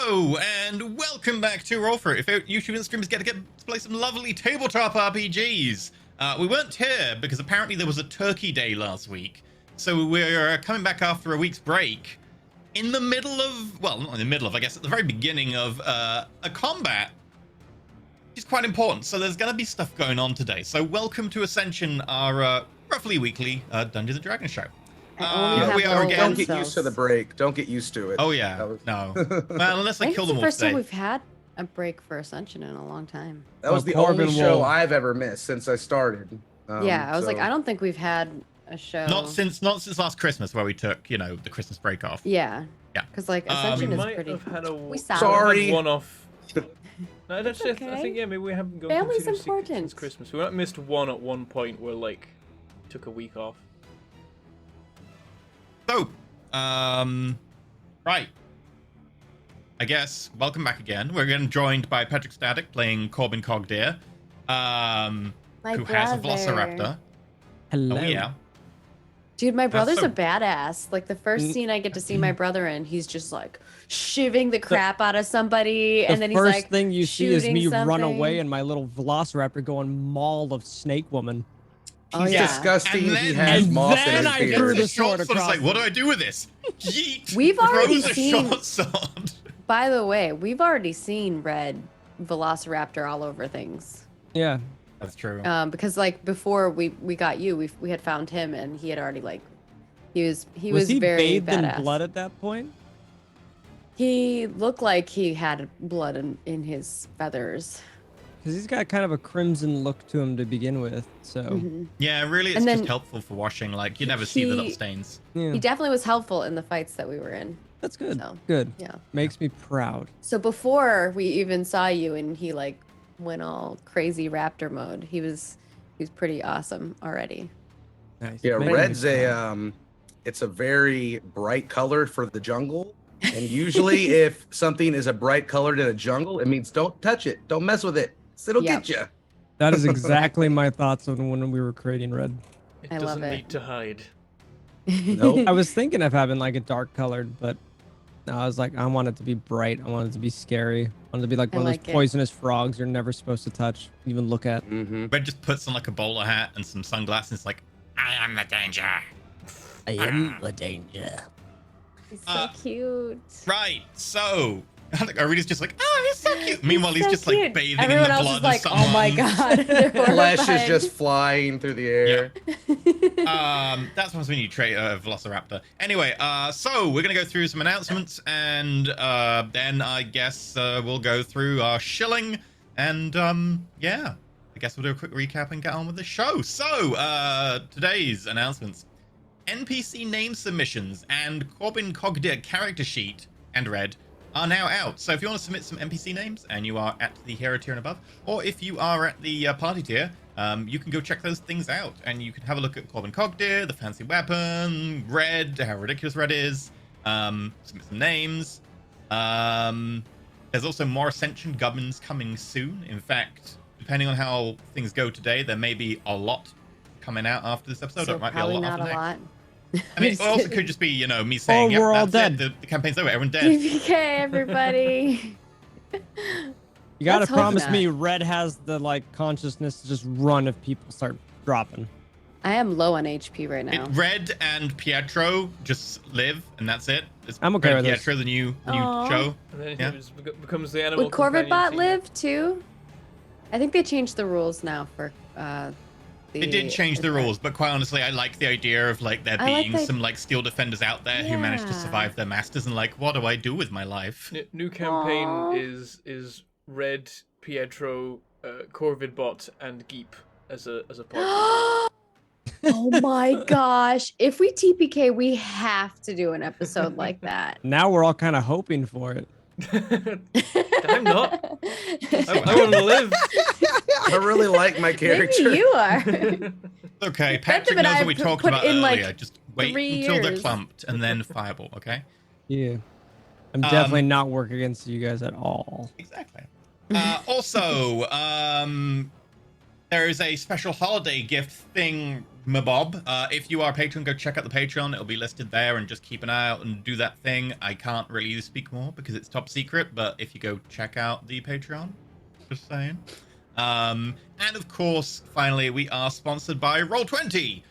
Hello and welcome back to Roll For It. If YouTube and streamers get to play some lovely tabletop RPGs. We weren't here because apparently there was a Turkey Day last week, so we're coming back after a week's break. In the middle of, well, not in the middle of, I guess at the very beginning of a combat, which is quite important. So there's going to be stuff going on today. So welcome to Ascension, our roughly weekly Dungeons and Dragons show. We are again. Don't get used to the break. Don't get used to it. Oh yeah, no. Well, unless I kill them all today. It's the first time today. we've had a break for Ascension in a long time. That was the only show I've ever missed since I started. Yeah, I was like, I don't think we've had a show. Not since last Christmas, where we took, you know, the Christmas break off. Yeah. Yeah. Because like Ascension is pretty. We Sorry. One-off. No, that's okay. I think maybe we haven't gone Family's continuously important. since Christmas. We might have missed one at one point where like took a week off. So, right. I guess, welcome back again. We're again joined by Patrick Static playing Corbin Cogdeer, who has a Velociraptor. Hello. Oh, yeah. Dude, my brother's so- a badass. Like the first scene I get to see my brother in, he's just like shivving the crap out of somebody, and then he's like, the first thing you see is me run something. away and my little Velociraptor go and maul the snake woman. Oh, He's yeah. disgusting. And He then- has and moss then in I his threw beard. the sword Short sword is across like, what do I do with this? Yeet. We've already Throws a seen- short sword. By the way, we've already seen Red Velociraptor all over things. Yeah. That's true. Because like before we got you, we had found him, and he had already like he was Was he very bathed badass. in blood at that point? He looked like he had blood in his feathers. Because he's got kind of a crimson look to him to begin with. So Mhm. Yeah, really, it's And then just helpful for washing. Like, you never see the little he- stains. yeah, He definitely was helpful in the fights that we were in. that's good. So, Good. yeah. Makes me proud. So before we even saw you and he like went all crazy raptor mode, he was pretty awesome already. Nice. Yeah, Makes me red's proud. it's a very bright color for the jungle. And usually if something is a bright colored in a jungle, it means don't touch it. Don't mess with it. It'll Yep. get you. That is exactly my thoughts on when we were creating red. It I love doesn't it. need to hide. Nope. I was thinking of having like a dark colored, but no, I was like, I want it to be bright. I want it to be scary. I want it to be like I one of like those it. poisonous frogs you're never supposed to touch, even look at. Mm-hmm. Red just puts on like a bowler hat and some sunglasses. And it's like, I am the danger. I am the danger. He's so cute. Right, so Arita's just like, oh, he's so cute. Meanwhile, he's so just cute. like bathing Everyone in the else blood is like, of oh my someone. god. They're Flesh is horrified. just flying through the air. That's what's when you trade Velociraptor. Anyway, so we're gonna go through some announcements, and then I guess we'll go through our shilling, and yeah, I guess we'll do a quick recap and get on with the show. So today's announcements: NPC name submissions and Corbin Cogdeer character sheet and Red are now out. So if you want to submit some NPC names and you are at the hero tier and above, or if you are at the party tier, you can go check those things out, and you can have a look at Corbin Cogdeer, the fancy weapon, Red, how ridiculous Red is, submit some names. There's also more Ascension gubbins coming soon. In fact, depending on how things go today, there may be a lot coming out after this episode. So It might be a probably lot not after a next. lot. I mean, it also could just be, you know, me saying, we're all that's dead. it, the campaign's over, everyone dead. TPK, everybody. You gotta Let's hope promise not. me Red has the like consciousness to just run if people start dropping. I am low on HP right now. Red and Pietro just live, and that's it. It's I'm okay Red with and this. Pietro, the new Aw. show. And then Yeah. it just becomes the animal. Would Corvid companion Bot team. live too? I think they changed the rules now for They did change the rules, but quite honestly, I like the idea of like there I like being that- some like steel defenders out there who managed to Yeah. survive their masters, and like, what do I do with my life? New campaign Aw. is Red, Pietro, Corvid Bot, and Geep as a party. Oh my gosh. If we TPK, we have to do an episode like that. Now we're all kind of hoping for it. I'm not. I want to live. I really like my character. Maybe you are. Okay, Benjamin Patrick and knows I what we talked put about in, like, earlier. Just wait 3 until they're years. clumped and then fireball, okay? Yeah. I'm definitely not working against you guys at all. Exactly. Also, there is a special holiday gift thing Mabob. If you are a patron, go check out the Patreon. It'll be listed there, and just keep an eye out and do that thing. I can't really speak more because it's top secret, but if you go check out the Patreon, just saying. And of course, finally, we are sponsored by Roll20,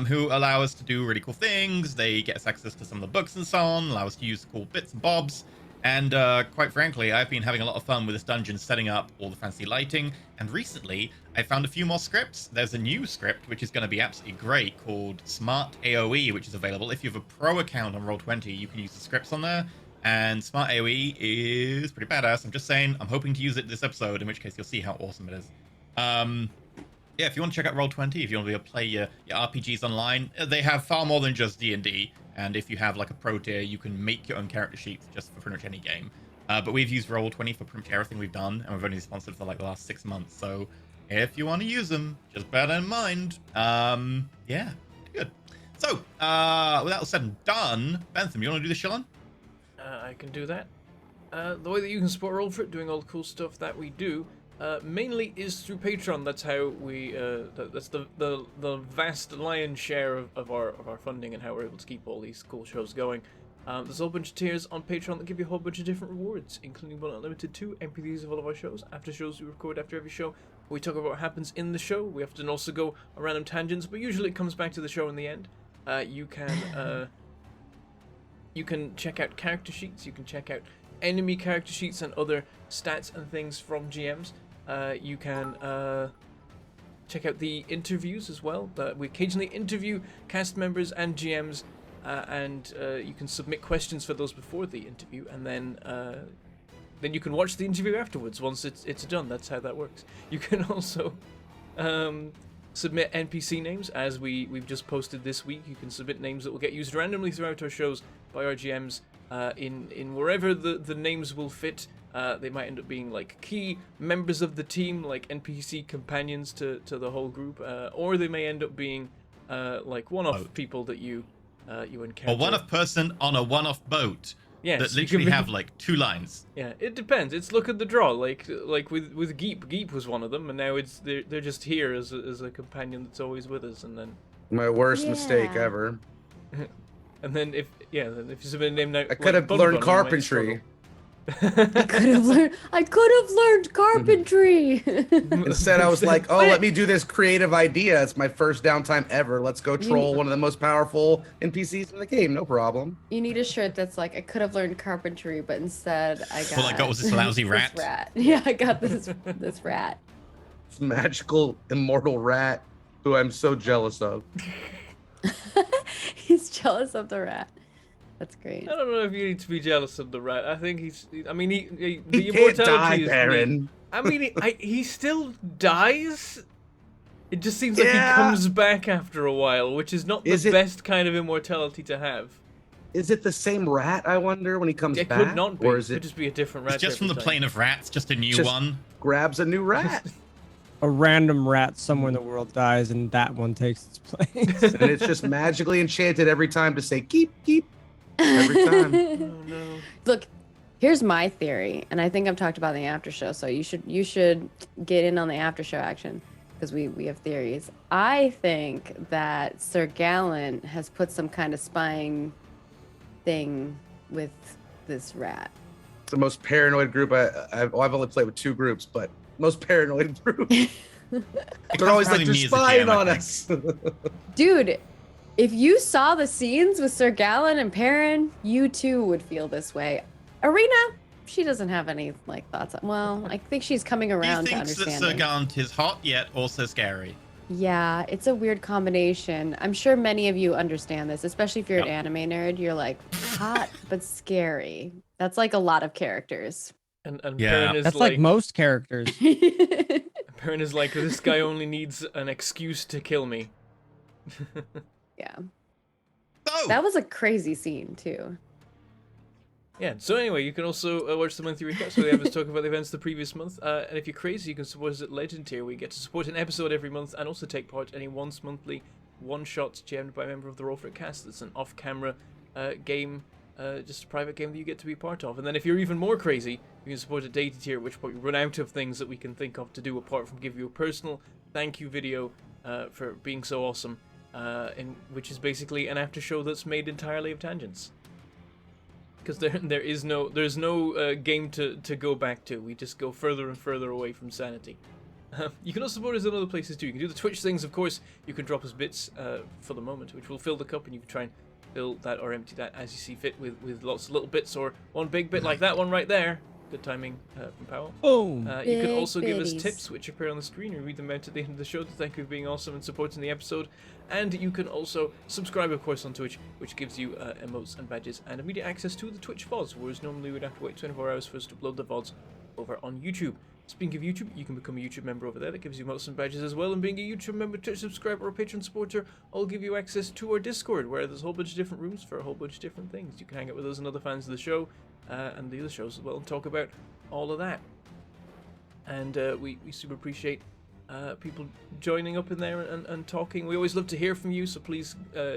who allow us to do really cool things. They get us access to some of the books and so on, allow us to use cool bits and bobs. And quite frankly, I've been having a lot of fun with this dungeon, setting up all the fancy lighting. And recently, I found a few more scripts. There's a new script, which is going to be absolutely great, called Smart AoE, which is available. If you have a pro account on Roll20, you can use the scripts on there. And Smart AoE is pretty badass. I'm just saying, I'm hoping to use it this episode, in which case you'll see how awesome it is. Yeah, if you want to check out Roll20, if you want to be able to play your RPGs online, they have far more than just D&D. And if you have like a pro tier, you can make your own character sheets just for pretty much any game. But we've used Roll20 for pretty much everything we've done, and we've only sponsored for like the last 6 months. So if you want to use them, just bear that in mind. Yeah, good. So with that all said and done, Bentham, you want to do the shilling? I can do that. The way that you can support Roll for it, doing all the cool stuff that we do, mainly is through Patreon. That's how we. That's the vast lion's share of our funding and how we're able to keep all these cool shows going. There's a whole bunch of tiers on Patreon that give you a whole bunch of different rewards, including but not limited to NPCs of all of our shows, after shows we record after every show. We talk about what happens in the show. We often also go on random tangents, but usually it comes back to the show in the end. You can check out character sheets. You can check out enemy character sheets and other stats and things from GMs. You can check out the interviews as well. We occasionally interview cast members and GMs, and you can submit questions for those before the interview, and then you can watch the interview afterwards once it's done. That's how that works. You can also submit NPC names, as we've just posted this week. You can submit names that will get used randomly throughout our shows by our GMs in wherever the names will fit. They might end up being like key members of the team, like NPC companions to the whole group, or they may end up being like one-off people that you encounter. A one-off person on a one-off boat. Yes, that literally have like 2 lines. Yeah, it depends. It's look at the draw. Like with Geep. Geep was one of them, and now they're just here as a companion that's always with us. And then My worst mistake ever. and then if you submit a name now, I could have learned carpentry. I could have learned carpentry. Instead, I was like, oh, let me do this creative idea. It's my first downtime ever. Let's go troll one of the most powerful NPCs in the game. No problem. You need a shirt that's like, I could have learned carpentry, but instead I got. All I got was this lousy rat. This rat. Yeah, I got this rat. This magical, immortal rat who I'm so jealous of. He's jealous of the rat. That's great. I don't know if you need to be jealous of the rat. I think I mean, the He can't immortality die, is Baron. neat. I mean, he still dies. It just seems like he comes back after a while, which is not the best kind of immortality to have. Is it the same rat, I wonder, when he comes back? It could not be. Or is It it could just be a different rat. It's just from the plane of rats, just a new Just- one. grabs a new rat? A random rat somewhere in the world dies, and that one takes its place. And it's just magically enchanted every time to say, keep. Every time. Oh no. Look, here's my theory, and I think I've talked about it in the after show, so you should get in on the after show action, because we have theories. I think that Sir Gallant has put some kind of spying thing with this rat. It's the most paranoid group I've only played with 2 groups, but most paranoid group. They're always like, they're spying on us. Dude, if you saw the scenes with Sir Gallant and Perrin, you too would feel this way. Arena, she doesn't have any like thoughts. Well, I think she's coming around to He thinks that understanding. Sir Gallant is hot yet also scary. Yeah, it's a weird combination. I'm sure many of you understand this, especially if you're an anime nerd. You're like, hot but scary. That's like a lot of characters. And Yeah. Perrin is That's like most characters. Perrin is like, this guy only needs an excuse to kill me. Yeah. So, That was a crazy scene too. Yeah, so anyway, you can also watch the monthly recaps where they have us talk about the events of the previous month. And if you're crazy, you can support us at Legend tier, where you get to support an episode every month and also take part in a once-monthly one-shot GM'd by a member of the Roll for It cast. It's an off-camera game, just a private game that you get to be part of. And then if you're even more crazy, you can support a data tier, at which point we run out of things that we can think of to do apart from give you a personal thank you video for being so awesome. which is basically an after show that's made entirely of tangents. Because there's no game to go back to. We just go further and further away from sanity. You can also support us in other places too. You can do the Twitch things, of course. You can drop us bits for the moment, which will fill the cup, and you can try and fill that or empty that as you see fit with lots of little bits or one big bit like that one right there. Good timing from Powell. Boom. You can also give us bitties. tips, which appear on the screen. We read them out at the end of the show to thank you for being awesome and supporting the episode. And you can also subscribe, of course, on Twitch, which gives you emotes and badges and immediate access to the Twitch VODs, whereas normally we'd have to wait 24 hours for us to upload the VODs over on YouTube. Speaking of YouTube, you can become a YouTube member over there. That gives you emotes and badges as well. And being a YouTube member, Twitch subscriber, or Patreon supporter, I'll give you access to our Discord, where there's a whole bunch of different rooms for a whole bunch of different things. You can hang out with us and other fans of the show, and the other shows as well, and talk about all of that. And we super appreciate people joining up in there and talking. We always love to hear from you, so please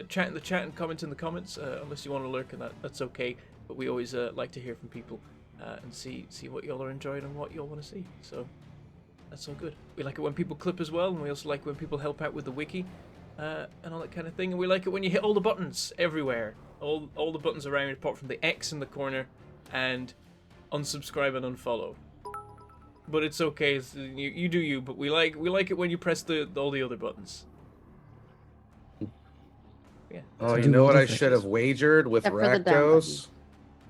chat in the chat and comment in the comments, unless you want to lurk, and that's okay. But we always like to hear from people and see what y'all are enjoying and what y'all want to see. So that's all good. We like it when people clip as well, and we also like when people help out with the wiki and all that kind of thing. And we like it when you hit all the buttons everywhere, all the buttons around, apart from the X in the corner and unsubscribe and unfollow. But it's okay. You do you. But we like it when you press all the other buttons. Yeah. Oh, you do know what other I should have wagered with Except for the down Rakdos?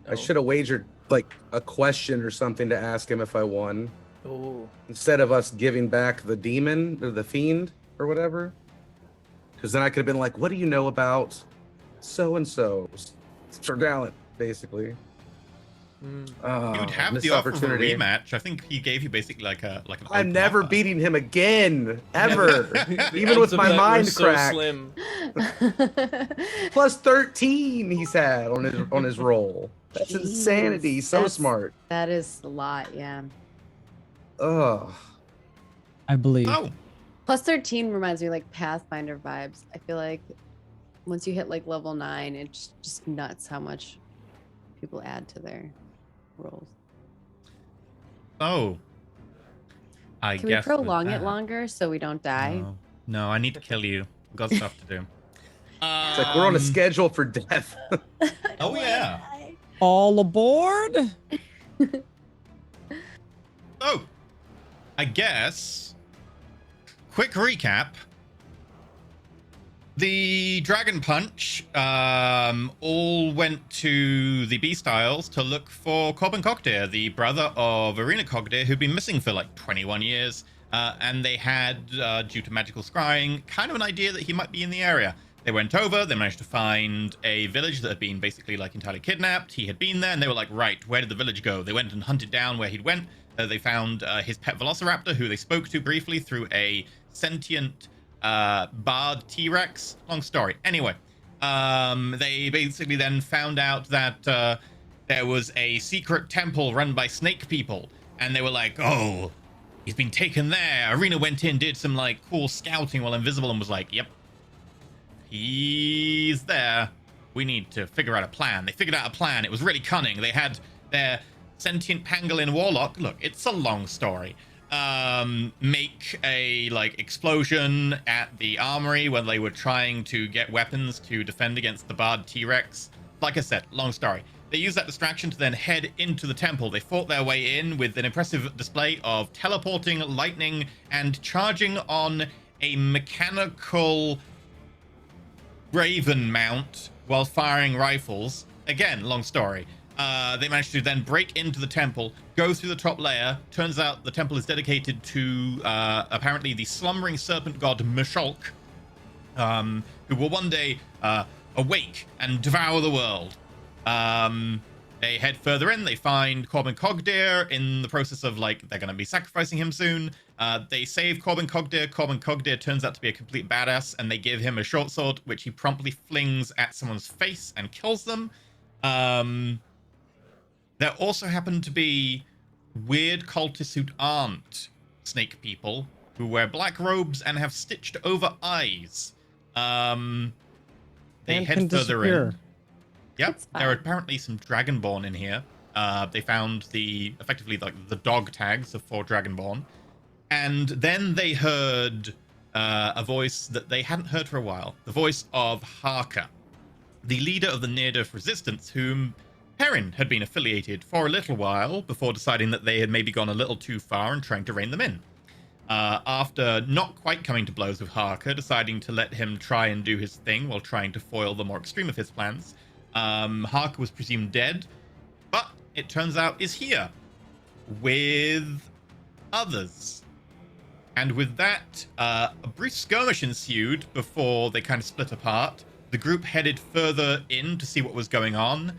I Oh. should have wagered like a question or something to ask him if I won, Oh. instead of us giving back the demon or the fiend or whatever. Because then I could have been like, "What do you know about so and so?" For talent, basically. You'd have missed the offer of a rematch. I think he gave you basically like an I'm open never offer. beating him again, ever. The Even odds with of my that were mind so crack. slim. Plus 13 he's had on his roll. That's Jeez, insanity. So that's- smart. That is a lot, yeah. Ugh. I believe. Oh, Plus 13 reminds me like Pathfinder vibes. I feel like once you hit like level 9, it's just nuts how much people add to their rolls. oh. I Can we guess with prolong it that- longer so we don't die? No, I need to kill you. I've got stuff to do. It's like we're on a schedule for death. Oh yeah. All aboard. Oh, I guess. Quick recap. The Dragon Punch all went to the Beast Isles to look for Corbin Cogdeer, the brother of Arena Cogdeer, who'd been missing for like 21 years. And they had, due to magical scrying, kind of an idea that he might be in the area. They went over, they managed to find a village that had been basically like entirely kidnapped. He had been there, and they were like, right, where did the village go? They went and hunted down where he'd went. They found his pet Velociraptor, who they spoke to briefly through a sentient barred T-Rex. Long story. Anyway, they basically then found out that there was a secret temple run by snake people, and they were like, oh, he's been taken there. Arena went in, did some like cool scouting while invisible, and was like, yep, he's there. We need to figure out a plan. They figured out a plan. It was really cunning. They had their sentient pangolin warlock. Look, it's a long story. Make a like explosion at the armory when they were trying to get weapons to defend against the barred T-Rex. Like I said, long story. They used that distraction to then head into the temple. They fought their way in with an impressive display of teleporting, lightning, and charging on a mechanical raven mount while firing rifles. Again, long story. They managed to then break into the temple, go through the top layer. Turns out the temple is dedicated to apparently the slumbering serpent god Mishulk, who will one day awake and devour the world. They head further in. They find Corbin Cogdeer in the process of like they're going to be sacrificing him soon. They save Corbin Cogdeer. Corbin Cogdeer turns out to be a complete badass, and they give him a short sword, which he promptly flings at someone's face and kills them. There also happen to be weird cultists who aren't snake people, who wear black robes and have stitched over eyes. They And head can further disappear. in. Yep, It's there are fine. apparently some Dragonborn in here. They found effectively like the dog tags of 4 Dragonborn. And then they heard a voice that they hadn't heard for a while. The voice of Harker, the leader of the near-death resistance, whom Perrin had been affiliated for a little while before deciding that they had maybe gone a little too far and trying to rein them in. After not quite coming to blows with Harker, deciding to let him try and do his thing while trying to foil the more extreme of his plans, Harker was presumed dead, but it turns out is here with others. And with that, a brief skirmish ensued before they kind of split apart. The group headed further in to see what was going on.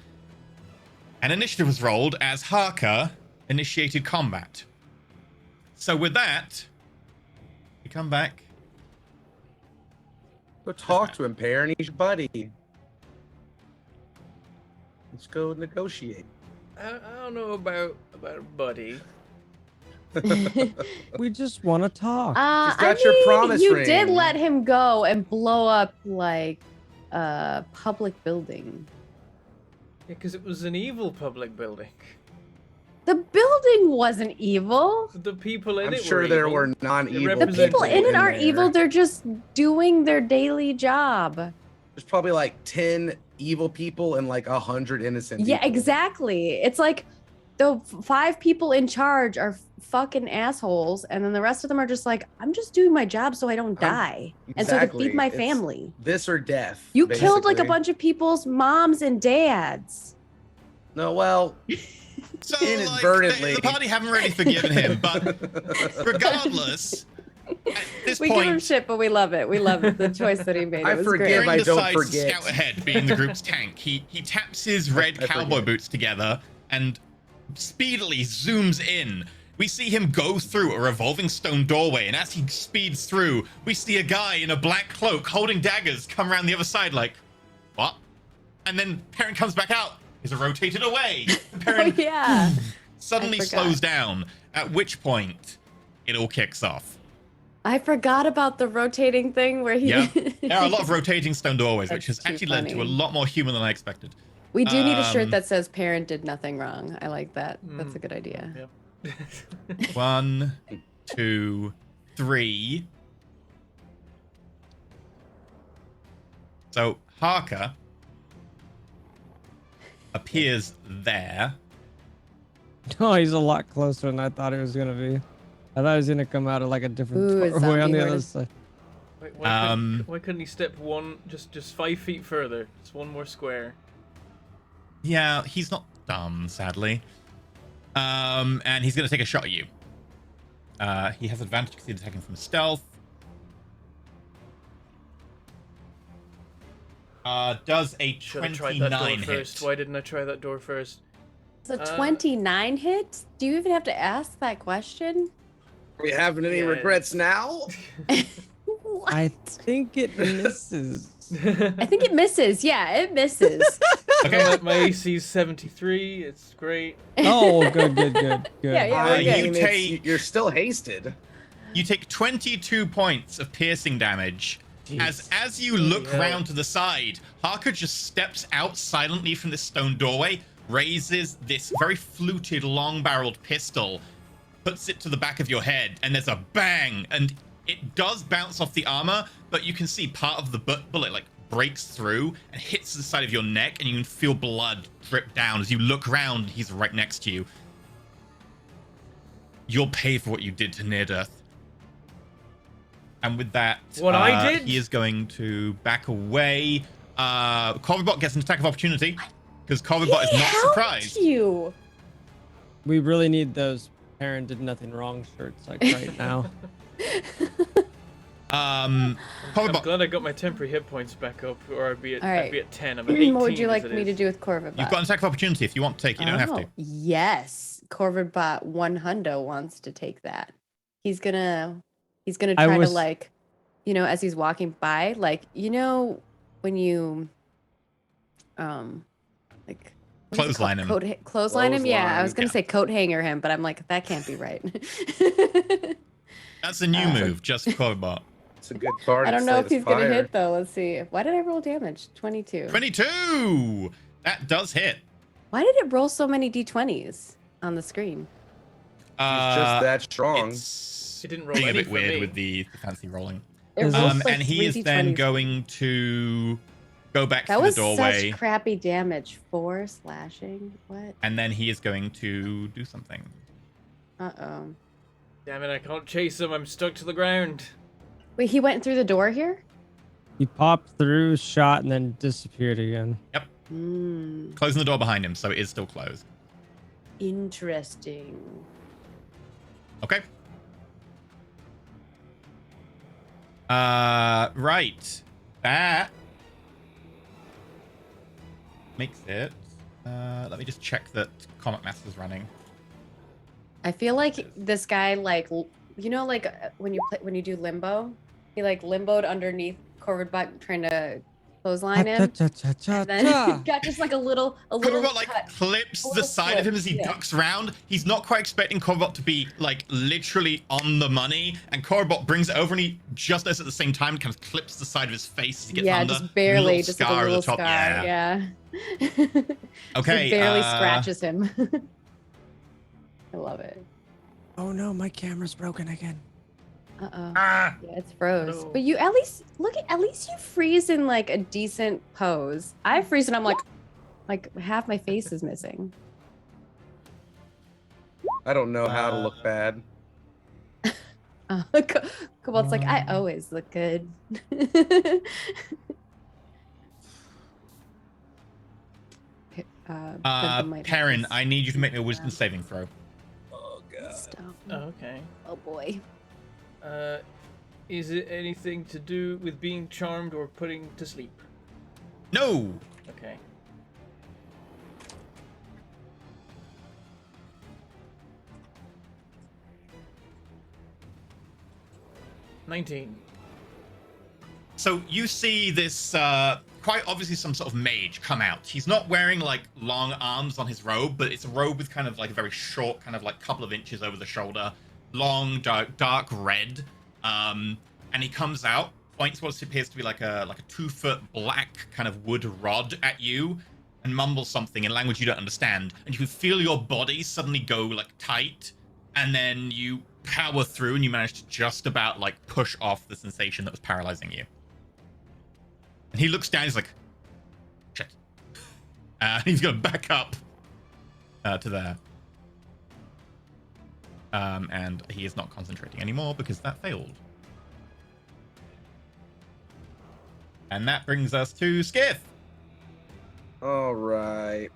An initiative was rolled as Harker initiated combat. So with that, we come back. Go talk to him, Perrin. He's your buddy. Let's go negotiate. I don't know about buddy. We just want to talk. He's got your promise you ring. did let him go and blow up like a public building. Yeah, because it was an evil public building. The building wasn't evil. The people in I'm it sure were there evil. were non-evil. The people in it aren't there. evil. They're just doing their daily job. There's probably like 10 evil people and like 100 innocent Yeah, people. exactly. It's like the 5 people in charge are fucking assholes, and then the rest of them are just like, I'm just doing my job so I don't die, and so to Exactly. feed my It's family. This or death. You killed like a basically. bunch of people's moms and dads. No, well, So, Inadvertently. the party haven't really forgiven him, but regardless, at this We give him point, shit, but we love it. We love the choice that he made. I It was forgive, great. I Aaron don't decides forget. to scout ahead, being the group's tank. He taps his red I cowboy forget. boots together and speedily zooms in. We see him go through a revolving stone doorway, and as he speeds through, we see a guy in a black cloak holding daggers come around the other side like, what? And then Perrin comes back out. He's rotated away. And Oh Perrin yeah. suddenly I forgot. slows down, at which point it all kicks off. I forgot about the rotating thing where he. Yeah, there are a lot of rotating stone doorways, which has That's too actually led to a funny. lot more human than I expected. We do need a shirt Um, that says "Parent did nothing wrong." I like that. That's a good idea. Yep. 1, 2, 3. So Harker appears there. Oh, he's a lot closer than I thought he was gonna be. I thought he was gonna come out of like a different Ooh, a doorway on zombie the horde other is- side. Why couldn't he step just 5 feet further? Just one more square. Yeah, he's not dumb, sadly. And he's going to take a shot at you. He has advantage because he's attacking from stealth. Does a Should have tried that door 29 first. hit. Why didn't I try that door first? It's a 29 hit. Do you even have to ask that question? Are we having any Yeah. regrets now? What? I think it misses. I think it misses. Yeah, it misses. Okay. My AC is 73. It's great. Oh, good. Yeah, yeah, Uh, we're you good. it's- take- you're still hasted. You take 22 points of piercing damage. As you look hell. round to the side, Harker just steps out silently from this stone doorway, raises this very fluted, long-barreled pistol, puts it to the back of your head, and there's a bang, and it does bounce off the armor, but you can see part of the bullet like breaks through and hits the side of your neck, and you can feel blood drip down. As you look around, he's right next to you. You'll pay for what you did to Near-Death. And with that, What I did? he is going to back away. Corvibot gets an attack of opportunity because Corvibot is He not helped surprised. you. We really need those Perrin did nothing wrong shirts like right now. I'm Corvibot, glad I got my temporary hit points back up, or I'd be at, All I'd right. be at 10. I'm at 18. What would you as like it me to is. do with Corvibot? you've got an attack of opportunity if you want to take it. You don't have to. Yes, Corvibot 100 wants to take that. He's gonna I try was- to like, as he's walking by, like when you like what is it Clothesline called? him. Clothesline him. Yeah, I was gonna yeah. say coat hanger him, but I'm like that can't be right. That's a new move, just for Corvibot. It's a good card. I don't to know slay if this he's gonna fire. hit though. Let's see. Why did I roll damage? 22. 22! That does hit. Why did it roll so many d20s on the screen? He's just that strong. It's It didn't roll being a any bit for weird me. with the fancy rolling. It Is rolls this- like And he is then 3d20s. going to go back That through the was doorway, such crappy damage. 4 slashing. What? and then he is going to do something. Uh-oh. Damn it, I can't chase him. I'm stuck to the ground. Wait, he went through the door here? He popped through, shot, and then disappeared again. Yep, Hmm. closing the door behind him, so it is still closed. Interesting. Okay. Right. That makes it. Let me just check that Comic Master's running. I feel like this guy, like, you know, like when you do limbo, he like limboed underneath Corvid Butt trying to clothesline him, and then got just like a little Corbot like cut. clips A the little side of him flip, as he yeah. ducks round. He's not quite expecting Corbot to be like literally on the money, and Corbot brings it over, and he just as at the same time kind of clips the side of his face as he gets Yeah, under. just barely, Little just like scar a at the little top, scar. yeah. Just, Okay, like, barely uh, scratches him. I love it. Oh no, my camera's broken again. Uh-oh. Ah, Yeah, it's froze. No. But you at least at least you freeze in like a decent pose. I freeze and I'm like half my face is missing. I don't know how to look bad. Cobalt's like, I always look good. Phantom might have Perrin, this I need you to make me a wisdom around. saving throw. Oh Stop. Oh, okay. Oh boy. Is it anything to do with being charmed or putting to sleep? No. Okay. $19. So you see this quite obviously some sort of mage come out. He's not wearing like long arms on his robe, but it's a robe with kind of like a very short, kind of like couple of inches over the shoulder, long, dark red. And he comes out, points what appears to be like a 2-foot black kind of wood rod at you, and mumbles something in language you don't understand. And you can feel your body suddenly go like tight, and then you power through, and you manage to just about like push off the sensation that was paralyzing you. And he looks down, he's like, shit. He's gonna back up to there. And he is not concentrating anymore because that failed. And that brings us to Skiff. All right.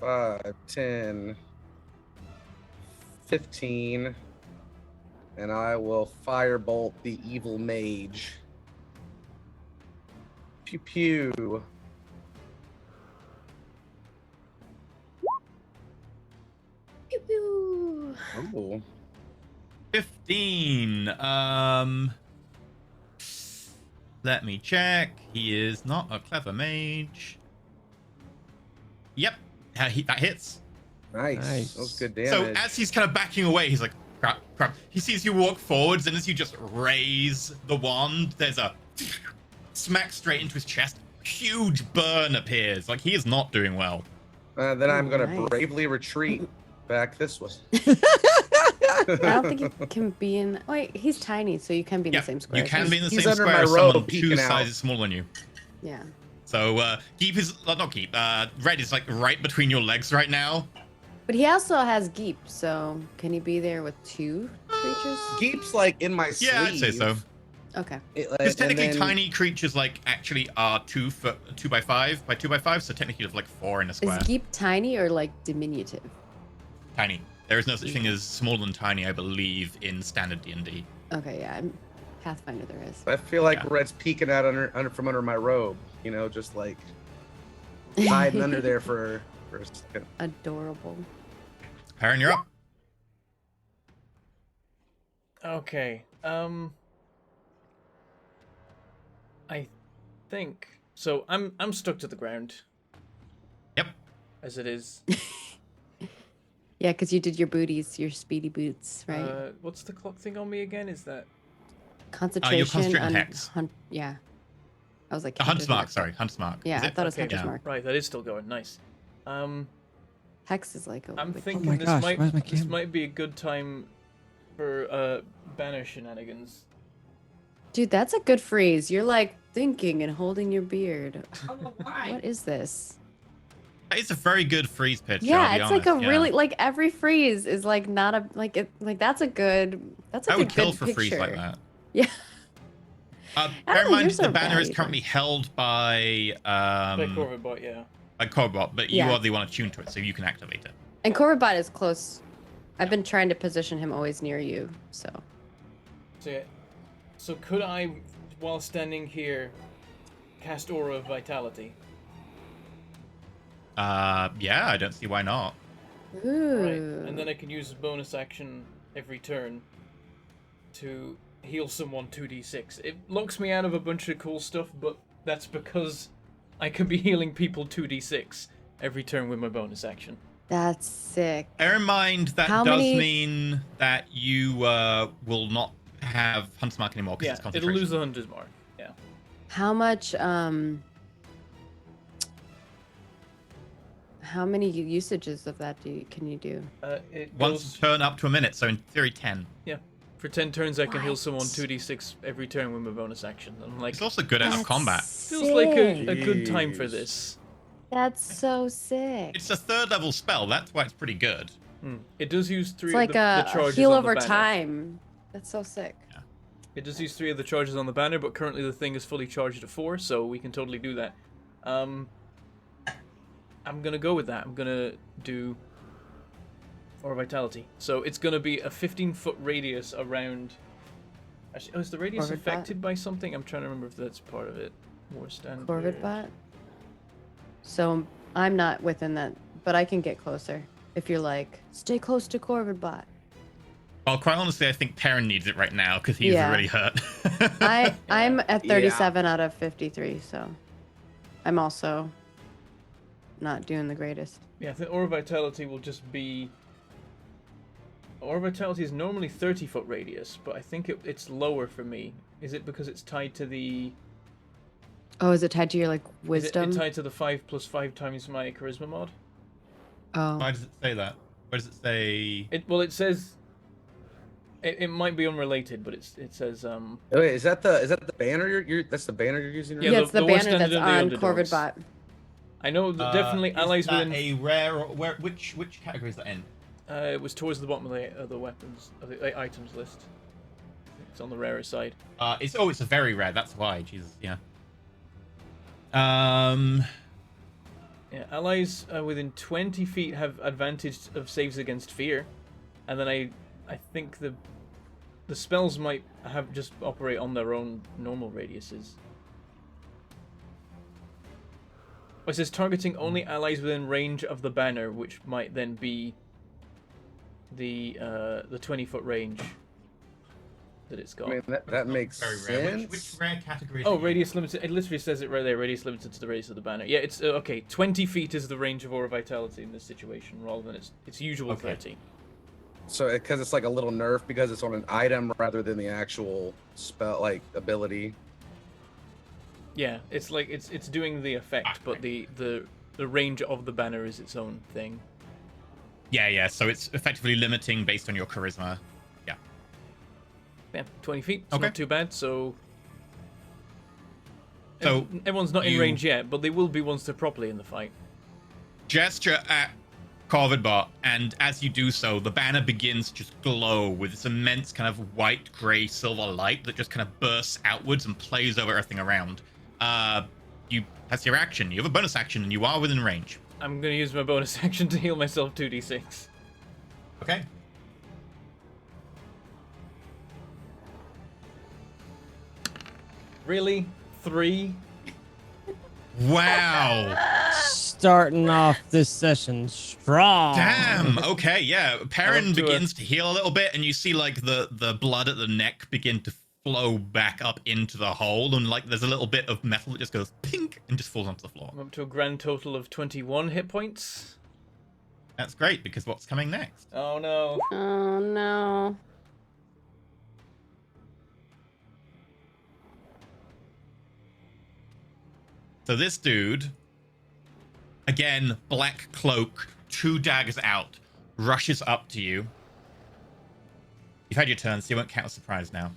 5, 10, 15. And I will firebolt the evil mage. Pew pew. Pew pew. Oh. 15. Let me check. He is not a clever mage. Yep. That hits. Nice. That was good damage. So as he's kind of backing away, he's like, crap, crap. He sees you walk forwards, and as you just raise the wand, there's a smack straight into his chest. Huge burn appears. Like, he is not doing well. Then I'm going to Nice. bravely retreat back this way. I don't think you can be in. Wait, he's tiny, so you can be in Yeah, the same square. you can be in the He's same under square my as someone robe, 2 peeking out. sizes smaller than you. Yeah. So, Geep is, not Geep, Red is like right between your legs right now. But he also has Geep, so can he be there with 2 creatures? Geep's like in my sleeve. Yeah, I'd say so. Okay. Because technically, and then- tiny creatures like actually are 2 by 5 by 2 by 5, so technically you have like 4 in a Is square. Geep tiny or like diminutive? Tiny. There is no such thing as smaller than tiny, I believe, in standard D&D. Okay, yeah. Pathfinder there is. I feel like Yeah. Red's peeking out from under my robe. You know, just like hiding under there for a second. Adorable. Perrin, you're up. Okay. I think so. I'm stuck to the ground Yep. as it is. Yeah, because you did your booties, your speedy boots, right? What's the clock thing on me again? Is that Concentration. concentrate on on hex. yeah. I was like. A Hunt's Mark, Hunter's sorry. Hunt's Mark. Yeah, Is I it? thought it was Okay, Hunter's yeah. Mark. right? That is still going. Nice. Hex is like a. I'm like- thinking my this gosh, might where's my this camera? might be a good time for banner shenanigans. Dude, that's a good freeze. You're like thinking and holding your beard. What is this? It's a very good freeze pitch. I'll Yeah, be it's honest. like a Yeah. really like every freeze is like not a like it like that's a good I would good kill for picture. freeze like that. Yeah. Bear in Oh, mind, you're so the banner bad is either. currently held by Like Corvid bot, yeah. Corbot, but you Yeah. are the one attuned to it, so you can activate it. And Corvibot is close. I've been trying to position him always near you, so. So, yeah. So could I, while standing here, cast Aura of Vitality? Yeah, I don't see why not. Ooh. Right. And then I can use a bonus action every turn to heal someone 2d6. It locks me out of a bunch of cool stuff, but that's because I can be healing people 2d6 every turn with my bonus action. That's sick. Bear in mind that How does many- mean that you will not have Hunter's Mark anymore because Yeah, it's it'll concentration. lose the Hunter's Mark. Yeah. How much how many usages of that can you do? It Once goes, a turn up to a minute, so in theory 10. for 10 turns I can heal What? someone 2d6 every turn with my bonus action. I'm like, It's also good out of That's combat. feels like a sick. good time for Jeez. this. That's so sick. It's a 3rd level spell, that's why it's pretty good. It does use 3 It's like of the a charges heal on over the banner. time. That's so sick. It does use 3 of the charges on the banner, but currently the thing is fully charged at 4, so we can totally do that. I'm gonna go with that. I'm gonna do Aura Vitality. So it's gonna be a 15-foot radius around. Actually, is the radius Corvid bot? affected by something? I'm trying to remember if that's part of it. War standard. Corvidbot. So I'm not within that, but I can get closer. If you're like, stay close to Corvidbot. Well, quite honestly, I think Perrin needs it right now because he's Yeah. really hurt. I'm at Yeah. 37 out of 53, so I'm also not doing the greatest. Yeah, I think Aura Vitality will just be. Aura Vitality is normally 30-foot radius, but I think it's lower for me. Is it because it's tied to the? Oh, is it tied to your like Is it wisdom? tied to the 5+5 times my charisma mod? Oh, Why does it say that? Where does it say? It says. It might be unrelated, but it says Wait, is that the banner you're that's the banner you're using? Yeah, yeah, the- it's the the one banner that's standard on and the underdogs. Corvidbot. I know that definitely allies is that within. a rare. Which category is that in? It was towards the bottom of the weapons of the items list. It's on the rarer side. It's a very rare. That's why. Jesus, yeah. Yeah, allies within 20 feet have advantage of saves against fear, and then I think the spells might have just operate on their own normal radiuses. It says targeting only allies within range of the banner, which might then be the 20-foot range that it's got. I mean, that makes Very rare. sense. Which rare category? Is Oh, it in? radius limited. It literally says it right there. Radius limited to the radius of the banner. Yeah, it's okay. 20 feet is the range of Aura Vitality in this situation, rather than its usual Okay. 30. So because it's like a little nerf because it's on an item rather than the actual spell like ability. Yeah, it's like it's doing the effect, but the range of the banner is its own thing. Yeah. So it's effectively limiting based on your charisma. Yeah. Yeah, 20 feet. It's Okay. not too bad. So. So Everyone's not in you- range yet, but they will be once they're properly in the fight. Gesture at Corvidbot, and as you do so, the banner begins to just glow with this immense kind of white, grey, silver light that just kind of bursts outwards and plays over everything around. That's your action. You have a bonus action, and you are within range. I'm gonna use my bonus action to heal myself 2d6. Okay. Really? 3? Wow. Starting off this session strong. Damn. Okay. Yeah. Perrin Up to begins to heal a little bit, and you see like the blood at the neck begin to flow back up into the hole, and like there's a little bit of metal that just goes pink and just falls onto the floor. I'm up to a grand total of 21 hit points. That's great because what's coming next? Oh no. Oh no. So this dude, again, black cloak, 2 daggers out, rushes up to you. You've had your turn, so you won't count as surprise now.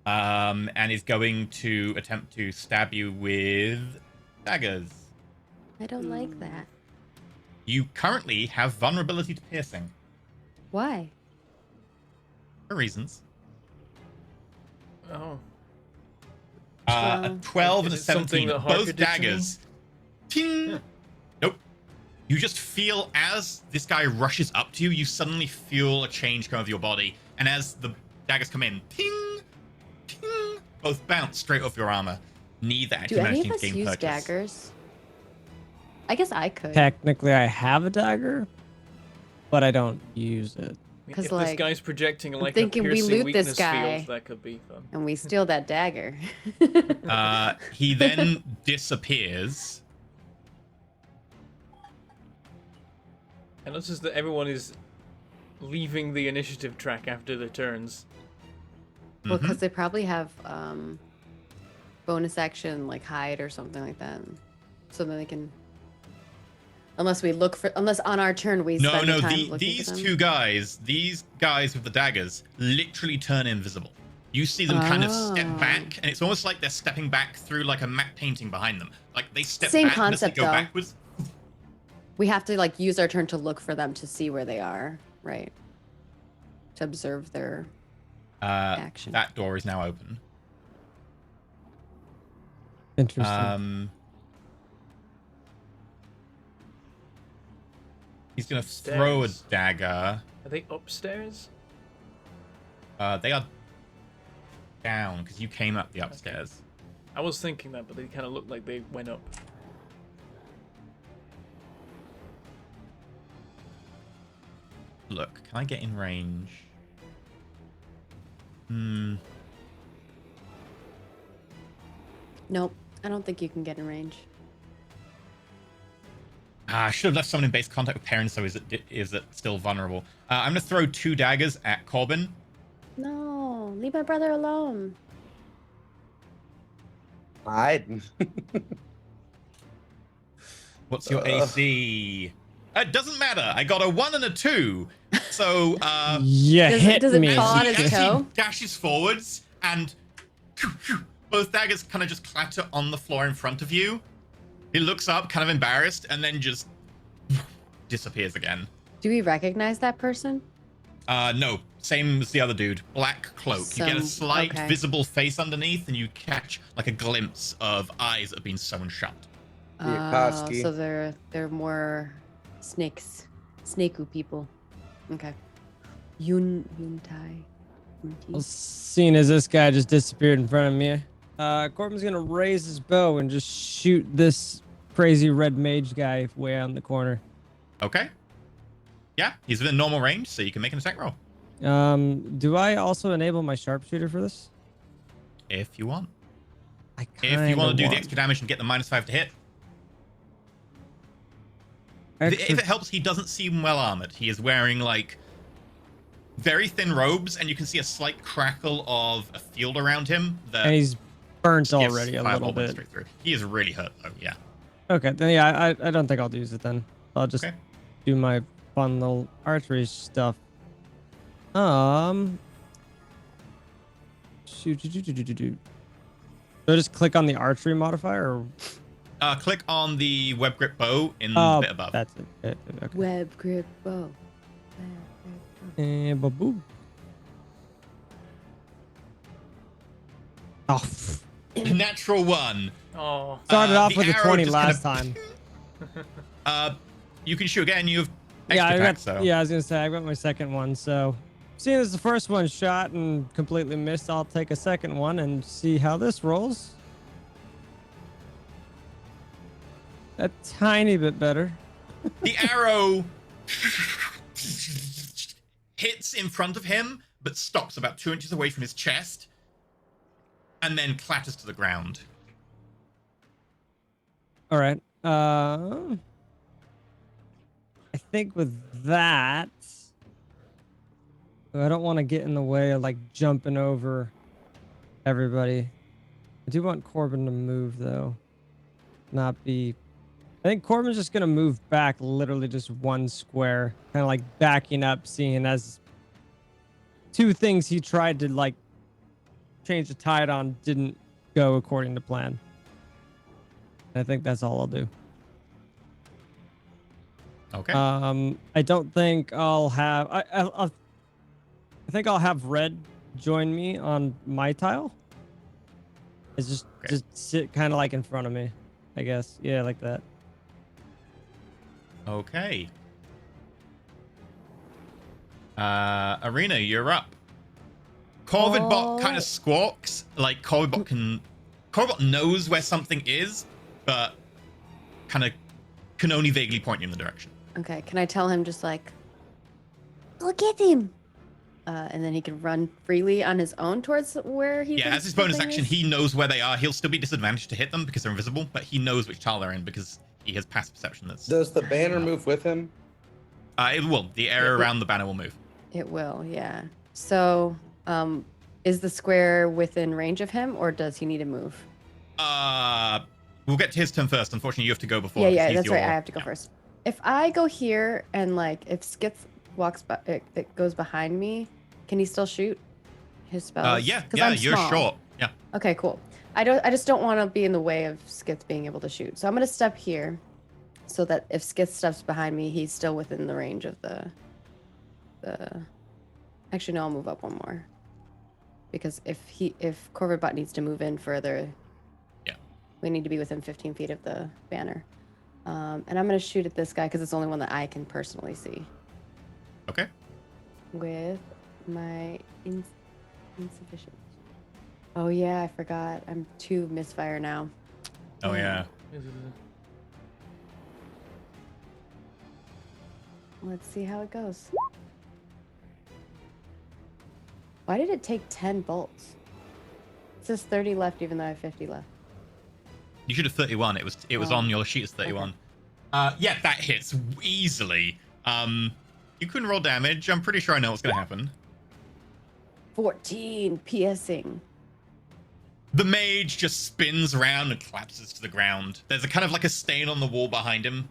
and is going to attempt to stab you with daggers. I don't like that. You currently have vulnerability to piercing Why? for reasons. Oh. A 12 and a Is it something 17, that Harker both did to me? daggers. Ting! Yeah. Nope. You just feel as this guy rushes up to you, you suddenly feel a change come over your body, and as the daggers come in, ting, ting, both bounce straight off your armor. Neither Do actually any managing of to us gain use purchase. daggers? I guess I could. Technically, I have a dagger, but I don't use it. If 'Cause, this like, guy's projecting like thinking a we piercing loot this weakness guy. field, that could be fun. And we steal that dagger. He then disappears. I notice that everyone is leaving the initiative track after their turns. Well, because they probably have bonus action like hide or something like that, so then they can. Unless on our turn we No, spend no, the time looking these for them. these guys with the daggers literally turn invisible. You see them kind of step Oh. back, and it's almost like they're stepping back through like a matte painting behind them. Like they step Same back and as they concept, go though. backwards. We have to like use our turn to look for them to see where they are, right? To observe their action. That door is now open. Interesting. He's gonna throw a Stairs. dagger. Are they upstairs? They are down because you came up the upstairs. I was thinking that, but they kind of looked like they went up. Look, can I get in range? Nope, I don't think you can get in range. I should have left someone in base contact with parents, so is it still vulnerable? I'm gonna throw 2 daggers at Corbin. No, leave my brother alone. Hide. What's your AC? It doesn't matter. I got a 1 and a 2. So Yeah, hit does it me. fall on as his he toe? dashes forwards, and both daggers kind of just clatter on the floor in front of you. He looks up, kind of embarrassed, and then just disappears again. Do we recognize that person? No, same as the other dude. Black cloak. You get a slight okay. visible face underneath, and you catch like a glimpse of eyes that have been sewn shut. Yakovsky. So they're more snakey people. Okay. Yuntai. Well, seeing as this guy just disappeared in front of me, Corbin's gonna raise his bow and just shoot this crazy red mage guy way out in the corner. Okay. Yeah, he's within normal range, so you can make an attack roll Do I also enable my sharpshooter for this? if you want. I If you want to do the want extra damage and get the -5 to hit. extra- If it helps, he doesn't seem well armored. He is wearing like very thin robes, and you can see a slight crackle of a field around him. That and he's burnt gives already a fireball little went bit. straight through. He is really hurt though. Yeah. Okay, then yeah, I don't think I'll use it then. I'll just Okay. do my fun little archery stuff. Shoot. So I just click on the archery modifier, or Click on the web grip bow in oh, the bit above. that's it. Okay. Web grip bow. And ba-boom. Oh, Natural 1. Oh, started off the with a arrow 20 just last kind time. You can shoot again. You have Yeah, extra I attack, got, so. yeah, I was gonna say I got my second one. So, seeing as the first one shot and completely missed, I'll take a second one and see how this rolls. A tiny bit better. The arrow hits in front of him, but stops about 2 inches away from his chest, and then clatters to the ground. All right. I think with that, I don't want to get in the way of like jumping over everybody. I do want Corbin to move though, not be. I think Corbin's just gonna move back, literally just 1 square, kind of like backing up, seeing as 2 things he tried to like change the tide on didn't go according to plan. I think that's all I'll do. Okay. I don't think I'll have. I think I'll have Red join me on my tile. It's just sit kind of like in front of me, I guess. Yeah, like that. Okay. Arena, you're up. Corvidbot kind of squawks. Like Corvidbot knows where something is, but kind of can only vaguely point you in the direction. Okay, can I tell him just like, go get him? And then he can run freely on his own towards where he. Yeah, as his bonus action, he knows where they are. He'll still be disadvantaged to hit them because they're invisible, but he knows which tile they're in because he has past perception. Does the banner move with him? It will. The area around the banner will move. It will, yeah. So, is the square within range of him, or does he need to move? We'll get to his turn first. Unfortunately, you have to go before. Yeah, that's right. I have to go first. If I go here and like if Skits walks by, it goes behind me, can he still shoot his spells? Yeah, I'm you're small. short. Yeah. Okay, cool. I just don't want to be in the way of Skits being able to shoot. So I'm gonna step here, so that if Skits steps behind me, he's still within the range of the. Actually, no, I'll move up one more. Because if Corvidbot needs to move in further, yeah, we need to be within 15 feet of the banner. And I'm gonna shoot at this guy because it's the only one that I can personally see. Okay. With my insufficient. Oh yeah, I forgot. I'm 2 misfire now. Oh yeah. Let's see how it goes. Why did it take 10 bolts? It says 30 left, even though I have 50 left. You should have 31. It was on your sheet as 31. Okay. Yeah, that hits easily. You can roll damage. I'm pretty sure I know what's gonna happen. 14 piercing. The mage just spins around and collapses to the ground. There's a kind of like a stain on the wall behind him.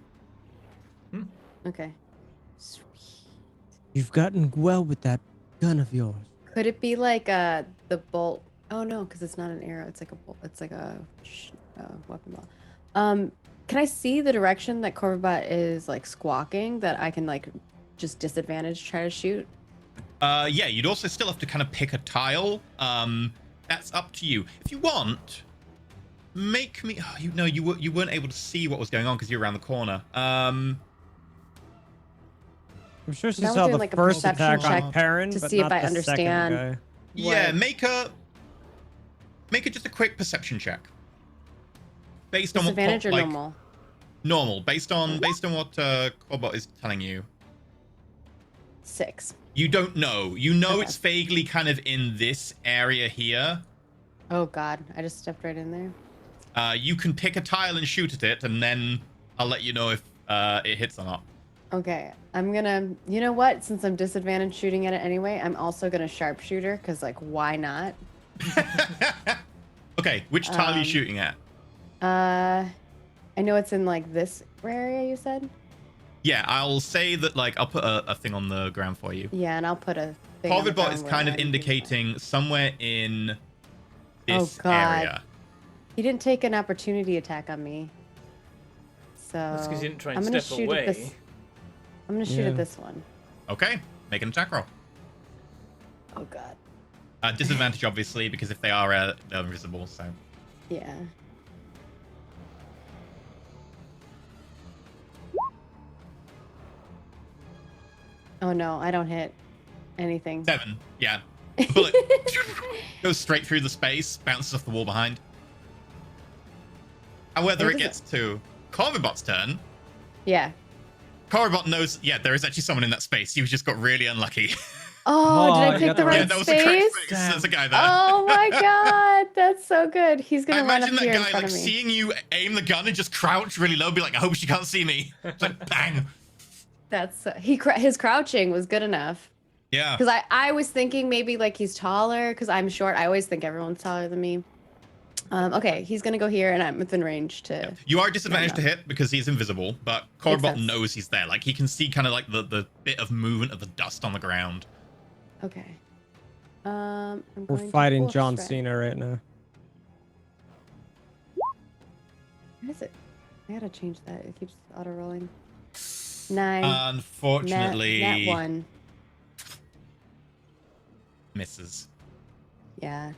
Okay. Sweet. You've gotten well with that gun of yours. Could it be like the bolt? Oh no, because it's not an arrow. It's like a bolt. It's like a weapon ball. Can I see the direction that Corvidbot is like squawking that I can like just disadvantage try to shoot? Yeah, you'd also still have to kind of pick a tile. That's up to you. If you want, make me. Oh, you weren't able to see what was going on because you're around the corner. I'm sure she Now we're saw doing, the like, a first perception attack check on Perrin, to but see if not I the understand. second guy. Yeah, What? make it just a quick perception check. Based on what Disadvantage or like, normal? Normal, based on what Quabot is telling you. 6. You don't know. You know Okay. it's vaguely kind of in this area here. Oh god, I just stepped right in there. You can pick a tile and shoot at it, and then I'll let you know if it hits or not. Okay, I'm gonna. You know what? Since I'm disadvantaged shooting at it anyway, I'm also gonna sharpshooter because like why not? Okay, which tile are you shooting at? I know it's in like this area you said. Yeah, I'll say that like I'll put a thing on the ground for you. Yeah, and I'll put a. thing on the Corvidbot ground is where kind of I'm- indicating somewhere in this Oh, God. area. He didn't take an opportunity attack on me. So That's 'cause he didn't try and I'm gonna step shoot away. at this. I'm gonna shoot Yeah. at this one. Okay, make an attack roll. Oh god. Disadvantage, obviously, because if they are, they're invisible. So Yeah. Oh no, I don't hit anything. 7. Yeah, the bullet goes straight through the space, bounces off the wall behind. However, What it is gets to Corvidbot's turn. Yeah. Corvidbot knows, yeah, there is actually someone in that space. You just got really unlucky. Oh, Oh, did I you pick got the the right Yeah, that was the correct space? space. There's a guy there. Oh my god, that's so good. He's I gonna run up imagine that here in guy front like of me. seeing you aim the gun and just crouch really low, be like, I hope she can't see me. It's like bang. That's his crouching was good enough. Yeah. Because I was thinking maybe like he's taller because I'm short. I always think everyone's taller than me. Okay, he's gonna go here and I'm within range to. You are disadvantaged Yeah, to hit because he's invisible, but Makes Corvidbot sense. knows he's there. Like he can see kind of like the bit of movement of the dust on the ground. Okay. I'm We're going to fighting full John strength. Cena right now. What is it? I gotta change that. It keeps auto rolling. 9. Unfortunately, Nat 1. misses. Yeah.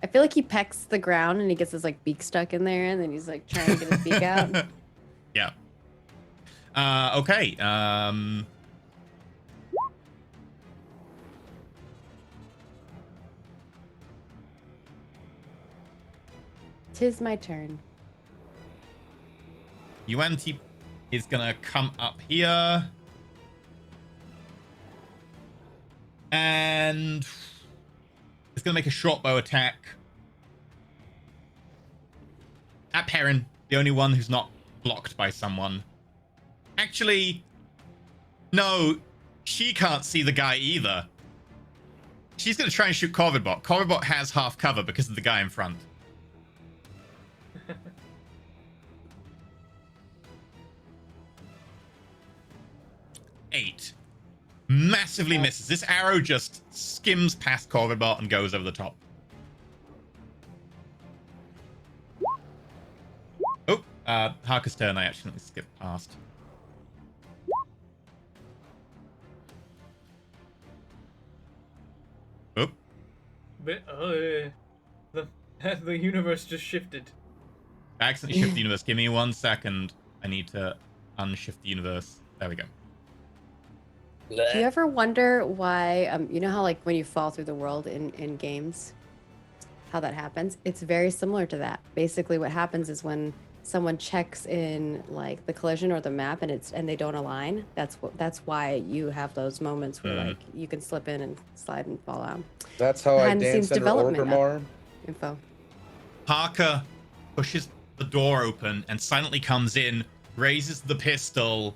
I feel like he pecks the ground and he gets his like beak stuck in there, and then he's like trying to get his beak out. Yeah. Okay. Tis my turn. Yuanti is gonna come up here. And it's gonna make a short bow attack at Perrin, the only one who's not blocked by someone. Actually, no, she can't see the guy either. She's gonna try and shoot Corvidbot. Corvidbot has half cover because of the guy in front. Eight. Massively misses. This arrow just skims past Corvidbot and goes over the top. Oh, Harker's turn I actually skipped past. Oh. But, the universe just shifted. I accidentally shift the universe. Give me 1 second. I need to unshift the universe. There we go. Do you ever wonder why, you know how like when you fall through the world in games, how that happens? It's very similar to that. Basically what happens is when someone checks in like the collision or the map and they don't align, that's why you have those moments where like you can slip in and slide and fall out. That's how I Behind the scenes danced under development Orgrimmar. Info. Harker pushes the door open and silently comes in, raises the pistol,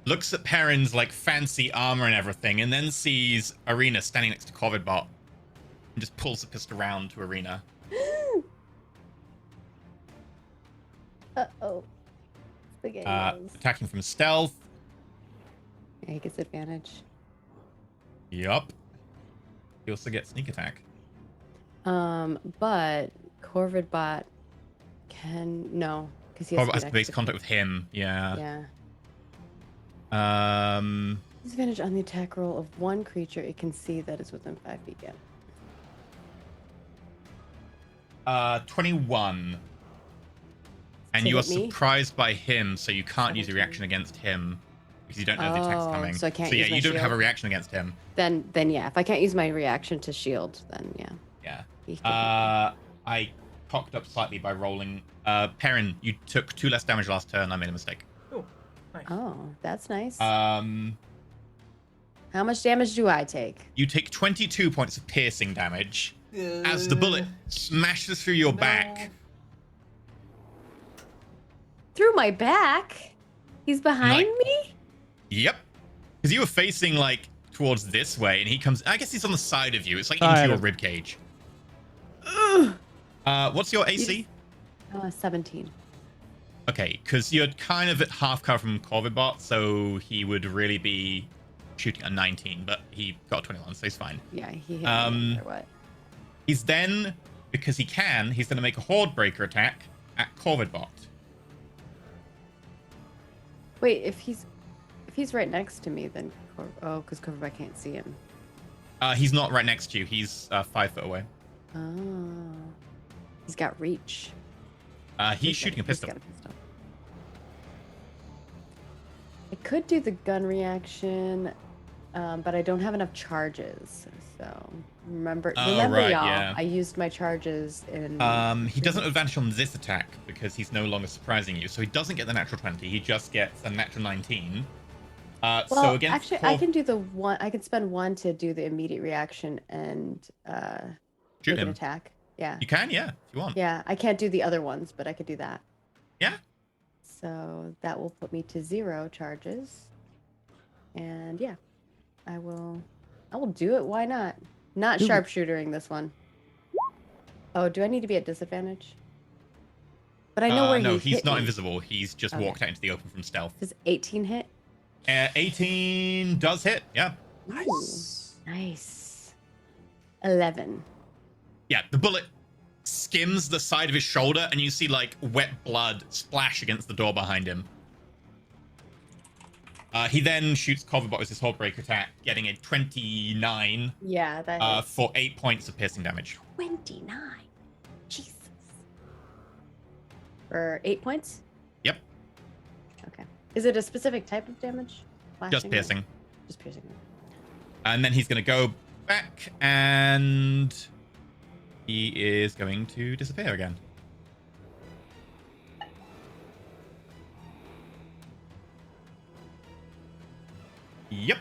looks at Perrin's like fancy armor and everything, and then sees Arena standing next to Corvidbot and just pulls the pistol around to Arena. Uh-oh. Attacking from stealth. Yeah, he gets advantage. Yup. He also gets sneak attack. But Corvidbot can no, because he has Corvidbot has to be base next to contact with him. Yeah. Yeah. Disadvantage on the attack roll of one creature it can see that is within 5 feet. Yeah. 21. And To you are hit me? surprised by him, so you can't use a 17. reaction against him because you don't know the attack's Oh, coming. so I can't yeah, use my you don't have a shield? reaction against him. Then yeah, if I can't use my reaction to shield, then yeah. Yeah. He can hit me. I cocked up slightly by rolling. Perrin, you took 2 less damage last turn. I made a mistake. Oh, nice. Oh, that's nice. How much damage do I take? You take 22 points of piercing damage as the bullet smashes through your back. Through my back? He's behind me? Yep. Because you were facing like towards this way, and he comes. I guess he's on the side of you. It's like into your rib cage. What's your AC? 17. Okay, because you're kind of at half cover from Corvidbot, so he would really be shooting a 19, but he got 21, so he's fine. Yeah, he hit me no matter what. He's then, because he can, he's going to make a Horde Breaker attack at Corvidbot. Wait, if he's right next to me, then because Corvidbot can't see him. He's not right next to you. He's 5 foot away. Oh, he's got reach. He's shooting a pistol. He's got a pistol. I could do the gun reaction, but I don't have enough charges. So remember, Oh, y'all, right, yeah. I used my charges in. He doesn't have advantage on this attack because he's no longer surprising you, so he doesn't get the natural 20. He just gets a natural 19. Well, so against actually, I can do the one. I can spend 1 to do the immediate reaction and shoot make an him. attack. Yeah. You can, yeah, if you want. Yeah, I can't do the other ones, but I could do that. Yeah. So that will put me to 0 charges. And yeah, I will do it. Why not? Not sharpshootering this one. Oh, do I need to be at disadvantage? But I know where no, he he's hit not me. invisible. He's just Okay. walked out into the open from stealth. Does 18 hit? 18 does hit, yeah. Nice. Nice. 11. Yeah, the bullet skims the side of his shoulder, and you see like wet blood splash against the door behind him. He then shoots Corvibot with his Hullbreaker attack, getting a 29 Yeah, that hits. for 8 points of piercing damage. 29. Jesus. For 8 points? Yep, Okay. Is it a specific type of damage? just Slashing or- piercing. Just piercing. And then he's going to go back, and he is going to disappear again. Yep.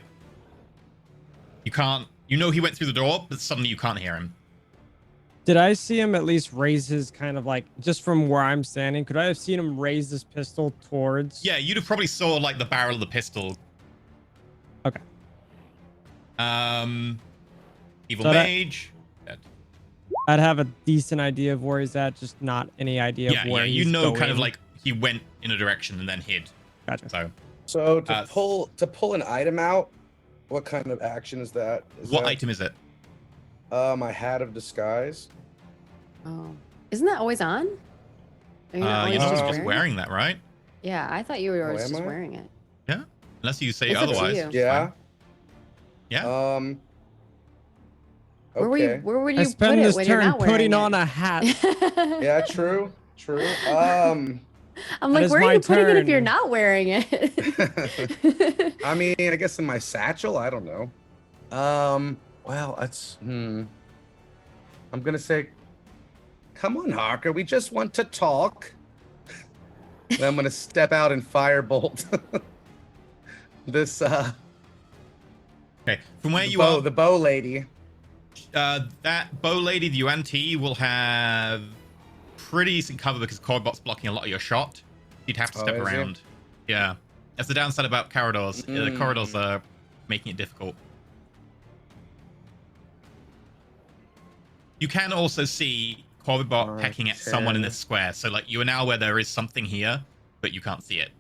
You can't... You know he went through the door, but suddenly you can't hear him. Did I see him at least raise his kind of like, just from where I'm standing, could I have seen him raise this pistol towards? Yeah, you'd have probably saw like the barrel of the pistol. Okay. Evil So Mage. Dead. I'd have a decent idea of where he's at, just not any idea Yeah, of where yeah, he's you know, kind of going. like he went in a direction and then hid. Gotcha. So, So to Uh, pull an item out, what kind of action is that? what item is it? My hat of disguise. Oh. Isn't that always on? Are you not always You're just just wearing that, right? Yeah, I thought you were always am just I? wearing it. Yeah. Unless you say It's up to otherwise. you. it's Yeah. fine. Yeah. Where Okay. would I you put spend it this when you're turn not wearing putting it? on a hat. Yeah, true. True. I'm That like, is where are my you putting it if you're turn. not wearing it? I mean, I guess in my satchel. I don't know. Well, that's. I'm gonna say, come on, Harker. We just want to talk. And I'm gonna step out and firebolt this. Okay. From where you the bow lady. that bow lady, the Yuan-Ti, will have pretty decent cover because Corvibot's blocking a lot of your shot. You'd have to Oh, step is he? around. Yeah. That's the downside about corridors. The corridors are making it difficult. You can also see Corvibot pecking at someone in 10. this square. So, like, you are now where there is something here, but you can't see it.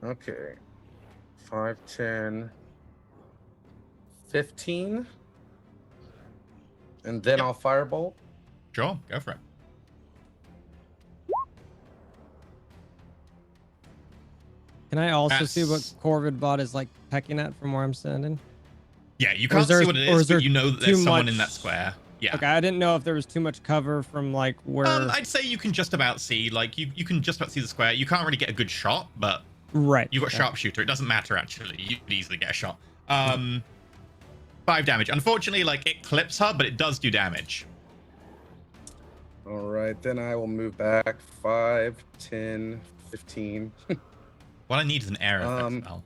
Okay. 5, 10, 15. And then Yep. I'll firebolt. Sure, go for it. Can I also see what That's- Corvidbot is like pecking at from where I'm standing? Yeah, you Or can't is there- see what it or is, is there but you know that too there's someone much- in that square. Yeah. Okay, I didn't know if there was too much cover from like where. I'd say you can just about see, like, you can just about see the square. You can't really get a good shot, but Right. you've got okay. sharpshooter. It doesn't matter, actually. You could easily get a shot. 5 damage. Unfortunately, like, it clips her, but it does do damage. All right, then I will move back 5, 10, 15. What I need is an air effect spell.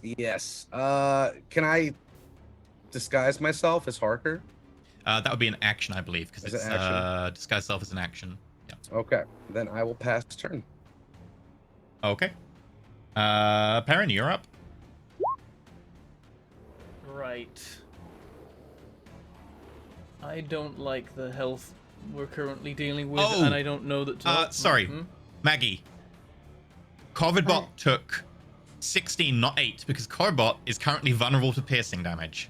Yes. Can I disguise myself as Harker? That would be an action, I believe, because Is it it's action? disguise self as an action. Yeah. Okay, then I will pass turn. Okay. Perrin, you're up. Right. I don't like the health we're currently dealing with, Oh, and I don't know that. Sorry. Hmm? Maggie. Corvidbot What? took 16, not 8, because Corvidbot is currently vulnerable to piercing damage.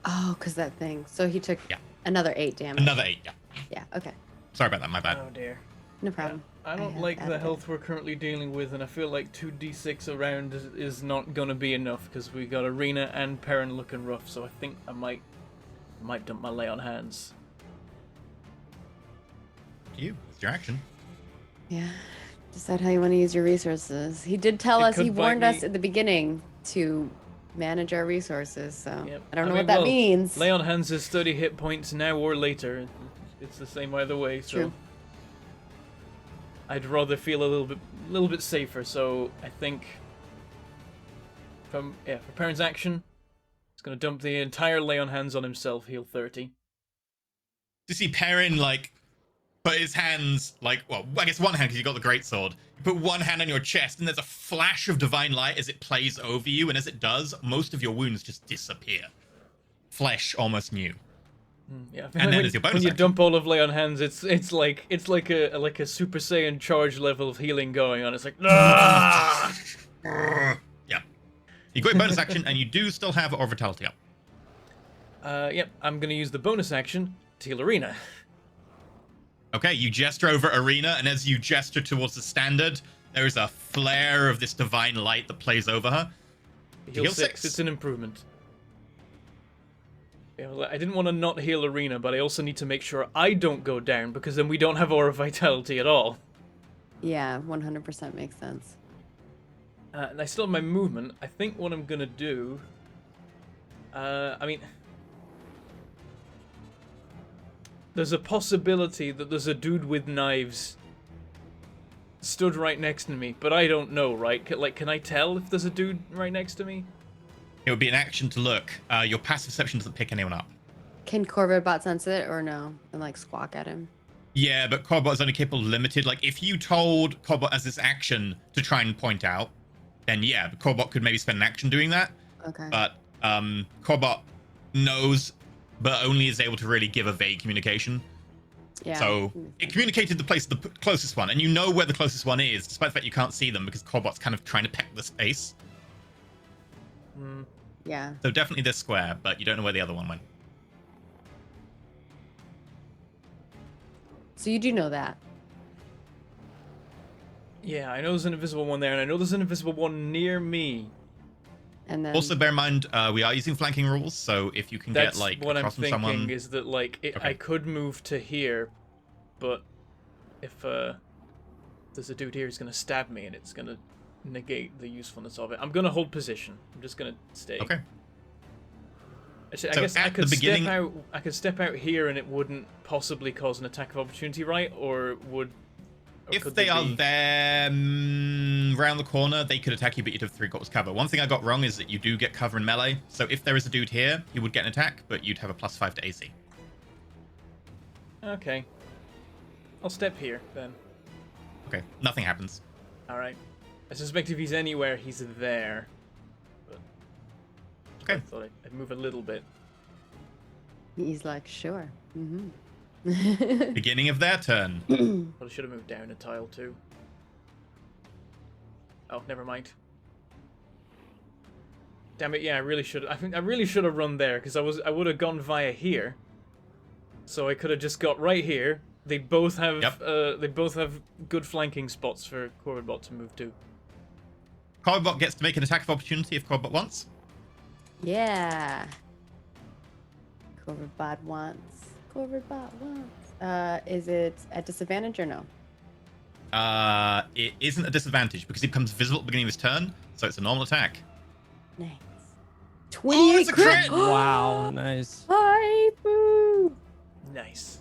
Oh, because that thing. So he took Yeah. another 8 damage. Another 8, yeah. Yeah, okay. Sorry about that, my bad. Oh dear. No problem. I don't have like the added it. health we're currently dealing with, and I feel like 2d6 around is not gonna be enough because we got Arena and Perrin looking rough. So I think I might dump my lay on hands. You, it's your action. Yeah. Decide how you want to use your resources. He did tell It us, he could bite warned us me- at the beginning to manage our resources, so Yep. I don't know mean, what that well, means. Lay on hands is 30 hit points now or later. It's the same either way. So True. I'd rather feel a little bit safer. So I think for Perrin's action, he's gonna dump the entire lay on hands on himself. Heal 30. To see Perrin, like, put his hands, like, well, I guess one hand because you got the greatsword. You put one hand on your chest, and there's a flash of divine light as it plays over you, and as it does, most of your wounds just disappear. Flesh almost new. Yeah, And then when, there's your bonus when you action. dump all of lay on hands, it's like a Super Saiyan charge level of healing going on. It's like Yeah. You got your bonus action, and you do still have Orbitality up. Yep, I'm going to use the bonus action to heal Arena. Okay, you gesture over Arena, and as you gesture towards the standard, there is a flare of this divine light that plays over her. Heal 6. It's an improvement. Yeah, well, I didn't want to not heal Arena, but I also need to make sure I don't go down, because then we don't have Aura Vitality at all. Yeah, 100% makes sense. And I still have my movement. I think what I'm going to do... I mean... There's a possibility that there's a dude with knives stood right next to me, but I don't know, right? Can I tell if there's a dude right next to me? It would be an action to look. Your passive perception doesn't pick anyone up. Can Corvid bot sense it or no? And like squawk at him? Yeah, but Corbot is only capable of limited. Like, if you told Corbot as this action to try and point out, then yeah, Corbot could maybe spend an action doing that. Okay. But Corbot knows, but only is able to really give a vague communication. Yeah. So it communicated the place, the closest one, and you know where the closest one is, despite the fact you can't see them because Corbot's kind of trying to peck the space. Yeah. So definitely this square, but you don't know where the other one went. So you do know that. Yeah, I know there's an invisible one there, and I know there's an invisible one near me. And then Also, bear in mind, we are using flanking rules, so if you can That's get, like, what I'm across from thinking someone... is that, like, Okay. I could move to here, but if there's a dude here who's going to stab me, and it's going to negate the usefulness of it. I'm going to hold position. I'm just going to stay. Okay. Actually, I So guess I at could the beginning- step out. I could step out here, and it wouldn't possibly cause an attack of opportunity, right? Or would? Or If could they are be... there round the corner, they could attack you, but you'd have 3/4 cover. One thing I got wrong is that you do get cover in melee. So if there is a dude here, he would get an attack, but you'd have a +5 to AC. Okay. I'll step here then. Okay, nothing happens. All right. I suspect if he's anywhere, he's there. But Okay. I thought I'd move a little bit. he's like, sure. Mm-hmm. Beginning of their turn. But I should have moved down a tile too. Oh, never mind. Damn it! Yeah, I really should. I think I really should have run there because I would have gone via here. So I could have just got right here. They both have good flanking spots for Corvidbot to move to. Corbot gets to make an attack of opportunity if Corbot wants. Yeah. Corvid wants. Is it at disadvantage or no? It isn't a disadvantage because it becomes visible at the beginning of his turn, so it's a normal attack. Nice. Oh, 28 it's a crit! Wow, nice. Hi, boo! Nice.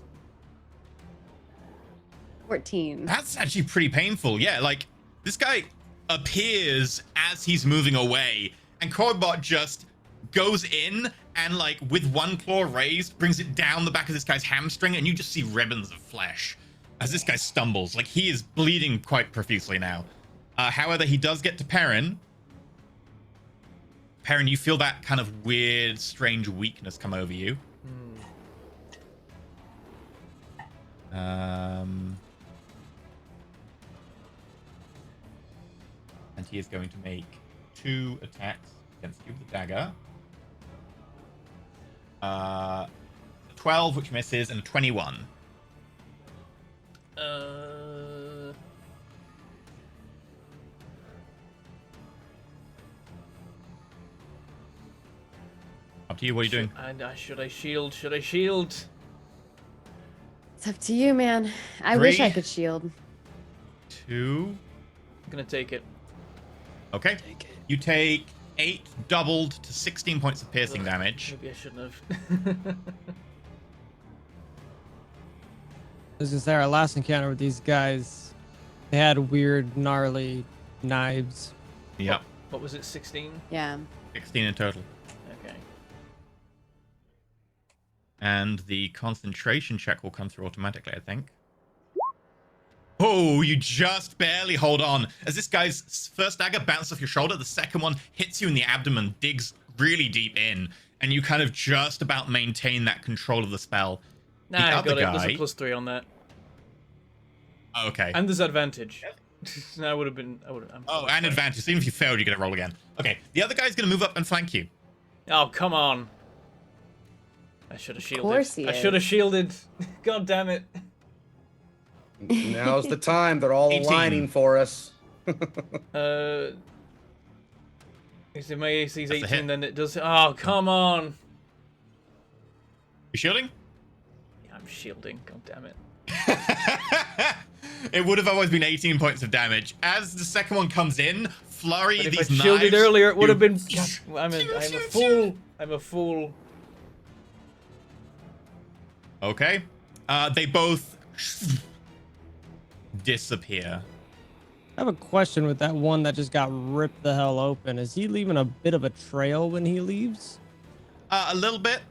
14. That's actually pretty painful. Yeah, like, this guy appears as he's moving away, and Corbot just goes in and, like, with one claw raised, brings it down the back of this guy's hamstring, and you just see ribbons of flesh as this guy stumbles. Like, he is bleeding quite profusely now. However, he does get to Perrin. Perrin, you feel that kind of weird, strange weakness come over you. And he is going to make 2 attacks against you with the dagger. 12, which misses, and a 21. Up to you. What are you doing? Should I shield? Should I shield? It's up to you, man. I wish I 3. could shield. 2. I'm gonna take it. Okay. You take 8 doubled to 16 points of piercing Ugh, damage. Maybe I shouldn't have. This is our last encounter with these guys. They had weird, gnarly knives. Yep. What was it? 16? Yeah. 16 in total. Okay. And the concentration check will come through automatically, I think. Oh, you just barely hold on. As this guy's first dagger bounces off your shoulder, the second one hits you in the abdomen, digs really deep in, and you kind of just about maintain that control of the spell. Nah, The I other got it. guy- There's a +3 on that. Oh, okay. And there's advantage. I would have been. Oh, and advantage. So even if you failed, you're going to roll again. Okay, the other guy's going to move up and flank you. Oh, come on. I should have Of shielded. course he I should have is. shielded. God damn it. Now's the time. They're all 18. aligning for us. If my AC is That's a 18, hit. then it does. Oh, come on. You shielding? Yeah, I'm shielding. God damn it. It would have always been 18 points of damage. As the second one comes in, flurry But if these I shielded knives, earlier, it would have you- been. I'm a fool. I'm a fool. Okay. They both disappear. I have a question with that one that just got ripped the hell open. Is he leaving a bit of a trail when he leaves? A little bit,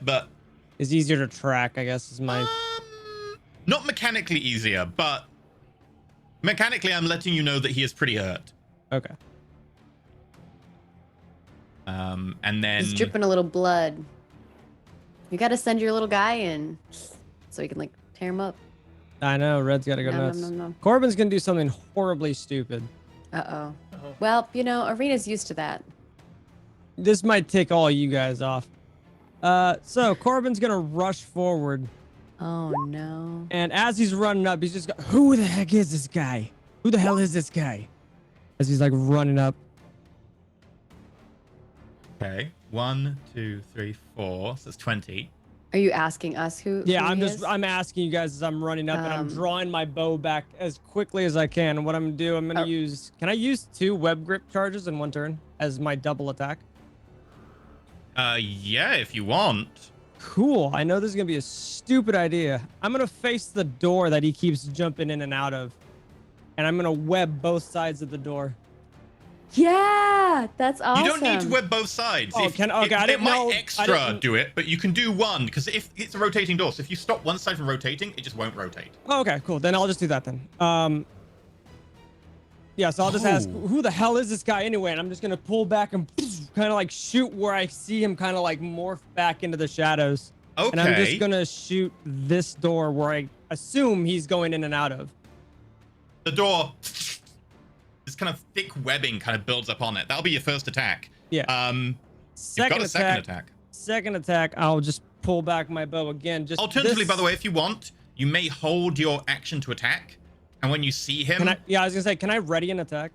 but It's easier to track, I guess, is my... not mechanically easier, but mechanically I'm letting you know that he is pretty hurt. Okay. And then He's dripping a little blood. You got to send your little guy in so he can like tear him up. I know, Red's gotta go Nom, nuts. nom, nom, nom. Corbin's gonna do something horribly stupid. Uh-oh. Uh-oh. Well, you know, Arena's used to that. This might tick all you guys off. So Corbin's gonna rush forward, Oh, no. and as he's running up, he's just go, who the heck is this guy? Who the hell is this guy? As he's like running up. okay, 1, 2, 3, 4. So that's 20. Are you asking us who? Yeah, who he is? I'm asking you guys as I'm running up, and I'm Um, drawing my bow back as quickly as I can. And what I'm gonna do, I'm gonna use. Can I use 2 web grip charges in one turn as my double attack? Yeah, if you want. Cool. I know this is gonna be a stupid idea. I'm gonna face the door that he keeps jumping in and out of, and I'm gonna web both sides of the door. Yeah, that's awesome. You don't need to web both sides. Oh, If- okay, I it didn't might know- I extra didn't- do it, but you can do one because if it's a rotating door, so if you stop one side from rotating, it just won't rotate. Oh, okay, cool. Then I'll just do that then. Yeah, so I'll just ask, Oh. who the hell is this guy anyway? And I'm just gonna pull back and kind of like shoot where I see him kind of like morph back into the shadows. Okay. And I'm just gonna shoot this door where I assume he's going in and out of. The door, this kind of thick webbing kind of builds up on it. That'll be your first attack. Yeah. You've Second got a second attack. Second attack, I'll just pull back my bow again. Just Alternatively, this- by the way, if you want, you may hold your action to attack, and when you see him, Can I? Yeah, I was gonna say, can I ready an attack?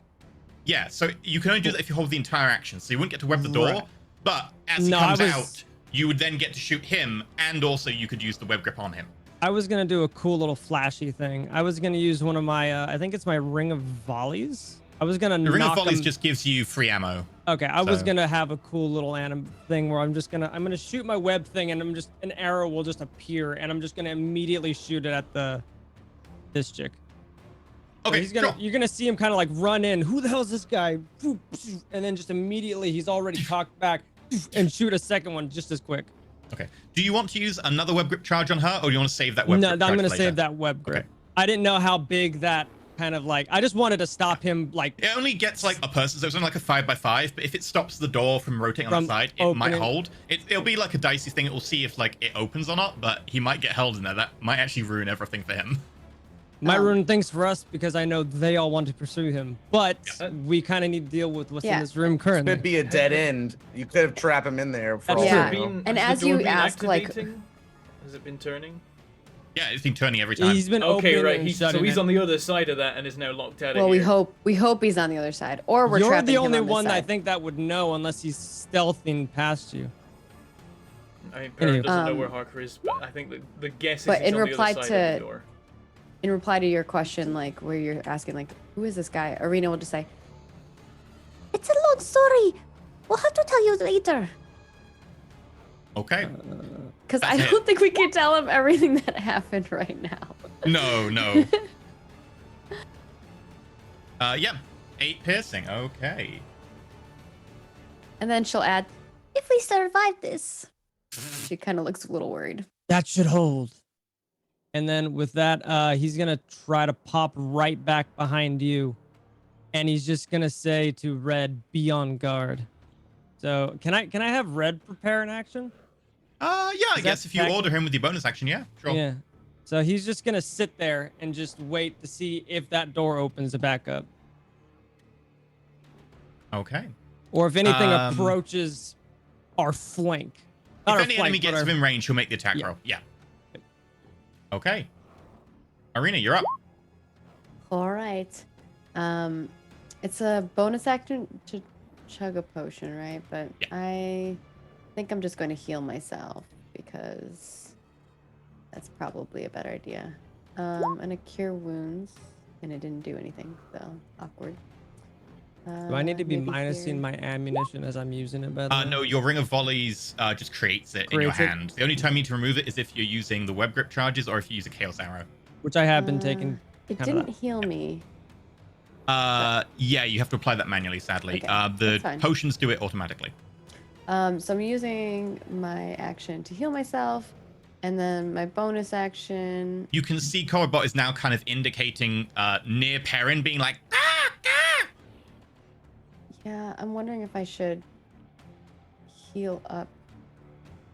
yeah. So you can only do that if you hold the entire action. So you wouldn't get to web the door, Right. but as he No, I comes was- out, you would then get to shoot him, and also you could use the web grip on him. I was gonna do a cool little flashy thing. I was gonna use one of my, I think it's my ring of volleys. I was gonna The ring of knock volleys him- just gives you free ammo. Okay, I was so- gonna have a cool little anim thing where I'm gonna shoot my web thing, and an arrow will just appear, and I'm just gonna immediately shoot it at this chick. So Okay, he's gonna, sure. you're gonna see him kind of like run in. Who the hell is this guy? And then just immediately he's already cocked back and shoot a second one just as quick. Okay. Do you want to use another web grip charge on her, or do you want to save that web No, grip I'm charge gonna for save later? that web grip. Okay. I didn't know how big that kind of like. I just wanted to stop him like It only gets like a person, so it's only like a 5x5. But if it stops the door from rotating on From the side, it might opening. hold. It'll be like a dicey thing. It will see if like it opens or not. But he might get held in there. That might actually ruin everything for him. might ruin things for us because I know they all want to pursue him. But Yeah. we kind of need to deal with what's in Yeah. this room currently. Could be a dead end. You could have trap him in there. For That's all Yeah. we know. And has as the door you been ask, like- activating? Has it been turning? Yeah, it's been turning every time. He's been Okay, opening right. and So shutting he's it. on the other side of that and is now locked out of Well, we here. hope he's on the other side, or we're You're trapping the him only on this one that I side. think that would know unless he's stealthing past you. I mean, Perrin Anywho. doesn't know where Harker is, but I think the guess is But he's in on reply the other side of to- the door. In reply to your question, like where you're asking, like, who is this guy? Arena will just say, "It's a long story. We'll have to tell you later." Okay. Because I That's don't it. think we can tell him everything that happened right now. No. Yeah. 8 piercing. Okay. And then she'll add, "If we survive this." She kind of looks a little worried. That should hold. And then with that, he's gonna try to pop right back behind you, and he's just gonna say to Red, "Be on guard." So can I have Red prepare an action? Yeah, I Is guess that if you tactic? order him with your bonus action, yeah, sure. Yeah. So he's just gonna sit there and just wait to see if that door opens to back up, Okay. or if anything Um, approaches our flank. Not If our any flank, enemy but gets our- within range, he'll make the attack Yeah. roll. Yeah. Okay. Arena, you're up. All right. It's a bonus action to chug a potion, right? But Yeah. I think I'm just going to heal myself because that's probably a better idea. I'm gonna cure wounds, and it didn't do anything, so awkward. Do I need to be maybe minusing here. my ammunition as I'm using it, by the way? No, your Ring of Volleys just creates it in your Creates it? hand. The only time you need to remove it is if you're using the web grip charges or if you use a Chaos Arrow. Which I have been taking. It kinda didn't that. heal me. Yeah, you have to apply that manually, sadly. Okay, The that's fine. potions do it automatically. So I'm using my action to heal myself, and then my bonus action. You can see Korobot is now kind of indicating near Perrin, being like, ah, ah! Yeah, I'm wondering if I should heal up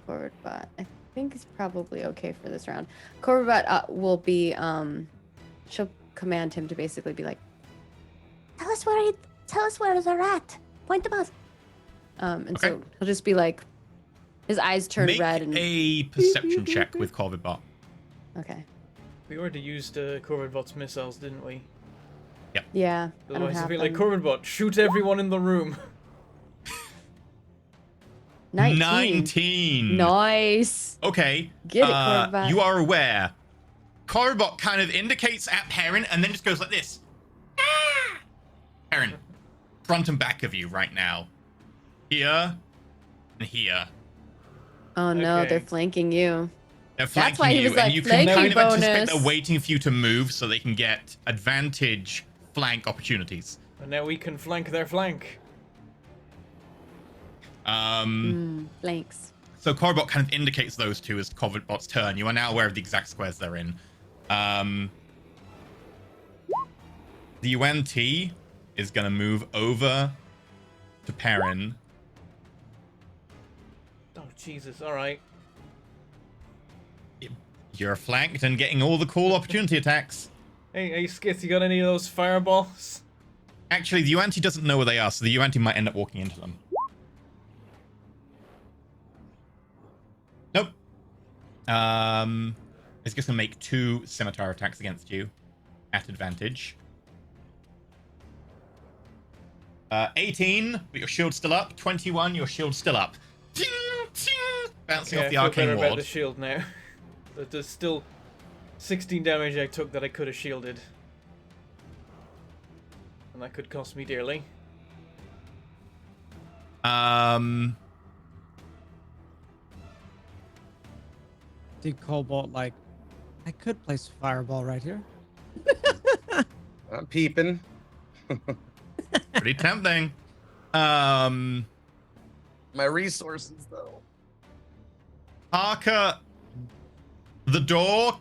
Corvidbot. I think it's probably okay for this round. Corvidbot will be she'll command him to basically be like, tell us where they're at. Point them out. And so Okay. he'll just be like, his eyes turn Make red and a perception check with Korobot. okay. We already used Corvidbot's missiles, didn't we? Yeah, I don't Otherwise, it'd have be like, them. Corvidbot, shoot everyone in the room. 19. Nice. Okay. Get it, Korobot. You are aware. Korobot kind of indicates at Perrin and then just goes like this. Ah! Perrin, front and back of you right now. Here and here. Oh no, Okay. they're flanking you. They're That's flanking why he you, was and like, you can flanking kind of anticipate bonus. they're waiting for you to move so they can get advantage flank opportunities. And now we can flank their flank. Flanks. So Korobot kind of indicates those two as Korobot's turn. You are now aware of the exact squares they're in. The UNT is going to move over to Perrin. Oh, Jesus, alright. You're flanked and getting all the cool opportunity attacks. Hey, Skith, you got any of those fireballs? Actually, the UNT doesn't know where they are, so the UNT might end up walking into them. Nope. It's just gonna make 2 scimitar attacks against you at advantage. 18, but your shield's still up. 21, your shield's still up. Ting, ting, bouncing Okay, off the I feel arcane better about ward. the shield now. There's still 16 damage I took that I could have shielded. And that could cost me dearly. Did Cobalt like? I could place a fireball right here. I'm peeping. Pretty tempting. My resources, though. Parker, the door.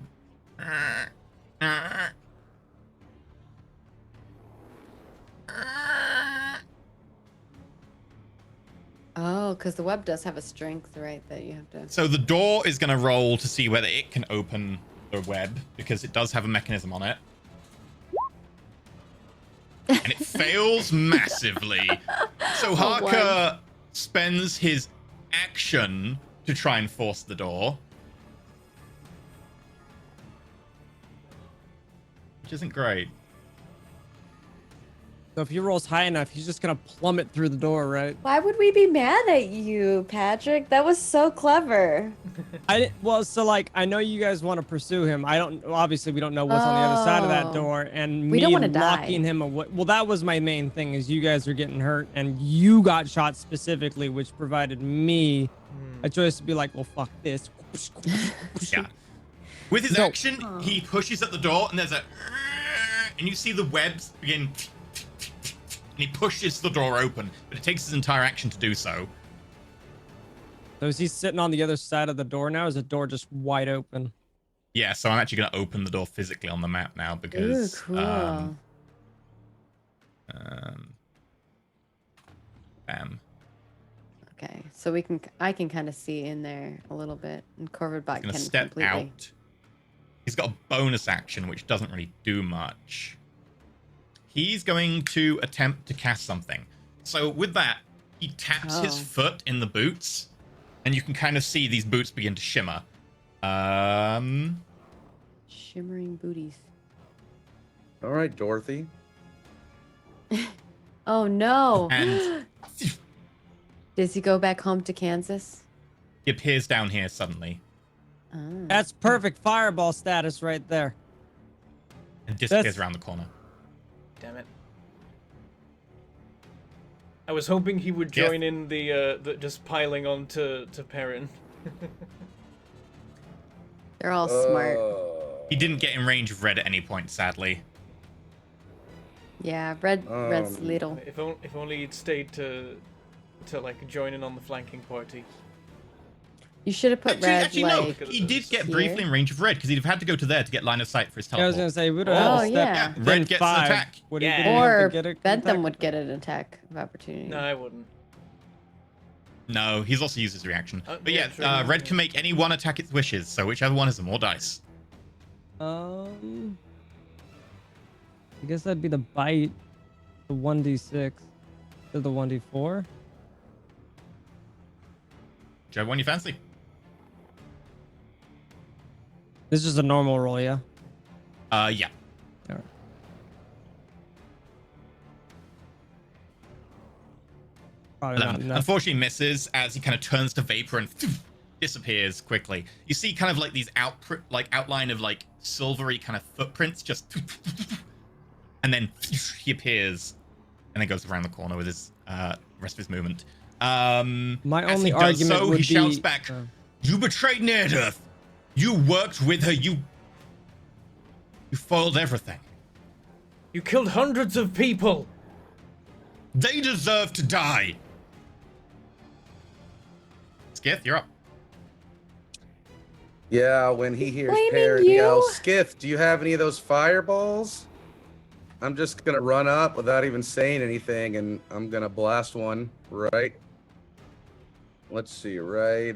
Oh, because the web does have a strength, right? That you have to. So the door is going to roll to see whether it can open the web because it does have a mechanism on it. And it fails massively. So Harker spends his action to try and force the door. Which isn't great. So if he rolls high enough, he's just gonna plummet through the door, right? Why would we be mad at you, Patrick? That was so clever. Well, so like I know you guys want to pursue him. I don't. Obviously, we don't know what's on the other side of that Oh. door, and We me don't wanna locking die. him away. Well, that was my main thing. Is you guys are getting hurt, and you got shot specifically, which provided me a choice to be like, well, fuck this. Yeah. With his No. action, he pushes at the door and there's a... And you see the webs begin... And he pushes the door open, but it takes his entire action to do so. So is he sitting on the other side of the door now? Is the door just wide open? Yeah, so I'm actually going to open the door physically on the map now Ooh, because... cool. Bam. Okay, so we can. I can kind of see in there a little bit, and Corvidbot He's going can to step completely. out. He's got a bonus action, which doesn't really do much. He's going to attempt to cast something. So with that, he taps his Oh. foot in the boots, and you can kind of see these boots begin to shimmer. Shimmering booties. All right, Dorothy. Oh no. And Does he go back home to Kansas? he appears down here suddenly Oh. That's perfect fireball status right there. and disappears That's- around the corner. Damn it. I was hoping he would Yes. join in the just piling on to Perrin. They're all smart. He didn't get in range of Red at any point, sadly. Yeah, Red's little. If only he'd stayed to like join in on the flanking party. You should have put Red no. like. He did get here. briefly in range of Red because he'd have had to go to there to get line of sight for his Yeah, I was teleport. gonna say we would have Oh, had a step. yeah. Red then gets an 5. attack. Would he Yeah. didn't have to Or get a Bentham attack? would get an attack of opportunity. No, I wouldn't. No, he's also used his reaction. But yeah, yeah, true. Red can make any one attack its wishes, so whichever one has the more dice. I guess that'd be the bite, the 1d6, to the 1d4. Whichever one you fancy. This is just a normal roll, yeah. Yeah. All right. Probably not 11. enough. Unfortunately misses as he kind of turns to vapor and disappears quickly. You see kind of like these outline of like silvery kind of footprints just and then he appears and then goes around the corner with his rest of his movement. My as only he does argument so, would he shouts be- back, oh. "You betrayed Neardearth. You worked with her. You foiled everything. You killed hundreds of people. They deserve to die." Skith, you're up. Yeah, when he hears Blaming Perrin you? yell, Skiff, do you have any of those fireballs? I'm just gonna run up without even saying anything, and I'm gonna blast one right. Let's see, right.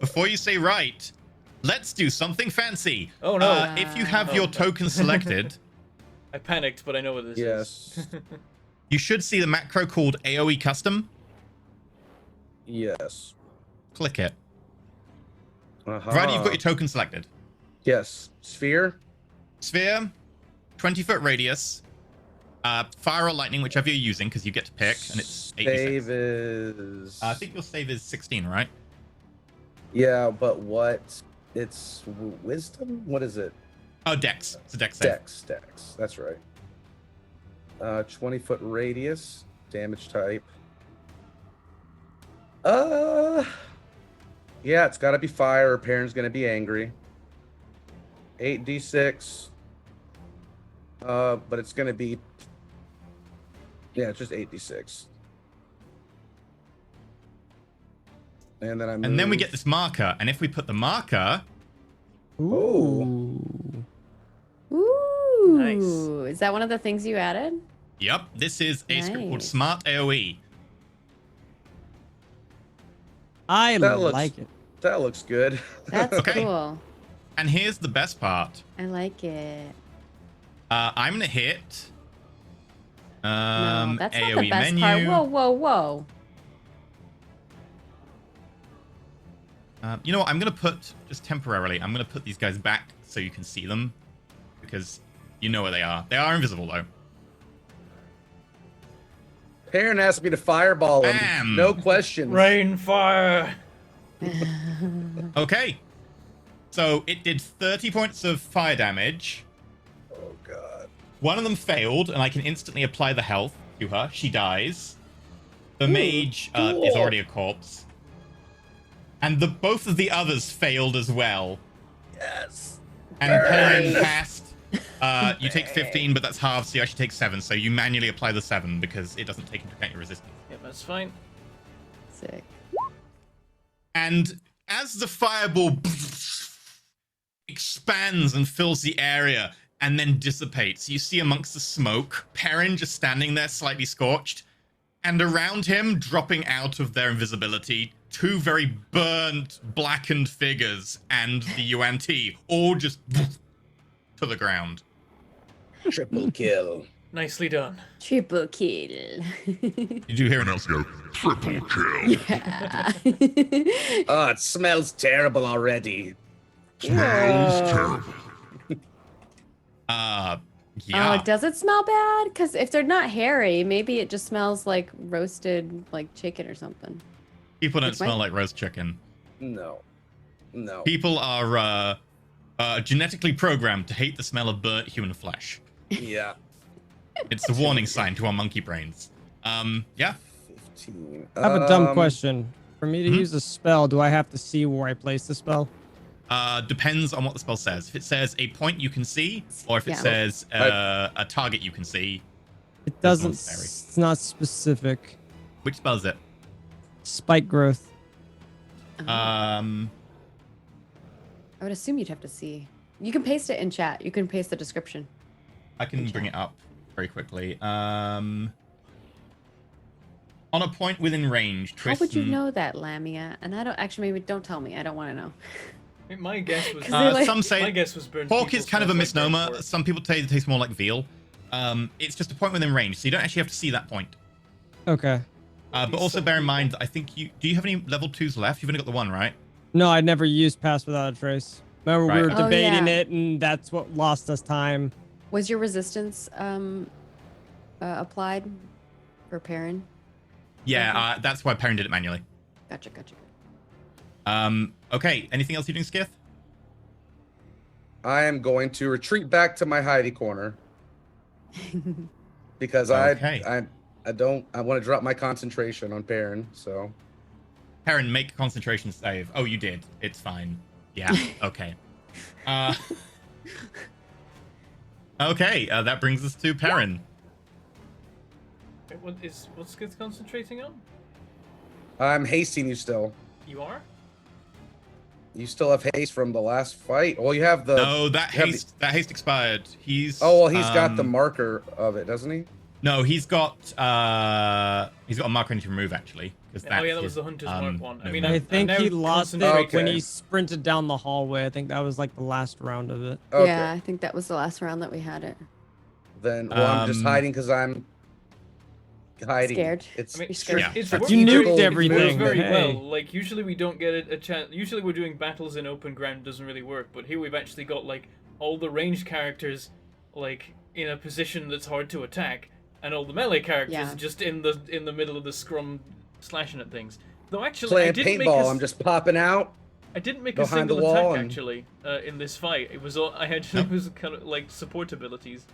Before you say right, let's do something fancy. Oh, no. If you have your token selected, I panicked, but I know what this is. Yes. you should see the macro called AoE Custom. Yes. Click it. Uh-huh. Provided you've got your token selected. Yes. Sphere. Sphere, 20-foot radius, fire or lightning, whichever you're using, because you get to pick, and it's 86. Save is. I think your save is 16, right? Yeah, but what? It's wisdom. What is it? Oh, Dex. It's a Dex save. Dex. That's right. 20-foot radius, damage type. Yeah, it's got to be fire. Or Perrin's gonna be angry. 8d6. But it's gonna be. Yeah, it's just 8d6. And then I move. And then we get this marker, and if we put the marker, Ooh. Ooh. Nice. Is that one of the things you added? yep, this is a script called Nice. Smart AoE. I That looks- like it. That looks good. That's Okay. cool. And here's the best part. I like it. I'm gonna hit. No, that's AoE not the best menu. part. Whoa. You know what? I'm gonna put just temporarily. I'm gonna put these guys back so you can see them, because you know where they are. They are invisible though. Perrin asked me to fireball him. Bam. No question. Rain fire. Okay. So it did 30 points of fire damage. Oh god. One of them failed, and I can instantly apply the health to her. She dies. The mage is already a corpse. And both of the others failed as well. Yes. And Perrin passed. You take 15, but that's halved, so you actually take 7. So you manually apply the 7 because it doesn't take into account your resistance. Yep, that's fine. Sick. And as the fireball expands and fills the area and then dissipates, you see amongst the smoke, Perrin just standing there slightly scorched, and around him, dropping out of their invisibility, 2 very burnt, blackened figures and the UNT, all just to the ground. Triple kill. Nicely done. Triple kill. Did you hear And it? else go, triple kill. Yeah. Oh, it smells terrible already. Smells Ew. terrible. Yeah. Oh, does it smell bad? Because if they're not hairy, maybe it just smells like roasted, like chicken or something. People don't It smell might- like roast chicken. No. No. People are genetically programmed to hate the smell of burnt human flesh. Yeah. It's a warning sign to our monkey brains. Yeah. 15. I have a dumb question. For me to Mhm. use a spell, do I have to see where I place the spell? Depends on what the spell says. If it says a point you can see, or if it Yeah. says a target you can see. It Those doesn't. ones vary. It's not specific. Which spell is it? Spike growth. I would assume you'd have to see. You can paste it in chat. You can paste the description. I can bring it up very quickly. On a point within range, How would you Tristan- know that, Lamia? And I don't actually. Maybe don't tell me. I don't want to know. I mean, my guess was. 'Cause they're like- Some my say guess was burnt. pork people is kind of a smells like burnt misnomer. pork. Some people say it tastes more like veal. It's just a point within range, so you don't actually have to see that point. Okay. But also bear in mind, I think you do you have any level 2s left? You've only got the one, right? No, I never used Pass Without a Trace. Remember, Right. we were Oh, debating yeah. it, and that's what lost us time. Was your resistance applied for Perrin? Yeah, that's why Perrin did it manually. Gotcha. Gotcha. Okay. Anything else you're doing, Skith? I am going to retreat back to my hidey corner because Okay. I want to drop my concentration on Perrin. So Perrin, make a concentration save. Oh, you did. It's fine. Yeah. Okay. Okay. That brings us to Perrin. Okay, what's Skith concentrating on? I'm hasting you still. You are? You still have haste from the last fight. Well, you have the. No, that you have the- haste expired. He's Oh well, he's got the marker of it, doesn't he? No, he's got a marker I need to remove actually. Because Oh yeah, that was the Hunter's Mark one. I mean, I I'm think now he lost it concentrating- when Okay. he sprinted down the hallway. I think that was like the last round of it. Okay. Yeah, I think that was the last round that we had it. Then I'm just hiding because I'm hiding. Scared. It's I mean, You're scared. Yeah. it's You working nuked very- everything, It works very hey. well. Like usually we don't get a chance. Usually we're doing battles in open ground. It doesn't really work. But here we've actually got like all the ranged characters like in a position that's hard to attack, and all the melee characters Yeah. just in the middle of the scrum slashing at things. Though actually, I playing didn't make paintball. a, I'm just popping out. I didn't make a behind the single wall attack and- actually in this fight. It was all I actually was kind of like support abilities.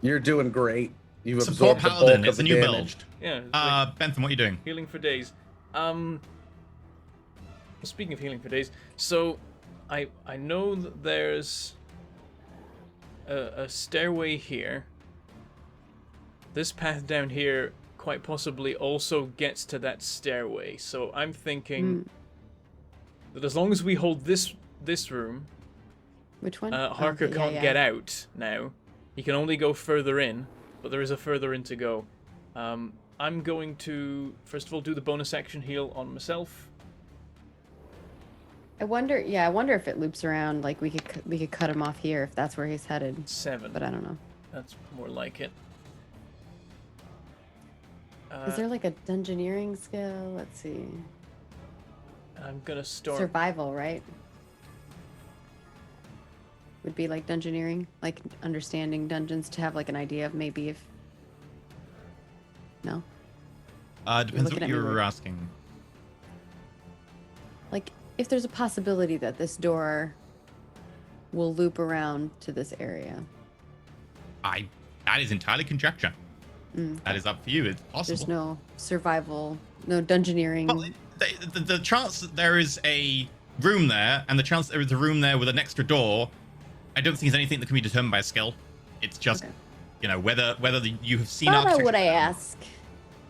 You're doing great. You've Support absorbed the Paladin, bulk it's of a the new damage. build. Yeah. it's like Bentham, what are you doing? healing for days. Speaking of healing for days, so I know that there's a stairway here. This path down here quite possibly also gets to that stairway. So I'm thinking that as long as we hold this room, Which one? Harker Okay, can't get out now. He can only go further in, but there is a further in to go. I'm going to first of all do the bonus action heal on myself. I wonder. Yeah, I wonder if it loops around. Like we could cut him off here if that's where he's headed. 7. But I don't know. That's more like it. Is there like a dungeoneering skill? Let's see. I'm gonna start. Survival, right? Would be like dungeoneering, like understanding dungeons to have like an idea of maybe if. No, Depends looking what at me you're weird. asking. like if there's a possibility that this door will loop around to this area. That is entirely conjecture. That is up for you. It's possible. There's no survival, no dungeoneering. Well, the chance that there is a room there, and the chance that there is a room there with an extra door, I don't think is anything that can be determined by a skill. It's just, Okay. you know, whether you have seen Thought I architecture. would I ask?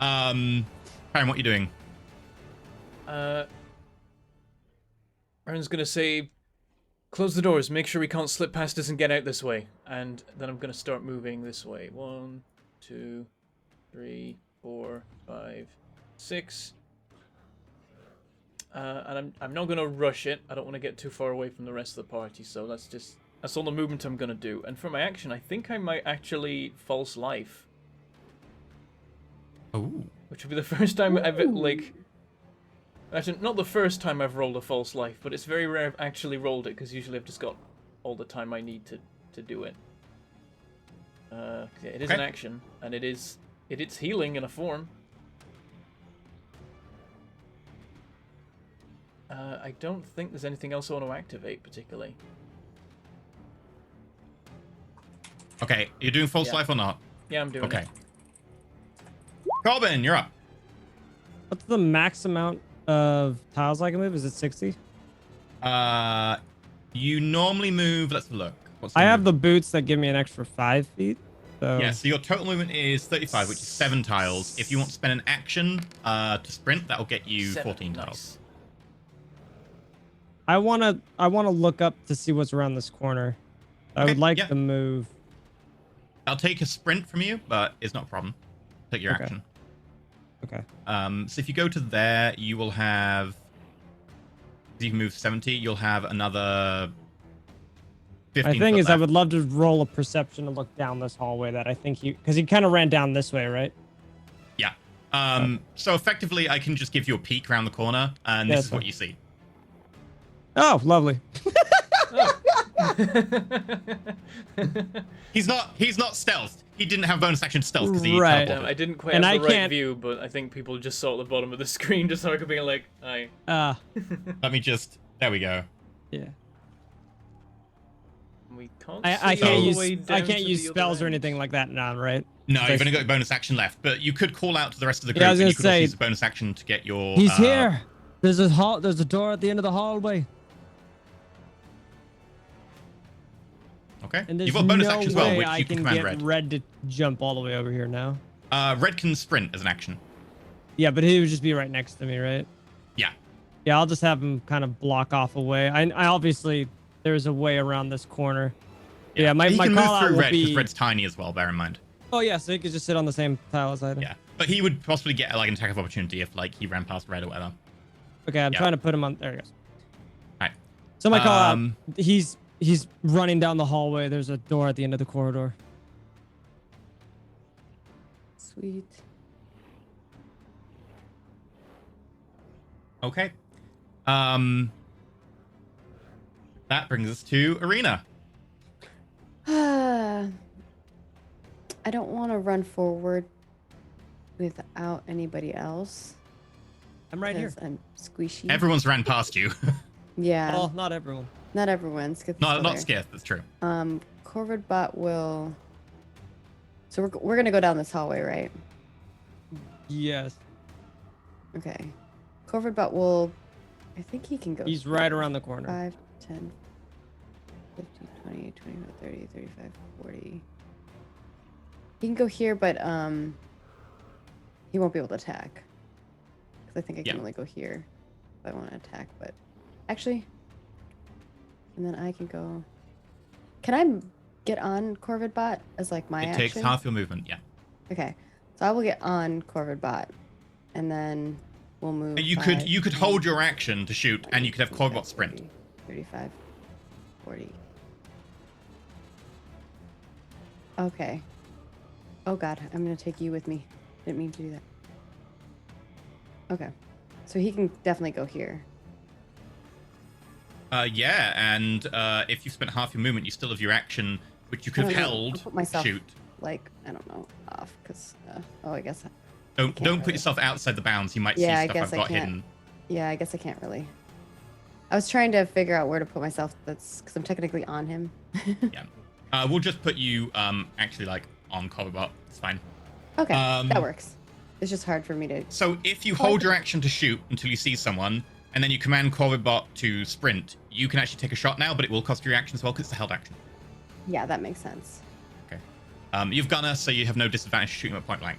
Karen, what are you doing? Aaron's gonna say, "Close the doors. Make sure we can't slip past us and get out this way." And then I'm gonna start moving this way. 1, 2, 3, 4, 5, 6. And I'm not gonna rush it. I don't want to get too far away from the rest of the party. So let's just That's all the movement I'm gonna do. And for my action, I think I might actually false life, Oh. which will be the first time I've actually not the first time I've rolled a false life, but it's very rare I've actually rolled it because usually I've just got all the time I need to do it. It is an action, and it's healing in a form. I don't think there's anything else I want to activate particularly. Okay, you're doing false life or not? Yeah, I'm doing it. Corbin, you're up. What's the max amount of tiles I can move? Is it 60? You normally move. Let's look. What's I have the boots that give me an extra 5 feet. So Yeah, so your total movement is 35, which is 7 tiles. If you want to spend an action to sprint, that will get you 14 tiles. I wanna look up to see what's around this corner. I would like to move. I'll take a sprint from you, but it's not a problem. Take your action. Okay. So if you go to there, you will have. You can move 70. You'll have another. 15 My thing is, left. I would love to roll a perception to look down this hallway. That I think because he kind of ran down this way, right? Yeah. So effectively, I can just give you a peek around the corner, and this is what you see. Oh, lovely. He's not stealthed. He didn't have bonus action stealth because he Right. teleported. I didn't quite And have I the right can't- view, but I think people just saw at the bottom of the screen just so I could be like, "Aye." Let me just. There we go. Yeah. We can't. I see can't all the use way I down can't to use the other spells or end. anything like that now, right? No, Because you've I- only got a bonus action left, but you could call out to the rest of the group. Yeah, I was and gonna you could also say- use a bonus action to get your. He's here. There's a door at the end of the hallway. Okay. And there's You've got bonus no action as well, way which I you can can command get red. red to jump all the way over here now. Red can sprint as an action. Yeah, but he would just be right next to me, right? Yeah. Yeah, I'll just have him kind of block off a way. I obviously there's a way around this corner. Yeah, my he can call move out through will red because be. red's tiny as well. Bear in mind. Oh yeah, so he could just sit on the same tile as I do. Yeah, but he would possibly get like an attack of opportunity if like he ran past red or whatever. Okay, I'm Yeah. trying to put him on. There he goes. All right. So my call out. He's running down the hallway. There's a door at the end of the corridor. Sweet. Okay. That brings us to Arena. I don't want to run forward without anybody else. I'm right here. 'cause I'm squishy. Everyone's ran past you. Yeah. Well, not everyone. Not everyone's. Not scared. That's true. Corvid bot will. So we're gonna go down this hallway, right? Yes. Okay. Corvid bot will. I think he can go. He's right around the corner. 5, 10, 50, 20, 25, 30, 35, 40. He can go here, but he won't be able to attack. Because I think I can only go here if I want to attack. But actually, and then I can go. Can I get on Corvid bot as like my It action? takes half your movement. Yeah. Okay, so I will get on Corvid bot, and then we'll move. You 5, could 10, hold your action to shoot, and you could have 25, Corbot sprint. 40, 35, 40. Okay. Oh god, I'm gonna take you with me. Didn't mean to do that. Okay. So he can definitely go here. Yeah, and if you spent half your movement, you still have your action, which you could have I don't know. I'll held. put myself, Shoot. like, I don't know, off, because, I guess, Don't can't put really. yourself outside the bounds. You might Yeah, I see stuff guess I've I got can't. hidden. yeah, I guess I can't really. I was trying to figure out where to put myself, that's, because I'm technically on him. Yeah. We'll just put you actually like on Corbot. It's fine. Okay, Um, that works. It's just hard for me to. So if you hold your action to shoot until you see someone, and then you command Corbot to sprint, you can actually take a shot now, but it will cost you your action as well because it's a held action. Yeah, that makes sense. Okay. You've Gunner, so you have no disadvantage shooting at point blank.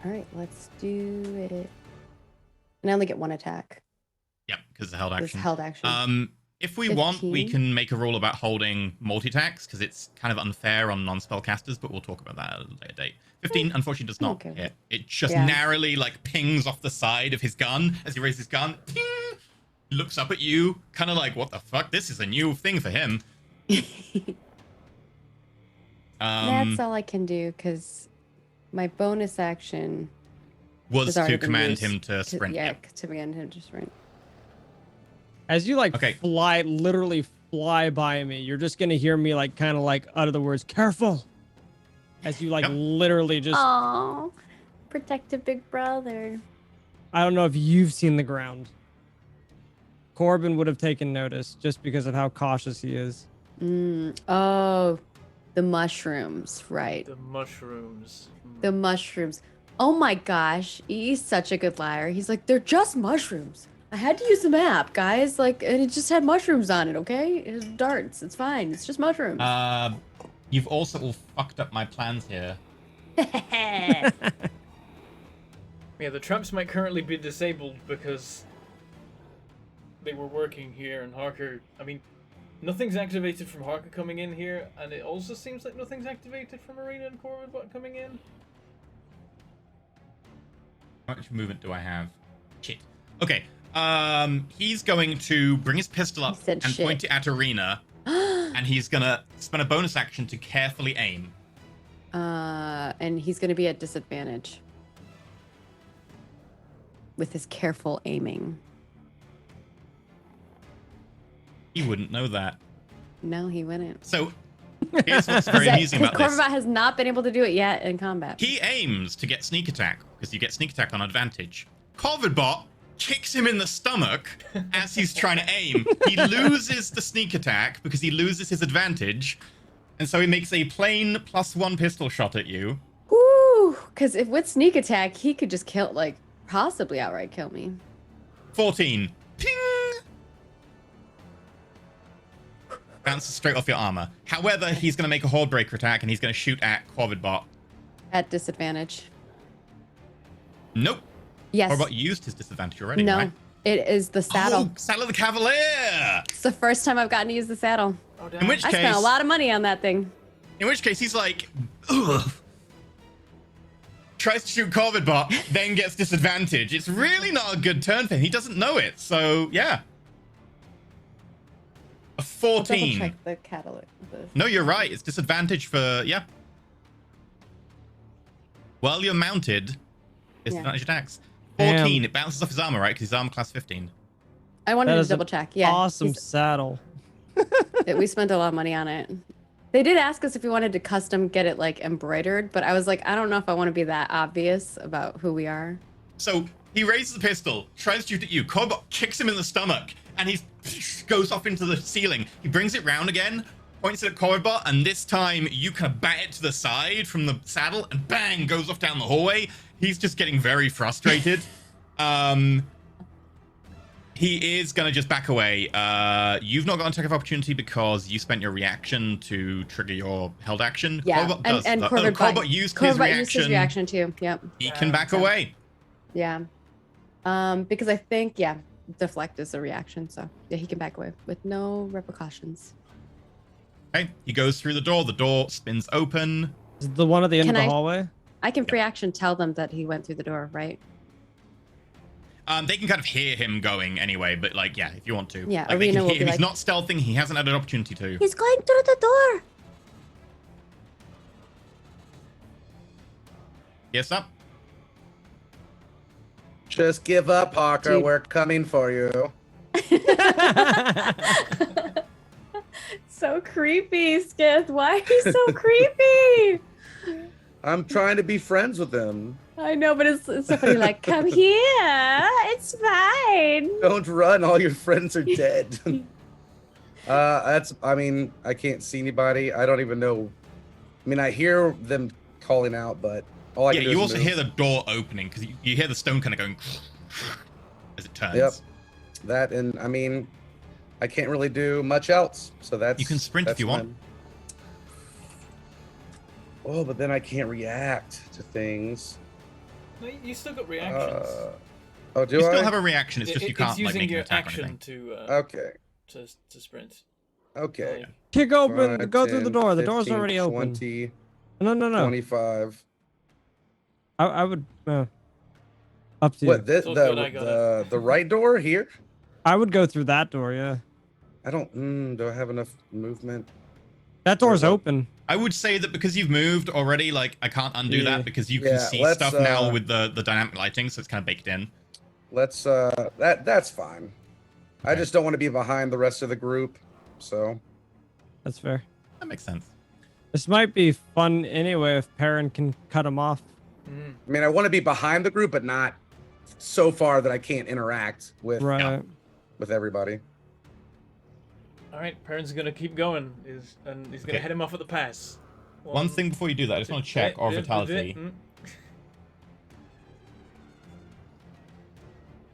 All right, let's do it. And I only get one attack. Yeah, because it's a held This action. held action. If we want, we 15. can make a rule about holding multi-attacks, because it's kind of unfair on non-spellcasters, but we'll talk about that at a later date. 15, unfortunately, does not Okay. hit. It just Yeah. narrowly, like, pings off the side of his gun as he raises his gun. Ping! looks up at you, kind of like, what the fuck? This is a new thing for him. That's all I can do because my bonus action Was has to already been command used him to sprint. Yeah, Yep. to command him to sprint. As you like Okay. literally fly by me, you're just gonna hear me like kind of like utter the words "careful," as you like Yep. literally just. Oh, protective big brother. I don't know if you've seen the ground. Corbin would have taken notice just because of how cautious he is. Oh, the mushrooms, right? The mushrooms. The mushrooms. Oh my gosh, he's such a good liar. He's like, they're just mushrooms. I had to use the map, guys. Like, and it just had mushrooms on it. Okay, it's darts. It's fine. It's just mushrooms. You've also all fucked up my plans here. Yeah, the traps might currently be disabled because they were working here, and Harker. I mean, nothing's activated from Harker coming in here, and it also seems like nothing's activated from Arena and Corbin coming in. How much movement do I have? Shit. Okay. He's going to bring his pistol up He said and shit. point it at Arena, and he's gonna spend a bonus action to carefully aim. And he's gonna be at disadvantage with his careful aiming. He wouldn't know that. No, he wouldn't. So here's what's very amusing about Because this. Corvabat has not been able to do it yet in combat. He aims to get sneak attack because you get sneak attack on advantage. Corvidbot kicks him in the stomach as he's trying to aim. He loses the sneak attack because he loses his advantage, and so he makes a plain +1 pistol shot at you. Woo! Because if with sneak attack, he could just kill, like, possibly outright kill me. 14. Ping! Bounces straight off your armor. However, he's going to make a horde breaker attack and he's going to shoot at Corvidbot. At disadvantage. Nope. Yes. Corvidbot used his disadvantage already, No, right? it is the saddle. Oh, Saddle of the Cavalier! It's the first time I've gotten to use the saddle. Oh, In which I case, spent a lot of money on that thing. he's like, ugh. Tries to shoot Corvidbot, then gets disadvantage. It's really not a good turn for him. He doesn't know it, so yeah. A I'll double 14. check the catalog. No, you're right. It's disadvantage for, yeah. While you're mounted, disadvantage attacks. 14, it bounces off his armor, right? Because his armor class 15. I wanted That to is an double check. Yeah. Awesome saddle. We spent a lot of money on it. They did ask us if we wanted to custom get it like embroidered, but I was like, I don't know if I want to be that obvious about who we are. So he raises the pistol, tries to shoot at you. Corvidbot kicks him in the stomach, and he goes off into the ceiling. He brings it round again, points it at Corvidbot, and this time you kind of bat it to the side from the saddle, and bang, goes off down the hallway. He's just getting very frustrated. He is going to just back away. You've not got an attack of opportunity because you spent your reaction to trigger your held action. Yeah, Corvidbot does. and Corvidbot used his Corvidbot used his reaction too. Yep. He can back so- away. Yeah. Because I think, deflect is a reaction, so yeah, he can back away with no repercussions. Okay, he goes through the door. The door spins open. Is it the one at the end Can of the I- hallway? I can free action tell them that he went through the door, right? They can kind of hear him going anyway, but like, yeah, if you want to. Yeah, like, they Arena can will hear be him. He's like- not stealthing. He hasn't had an opportunity to. He's going through the door. Yes, up. Just give up, Hawker. Dude. We're coming for you. So creepy, Skith. Why are you so creepy? I'm trying to be friends with him. I know, but it's so funny. Like, come here. It's fine. Don't run. All your friends are dead. I mean, I can't see anybody. I don't even know. I mean, I hear them calling out, but all I Yeah, can do you is also move. hear the door opening because you hear the stone kind of going as it turns. Yep. That, and I mean, I can't really do much else. So that's. You can sprint if that's you want. fine. Oh, but then I can't react to things. No, you still got reactions. Oh, do You I? still have a reaction. It's just you can't it's like using make an your attack or action anything. to Okay. to sprint. Okay. Kick open. 5, Go through the 10, door. The door's 15, already open. 20, No. 25. I would. Up to What? you. The It's all good, I got the right door here? I would go through that door, yeah. I don't. Do I have enough movement? That door's Where's open. I would say that because you've moved already, like I can't undo Yeah. that because you can Yeah, see let's, stuff now with the dynamic lighting, so it's kind of baked in. Let's. That's fine. I Okay. just don't want to be behind the rest of the group. So. That's fair. That makes sense. This might be fun anyway if Perrin can cut him off. Mm. I mean, I want to be behind the group, but not so far that I can't interact with Right. with everybody. All right, Perrin's gonna keep going. He's gonna Okay. head him off at the pass. One thing before you do that, I just want to check our vitality. Mm.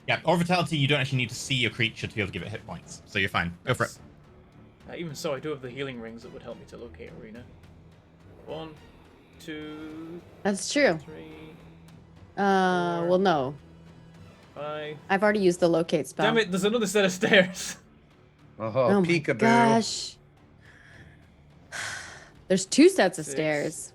Yeah, or vitality, you don't actually need to see your creature to be able to give it hit points, so you're fine. Go for it. Even so, I do have the healing rings that would help me to locate Arena. 1, 2, That's true. 3, Well, no. 5. I've already used the locate spell. Damn it! There's another set of stairs. Oh, my peekaboo. gosh. There's 2 sets of 6. stairs.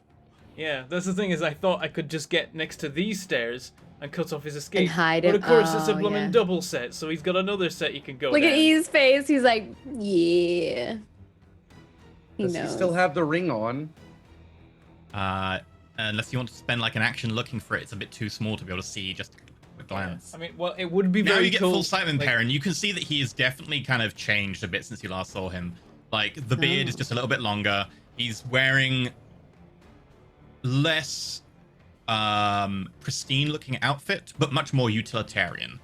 Yeah, that's the thing is I thought I could just get next to these stairs and cut off his escape. And hide but him. of course it's a Oh, blooming yeah. double set, so he's got another set he can go Look down. at E's face. He's like, yeah. He Does knows. he still have the ring on? Unless you want to spend like an action looking for it, it's a bit too small to be able to see just a glance. I mean, well, it would be Now very you get cool. full sight of like, Perrin. You can see that he has definitely kind of changed a bit since you last saw him. Like the beard is Oh. just a little bit longer. He's wearing less pristine looking outfit, but much more utilitarian.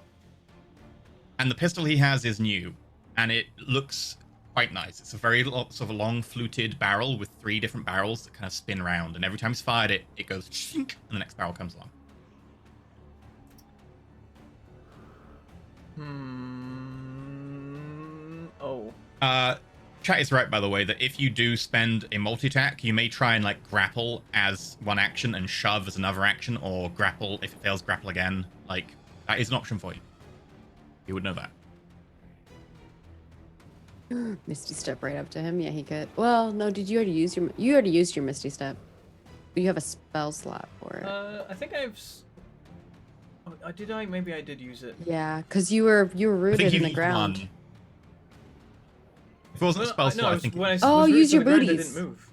And the pistol he has is new, and it looks quite nice. It's a very sort of a long fluted barrel with 3 different barrels that kind of spin round, and every time he's fired it, it goes shink, and the next barrel comes along. Oh. Chat is right, by the way, that if you do spend a multi-attack, you may try and like grapple as one action and shove as another action, or grapple if it fails, grapple again. Like that is an option for you. You would know that. Misty step right up to him. Yeah, he could. Well, no. Did you already use your? You already used your Misty step. But you have a spell slot for it. I think I've. Oh, did I? Maybe I did use it. Yeah, because you were I rooted think you in the used ground. one. If it wasn't a spell No, slot, I think. when I Oh, was use rooted your to the ground, booties. I didn't move.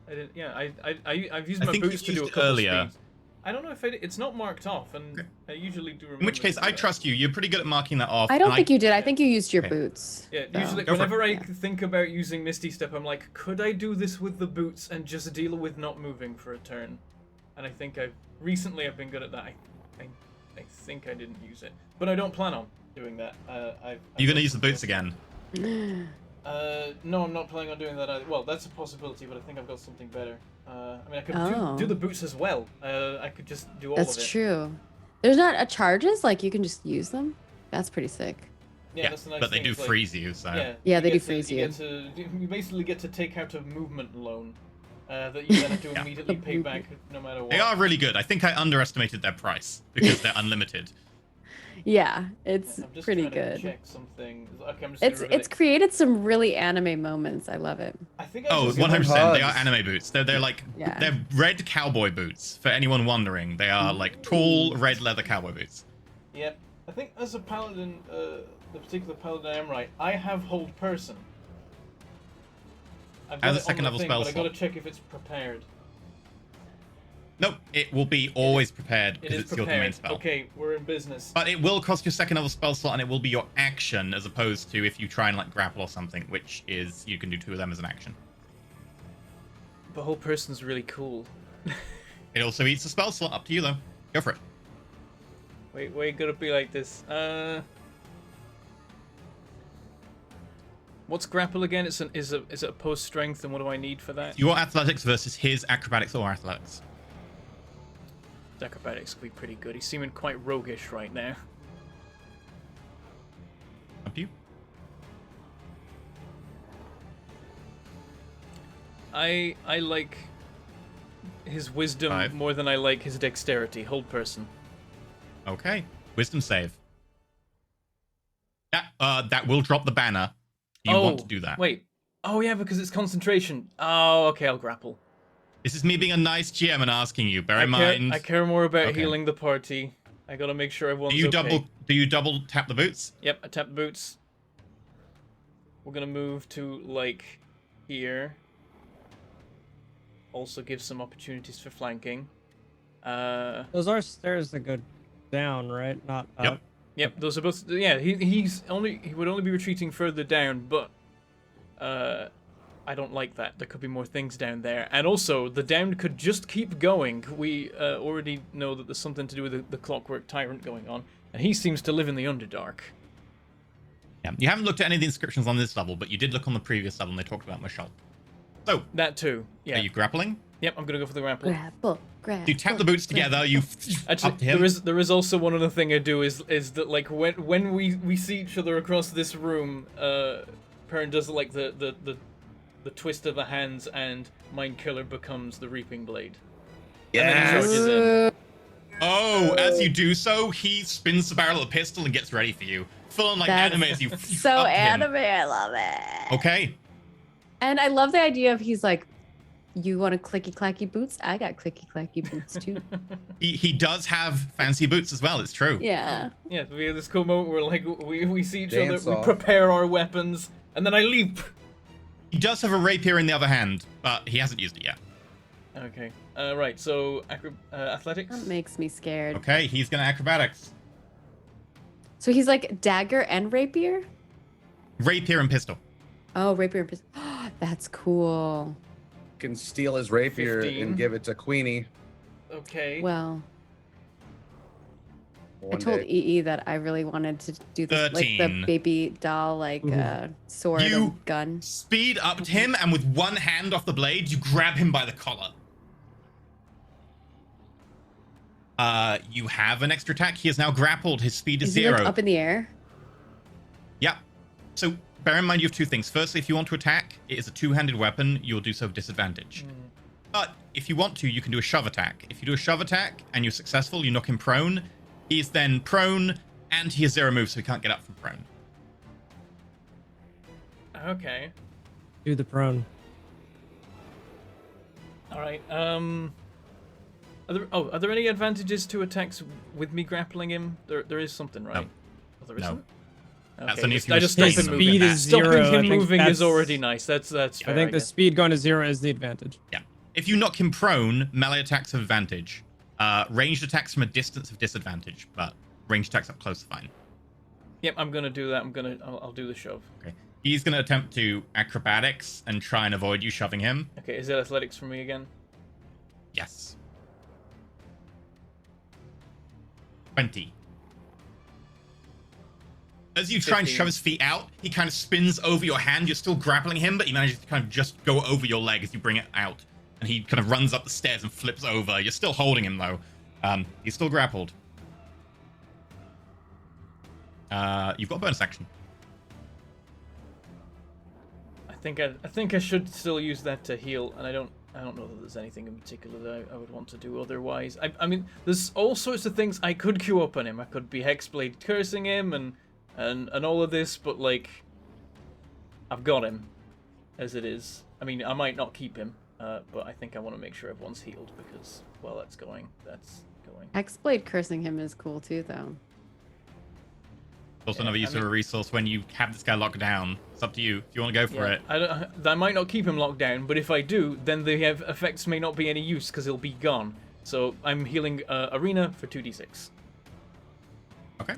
I didn't. Yeah, I've used I my think you boots to do a used it couple earlier. speeds. I don't know if it's not marked off, and I usually do remember. In which case, to do I that. trust you. You're pretty good at marking that off. I don't and think you did. I think you used your Okay. boots. Yeah, though. usually Go for it. whenever I Yeah. think about using Misty Step, I'm like, could I do this with the boots and just deal with not moving for a turn? And I think I've been good at that. I think I didn't use it, but I don't plan on doing that. You're gonna use the boots again. No, I'm not planning on doing that either. Well, that's a possibility, but I think I've got something better. I mean, I could Oh. do the boots as well. I could just do all That's of it. true. There's not a charges, like you can just use them. That's pretty sick. Yeah, that's the nice but they thing, do it's like- freeze you, so. Yeah, they get do freeze you. You basically get to take out a movement loan that you then have to Yeah. immediately pay back no matter what. They are really good. I think I underestimated their price because they're unlimited. Yeah, it's I'm just pretty trying to good. check something. Okay, I'm just It's gonna it's created some really anime moments. I love it. I think I Oh, just- 100%. They are hugs. anime boots. They're like Yeah. they're red cowboy boots. For anyone wondering, they are like tall red leather cowboy boots. Yep. I think as a paladin, the particular paladin I am right, I have hold person. I've got As a it on second the level thing, spell but I gotta slot. check if it's prepared. Nope, it will be always prepared It because is it's your domain prepared. spell. Okay, we're in business. But it will cost your second level spell slot, and it will be your action as opposed to if you try and like grapple or something, which is you can do 2 of them as an action. The whole person's really cool. It also eats a spell slot. Up to you though. Go for it. Wait, why you gotta be like this? What's grapple again? Is it opposed strength, and what do I need for that? Your athletics versus his acrobatics or athletics. Acrobatics could be pretty good. He's seeming quite roguish right now. Up to you. I like his wisdom 5. more than I like his dexterity. Hold person. Okay. Wisdom save. That will drop the banner. You want to do that. Wait. Oh yeah, because it's concentration. Oh, okay, I'll grapple. This is me being a nice GM and asking you. Bear in mind. I care more about Okay. healing the party. I gotta make sure everyone's Do you okay. double tap the boots? Yep, I tap the boots. We're gonna move to, like, here. Also give some opportunities for flanking. Those are stairs that go down, right? Not up. Yep. Yep, those are both. Yeah, he would only be retreating further down, but I don't like that. There could be more things down there, and also the down could just keep going. We already know that there's something to do with the Clockwork Tyrant going on, and he seems to live in the Underdark. Yeah. You haven't looked at any of the inscriptions on this level, but you did look on the previous level, and they talked about Michelle. So, That too. Yeah. are you grappling? Yep, I'm gonna go for the grapple. Grapple. You tap the boots together. You Actually, up to him. there is also one other thing I do is that, like, when we see each other across this room, Perrin does like the twist of the hands, and Mind Killer becomes the Reaping Blade. And then he charges in. Oh, as you do so, he spins the barrel of the pistol and gets ready for you. Full on like That's anime as you So up to him. anime, I love it. Okay. And I love the idea of he's like, you want a clicky clacky boots? I got clicky clacky boots too. He does have fancy boots as well, it's true. Yeah. Yeah, we have this cool moment where, like, we see each Dance other, we off. prepare our weapons, and then I leap. He does have a rapier in the other hand, but he hasn't used it yet. Okay. Right. So athletics. That makes me scared. Okay, he's gonna acrobatics. So he's like dagger and rapier? Rapier and pistol. Oh, rapier and pistol. That's cool. Can steal his rapier 15. and give it to Queenie. Okay. Well, I One told day. EE that I really wanted to do this, like 13. the baby doll, like sword You- and gun. Speed up to him, and with one hand off the blade, you grab him by the collar. You have an extra attack. He is now grappled. His speed is Is he 0. like up in the air? Yep. So bear in mind you have two things. Firstly, if you want to attack, it is a two-handed weapon. You'll do so with disadvantage. But if you want to, you can do a shove attack. If you do a shove attack and you're successful, you knock him prone. He's then prone, and he has 0 moves, so he can't get up from prone. Okay. Do the prone. All right. Are there any advantages to attacks with me grappling him? There is something, right? No. Oh, there No. isn't? That's Okay, only if just- you I just restrain stop His him them. moving. speed is Stopping 0. I him think moving is that's- already nice. That's I fair, think the guess. speed going to 0 is the advantage. Yeah. If you knock him prone, melee attacks have advantage. Ranged attacks from a distance have disadvantage, but ranged attacks up close are fine. Yep, I'm gonna do that. I'll do the shove. Okay. He's going to attempt to acrobatics and try and avoid you shoving him. Okay, is it athletics for me again? Yes. 20. As you try and 15. shove his feet out, he kind of spins over your hand. You're still grappling him, but he manages to kind of just go over your leg as you bring it out. And he kind of runs up the stairs and flips over. You're still holding him, though. He's still grappled. You've got a bonus action. I think I should still use that to heal, and I don't know that there's anything in particular that I would want to do otherwise. I mean, there's all sorts of things I could queue up on him. I could be Hexblade cursing him and all of this, but, like, I've got him as it is. I mean, I might not keep him, but I think I want to make sure everyone's healed because while that's going. Hexblade cursing him is cool too, though. Also, Yeah, another use of a resource when you have this guy locked down. It's up to you if you want to go for it. I might not keep him locked down, but if I do, then the effects may not be any use because he'll be gone. So I'm healing Arena for 2d6. Okay.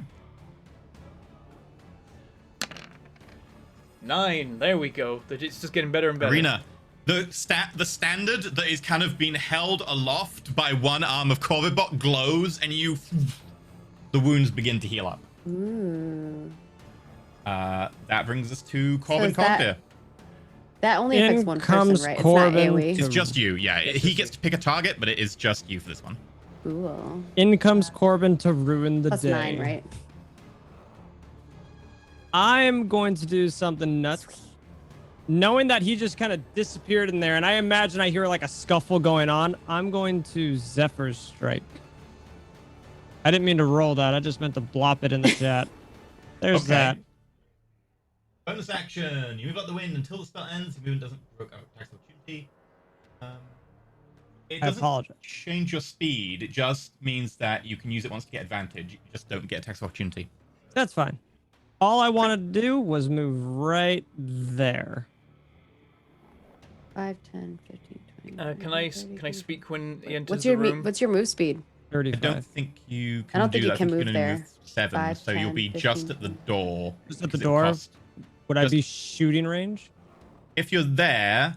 9. There we go. It's just getting better and better. Arena. The standard that is kind of being held aloft by one arm of Corvidbot glows, and the wounds begin to heal up. Ooh. That brings us to Corbin is that- Cogdir. That only affects one comes person, right? Corbin It's not AoE. It's just you, yeah. He gets to pick a target, but it is just you for this one. Cool. In comes Corbin to ruin the Plus day. 9, right? I'm going to do something nuts. Knowing that he just kind of disappeared in there, and I imagine I hear like a scuffle going on, I'm going to Zephyr Strike. I didn't mean to roll that. I just meant to blop it in the chat. There's Okay. that. Bonus action. You move out the wind until the spell ends. Your movement doesn't provoke attacks of opportunity. It I doesn't apologize. change your speed. It just means that you can use it once to get advantage. You just don't get attacks of opportunity. That's fine. All I wanted to do was move right there. 5, 10, 15, 20. Can I speak when he enters What's the your room? what's your move speed? I 35. don't think you can I don't think do you that. can I think move you can only there. move 7, 5, so you'll 10, be 15, just at the door. Just at the because it'll door? cost- Would I just- be shooting range? If you're there,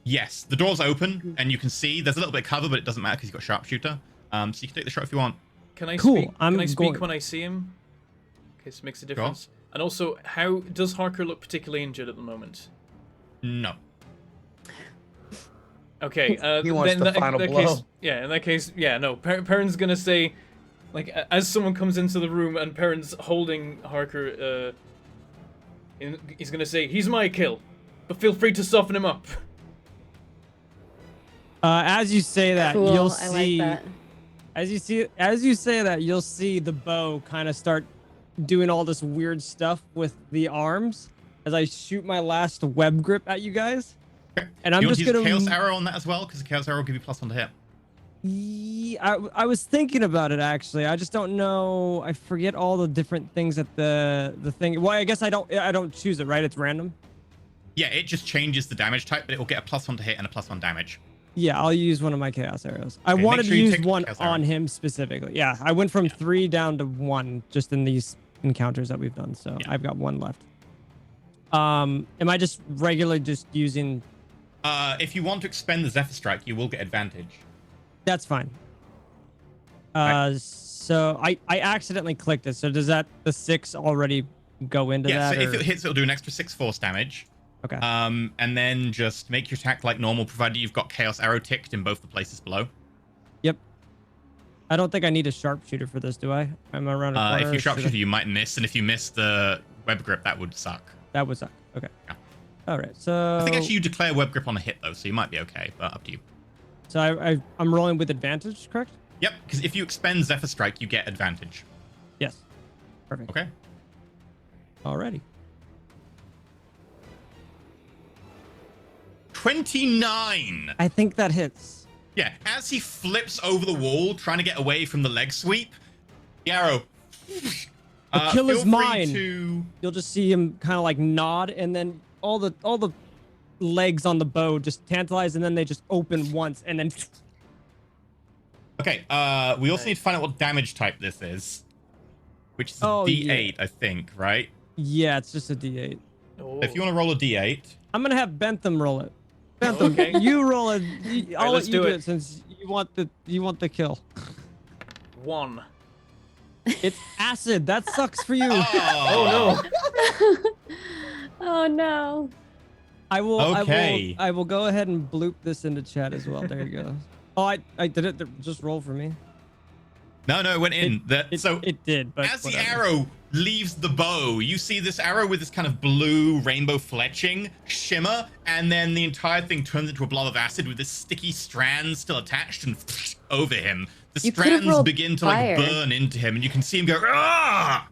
yes, the door's open and you can see there's a little bit of cover, but it doesn't matter because you've got sharpshooter. So you can take the shot if you want. Can I Cool, speak? I'm Can I speak going- when I see him? In case it makes a difference. And also, how does Harker look particularly injured at the moment? No. Okay. He wants then the that- final that blow. Case, yeah. In that case, yeah. No. Perrin's gonna say, like, as someone comes into the room and Perrin's holding Harker, he's gonna say, "He's my kill, but feel free to soften him up." As you say that, Cool. you'll I see. like that. As you say that, you'll see the bow kind of start doing all this weird stuff with the arms as I shoot my last web grip at you guys. And I'm you want just to use gonna. a Chaos Arrow on that as well? Because the Chaos Arrow will give you +1 to hit. I was thinking about it actually. I just don't know. I forget all the different things that the thing. Well, I guess I don't choose it, right? It's random. Yeah, it just changes the damage type, but it will get a +1 to hit and a +1 damage. Yeah, I'll use one of my chaos arrows. I Okay, wanted make sure to you use take one Chaos Arrow. on him specifically. Yeah, I went from 3 down to 1 just in these encounters that we've done. So Yeah. I've got 1 left. Am I just regularly just using? If you want to expend the Zephyr Strike, you will get advantage. That's fine. Right. So I accidentally clicked it. So does that the 6 already go into Yeah, that? so if or- it hits, it'll do an extra 6 force damage. Okay. And then just make your attack like normal, provided you've got Chaos Arrow ticked in both the places below. Yep. I don't think I need a sharpshooter for this, do I? I'm around a corner. If you or should sharpshooter, you might miss, and if you miss the web grip, that would suck. That would suck. Okay. Yeah. All right. So I think actually you declare web grip on a hit though, so you might be okay, but up to you. So I'm rolling with advantage, correct? Yep, because if you expend Zephyr Strike, you get advantage. Yes. Perfect. Okay. Alrighty. 29. I think that hits. Yeah, as he flips over the wall, trying to get away from the leg sweep, the arrow. The kill is feel free mine. To... You'll just see him kind of like nod, and then all the legs on the bow just tantalize, and then they just open once, and then. Okay, we also need to find out what damage type this is, which is a Oh, D8, I think, right? Yeah, it's just a D8. Oh. If you want to roll a D8, I'm gonna have Bentham roll it. Bentham, Okay. you roll it. I'll let's let you do do it. it since you want the kill. 1. It's acid. That sucks for you. oh, no. Oh no. I will. Okay. I will go ahead and bloop this into chat as well. There you go. Oh, I did it. Just roll for me. No, it went in. It did. But as the whatever. arrow leaves the bow, you see this arrow with this kind of blue rainbow fletching shimmer, and then the entire thing turns into a blob of acid with this sticky strand still attached and over him. The You could've strands rolled begin to fire. like burn into him, and you can see him go. Ah!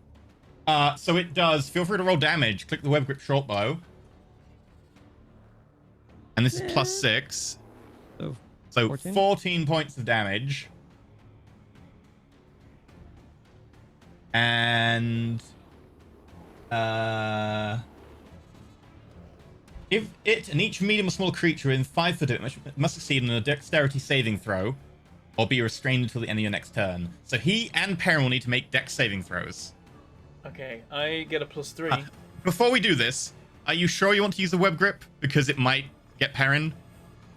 So it does. Feel free to roll damage. Click the web grip short bow, and this is +6, so 14? 14 points of damage. And if it and each medium or small creature within 5 foot of it must succeed in a dexterity saving throw or be restrained until the end of your next turn. So he and Perrin will need to make dex saving throws. Okay, I get a +3. Before we do this, are you sure you want to use the web grip? Because it might get Perrin.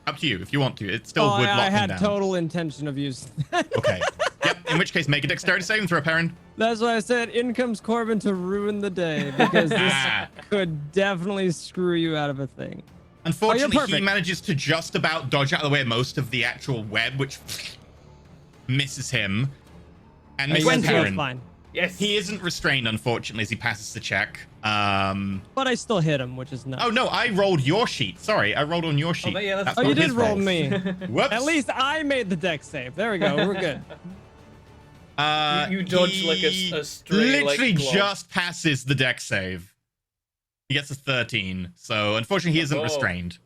Up to you if you want to. It still would lock I him had down. total intention of using that. Okay. Yep. In which case, make a dexterity saving throw, Perrin. That's why I said in comes Corbin to ruin the day, because this could definitely screw you out of a thing. Unfortunately, he perfect. manages to just about dodge out of the way of most of the actual web, which misses him. And misses 20 is Perrin. fine. Yes. He isn't restrained, unfortunately, as he passes the check. But I still hit him, which is nuts. Oh, no, I rolled your sheet. Sorry, I rolled on your sheet. yeah, that's Oh, you not did his roll rolls. me. Whoops. At least I made the deck save. There we go. We're good. You dodged like a he stray, like, literally glove. just passes the deck save. He gets a 13, so unfortunately he isn't Oh. restrained.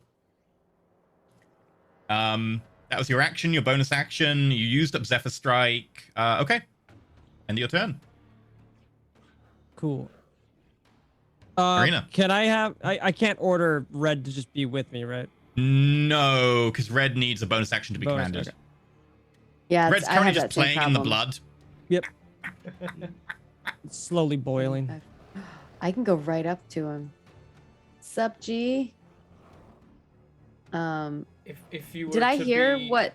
That was your action, your bonus action. You used up Zephyr Strike. Okay. End of your turn. Cool. Arena. Can I have... I can't order Red to just be with me, right? No, because Red needs a bonus action to be Bonus, commanded. okay. Yeah, Red's I currently have just that same playing in the problem. blood. Yep. It's slowly boiling. I can go right up to him. Sup, G? If you were Did I to hear be, what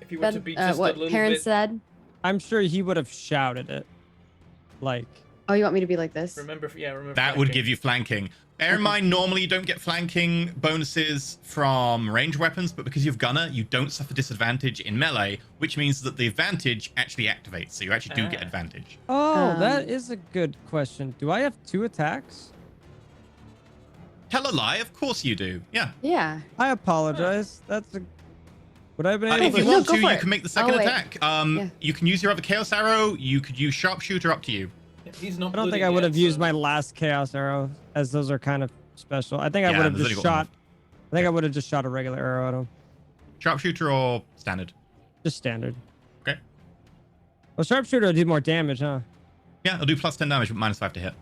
if you were to be just a what little parents bit, said? I'm sure he would have shouted it. Like... Oh, you want me to be like this? remember That would flanking. give you flanking. Bear in mind, normally you don't get flanking bonuses from range weapons, but because you've Gunner, you don't suffer disadvantage in melee, which means that the advantage actually activates, so you actually do get advantage. Oh, that Um, is a good question. Do I have 2 attacks? Tell a lie, of course you do. Yeah. Yeah. I apologize. That's a... Would I have been If able you to... want go to, for you it. can make the second Oh, wait. attack. Yeah. You can use your other Chaos Arrow. You could use Sharpshooter, up to you. He's not I don't think bloodied I would yet, have used so- my last Chaos Arrow, as those are kind of special. I think I Yeah, would have there's just only got one shot... I think I would have just shot a regular arrow at him. Sharpshooter or standard? Just standard. Okay. Well, Sharpshooter will do more damage, huh? Yeah, it'll do plus 10 damage, but minus 5 to hit.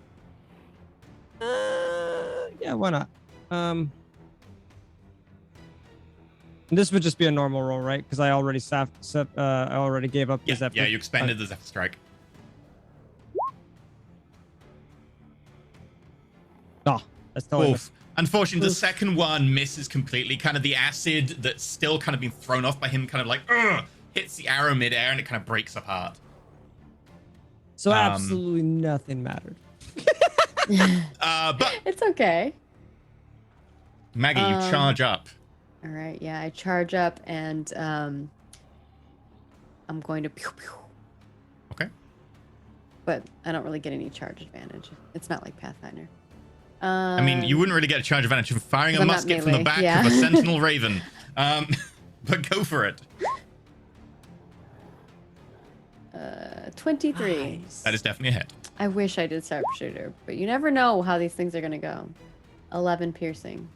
Yeah, why not? This would just be a normal roll, right? Because I already I already gave up Yeah, the Zephyr. yeah, you expended the Zephyr Strike. Oh, that's totally Oof. Unfortunately, the second one misses completely. Kind of the acid that's still kind of been thrown off by him, kind of like, hits the arrow midair and it kind of breaks apart. So absolutely nothing mattered. But It's okay. Maggie, you charge up. All right. Yeah, I charge up and I'm going to pew pew. Okay. But I don't really get any charge advantage. It's not like Pathfinder. I mean, you wouldn't really get a charge advantage from firing a I'm not musket from the melee, back yeah. of a sentinel raven. But go for it. 23. That is definitely a hit. I wish I did sharpshooter, but you never know how these things are gonna go. 11 piercing.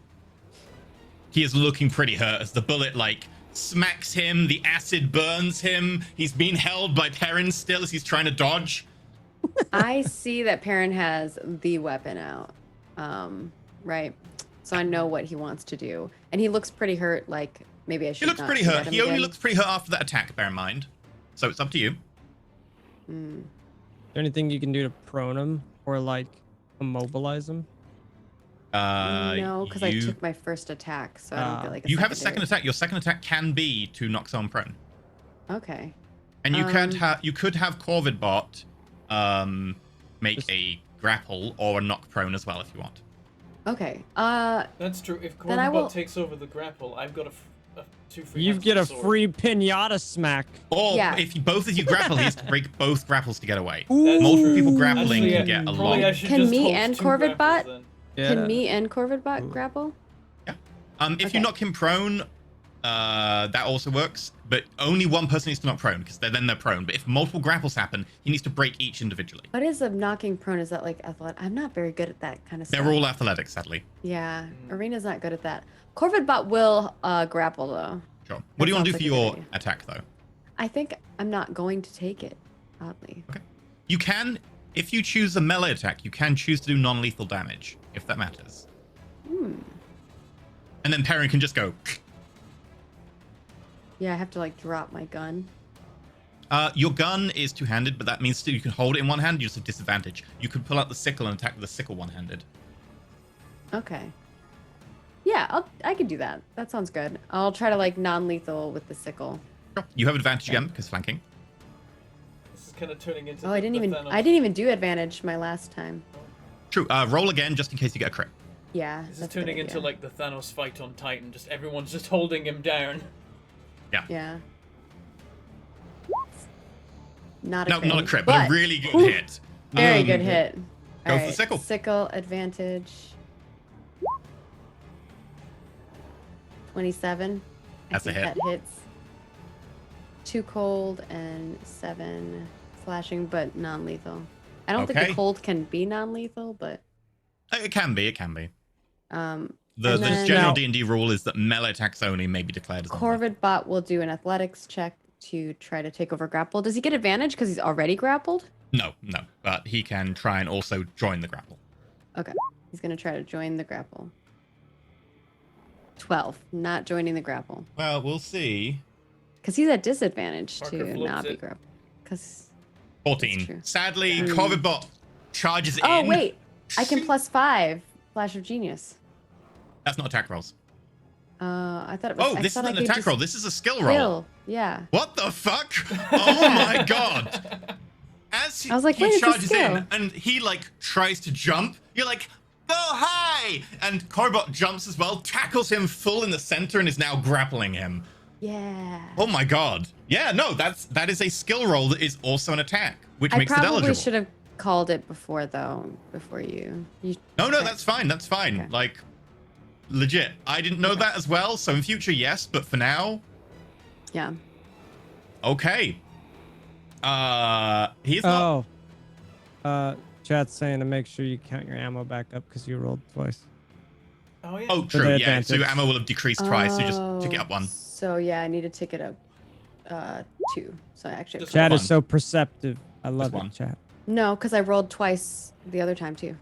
He is looking pretty hurt as the bullet, like, smacks him. The acid burns him. He's being held by Perrin still as he's trying to dodge. I see that Perrin has the weapon out. Right? So I know what he wants to do. And he looks pretty hurt, like maybe I should He looks not pretty shoot hurt. at him He only again. looks pretty hurt after that attack, bear in mind. So it's up to you. Is there anything you can do to prone him or like immobilize him? No, because I you- took my first attack, so I don't feel like You have a secondary. second attack. Your second attack can be to knock someone prone. Okay. And you could have Corvid bot make Just- a grapple or a knock prone as well if you want. Okay. That's true. If Then I will- Cornbot takes over the grapple, I've got two free. You hands get with a sword. free pinata smack. Or Yeah. if you, both of you grapple, he has to break both grapples to get away. That's Multiple true. people grappling Actually, can get a probably lot. I should Can just me hold and two Corvid grapples bot? then. Can me and Corvid bot grapple? If Okay. you knock him prone, that also works, but only one person needs to knock prone because then they're prone. But if multiple grapples happen, he needs to break each individually. What is a knocking prone? Is that like athletic? I'm not very good at that kind of stuff. They're all athletic, sadly. Yeah, Arena's not good at that. Corvid bot will grapple though. Sure. What do you want to do sounds for like a your good idea. attack, though? I think I'm not going to take it. Oddly. Okay. You can, if you choose a melee attack, you can choose to do non-lethal damage, if that matters. And then Perrin can just go. Yeah, I have to like drop my gun. Your gun is two-handed, but that means that you can hold it in one hand. You just have disadvantage. You could pull out the sickle and attack with the sickle one-handed. Okay. Yeah, I could do that. That sounds good. I'll try to like non-lethal with the sickle. Sure. You have advantage again because flanking. This is kind of turning into. Oh, I didn't even do advantage my last time. True. Roll again just in case you get a crit. Yeah. This is that's a good turning into idea. like the Thanos fight on Titan. Just everyone's just holding him down. Yeah. Not a No, crit. not a crit, but a really good hit. Very good hit. Go All for the sickle. Sickle advantage. 27. That's a I think hit. That hits. 2 cold and 7 slashing, but non-lethal. I don't think Okay. the cold can be non-lethal, but It can be. It can be. The And then- general Now- D&D rule is that melee attacks only may be declared as non-lethal. Corvid Bot will do an athletics check to try to take over grapple. Does he get advantage because he's already grappled? No, but he can try and also join the grapple. Okay. He's going to try to join the grapple. 12. Not joining the grapple. Well, we'll see. Because he's at disadvantage Parker to flips not be it. grappled. Because. 14. true. Sadly, Mm. Corvidbot charges in. Oh, wait. I can +5 Flash of Genius. That's not attack rolls. I thought it was. Oh, I this thought isn't I an could attack just roll. This is a skill roll. skill. Yeah. What the fuck? Oh my god. As I was like, he wait, it's a charges skill. in and he like tries to jump, you're like, go high! And Corvidbot jumps as well, tackles him full in the center and is now grappling him. Yeah. Oh my god. Yeah, no, that is a skill roll that is also an attack, which I makes it probably eligible. should have called it before, though. Before you. No, okay. that's fine. That's fine. Okay. Like, legit. I didn't know that as well, so in future, yes, but for now, Yeah. okay. He's not. Chat's saying to make sure you count your ammo back up because you rolled twice. Oh yeah. Oh, For true. the Yeah, so advantage. ammo will have decreased twice, so just tick it up one. So yeah, I need to tick it up 2. So I actually. Just Chat one. is so perceptive. I love one. it, chat. No, because I rolled twice the other time too.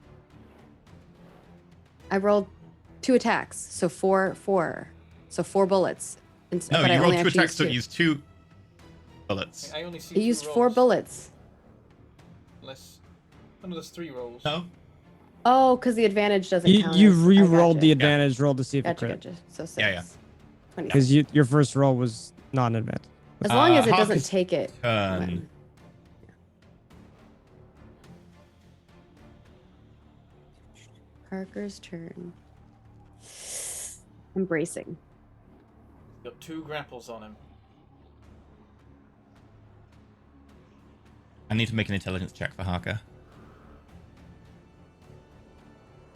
I rolled 2 attacks, so 4. So 4 bullets. No, but I you only rolled 2 actually attacks, so it used used 2 bullets. I only see. It 2 used 4 rolls. bullets. Unless. Oh, no, there's 3 rolls. No? Oh, because the advantage doesn't You, count. you as- I re-rolled gotcha. the advantage roll to see if it Gotcha, crit. gotcha. So 6. Yeah, yeah. 20. Because your first roll was not an advantage. As long as it doesn't Harker's take it. turn. when- Parker's turn. Embracing. Got 2 grapples on him. I need to make an intelligence check for Harker.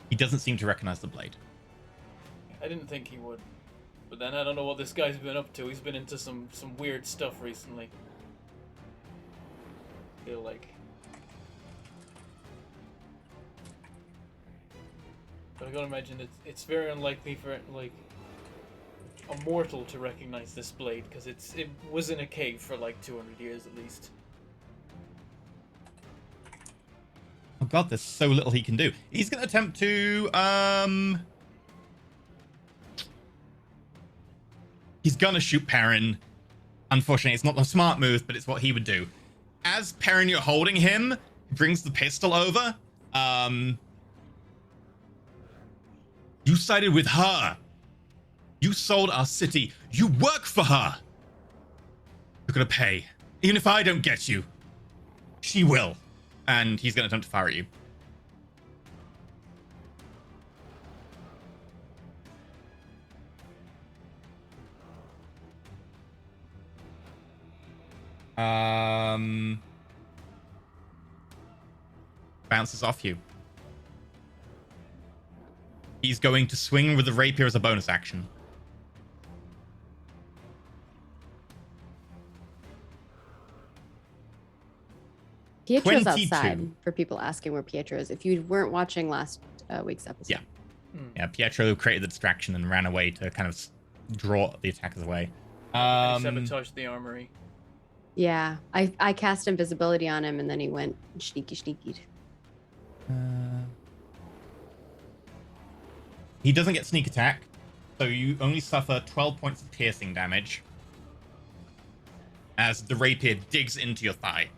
He doesn't seem to recognize the blade. I didn't think he would, but then I don't know what this guy's been up to. He's been into some weird stuff recently. I feel like. But I gotta imagine it's very unlikely for like a mortal to recognize this blade because it was in a cave for like 200 years at least. Oh god, there's so little he can do. He's going to attempt to, he's going to shoot Perrin. Unfortunately, it's not the smart move, but it's what he would do. As Perrin, you're holding him, he brings the pistol over. You sided with her. You sold our city. You work for her. You're going to pay. Even if I don't get you, she will. And he's going to attempt to fire at you. Bounces off you. He's going to swing with the rapier as a bonus action. Pietro's 22. outside for people asking where Pietro is. If you weren't watching last week's episode. Yeah. Yeah, Pietro created the distraction and ran away to kind of draw the attackers away. He sabotaged the armory. Yeah. I cast invisibility on him and then he went sneaky. He doesn't get sneak attack, so you only suffer 12 points of piercing damage as the rapier digs into your thigh.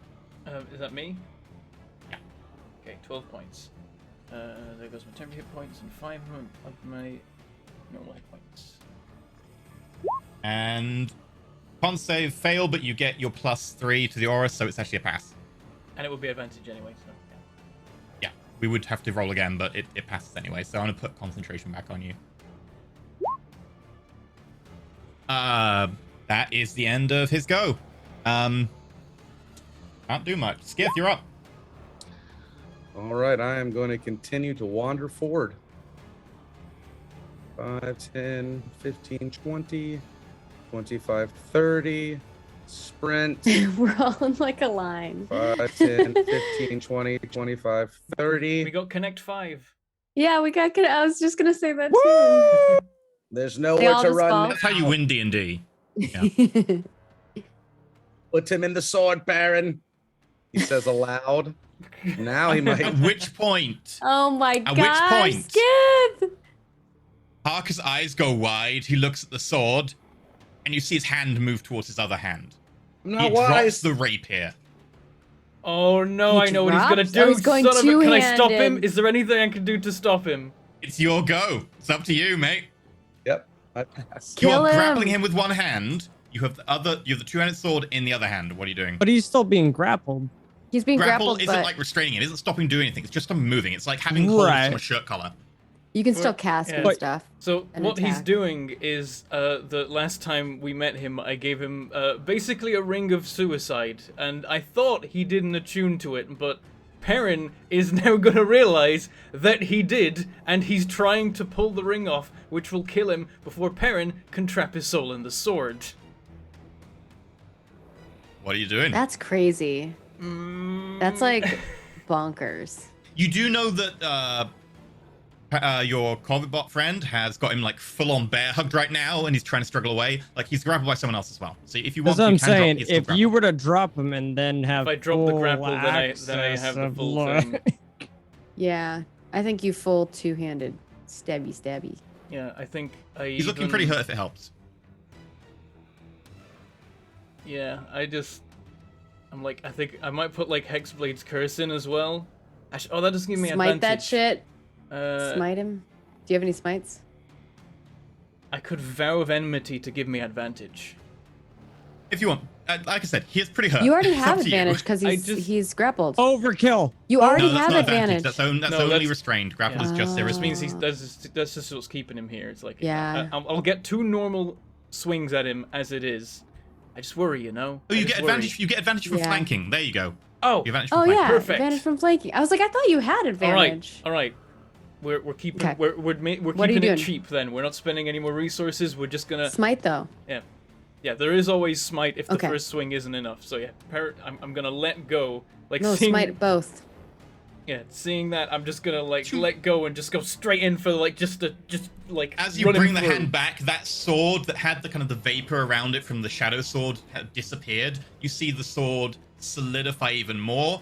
Is that me? Yeah. Okay, 12 points. There goes my temporary hit points and 5 of my normal hit points. And con save fail, but you get your +3 to the aura, so it's actually a pass. And it would be advantage anyway, so yeah. Yeah, we would have to roll again, but it passes anyway, so I'm going to put concentration back on you. That is the end of his go. Can't do much. Skiff, you're up. All right, I am going to continue to wander forward. 5, 10, 15, 20, 25, 30. Sprint. We're all in like a line. 5, 10, 15, 20, 25, 30. We got Connect 5. Yeah, we got. I was just gonna say that too. There's They nowhere all to just run. fall. now. That's how you win D&D. Put him in the sword, Baron. He says aloud. Now he might. At which point, Oh my At which gosh, point- Skip! Harker's eyes go wide. He looks at the sword, and you see his hand move towards his other hand. I'm He not drops wise. the rapier. Oh no, He I know what he's gonna drops? do. Oh, he's going Son of a, can I stop him? two-handed. Is there anything I can do to stop him? It's your go. It's up to you, mate. Yep. I pass. You Kill are him. grappling him with one hand. You have the two-handed sword in the other hand. What are you doing? But he's still being grappled. He's being Grapple grappled, isn't but like restraining him. It isn't stopping doing anything. It's just moving. It's like having hold Right. from a shirt collar. you can still cast Yeah. and But- stuff. So An what he's attack. doing is, the last time we met him, I gave him basically a ring of suicide, and I thought he didn't attune to it, but Perrin is now gonna realize that he did, and he's trying to pull the ring off, which will kill him before Perrin can trap his soul in the sword. What are you doing? That's crazy. That's like bonkers. You do know that your Corvidbot friend has got him like full-on bear hugged right now, and he's trying to struggle away. Like he's grappled by someone else as well. So if you want, That's what you I'm can drop, saying. he's still If grappled. you were to drop him and then have If I drop the full grapple, then I have access the of full blood. thing. Yeah, I think you full two-handed stabby. Yeah, I think I He's looking even- pretty hurt if it helps. Yeah, I'm like, I think I might put like Hexblade's Curse in as well. Oh, that doesn't give me Smite advantage. that shit. Uh, Smite him. Do you have any smites? I could Vow of Enmity to give me advantage. If you want, like I said, he's pretty hurt. You already It's have up to you. advantage because I he's just- he's grappled. Overkill. You already No, that's have not advantage. That's, No, only that's- restrained. Grapple is just It's irrestrained. Oh. that's just what's keeping him here. It's like, Yeah. I'll get 2 normal swings at him as it is. I just worry, you know. Oh, I you just get worry. advantage. You get advantage from Yeah. flanking. There you go. Oh, You advantage from Oh flanking. yeah, Perfect. advantage from flanking. I was like, I thought you had all right, advantage. all right. We're keeping Okay. we're What are you keeping it doing? cheap then. We're not spending any more resources. We're just gonna Smite though. yeah. There is always smite if the Okay. first swing isn't enough. So yeah, I'm gonna let go. Like No, seeing, smite both. yeah, seeing that I'm just gonna like let go and just go straight in for like just like As you run him bring the through. hand back, that sword that had the kind of the vapor around it from the shadow sword had disappeared. You see the sword solidify even more.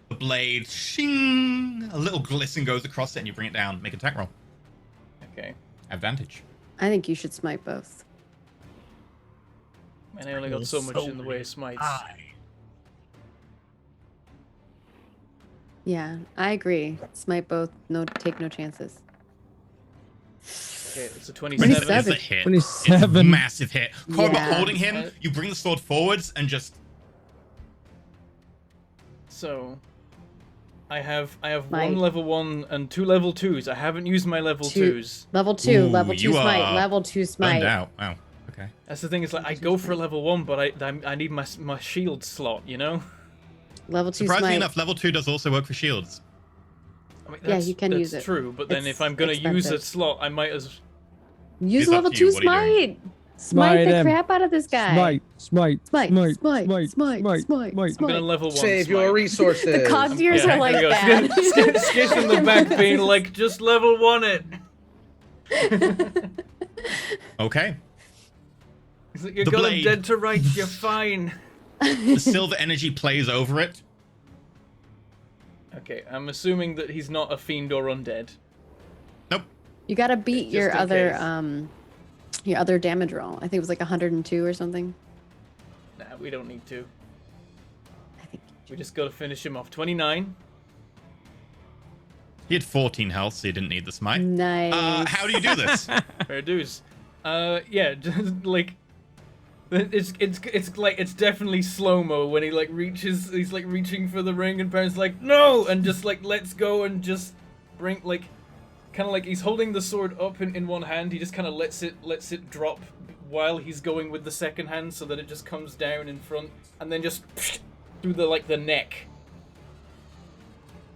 The blade, shing, a little glisten goes across it, and you bring it down. Make an attack roll. Okay. Advantage. I think you should smite both. And I only got so much in the way of smites. Yeah, I agree. Smite both. No, take no chances. Okay, it's a 27. 27. It's a hit. 27. It's a massive hit. Corbett Yeah. holding him, you bring the sword forwards and just So, I have My- 1 level 1 and 2 level 2s. I haven't used my level 2s. Level 2, Ooh, level 2 you smite, are level 2 burned smite. out. Wow. Okay. That's the thing. Is like I go for level 1, but I need my shield slot. You know. Level 2 Surprisingly smite. enough, level 2 does also work for shields. I mean, Yeah, that's, you can that's use it. true, but then It's if I'm gonna use a expensive. slot, I might as Use It's up level to 2 you. What are you smite. Smite Smite the him. crap out of this guy. Smite, smite, Smite, smite, smite, smite, smite, smite, smite, smite. I'm gonna smite. level 1. Save smite. your resources. The cogsgears Yeah, are like there you go. that. Skish in the back being like, just level 1 it. Okay. He's like, you The got him blade. dead to rights. You're fine. The silver energy plays over it. Okay, I'm assuming that he's not a fiend or undead. Nope. You gotta beat Just your in other case. your other damage roll. I think it was like 102 or something. Nah, we don't need to. I think. We just gotta finish him off. 29. He had 14 health, so he didn't need the smite. Nice. How do you do this? Fair dues. Yeah, just like it's like it's definitely slow mo when he like reaches. He's like reaching for the ring, and Baron's like no, and just like lets go and just bring like, kind of like he's holding the sword up in one hand. He just kind of lets it drop while he's going with the second hand, so that it just comes down in front, and then just through the neck.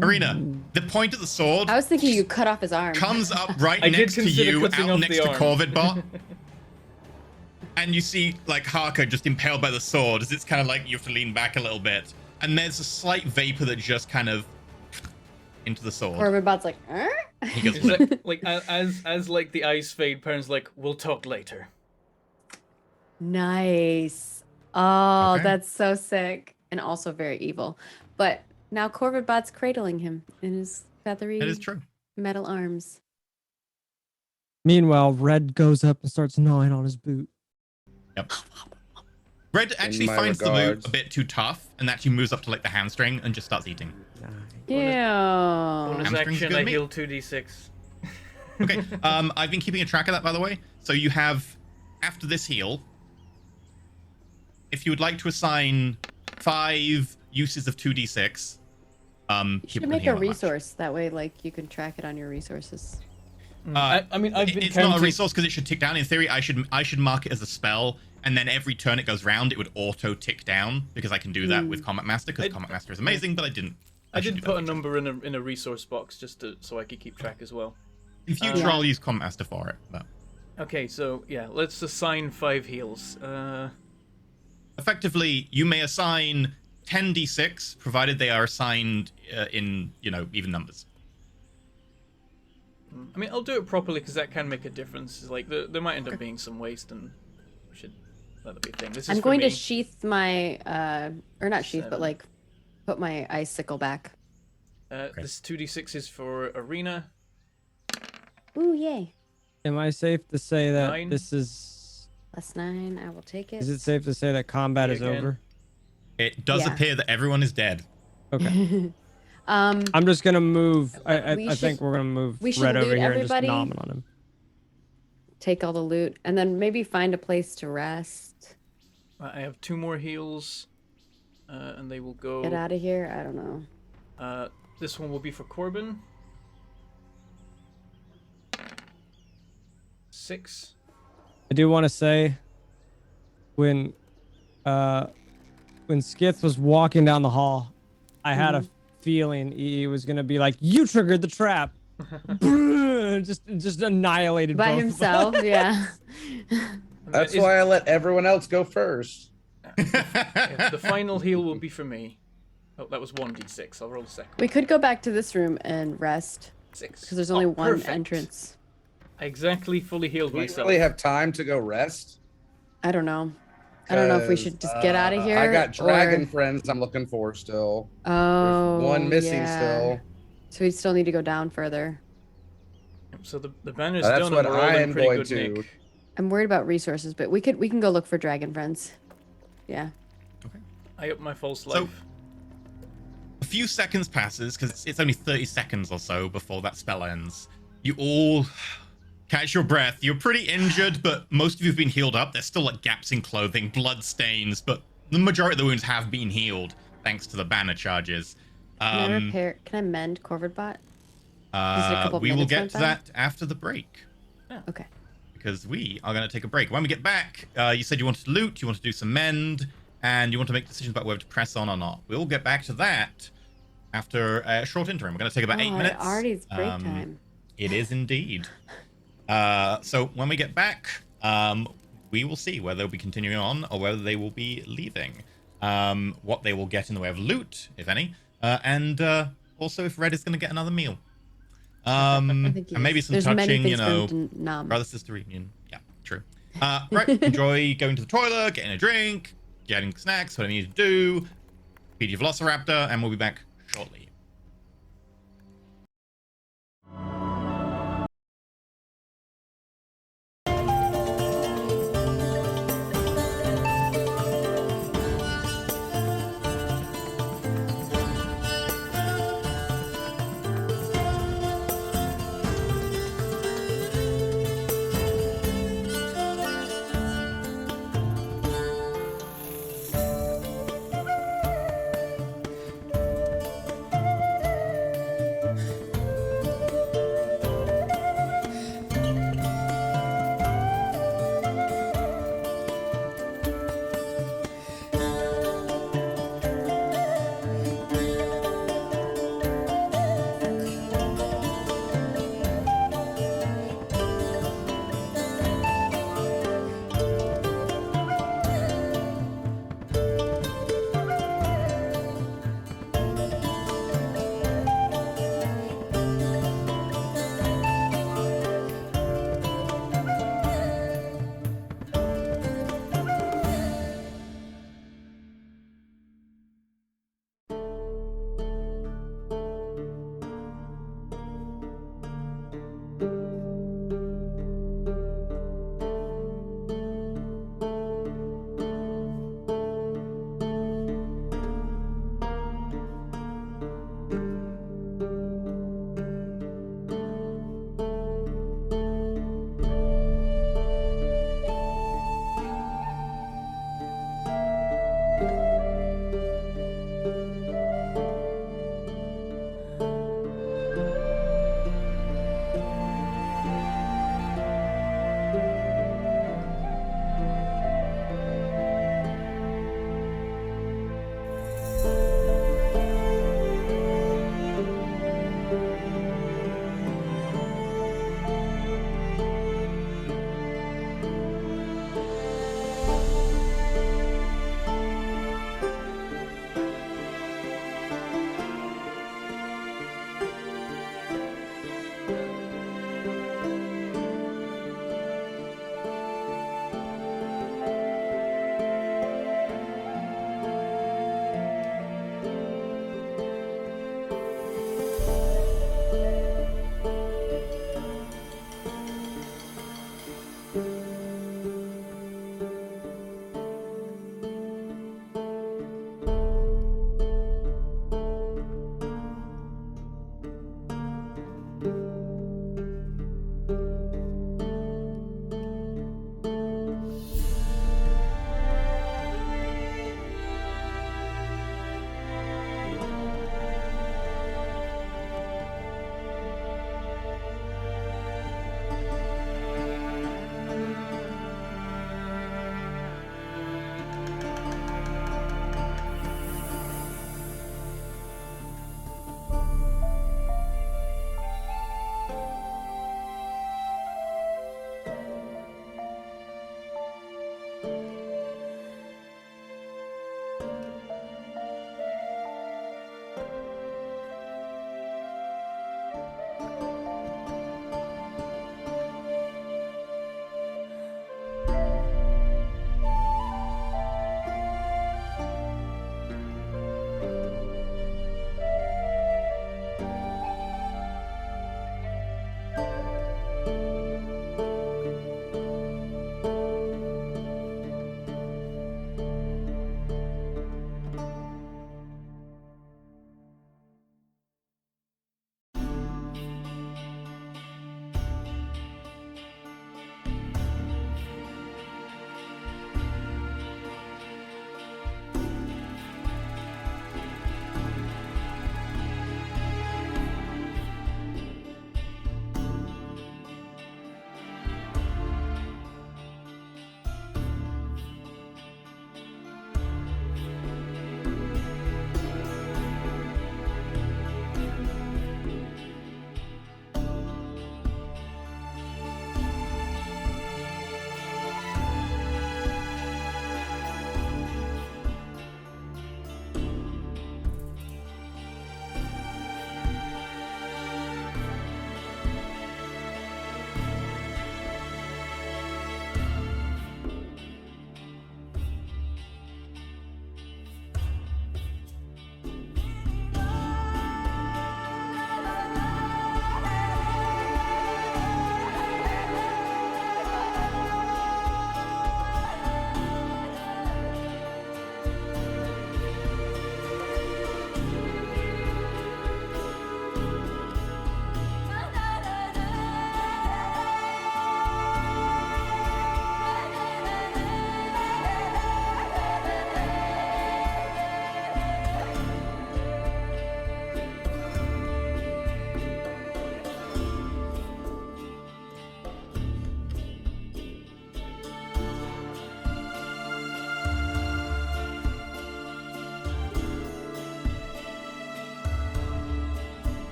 Arena, the point of the sword I was thinking you cut off his arm. comes up right I did next to consider you, cutting out off next the to arm. Corvidbot. And you see, like, Harker just impaled by the sword as it's kind of like you have to lean back a little bit. And there's a slight vapor that just kind of into the sword. Corvidbot's like, He goes, It's like as like the eyes fade, Perrin's like, "We'll talk later." nice. Oh, Okay. that's so sick. And also very evil. But now Corvidbot's cradling him in his feathery That is true. metal arms. Meanwhile, Red goes up and starts gnawing on his boot. Yep. Red actually my finds the loot regards. a bit too tough and actually moves up to like the hamstring and just starts eating. Yeah. Bonus Hamstring's action, good I meat. heal 2d6. Okay. I've been keeping a track of that, by the way. So you have, after this heal, if you would like to assign 5 uses of 2d6, You people should can make heal a that much. resource. That way, like, you can track it on your resources. I mean, I've been It's not a counting. resource because it should tick down. In theory, I should mark it as a spell, and then every turn it goes round, it would auto tick down because I can do that with Combat Master because Combat Master is amazing. But I didn't. I should did do put that a feature. number in a resource box just so I could keep track as well. In future, Yeah. I'll use Combat Master for it. But Okay, so yeah, let's assign 5 heals. effectively, you may assign 10d6 provided they are assigned in even numbers. I mean, I'll do it properly because that can make a difference. Like there might end up being some waste, and we should let that be a thing. This is I'm for going to me. sheath my, or not sheath, 7. but like, put my icicle back. This 2d6 is for Arena. Ooh, yay. Am I safe to say that 9. this is? +9, I will take it. Is it safe to say that combat is Again. over? It does Yeah. appear that everyone is dead. Okay. Um, I'm just gonna move. I We think should- we're gonna move we should Red over loot here and just everybody. nom on him. take all the loot, and then maybe find a place to rest. I have 2 more heals, and they will go. Get out of here. I don't know. This one will be for Corbin. 6. I do want to say, when Skith was walking down the hall, I had a feeling he was gonna be like, "You triggered the trap," just annihilated By both of himself, yeah. That's why I let everyone else go first. Yeah, the final heal will be for me. Oh, that was 1d6. I'll roll a second. We could go back to this room and rest 6. because there's only one Perfect. entrance. I exactly fully healed We myself. really have time to go rest. I don't know. I don't know if we should just get out of here. I got dragon or... friends I'm looking for still. Oh, There's one missing yeah. still. So we still need to go down further. So the banner's That's done what and we're all I in am pretty going good to. nick. I'm worried about resources, but we can go look for dragon friends. Yeah. I up my false So- life. A few seconds passes because it's only 30 seconds or so before that spell ends. You all catch your breath. You're pretty injured, but most of you have been healed up. There's still like gaps in clothing, blood stains, but the majority of the wounds have been healed thanks to the banner charges. Can I repair? Can I mend Corvidbot? couple We will minutes get went to by? that after the break Okay. because we are going to take a break. When we get back, you said you wanted to loot, you want to do some mend, and you want to make decisions about whether to press on or not. We'll get back to that after a short interim. We're going to take about 8 minutes. Already it's break time. It is indeed. So when we get back, we will see whether they'll be continuing on or whether they will be leaving. What they will get in the way of loot, if any, and also if Red is going to get another meal. think he And maybe is. some There's many touching, things for him you know, to nom. brother sister reunion. Yeah, true. Right, enjoy going to the toilet, getting a drink, getting snacks, whatever you need to do. Feed your Velociraptor, and we'll be back shortly.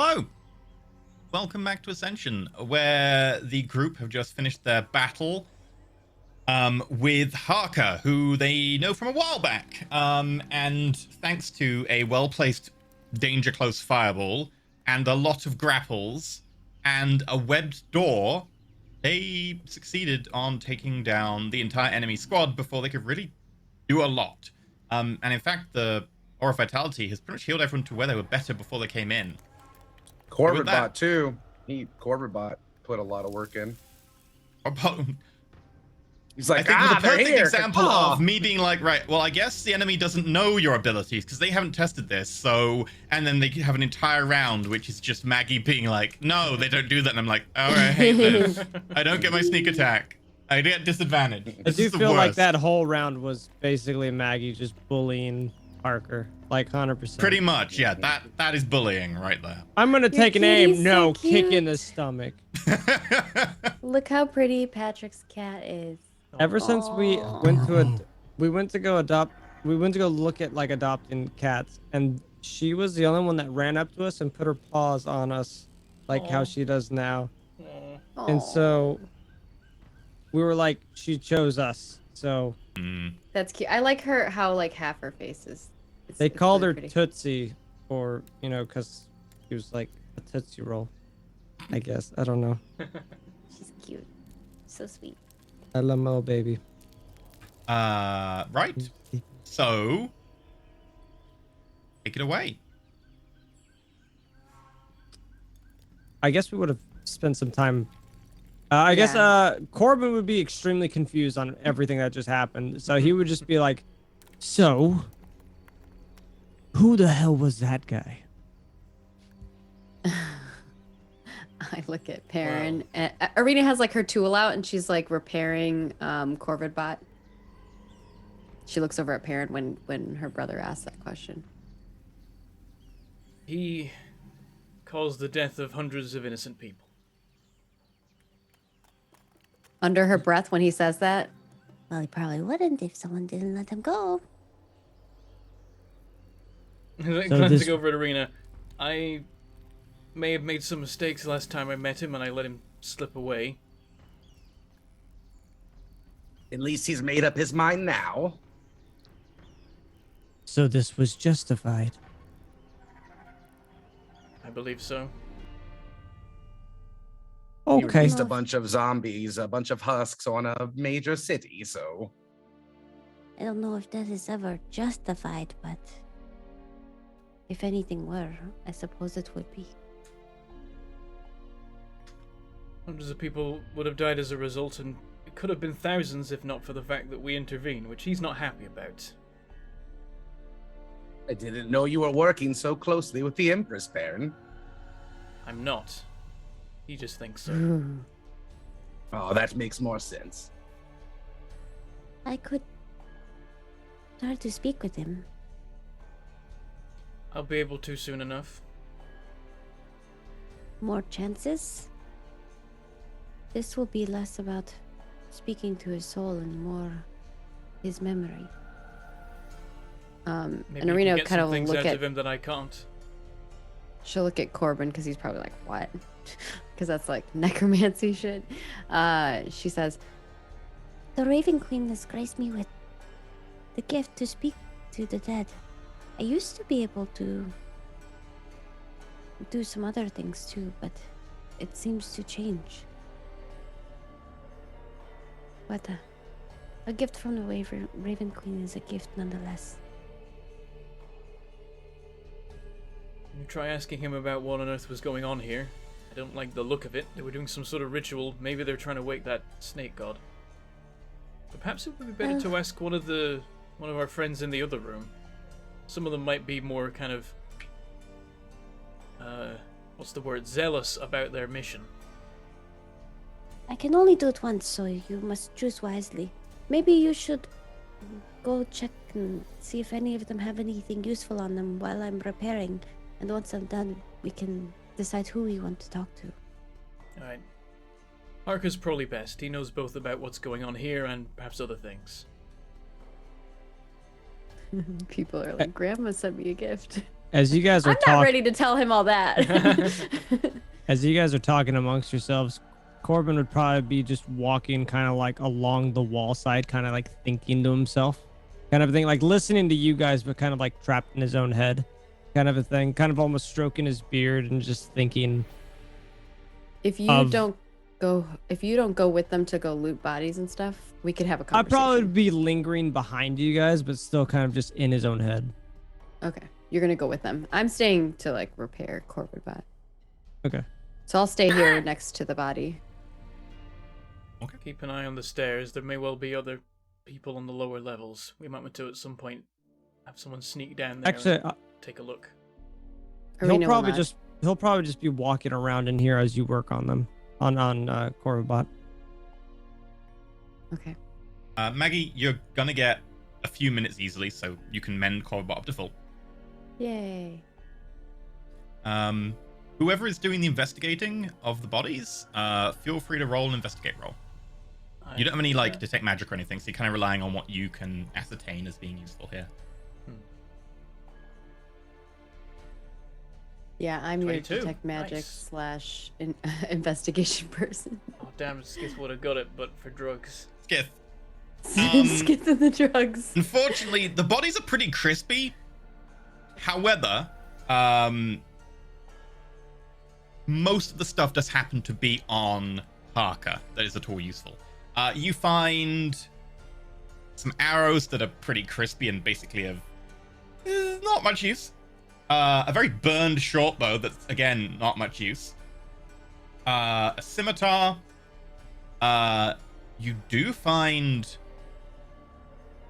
Hello! Welcome back to Ascension, where the group have just finished their battle with Harker, who they know from a while back. And thanks to a well-placed danger close fireball and a lot of grapples and a webbed door, they succeeded on taking down the entire enemy squad before they could really do a lot. And in fact, the Aura of Vitality has pretty much healed everyone to where they were better before they came in. Corbett bot too. Corbett bot put a lot of work in. He's like, I think the they're perfect here. example of me being like, right, well, I guess the enemy doesn't know your abilities because they haven't tested this. So, and then they have an entire round, which is just Maggie being like, no, they don't do that. And I'm like, all right, I hate this. I don't get my sneak attack. I get disadvantage. I This do is the feel like worst. that whole round was basically Maggie just bullying Parker, like 100%. Pretty much, yeah. That is bullying right there. I'm gonna take an kitty's aim. No, so kick in cute. the stomach. Look how pretty Patrick's cat is. Ever since we went to go look at like adopting cats, and she was the only one that ran up to us and put her paws on us, like how she does now. And so we were like, she chose us. So That's cute. I like her how like half her face is. they called her pretty. Tootsie, or because she was like a Tootsie Roll. I guess I don't know. She's cute. So sweet. I love my little baby. Right. So, take it away. I guess we would have spent some time. I guess Corbin would be extremely confused on everything that just happened. So he would just be like, so, who the hell was that guy? I look at Perrin. Arena has like her tool out and she's like repairing Corvid bot. She looks over at Perrin when her brother asks that question. He caused the death of hundreds of innocent people. Under her breath when he says that. Well, he probably wouldn't if someone didn't let him go. Glancing over at Arena, I may have made some mistakes last time I met him and I let him slip away. At least he's made up his mind now. So this was justified. I believe so. He Okay. released a bunch of zombies, a bunch of husks on a major city, so... I don't know if that is ever justified, but if anything were, I suppose it would be. Hundreds of people would have died as a result, and it could have been thousands if not for the fact that we intervened, which he's not happy about. I didn't know you were working so closely with the Empress, Baron. I'm not. He just thinks so. Oh, that makes more sense. I could try to speak with him. I'll be able to soon enough. More chances? This will be less about speaking to his soul and more his memory. Maybe And you Arena can get kind some of things look out at. of him that I can't. She'll look at Corbin because he's probably like, what? Because that's like necromancy shit. She says, the Raven Queen has graced me with the gift to speak to the dead. I used to be able to do some other things too, but it seems to change. But a gift from the Raven Queen is a gift nonetheless. You try asking him about what on earth was going on here. I don't like the look of it. They were doing some sort of ritual. Maybe they're trying to wake that snake god. But perhaps it would be better to ask one of our friends in the other room. Some of them might be more kind of what's the word? Zealous about their mission. I can only do it once, so you must choose wisely. Maybe you should go check and see if any of them have anything useful on them while I'm repairing. And once I'm done, we can decide who we want to talk to. Alright. Harker's probably best. He knows both about what's going on here and perhaps other things. People are like, Grandma sent me a gift. As you guys are I'm not talking, ready to tell him all that. as you guys are talking amongst yourselves, Corbin would probably be just walking kind of like along the wall side, kind of like thinking to himself, kind of thing, like listening to you guys, but kind of like trapped in his own head, kind of a thing, kind of almost stroking his beard and just thinking. If you don't go with them to go loot bodies and stuff, we could have a I'd conversation. probably be lingering behind you guys, but still kind of just in his own head. Okay, you're gonna go with them. I'm staying to like repair Corbin bot. Okay. So I'll stay here next to the body. Okay. Keep an eye on the stairs. There may well be other people on the lower levels. We might want to at some point have someone sneak down there Actually, and take a look. Or we he'll know probably a lot. just be walking around in here as you work on them on Corbin. Okay. Maggie, you're gonna get a few minutes easily, so you can mend Corbot up to full. Yay. Whoever is doing the investigating of the bodies, feel free to roll an investigate roll. You don't have any like detect magic or anything, so you're kind of relying on what you can ascertain as being useful here. Yeah, I'm your 22. detect magic Nice. / investigation person. Oh damn, Skith would have got it, but for drugs. Skith. Skip to the drugs. Unfortunately, the bodies are pretty crispy. However, most of the stuff does happen to be on Parker that is at all useful. You find some arrows that are pretty crispy and basically of not much use. A very burned short bow that's, again, not much use. A scimitar. You do find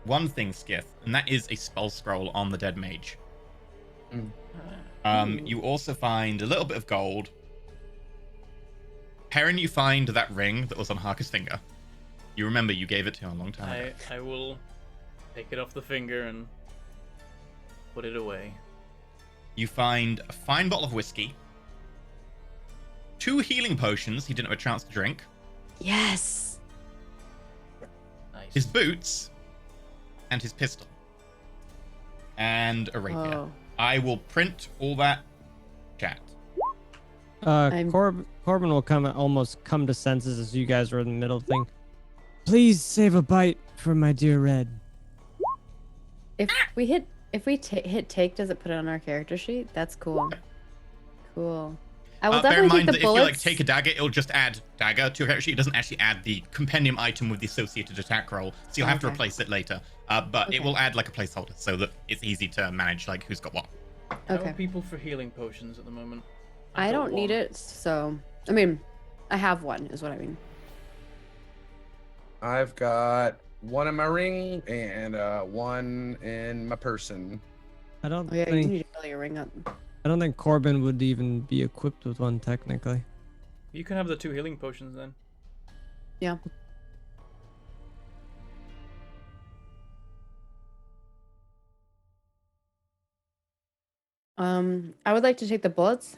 one thing, Skith, and that is a spell scroll on the dead mage. You also find a little bit of gold. Perrin, you find that ring that was on Harker's finger. You remember you gave it to him a long time ago. I will take it off the finger and put it away. You find a fine bottle of whiskey, 2 healing potions he didn't have a chance to drink, Yes. Nice. his boots, and his pistol. And a rapier. Oh. I will print all that chat. Corbin will almost come to senses as you guys are in the middle thing. Please save a bite for my dear Red. If we hit take, does it put it on our character sheet? That's cool. Cool. I will Bear in definitely mind take that the if you bullets. like take a dagger, it'll just add dagger to your character sheet. It doesn't actually add the compendium item with the associated attack roll, so you'll have to Okay. replace it later. But it will add like a placeholder so that it's easy to manage like who's got what. How Okay. are people for healing potions at the moment? I I've got don't need one. it, so I mean, I have one, is what I mean. I've got one in my ring and one in my person. I don't Oh yeah, you think need to fill your ring up. Corbin would even be equipped with one technically. You can have the 2 healing potions then. Yeah. I would like to take the bullets.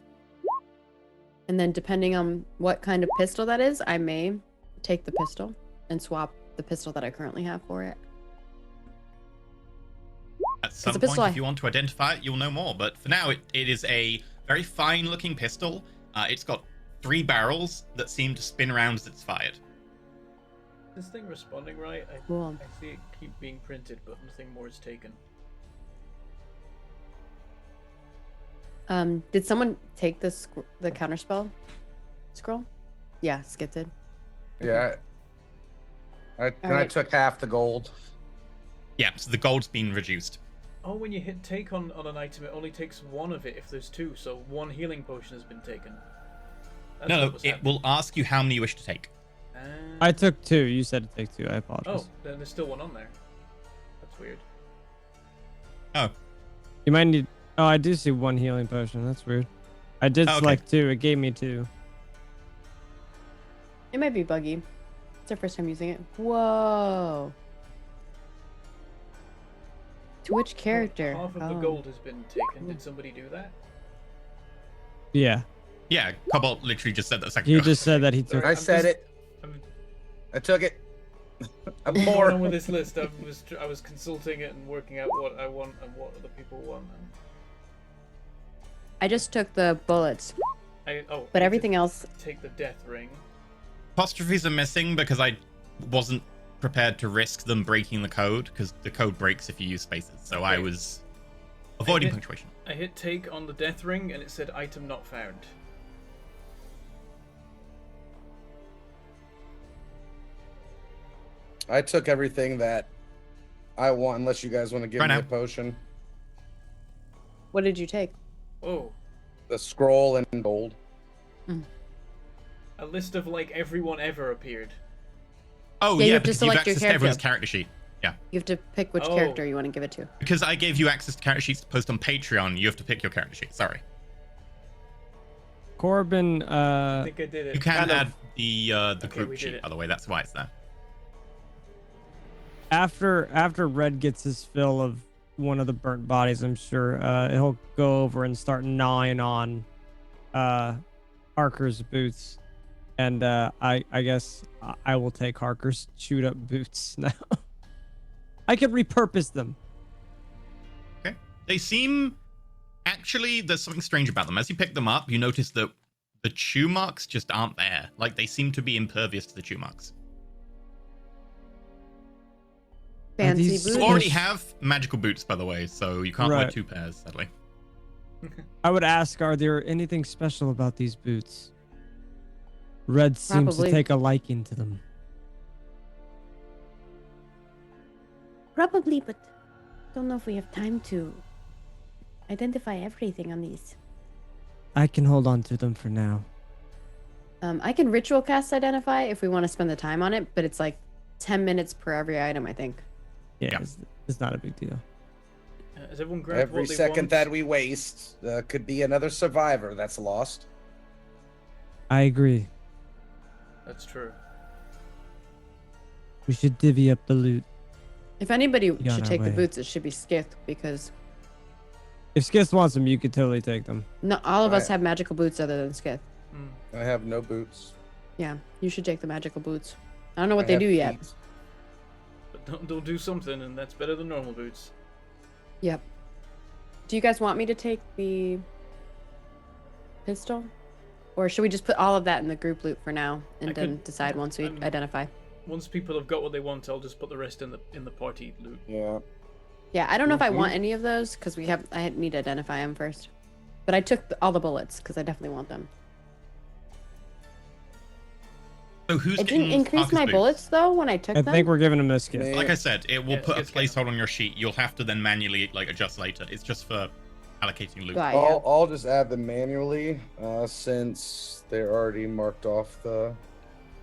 And then depending on what kind of pistol that is, I may take the pistol and swap the pistol that I currently have for it. At some a point, pistol if you want to identify it, you'll know more. But for now, it is a very fine-looking pistol. It's got 3 barrels that seem to spin around as it's fired. Is this thing responding right? Cool. I see it keep being printed, but nothing more is taken. Did someone take the counterspell scroll? Yeah, Skip did. Yeah. I right. took half the gold. Yeah, so the gold's been reduced. Oh, when you hit take on an item, it only takes 1 of it if there's 2, so 1 healing potion has been taken. That's No, what was it happening. will ask you how many you wish to take. I took 2. You said to take 2. I apologize. Oh, then there's still 1 on there. That's weird. Oh, You might need. Oh, I do see 1 healing potion. That's weird. I did Okay. select 2. It gave me 2. It might be buggy. It's our first time using it. Whoa. To which character? Half of the gold has been taken. Did somebody do that? Yeah. yeah, Cobalt literally just said that a second He ago. just said that he took. I said it. I'm I took it. I'm going more. on with this list. I was consulting it and working out what I want and what other people want. And I just took the bullets, but everything else. Take the death ring. Apostrophes are missing because I wasn't prepared to risk them breaking the code, because the code breaks if you use spaces. So Okay. I was avoiding punctuation. I hit take on the death ring and it said item not found. I took everything that I want, unless you guys want to give Right me now. a potion. What did you take? Oh, The scroll and gold. a list of like everyone ever appeared. Oh, Yeah, you yeah, have to because you've select your access to everyone's character. character sheet. Yeah. You have to pick which Oh. character you want to give it to. Because I gave you access to character sheets to post on Patreon, you have to pick your character sheet. Sorry. Corbin, I think I did it. You can kind of- add the Okay, group we did sheet, it. by the way. That's why it's there. after Red gets his fill of one of the burnt bodies, I'm sure he'll go over and start gnawing on Harker's boots, and I guess I will take Harker's chewed up boots now. I could repurpose them. Okay. They seem... Actually, there's something strange about them. As you pick them up, you notice that the chew marks just aren't there. Like, they seem to be impervious to the chew marks. Fancy these- boots. You already have magical boots, by the way, so you can't wear Right. 2 pairs, sadly. I would ask, are there anything special about these boots? Red seems Probably. to take a liking to them. Probably, but don't know if we have time to identify everything on these. I can hold on to them for now. I can ritual cast identify if we want to spend the time on it, but it's like 10 minutes per every item, I think. Yeah, Yeah. It's not a big deal. Has everyone grabbed Every what they second want? that we waste could be another survivor that's lost. I agree. That's true. We should divvy up the loot. If anybody on should our take the way. boots, it should be Skith, because If Skith wants them, you could totally take them. not all of us Right. have magical boots other than Skith. Hmm. I have no boots. Yeah, you should take the magical boots. I don't know what I they have do yet. feet. But they'll do something, and that's better than normal boots. Yep. Do you guys want me to take the pistol? Or should we just put all of that in the group loot for now and I then could- decide once we identify? Once people have got what they want, I'll just put the rest in the party loot. Yeah. Yeah, I don't know if I Mhm. want any of those because I need to identify them first. But I took all the bullets because I definitely want them. So who's It didn't getting increase Parker's my boots? bullets though when I took I them. think we're giving them to Skith. Me- Like I said, it will Yeah, put a it's good. placeholder on your sheet. You'll have to then manually adjust later. It's just for allocating loot. Right, yeah. I'll just add them manually since they're already marked off the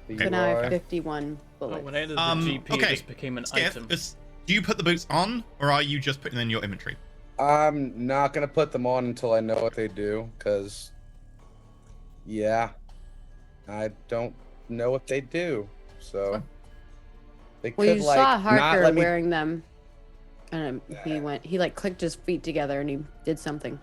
So now I have UI. 51 Oh, bullets. when I added the GP, okay. it just became an Skith, item. do you put the boots on, or are you just putting them in your inventory? I'm not gonna put them on until I know what they do, cause yeah, I don't know what they do. So they Well, could you like saw not Harker let me. wearing them, and he like clicked his feet together and he did something.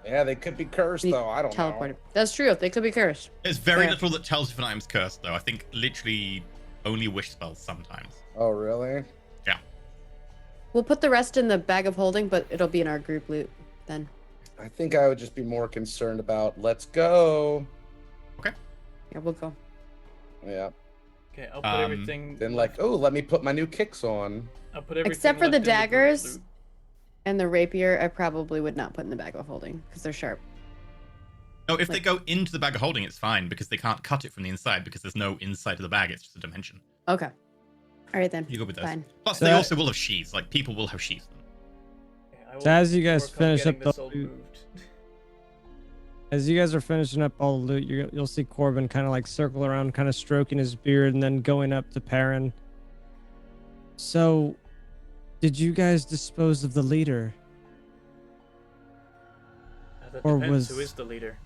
Yeah, they could be cursed He though. I don't teleported. know. That's true. They could be cursed. There's very Fair. little that tells if an item's cursed, though. I think literally only wish spells sometimes. Oh really? Yeah. We'll put the rest in the bag of holding, but it'll be in our group loot then. I think I would just be more concerned about let's go. Yeah, we'll go. Yeah. Okay, I'll put everything. Then like, oh, let me put my new kicks on. I'll put everything Except for the left in group daggers. loot. And the rapier, I probably would not put in the bag of holding because they're sharp. No, if they Like- go into the bag of holding, it's fine because they can't cut it from the inside because there's no inside of the bag. It's just a dimension. Okay. All right then. You go with those. Fine. Plus, So they that- also will have sheaths. Like people will have sheaths. Okay, I So will as you guys work on finish getting up the this all loot- moved. As you guys are finishing up all the loot, you'll see Corbin kind of like circle around, kind of stroking his beard, and then going up to Perrin. So, did you guys dispose of the leader? That Or depends who was- is the leader.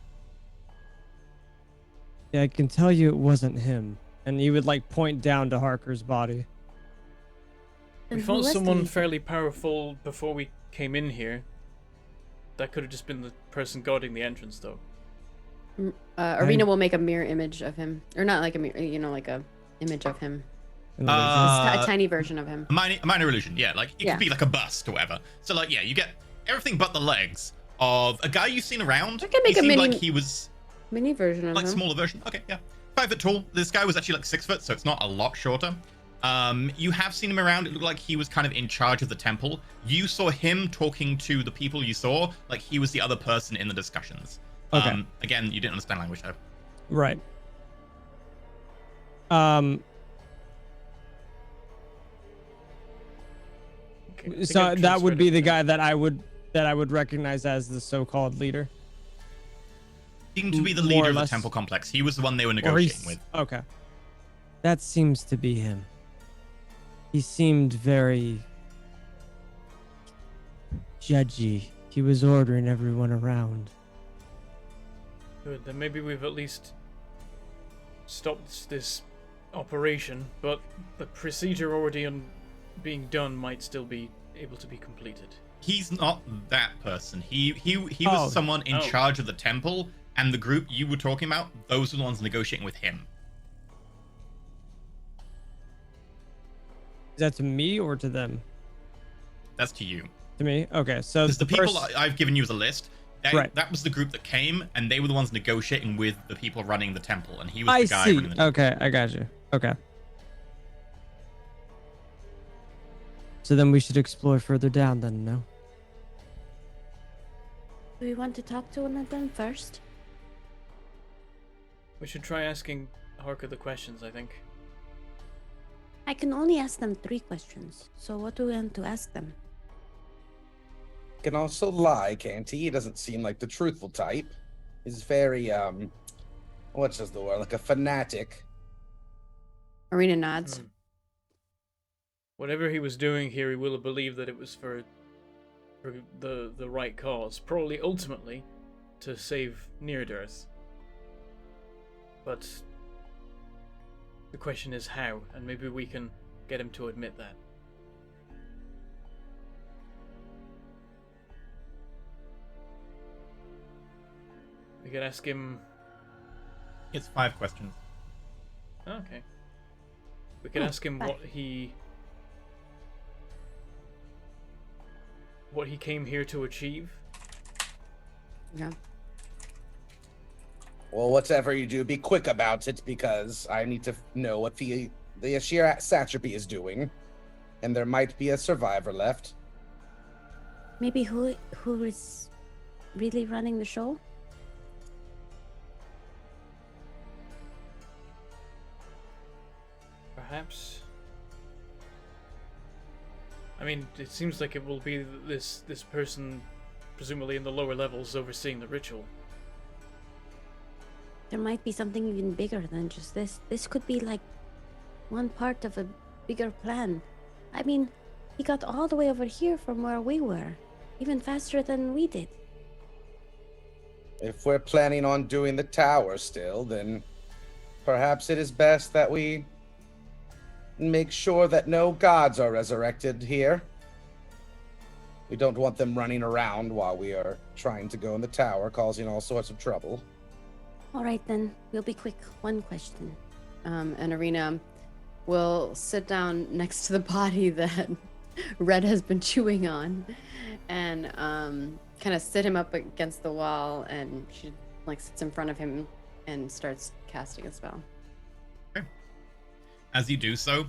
Yeah, I can tell you it wasn't him. And he would like point down to Harker's body. We And who fought was the someone leader? fairly powerful before we came in here. That could have just been the person guarding the entrance, though. Arena will make a mirror image of him, or not like a mirror, like a image of him, And a tiny version of him. A minor illusion, yeah. Like it Yeah. could be like a bust or whatever. So like, yeah, you get everything but the legs. of a guy you've seen around. We can make he a seemed mini- like he was Mini version of like him. smaller version. Okay, yeah. 5 foot tall. This guy was actually like 6 foot, so it's not a lot shorter. You have seen him around. It looked like he was kind of in charge of the temple. You saw him talking to the people you saw, like he was the other person in the discussions. Okay. Again, you didn't understand language though. Right. Okay, I think So I've that would transferred be it the now. guy that I would recognize as the so-called leader. Seemed to be the More leader or of the less. temple complex. He was the one they were Or negotiating he's with. okay. That seems to be him. He seemed very judgy. He was ordering everyone around. Good, then maybe we've at least stopped this operation, but the procedure already being done might still be able to be completed. He's not that person. He was Oh. someone in Oh. charge of the temple, and the group you were talking about, those were the ones negotiating with him. Is that to me or to them? That's to you. To me? Okay, so Because the people first- I've given you as a list, Right. that was the group that came, and they were the ones negotiating with the people running the temple, and he was I the guy see. running the temple. Okay, I got you. Okay. So then we should explore further down then, no? Do we want to talk to one of them first? We should try asking Harker the questions, I think. I can only ask them 3 questions. So what do we want to ask them? Can also lie, can't he? He doesn't seem like the truthful type. He's very what's the word? Like a fanatic. Arena nods. Whatever he was doing here, he will believe that it was for the right cause. Probably ultimately to save Near-Earth. But the question is how, and maybe we can get him to admit that. We could ask him. It's 5 questions. Okay. We could Oh, ask him fine. what he came here to achieve. Yeah. Well, whatever you do, be quick about it because I need to know what the sheer satrapy is doing, and there might be a survivor left. Maybe who is really running the show? Perhaps. I mean, it seems like it will be this person, presumably in the lower levels, overseeing the ritual. There might be something even bigger than just this. This could be like one part of a bigger plan. I mean, he got all the way over here from where we were, even faster than we did. If we're planning on doing the tower still, then perhaps it is best that we make sure that no gods are resurrected here. We don't want them running around while we are trying to go in the tower, causing all sorts of trouble. All right, then. We'll be quick. One question. And Arena will sit down next to the body that Red has been chewing on and kind of sit him up against the wall, and she like sits in front of him and starts casting a spell. As you do so,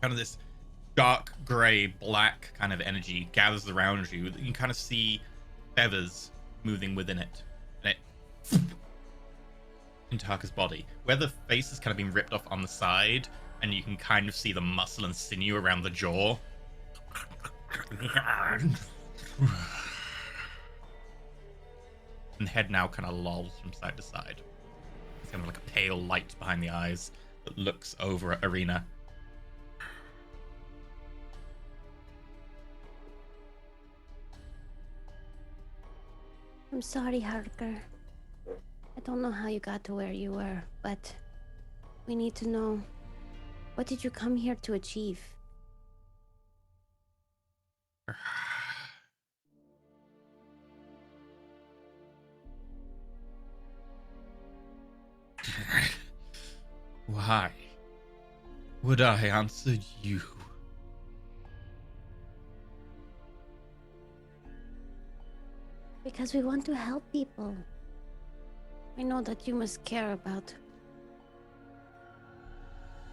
kind of this dark gray black kind of energy gathers around you. You can kind of see feathers moving within it, and it into Harker's body, where the face has kind of been ripped off on the side, and you can kind of see the muscle and sinew around the jaw. And the head now kind of lolls from side to side. It's kind of like a pale light behind the eyes that looks over at Arena. I'm sorry, Harker. I don't know how you got to where you were, but we need to know, what did you come here to achieve? Why would I answer you? Because we want to help people. I know that you must care about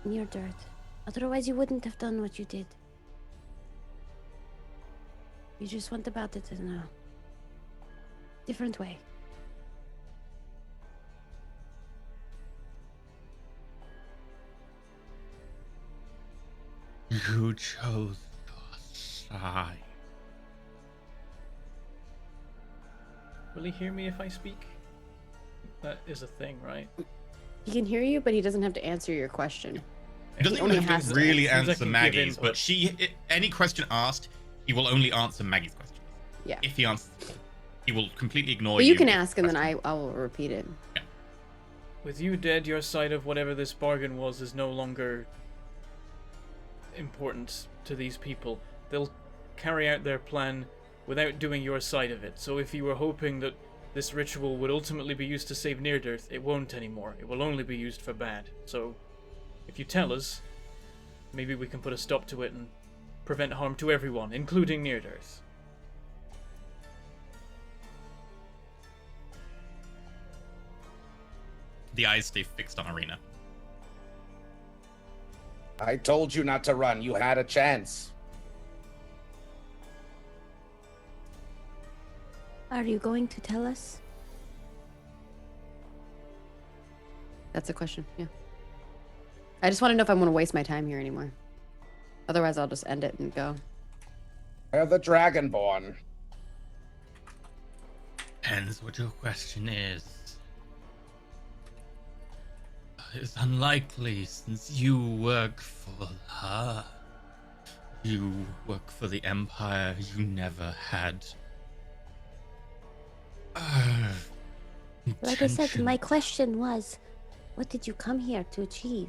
near dirt. Otherwise, you wouldn't have done what you did. You just went about it in a different way. You chose your side. Will he hear me if I speak? That is a thing, right? He can hear you, but he doesn't have to answer your question. He doesn't only even have has to to really answer. answer He can give Maggie's, input. but any question asked, he will only answer Maggie's question. Yeah. If he answers, he will completely ignore But you can if ask, the and then question- I will repeat it. With you dead, your side of whatever this bargain was is no longer important to these people. They'll carry out their plan without doing your side of it. So if you were hoping that this ritual would ultimately be used to save Near-Dearth, it won't anymore. It will only be used for bad. So if you tell us, maybe we can put a stop to it and prevent harm to everyone, including Near-Dearth. The eyes stay fixed on Arena. I told you not to run. You had a chance. Are you going to tell us? That's a question. Yeah. I just want to know if I want to waste my time here anymore. Otherwise, I'll just end it and go. They're the Dragonborn. Depends what your question is. It's unlikely since you work for her. You work for the Empire you never had. Like I said, intention. my question was, what did you come here to achieve?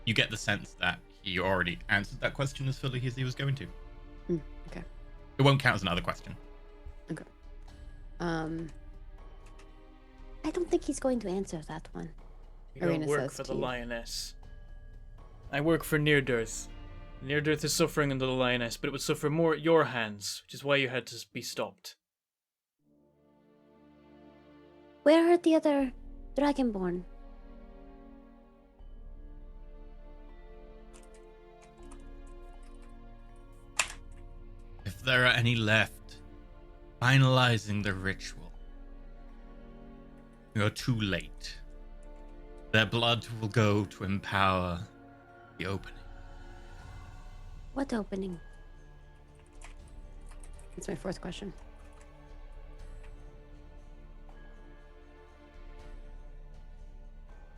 You get the sense that he already answered that question as fully as he was going to. Okay. It won't count as another question. Okay. I don't think he's going to answer that one. You don't Arena work says for the to you. Lioness. I work for Near-Dearth. Near-Dearth is suffering under the Lioness, but it would suffer more at your hands, which is why you had to be stopped. Where are the other Dragonborn? If there are any left, finalizing the ritual. You're too late. Their blood will go to empower the opening. What opening? That's my fourth question.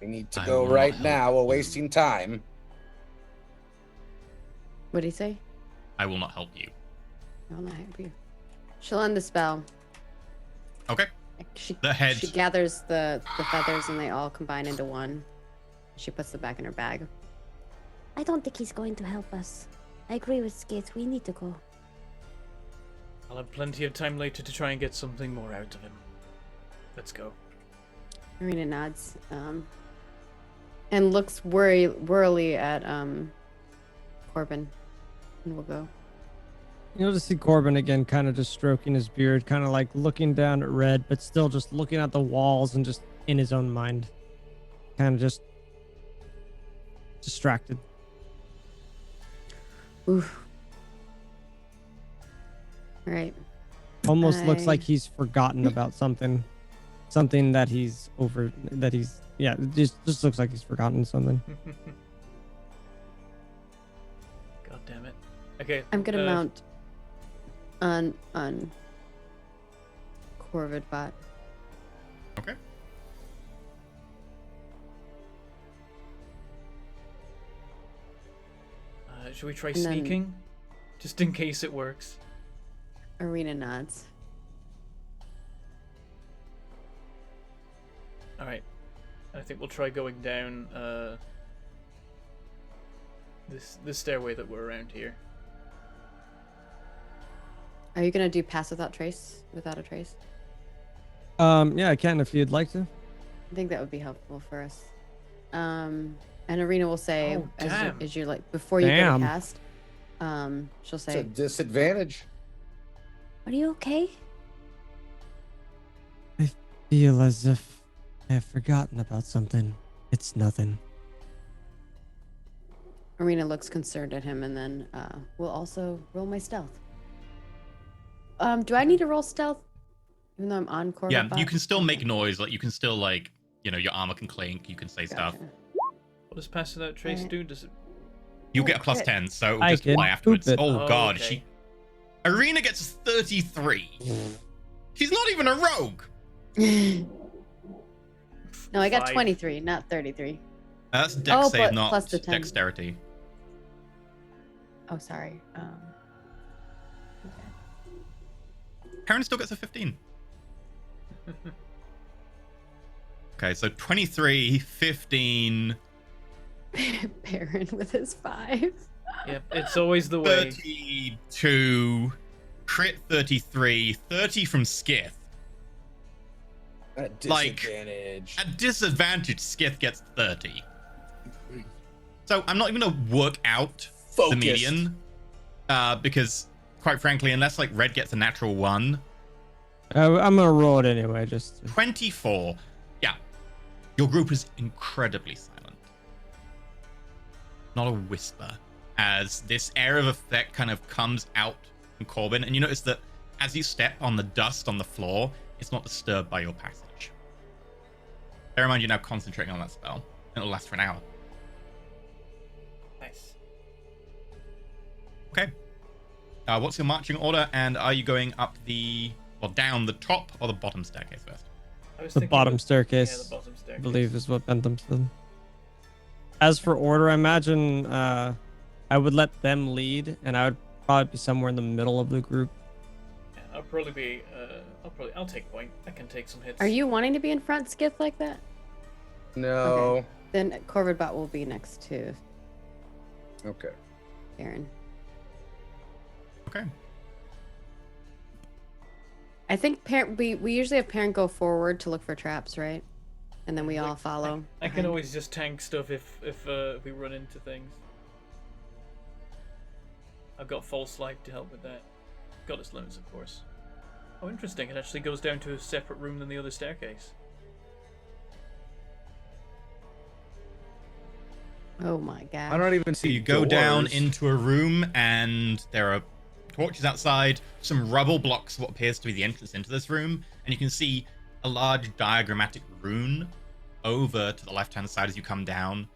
We need to I go will not right help now. We're you. wasting time. What did he say? I will not help you. I will not help you. She'll end the spell. Okay. She The head. She gathers the feathers and they all combine into one. She puts them back in her bag. I don't think he's going to help us. I agree with Skates. We need to go. I'll have plenty of time later to try and get something more out of him. Let's go. Marina nods, and looks worrily at Corbin, and we'll go. You'll just see Corbin again, kind of just stroking his beard, kind of like looking down at Red, but still just looking at the walls and just in his own mind. Kind of just distracted. Oof. All right. Almost looks I- like he's forgotten about something. Something that he's over, that he's, yeah, it just looks like he's forgotten something. God damn it. Okay. I'm gonna mount on Corvid-bot. Okay. Should we try And then- sneaking? Just in case it works. Arena nods. Alright. I think we'll try going down this stairway that we're around here. Are you gonna do pass without trace? Without a trace? Yeah, I can if you'd like to. I think that would be helpful for us. And Arena will say, Oh, as, damn. as you're like, before you go Damn. to cast, she'll It's a say, disadvantage. Are you okay? I feel as if I have forgotten about something. It's nothing. Arena looks concerned at him, and then we'll also roll my stealth. Do I need to roll stealth? Even though I'm on Corbett Yeah, bot? you can still make Okay. noise. Like you can still like, you know, your armor can clink. You can say stuff. Gotcha. What does passing out trace do? Does it? You'll Oh, get a plus crit. 10, so I just can fly afterwards. poop it. Oh god, okay. Arena gets 33. She's not even a rogue. No, I got 5. 23, not 33. That's dex save, not plus the 10. dexterity. Oh, sorry. Karen still gets a 15. Okay, so 23, 15, Baron with his 5. Yep, it's always the way. 32, crit 33, 30 from Skith. At Like- disadvantage. At disadvantage, Skith gets 30. So I'm not even gonna work out the Focused. median, because quite frankly, unless like Red gets a natural 1, I'm gonna roll it anyway. Just 24. Yeah, your group is incredibly silent. Not a whisper, as this air of effect kind of comes out from Corbin, and you notice that as you step on the dust on the floor, it's not disturbed by your passage. Bear in mind, you're now concentrating on that spell, and it'll last for an hour. Nice. Okay. What's your marching order, and are you going up down the top or the bottom staircase first? I was the thinking bottom Yeah, staircase. the bottom I staircase. believe is what Bentham said. As for order, I imagine I would let them lead, and I would probably be somewhere in the middle of the group. Yeah, I'll probably be. I'll take point. I can take some hits. Are you wanting to be in front, Skith, like that? No. Then Corbett bot will be next to Okay. Baron. Okay. I think we usually have parent go forward to look for traps, right? And then we all follow. I can behind. always just tank stuff if we run into things. I've got false light to help with that. Got its limits, of course. Oh, interesting. It actually goes down to a separate room than the other staircase. Oh my god. I don't even see. So you go down doors. into a room, and there are torches outside, some rubble blocks what appears to be the entrance into this room, and you can see a large diagrammatic rune over to the left-hand side as you come down,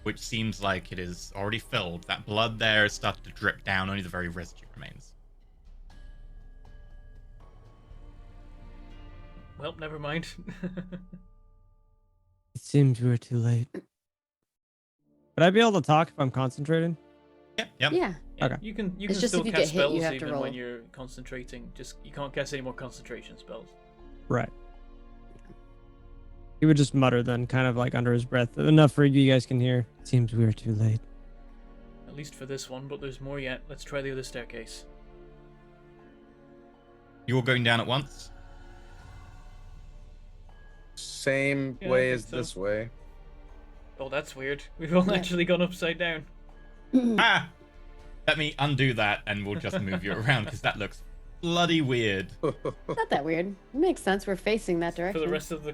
which seems like it is already filled. That blood there has started to drip down, only the very residue remains. Well, never mind. It seems we're too late. Would I be able to talk if I'm concentrating? Yep, yep. Yeah. Yeah, Okay. You can It's just still if you cast get hit, you spells have to even roll. when you're concentrating. Just you can't cast any more concentration spells. Right. He would just mutter then, kind of like under his breath. Enough for you guys can hear. Seems we're too late. At least for this one, but there's more yet. Let's try the other staircase. You're going down at once? Same Yeah, I way think as so. this way. Oh, that's weird. We've all Yeah. actually gone upside down. Ah! Let me undo that, and we'll just move you around, because that looks bloody weird. Not that weird. It makes sense. We're facing that For direction. the rest of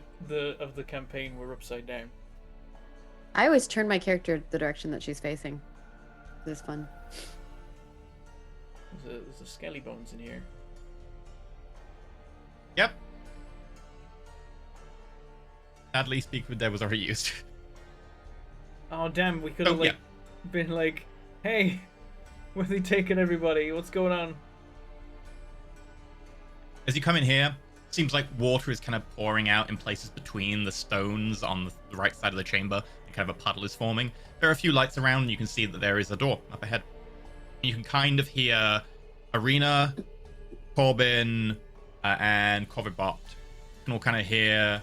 the campaign, we're upside down. I always turn my character the direction that she's facing. This is fun. There's a skelly bones in here. Yep. Sadly, speak with there was already used. Oh damn! We could have Oh, yeah. been like, hey, where are they taking everybody? What's going on? As you come in here, seems like water is kind of pouring out in places between the stones on the right side of the chamber, and kind of a puddle is forming. There are a few lights around, and you can see that there is a door up ahead. You can kind of hear Arena, Corbin, and Coverbot. You can all kind of hear.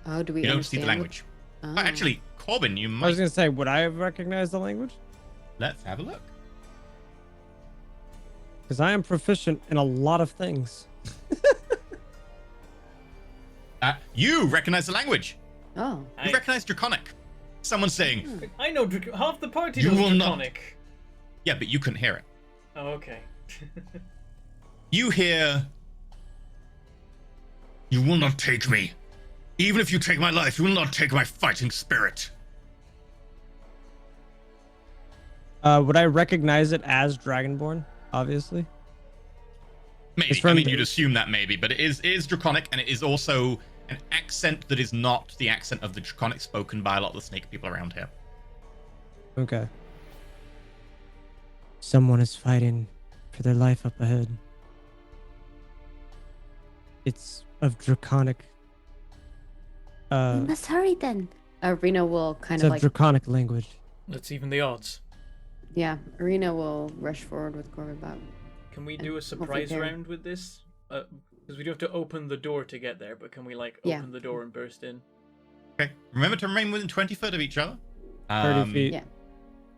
Oh, do we You don't see understand? the language. Oh. But actually, Corbin, you I was might. gonna say, would I have recognized the language? Let's have a look. Because I am proficient in a lot of things. You recognize the language. Oh. You recognize Draconic. Someone saying, I know half the party You knows will not- Draconic. yeah, but you couldn't hear it. Oh, okay. You hear, you will not take me. Even if you take my life, you will not take my fighting spirit. Would I recognize it as Dragonborn? Obviously. Maybe. It's I from mean, the- you'd assume that maybe, but it is Draconic, and it is also an accent that is not the accent of the Draconic spoken by a lot of the snake people around here. Okay. Someone is fighting for their life up ahead. It's of Draconic. We must hurry then. Arena will kind It's of of like, Draconic language. Let's even the odds. yeah, Arena will rush forward with Corbin back. Can we And do a hopefully surprise there. round with this? Because we do have to open the door to get there, but can we like Yeah. open the door and burst in? Okay. Remember to remain within 20 foot of each other. 30 feet. yeah.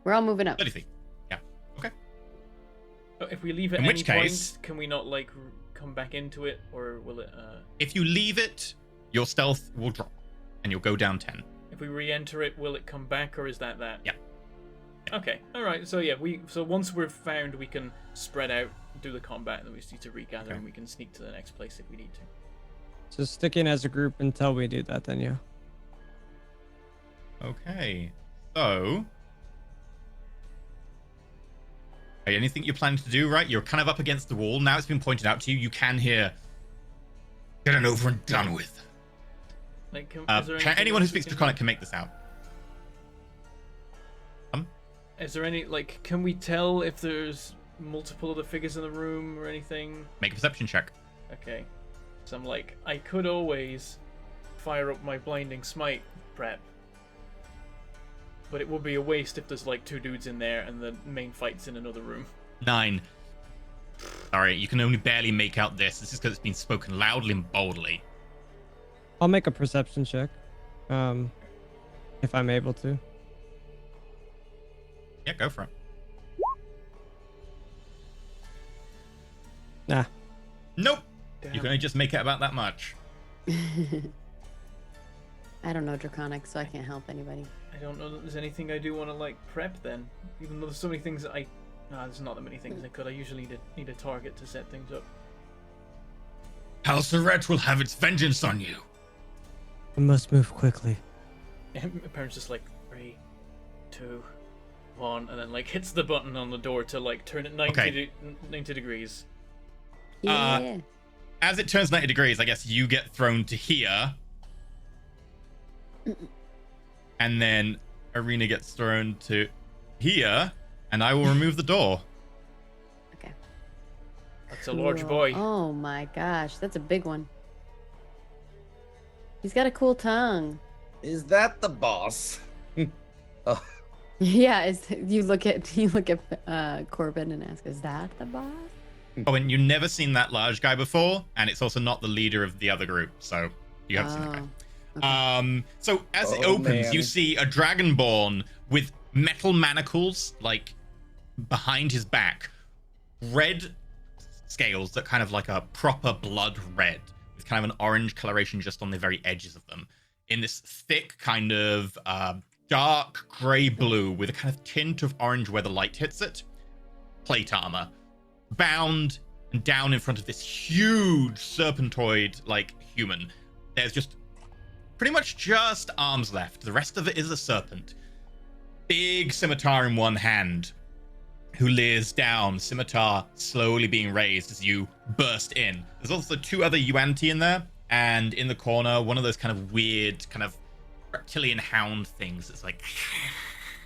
We're all moving up. 30 feet. Yeah. Okay. If we leave at In any which case- point, can we not like come back into it, or will it? If you leave it, your stealth will drop, and you'll go down 10. If we re-enter it, will it come back, or is that? Yeah. Okay. All right. So yeah, so once we're found, we can spread out, do the combat, and then we just need to regather, Okay. and we can sneak to the next place if we need to. So stick in as a group until we do that, then yeah. Okay. So. Okay, anything you're planning to do, right? You're kind of up against the wall. Now it's been pointed out to you. You can hear. Get it over and done with. Like, is there Anyone who else we speaks can do? Draconic can make this out. Is there any like? Can we tell if there's multiple other figures in the room or anything? Make a perception check. Okay. So I'm like, I could always fire up my blinding smite prep, but it would be a waste if there's like 2 dudes in there and the main fight's in another room. 9. Sorry, you can only barely make out this. This is because it's been spoken loudly and boldly. I'll make a perception check. If I'm able to. Yeah, go for it. Nah. Nope. Damn. You can only just make it about that much. I don't know Draconic, so I can't help anybody. I don't know that there's anything I do want to like prep then, even though there's so many things that there's not that many things I could. I usually need a target to set things up. House of Red will have its vengeance on you. We must move quickly. And my parents just like 3, 2, 1, and then like hits the button on the door to like turn it 90, Okay. 90 degrees. Yeah. As it turns 90 degrees, I guess you get thrown to here. And then Arena gets thrown to here. And I will remove the door. Okay. That's a large Cool. boy. Oh my gosh, that's a big one. He's got a cool tongue. Is that the boss? Oh, Yeah, you look at Corbin and ask, "Is that the boss?" Oh, and you've never seen that large guy before. And it's also not the leader of the other group. So you haven't seen that guy. Okay. So as it Oh, opens, man. you see a dragonborn with metal manacles, like behind his back, red scales that kind of like a proper blood red, with kind of an orange coloration just on the very edges of them, in this thick kind of dark gray blue with a kind of tint of orange where the light hits it, plate armor, bound and down in front of this huge serpentoid like human. There's just pretty much just arms left. The rest of it is a serpent. Big scimitar in one hand, who leers down, scimitar slowly being raised as you burst in. There's also 2 other Yuan-Ti in there, and in the corner, one of those kind of weird, kind of reptilian hound things. It's like,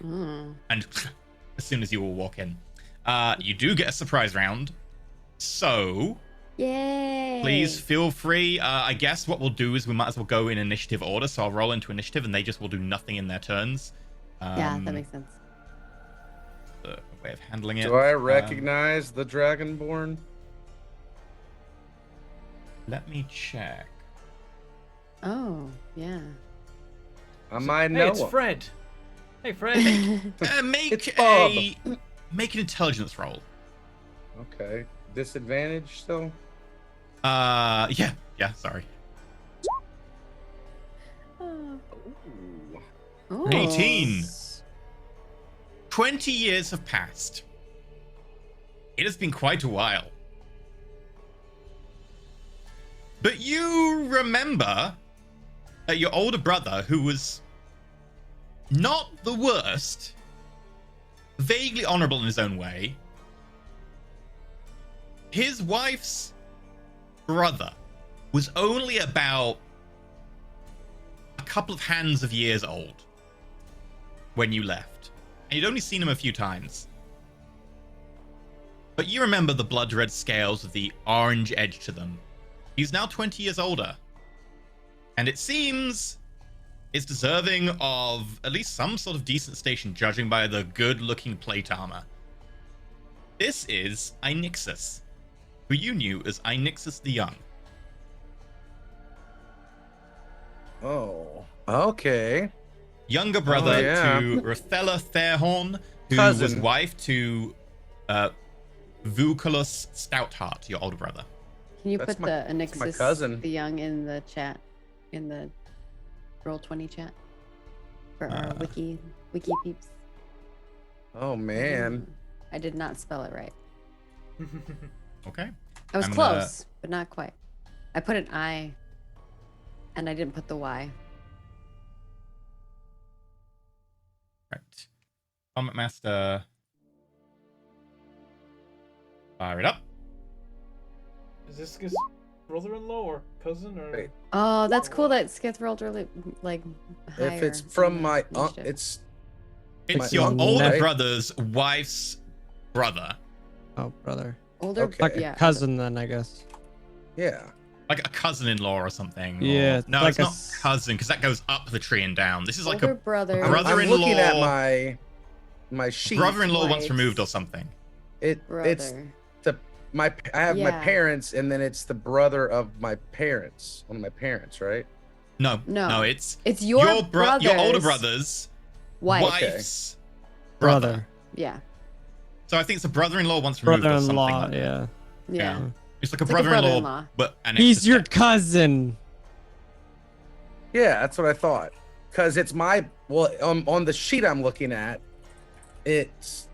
Mm. and as soon as you all walk in, you do get a surprise round. So Yay! please feel free. I guess what we'll do is we might as well go in initiative order. So I'll roll into initiative, and they just will do nothing in their turns. Yeah, that makes sense. The way of handling it. do I recognize the Dragonborn? Let me check. Oh, yeah. I might Hey, know it's him. Fred. Hey, Fred. It's Bob. Make an intelligence roll. Okay. Disadvantage still? Yeah, sorry. Oh. Ooh. Ooh. 18. 20 years have passed. It has been quite a while. But you remember that your older brother, who was not the worst, vaguely honorable in his own way, his wife's brother was only about a couple of hands of years old when you left. And you'd only seen him a few times. But you remember the blood red scales with the orange edge to them. He's now 20 years older. And it seems is deserving of at least some sort of decent station, judging by the good-looking plate armor. This is Inixus, who you knew as Inixus the Young. Oh, okay. Younger brother yeah. to Rothella Fairhorn, who was Cousin. wife to Vuculus Stoutheart, your older brother. Can you That's put my- the that's my Anixis cousin. the Young in the chat, in the Roll20 chat for our wiki peeps? Oh man. I did not spell it right. Okay. I was I'm close, but not quite. I put an I, and I didn't put the Y. Right. Combat Master. Fire it up. Is this his brother-in-law or cousin or? Wait. Oh, that's cool that Skith rolled really like higher. If it's from in my the initiative. it's It's My your uncle, older right? brother's wife's brother. Oh, brother. older, okay. Like yeah, a cousin, then, I guess. yeah. Like a cousin-in-law or something. Yeah, Or... No, like it's a not s- cousin, because that goes up the tree and down. This is like older a brother. I'm Brother-in-law- looking at my sheet. brother-in-law once Wives. removed or something. It's brother. the I have my Yeah. parents, and then it's the brother of my parents. One of my parents, right? No, No. it's It's your your older brother's brother's wife. wife's brother. Brother. Yeah, So I think it's a brother-in-law once removed or something Brother-in-law, like that. yeah. yeah. It's like a It's like a brother-in-law, brother-in-law. but an He's extra your step. cousin. Yeah, that's what I thought. Cause it's my on the sheet I'm looking at, it's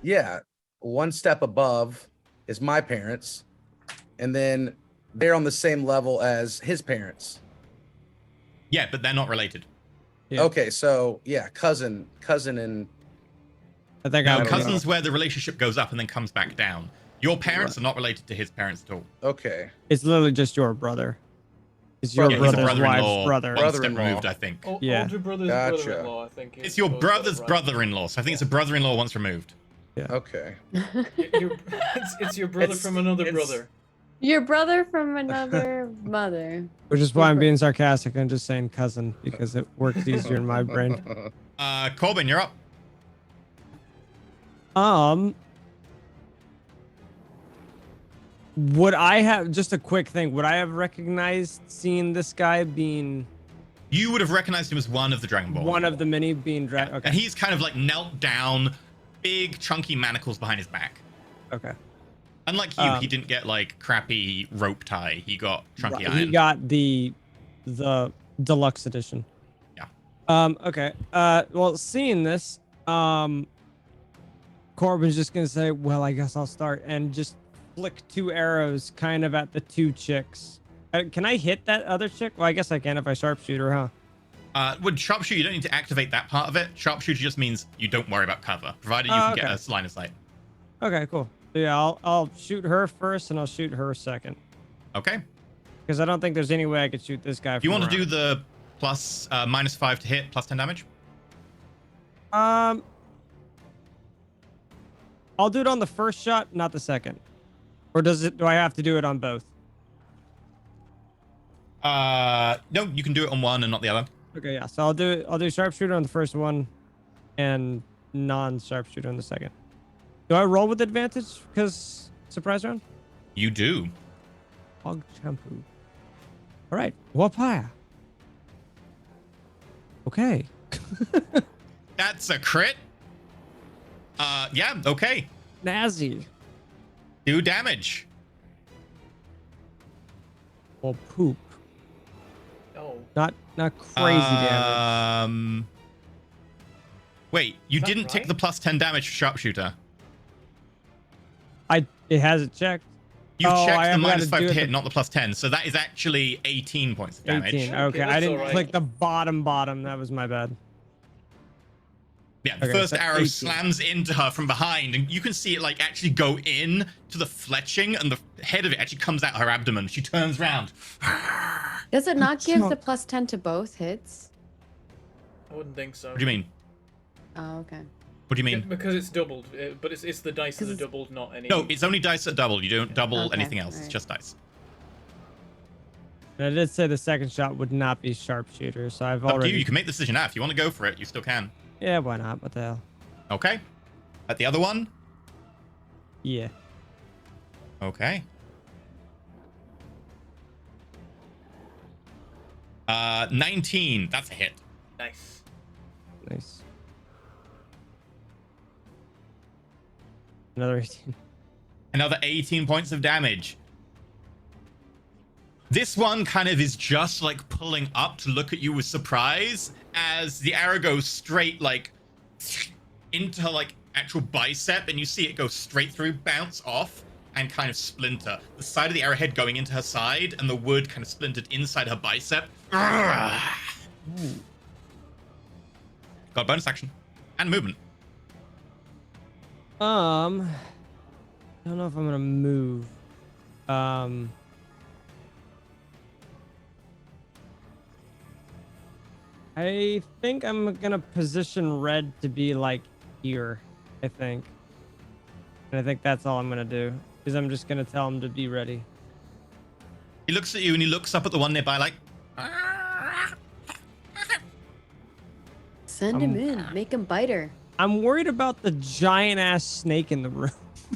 yeah, one step above is my parents, and then they're on the same level as his parents. Yeah, but they're not related. Yeah. Okay, so yeah, cousin, and I think No, I don't know. cousins where the relationship goes up and then comes back down. Your parents are not related to his parents at all. okay, It's literally just your brother. It's your Yeah, He's a brother's brother-in-law, wife's brother. one step Brother-in-law. removed, I think. Yeah. Older brother's Gotcha. brother-in-law, I think. It's your goes brother's right. brother-in-law, so I think it's a brother-in-law once removed. okay. It's your brother It's- from another it's- brother. Your brother from another mother. Which is why I'm being sarcastic and just saying cousin because it works easier in my brain. Corbin, you're up. Would I have just a quick thing? Would I have recognized seeing this guy being You would have recognized him as one of the Dragon Ball. one of the many being dragged? And Okay. he's kind of like knelt down, big chunky manacles behind his back. Okay. Unlike you, he didn't get like crappy rope tie. He got chunky Right, iron. he got the deluxe edition. Yeah. Okay. Well, seeing this, Corbin's just gonna say, "Well, I guess I'll start," and just flick 2 arrows, kind of at the 2 chicks. Can I hit that other chick? Well, I guess I can if I sharpshooter, huh? With sharpshooter, you don't need to activate that part of it. Sharpshooter just means you don't worry about cover, provided you can Okay. get a line of sight. Okay, cool. So yeah, I'll shoot her first, and I'll shoot her second, Okay. because I don't think there's any way I could shoot this guy. Do you from want to do around. the plus -5 to hit, plus 10 damage? I'll do it on the first shot, not the second. Or do I have to do it on both? No, you can do it on one and not the other. Okay, yeah. So I'll do sharpshooter on the first one and non-sharpshooter on the second. Do I roll with advantage because surprise round? You do. Hog shampoo. All right. Wapaya. Okay. That's a crit. Yeah, okay. Nazi. 2 damage. Or poop. Oh. Not crazy damage. Wait, you Is that didn't tick right? the plus 10 damage for sharpshooter. It has it checked. You've Oh, I checked the haven't got minus to 5 do to it hit, the- not the plus 10. So that is actually 18 points of damage. 18. Okay, Okay, I that's didn't alright. click the bottom. That was my bad. Yeah, the Okay, first so arrow 18. slams into her from behind, and you can see it like actually go in to the fletching, and the head of it actually comes out her abdomen. She turns around. Does it not give So- the plus 10 to both hits? I wouldn't think so. What do you mean? Oh, okay. What do you mean? Because it's doubled, but it's the dice that are 'Cause it's- doubled, not any. No, it's only dice that double. You don't double Okay, anything else. It's alright. just dice. And I did say the second shot would not be sharpshooter, so I've Up to already. you. You can make the decision now. If you want to go for it, you still can. Yeah, why not? What the hell? Okay. At the other one? Yeah. Okay. 19. That's a hit. Nice. Nice. Another 18. Another 18 points of damage. This one kind of is just like pulling up to look at you with surprise as the arrow goes straight like into her like actual bicep, and you see it go straight through, bounce off, and kind of splinter. The side of the arrowhead going into her side, and the wood kind of splintered inside her bicep. Got a bonus action and movement. I don't know if I'm gonna move. I think I'm gonna position red to be like here. I think, and I think that's all I'm gonna do. Is I'm just gonna tell him to be ready. He looks at you and he looks up at the one nearby like, Send him in. Make him bite her. I'm worried about the giant ass snake in the room.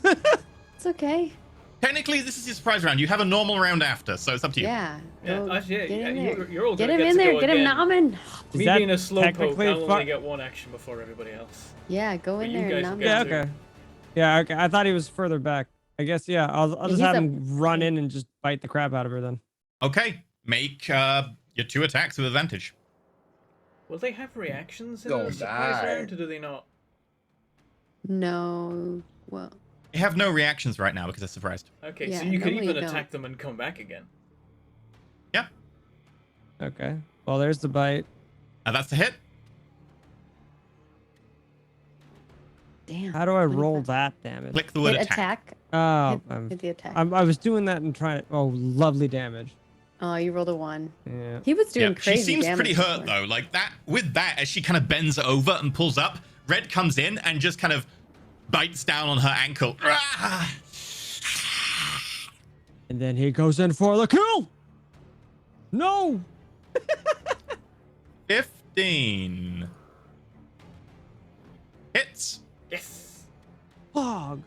It's okay. technically this is your surprise round. You have a normal round after, so it's up to you. Yeah. Yeah, Go actually, get in there. you're all Get gonna him get in to there. go Get him again. nomming. Is Me that being a slow poke, technically I'll fu- only get one action before everybody else. Yeah, go But in you there and guys will nom get Yeah, him. to- okay. Yeah, okay. I thought he was further back. I guess, yeah. I'll just He's have a- him run in and just bite the crap out of her then. Okay, make your 2 attacks with advantage. Will they have reactions in Don't a surprise die. round, or do they not? No. Well, You have no reactions right now because they're surprised. Okay, Yeah, so you could normally even you don't. attack them and come back again. Yeah, Okay. Well, there's the bite. that's the hit. damn. How do I roll 25. that damage? Click the word Hit attack. Oh, Hit the attack. I was doing that and trying. Oh, lovely damage. Oh, you rolled a 1. Yeah. He was doing Yeah, crazy she seems damage pretty hurt before. though. Like that, with that, as she kind of bends over and pulls up, Red comes in and just kind of bites down on her ankle. Ah! And then he goes in for the kill. No. 15 hits. Yes. Fog.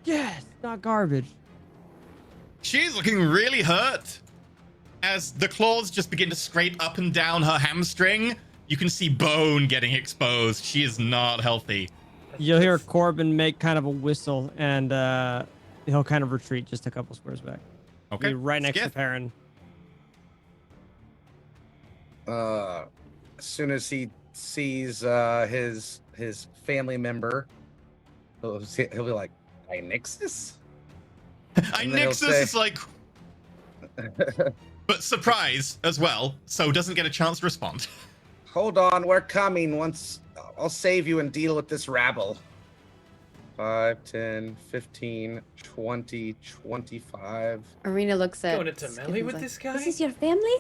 Yes, not garbage. She's looking really hurt. As the claws just begin to scrape up and down her hamstring, you can see bone getting exposed. She is not healthy. You'll hear Corbin make kind of a whistle, and he'll kind of retreat just a couple squares back. Okay. Be right next to Skip. Perrin. As soon as he sees his family member, he'll be like, "Nixus." I And then he'll Nixus say- is like, but surprise as well, so doesn't get a chance to respond. Hold on, we're coming. Once I'll save you and deal with this rabble. 5, 10, 15, 20, 25. Arena looks at. Going into Skip melee and's with like, this guy? This is your family?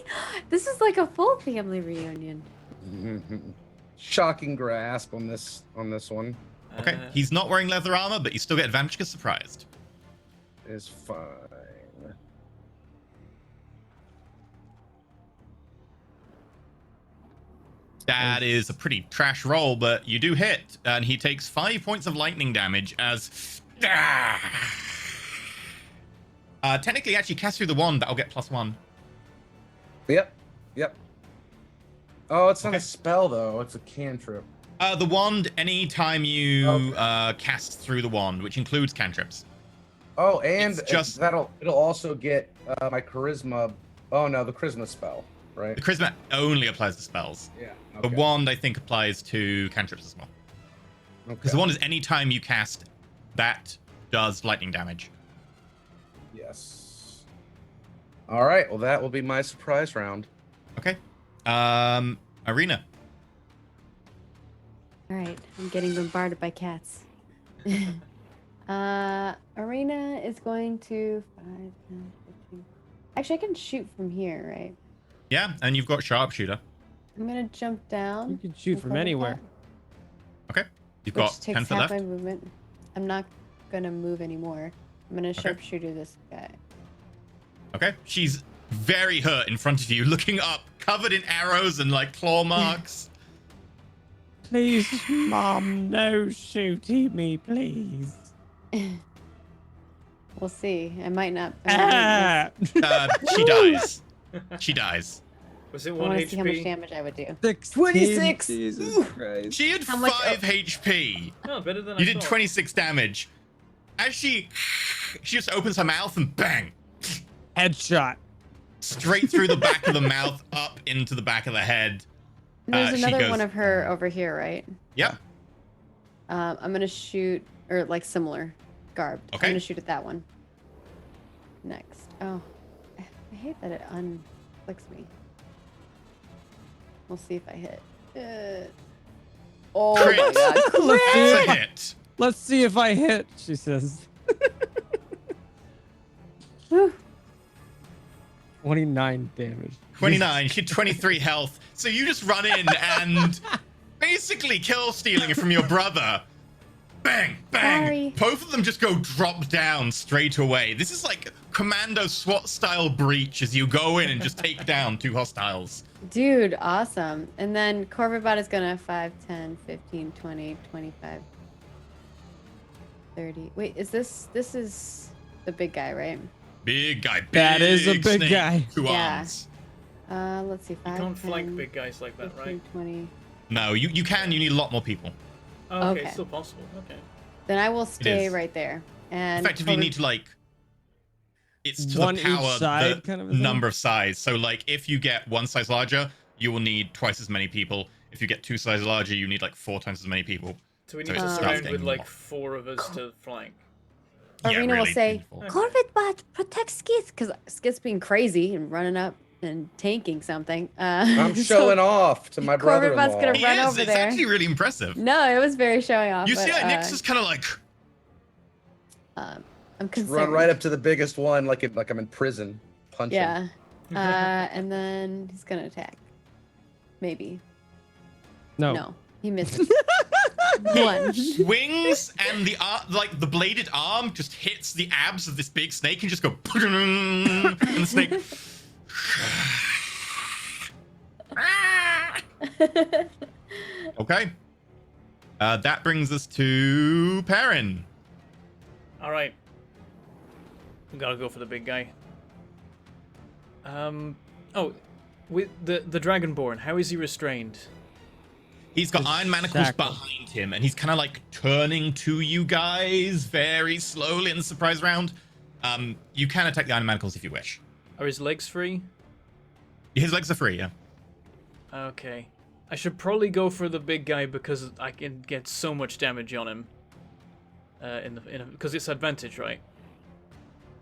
This is like a full family reunion. Shocking grasp on this one Okay, he's not wearing leather armor, but you still get advantage because surprised. is fine. That is a pretty trash roll, but you do hit, and he takes 5 points of lightning damage as... technically, actually, cast through the wand, that'll get +1. Yep. Oh, it's not Okay. a spell though. It's a cantrip. The wand, anytime you Okay. cast through the wand, which includes cantrips. Oh, and It's just- it'll also get my charisma Oh no, the charisma spell, right? The charisma only applies to spells. Yeah. The wand, I think, applies to cantrips as well. Because the wand is any time you cast that does lightning damage. Yes. All right. Well, that will be my surprise round. Okay. Arena. All right, I'm getting bombarded by cats. Arena is going to 5, 10, 15. Actually, I can shoot from here, right? Yeah, and you've got sharpshooter. I'm gonna jump down. You can shoot and from cover anywhere. that, Okay. You've which got 10 takes foot half left. my movement. I'm not gonna move anymore. I'm gonna sharpshooter this guy. Okay. She's very hurt in front of you, looking up, covered in arrows and like claw marks. Please, Mom, no shooting me, please. We'll see. I might not. I She dies. She dies. Was it want 1 to see how much HP? damage I would do. 26. Jesus Christ. She had How much- 5 HP. Oh, better than I You did thought. 26 damage. As she just opens her mouth and bang, Headshot. straight through the back of the mouth, up into the back of the head. There's She another goes- one of her over here, right? Yep. I'm gonna shoot, or like similar, garbed. Okay. I'm gonna shoot at that one. Next. Oh, I hate that it unflicks me. We'll see if I hit. Oh Crit. my god! Let's see That's if a I, hit. let's see if I hit, she says. Whew. 29 damage. 29. She had 23 health. So you just run in and basically kill stealing from your brother. Bang, bang. Sorry. Both of them just go drop down straight away. This is like commando SWAT style breach as you go in and just take down 2 hostiles. Dude, awesome. And then Corvibot is gonna 5, 10, 15, 20, 25, 30. Wait, is this is the big guy, right? Big guy. That is a big snake, guy. 2 Yeah. arms. Let's see. 5, You can't 10, flank big guys like that, 15, right? 20. No, you can. You need a lot more people. Oh, okay, Okay. it's still possible. Okay. Then I will stay is. right there. And Effectively, you Corvi- need to like. It's to One the each power side the kind of a thing? number of size. So like, if you get 1 size larger, you will need twice as many people. If you get 2 sizes larger, you need like 4 times as many people. So we So need it to starts surround getting with like more. 4 of us to flank. Arena will say, beautiful. Corvibot, protect Skith, because Skith's being crazy and running up and tanking something. I'm showing off to my Corvibot's brother-in-law. gonna He run is. over It's there. actually really impressive. No, it was very showing off. You but, see, like, Nick's just kind of like. I'm Just concerned. run right up to the biggest one, like I'm in prison. Punch him. Yeah. And then he's gonna attack. Maybe. No. No. He misses. One. Swings and the bladed arm just hits the abs of this big snake and just go and the snake okay, that brings us to Perrin. All right. We gotta go for the big guy. Oh, with the Dragonborn, how is he restrained? He's got His iron manacles shackle. behind him and he's kind of like turning to you guys very slowly in the surprise round. You can attack the iron manacles if you wish. Are his legs free? His legs are free, yeah. Okay. I should probably go for the big guy because I can get so much damage on him. Because it's advantage, right?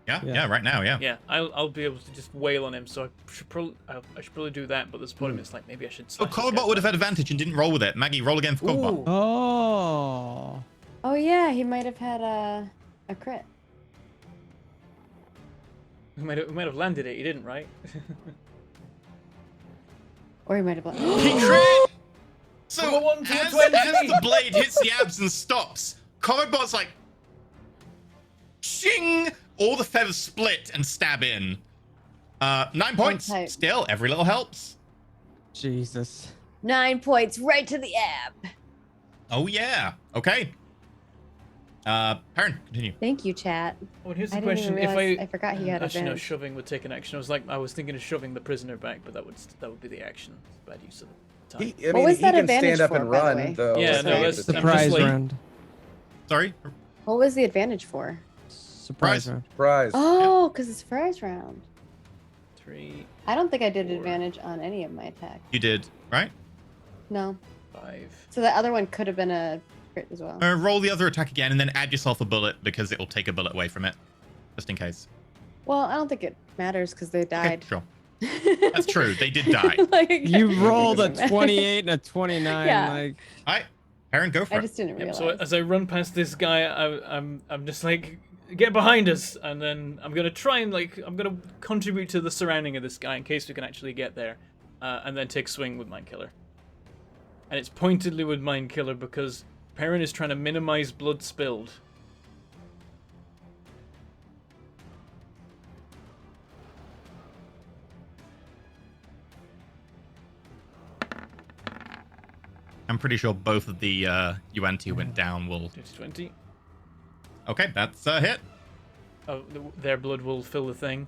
Yeah, right now, yeah. Yeah, I'll be able to just wail on him. So I should probably do that. But there's part of me that's like maybe I should. Oh, slash his Collarbot head would have off. had advantage and didn't roll with it. Maggie, roll again for Collarbot. Ooh. Oh. Oh yeah, he might have had a crit. We might have landed it. He didn't, right? Or he might have He crit! So, From a 1 to a as 20. the blade hits the abs and stops, Collarbot's like, shing! All the feathers split and stab in. 9 points. Okay. Still, every little helps. Jesus. 9 points right to the ab. Oh, yeah. Okay. Perrin, continue. Thank you, chat. Oh, and here's I the didn't even question: realize, if I forgot he had actually no, advantage. shoving would take an action. I was thinking of shoving the prisoner back, but that would be the action. Bad use of time. I What mean, was he that can advantage stand up for, and by the run, way? though. Yeah, at no, the end that's- of the I'm turn. just Surprise like- round. Sorry? What was the advantage for? Surprise Surprise. round. Surprise. Oh, because it's first round. 3, I don't think I did 4. advantage on any of my attacks. You did, right? No. 5. So the other one could have been a crit as well. Roll the other attack again and then add yourself a bullet because it will take a bullet away from it, just in case. Well, I don't think it matters because they Okay, died. sure. That's true. They did die. Like, You rolled a doesn't matter. 28 and a 29. Yeah. Like, All right, Aaron, go for I it. just didn't Yep, realize. so as I run past this guy, I'm just like, get behind us, and then I'm gonna try and I'm gonna contribute to the surrounding of this guy in case we can actually get there, and then take swing with Mind Killer. And it's pointedly with Mind Killer because Perrin is trying to minimize blood spilled. I'm pretty sure both of the Yuan-Ti went down. Will 20. okay, that's a hit. Oh, their blood will fill the thing.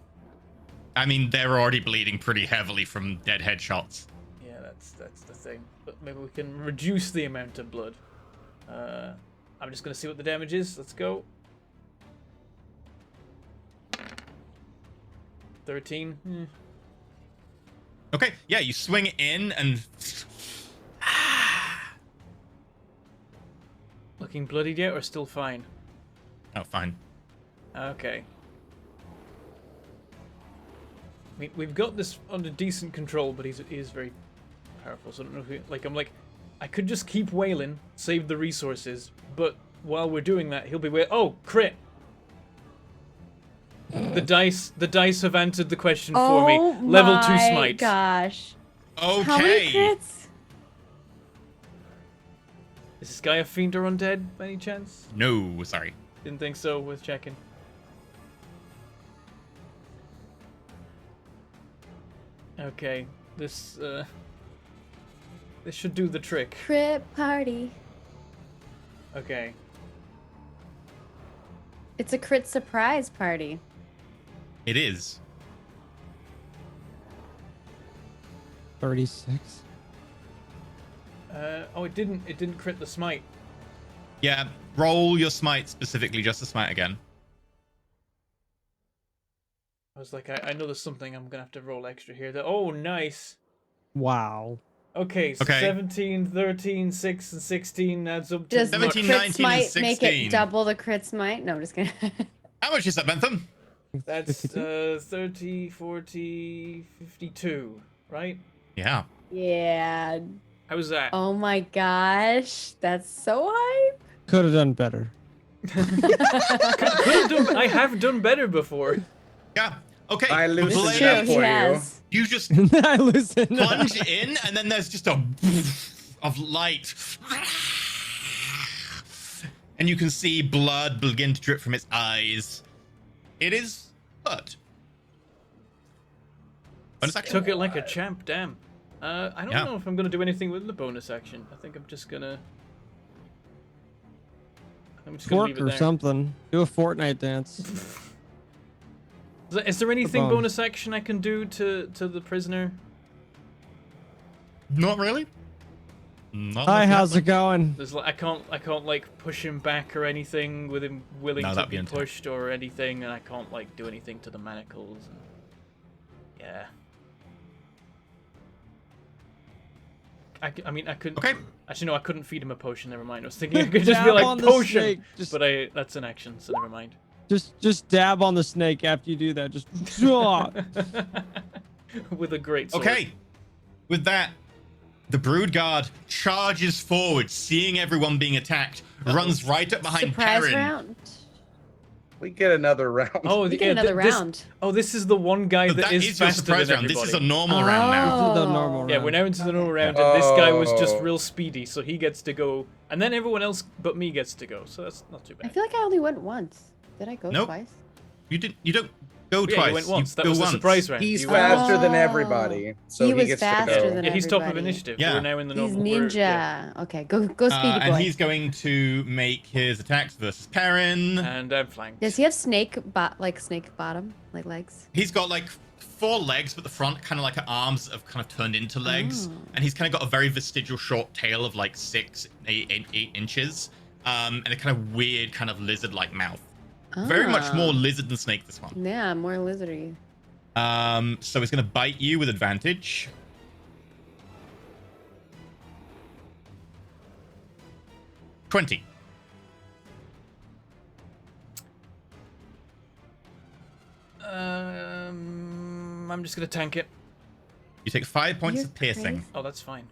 I mean, they're already bleeding pretty heavily from dead headshots. Yeah, that's the thing. But maybe we can reduce the amount of blood. I'm just gonna see what the damage is. Let's go. 13. Okay, yeah, you swing in and Looking bloodied yet, or still fine? oh, fine. Okay. We've got this under decent control, but he is very powerful. So I don't know if I could just keep wailing, save the resources, but while we're doing that, he'll be oh, crit. The dice have answered the question for me. Level 2 smite. Gosh. Okay. How many crits? Is this guy a fiend or undead by any chance? No, sorry. Didn't think so. Worth checking. Okay, this should do the trick. Crit party. Okay. It's a crit surprise party. It is. 36. Oh, it didn't crit the smite. Yeah, roll your smite specifically, just the smite again. I was like, I know there's something I'm gonna have to roll extra here. Oh, nice. Wow. Okay, so Okay. 17, 13, 6, and 16 adds up to... Does 17, crit 19, and smite make 16. it double the crit smite? No, I'm just kidding. How much is that, Bentham? That's 52? 30, 40, 52, right? Yeah. Yeah. How was that? Oh my gosh. That's so hype. Could have done better. I have done better before. Yeah. Okay. I the loosened blade- it up True, for he you. has. You just I loosened. plunge in, and then there's just a of light. And you can see blood begin to drip from its eyes. It is blood. Bonus action? Took it like a champ, damn. I don't Yeah. know if I'm gonna do anything with the bonus action. I think I'm just gonna Fork leave it or there. something. Do a Fortnite dance. Is there anything bone. bonus action I can do to the prisoner? Not really. Not Hi, like how's that. it going? There's I can't like push him back or anything with him willing No, to that'd be be intense. pushed or anything, and I can't like do anything to the manacles. And... Yeah. I mean, I could. Okay. Actually, no, I couldn't feed him a potion. Never mind. I was thinking I could just be Dab like on the potion, snake, just- but that's an action, so never mind. Just dab on the snake after you do that. Just With a great sword. Okay. With that, the Brood Guard charges forward, seeing everyone being attacked, runs right up behind Surprise Perrin. round. We get another round. Oh, We get another round. This is the one guy No, that that is is your faster surprise than round. This everybody. is a normal round now. This is the normal Yeah, round. we're now into the normal round, and this guy was just Oh. real speedy, so he gets to go, and then everyone else but me gets to go, so that's not too I bad. feel like I only went once. Did I go Nope. twice? You don't go Yeah, twice. you went once. That go was the once. surprise round. He's You faster went- than Oh. everybody, so He he, was gets faster to go. than Yeah, he's top of everybody. initiative. Yeah. We're now in the He's normal. we're- ninja. yeah. Okay, go speedy boy. And he's going to make his attacks versus Perrin. And I'm flanked. Does he have snake bottom, like legs? He's got like 4 legs, but the front kind of like arms have kind of turned into legs, Oh. and he's kind of got a very vestigial short tail of like 8 inches, and a kind of weird kind of lizard-like mouth. Very much Ah. more lizard than snake. This one. Yeah, more lizardy. So it's going to bite you with advantage. $20. I'm just gonna tank it. You take 5 points You're of piercing. crazy. Oh, that's fine.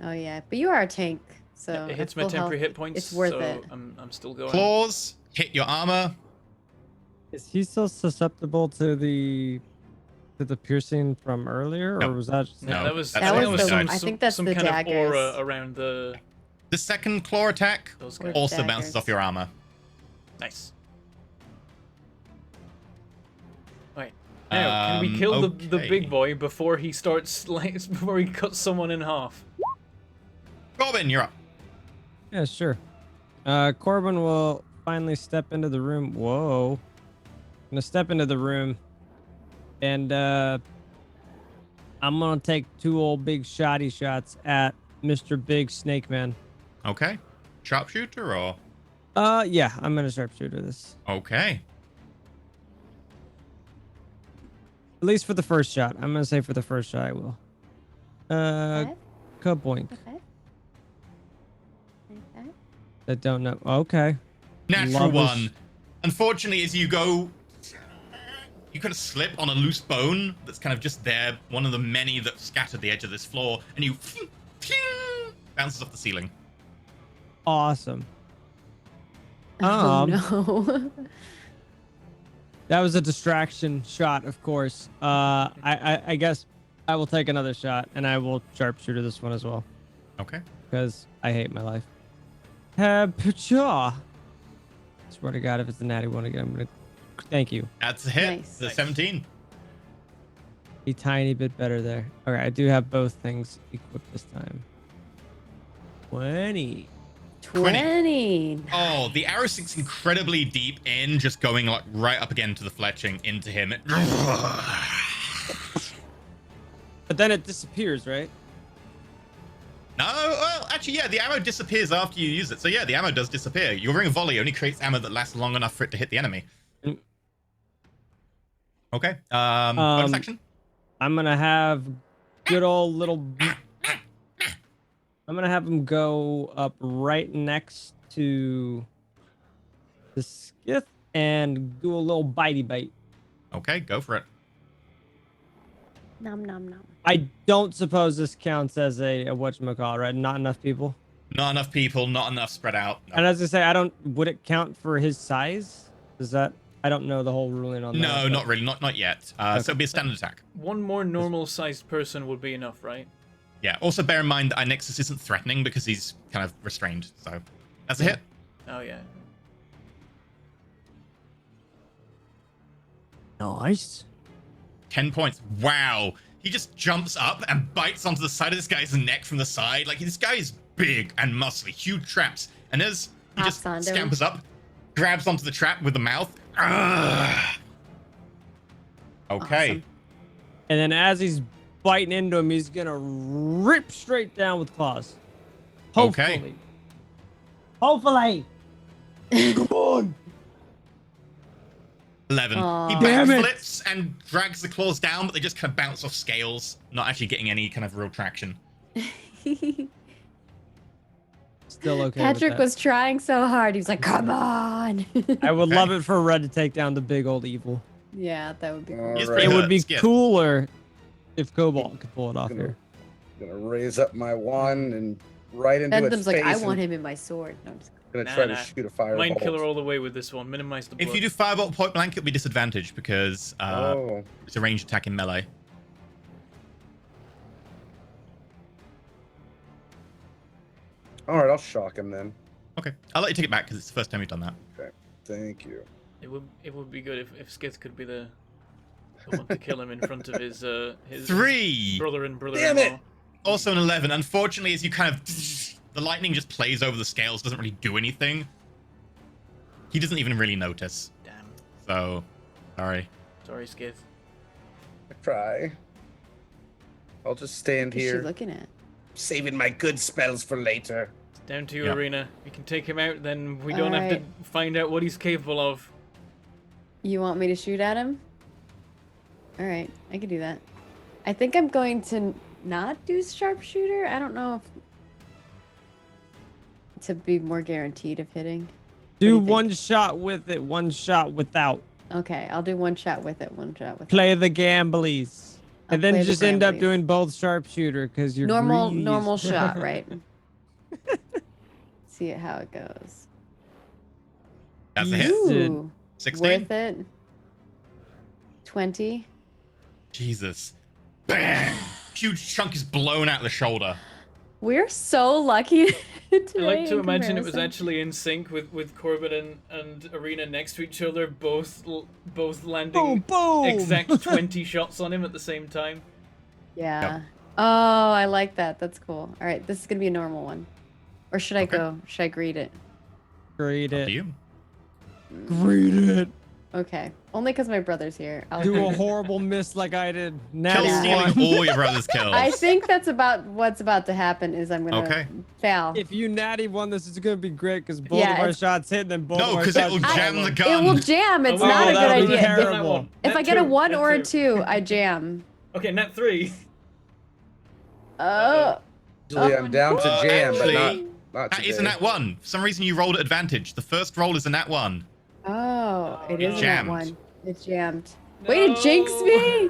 Oh yeah, but you are a tank, so Yeah, it at hits my full temporary health, hit points. It's worth so it. I'm still going. Claws hit your armor. Is he still susceptible to the piercing from earlier, No. or was that? Just No, No, that was that's That it. was the- Died. I think that's some the kind of aura daggers. around the The second claw attack those Or guys. also daggers. bounces off your armor. Nice. Right. Now, can we kill the okay. big boy before he starts before he cuts someone in half? Corbin, you're up. Yeah, sure. Corbin will finally step into the room. Whoa. Gonna step into the room, and I'm gonna take 2 old big shotty shots at Mr. Big Snake Man. Okay. Sharpshooter or? Yeah, I'm gonna sharpshooter this. Okay. At least for the first shot. I'm gonna say for the first shot I will. Okay. Kaboink. Okay. Okay. I don't know. Okay. Natural Love this. one. Unfortunately, as you go, you kind of slip on a loose bone that's kind of just there, one of the many that scattered the edge of this floor, and you bounces off the ceiling. Awesome. Oh no. That was a distraction shot, of course. I guess I will take another shot, and I will sharpshooter this one as well, Okay. because I hate my life. Pacha. Swear to God, if it's a natty one again, I'm gonna. Thank you. That's a hit. Nice. The Nice. 17. A tiny bit better there. All right, I do have both things equipped this time. 20. 20. Oh, the arrow sinks incredibly deep in, just going like right up again to the fletching into him. But then it disappears, right? No, well, actually, yeah, the ammo disappears after you use it. So yeah, the ammo does disappear. Your ring of volley only creates ammo that lasts long enough for it to hit the enemy. Mm. Okay. Bonus action. I'm gonna have good old little. I'm gonna have him go up right next to the skith and do a little bitey bite. Okay, go for it. Nom nom nom. I don't suppose this counts as a whatchamacallit, right? Not enough people. Not enough people, not enough spread out. No. And as I say, would it count for his size? Does that? I don't know the whole ruling on that. No, but- not really, not yet. So it'd be a standard attack. One more normal-sized person would be enough, right? Yeah. Also, bear in mind that our Nexus isn't threatening because he's kind of restrained. So that's a hit. Oh yeah. Nice. 10 points. Wow. He just jumps up and bites onto the side of this guy's neck from the side. Like, this guy is big and muscly, huge traps. And as he just Hops onto him. scampers up, grabs onto the trap with the mouth. Ugh. Okay. Awesome. And then as he's biting into him, he's gonna rip straight down with claws. Hopefully. Okay. Hopefully. Come on. 11. Aw. He Damn it. backflips and drags the claws down, but they just kind of bounce off scales, not actually getting any kind of real traction. Still okay. Patrick with that. was trying so hard. He was like, "Come on." I would Okay. love it for Red to take down the big old evil. Yeah, that would be cool. He's All pretty It right. would be Skip. cooler if Cobalt could pull it off Gonna- here. Gonna raise up my wand and right into Bedlam's its like, face. "I and want him in my sword." No, I'm just Gonna Nah, try nah. to shoot a fireball. Mind killer all the way with this one. Minimize the blood. If you do firebolt point blank, it'll be disadvantaged because Oh, it's a ranged attack in melee. all right. I'll shock him then. Okay. I'll let you take it back because it's the first time you've done that. Thank you. It would be good if Skith could be the one to kill him in front of his 3. brother and brother. Damn it! Also an 11. Unfortunately, as you kind of... The lightning just plays over the scales, doesn't really do anything. He doesn't even really notice. Damn. So, sorry. Sorry, Skith. I try. I'll just stand What's she here, looking at? saving my good spells for later. Down to you, Yeah. Arena. We can take him out, then we don't have to Alright. find out what he's capable of. You want me to shoot at him? All right, I can do that. I think I'm going to not do sharpshooter. I don't know if to be more guaranteed of hitting. Do you think? one shot with it, one shot without. Okay, I'll do one shot with it, one shot with Play the gamblies. I'll And then play the just end up gamblies. doing both sharpshooter because you're normal greased. shot, right? See how it goes. That's a hit. Ooh, 16. worth it. 20. Jesus. Bam! Huge chunk is blown out the shoulder. We're so lucky today. I like to in imagine it was comparison. actually in sync with Corbin and Arena next to each other, both landing Boom, boom. exact 20 shots on him at the same time. Yeah. Yep. Oh, I like that. That's cool. All right, this is gonna be a normal one. Or should I Okay. go? Should I greet it? Greet Up to it. you. Greet it. Okay. Only because my brother's here. I'll Do a horrible miss like I did. Now Kill stealing all your brother's kills. I think that's about what's about to happen. Is I'm gonna Okay. fail. If you natty won this, it's gonna be great because both Yeah, of our it's- shots hit, and then both No, of our because shots it'll jam the It gun. will jam. It's Oh, not a that good would be idea. terrible. If I get a 1 or a 2, I jam. Okay, net 3. Oh. Usually I'm down to jam, but actually, not That today. is a nat 1. For some reason you rolled at advantage. The first roll is a nat 1. Oh, it no. is a Jammed. nat 1. It's jammed. Way to jinx No. me!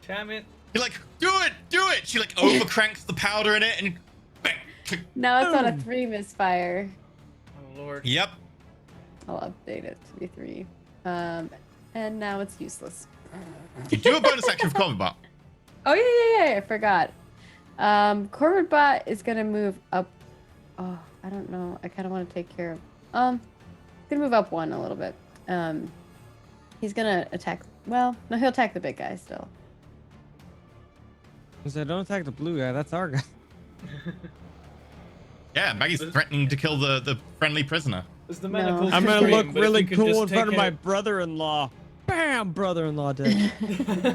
Damn it. You're like, do it. She like overcranks the powder in it and bang. Now it's on a Boom. 3 misfire. Oh lord. Yep. I'll update it to be 3. And now it's useless. You do a bonus action for Combat Bot. Oh yeah, I forgot. Corvid Bot is gonna move up. Oh, I don't know. I kind of want to take care of. He's gonna move up 1 a little bit. He's gonna attack. Well, no, he'll attack the big guy still. I said, don't attack the blue guy. That's our guy. Yeah, Maggie's threatening to kill the friendly prisoner. There's the No. manacles I'm gonna frame, look but if really you could cool just in front of take my out- brother-in-law. Bam! Brother-in-law dead.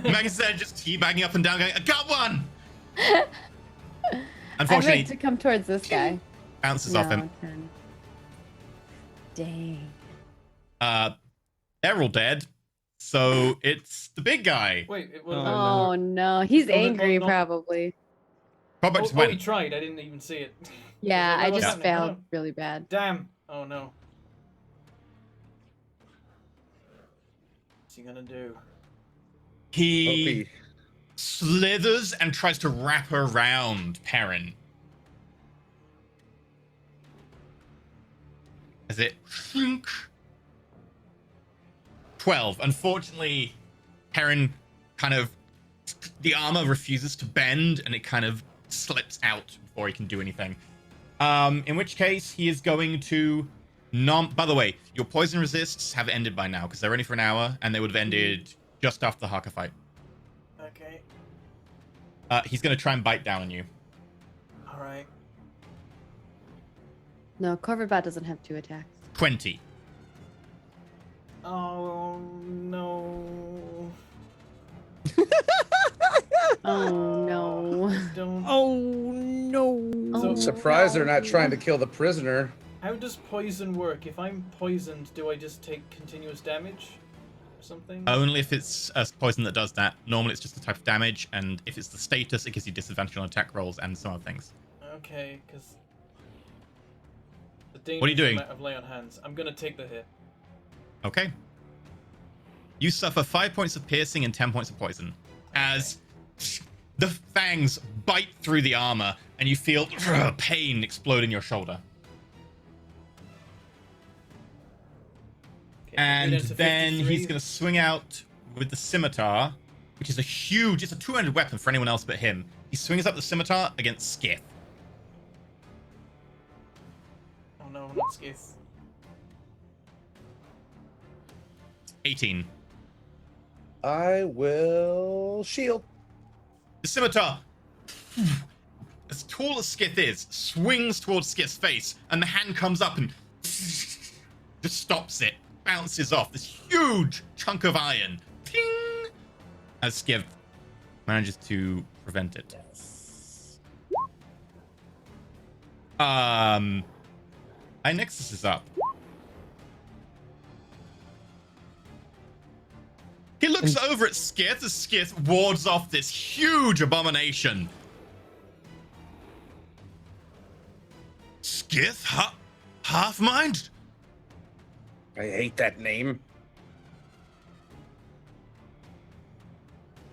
Maggie's there just teabagging up and down going, I got one! I Unfortunately, meant to come towards this guy. bounces off him. 10. Dang. They're all dead. So it's the big guy. Wait, it was. Oh no, he's Oh, no, angry no. probably. Combat Oh, just oh, he went. tried. I didn't even see it. Yeah, Wait, I what's just happening? failed Oh, no. really bad. Damn. Oh no. What's he gonna do? He OP. slithers and tries to wrap around Perrin. As it 12. Unfortunately, Perrin kind of the armor refuses to bend and it kind of slips out before he can do anything. In which case he is going to by the way, your poison resists have ended by now because they're only for an hour and they would have ended just after the Haka fight. Okay. He's going to try and bite down on you. All right. No, Corvid Bot doesn't have 2 attacks. 20. Oh no. Oh no. Don't. Oh no. Oh, Surprised they're not no. trying to kill the prisoner. How does poison work? If I'm poisoned, do I just take continuous damage or something? Only if it's a poison that does that. Normally it's just the type of damage, and if it's the status, it gives you disadvantage on attack rolls and some other things. Okay, because the danger What are you doing? of lay on hands. I'm gonna take the hit. Okay. You suffer 5 points of piercing and 10 points of poison as the fangs bite through the armor and you feel pain explode in your shoulder. Okay, And down to then 53. he's going to swing out with the scimitar, which is it's a 200 weapon for anyone else but him. He swings up the scimitar against Skith. Oh no, not Skith. 18. I will shield. The scimitar, as tall as Skith is, swings towards Skith's face, and the hand comes up and just stops it, bounces off this huge chunk of iron. Ping! As Skith manages to prevent it. Nexus is up. He looks over at Skith as Skith wards off this huge abomination. Skith? Half-mind? I hate that name.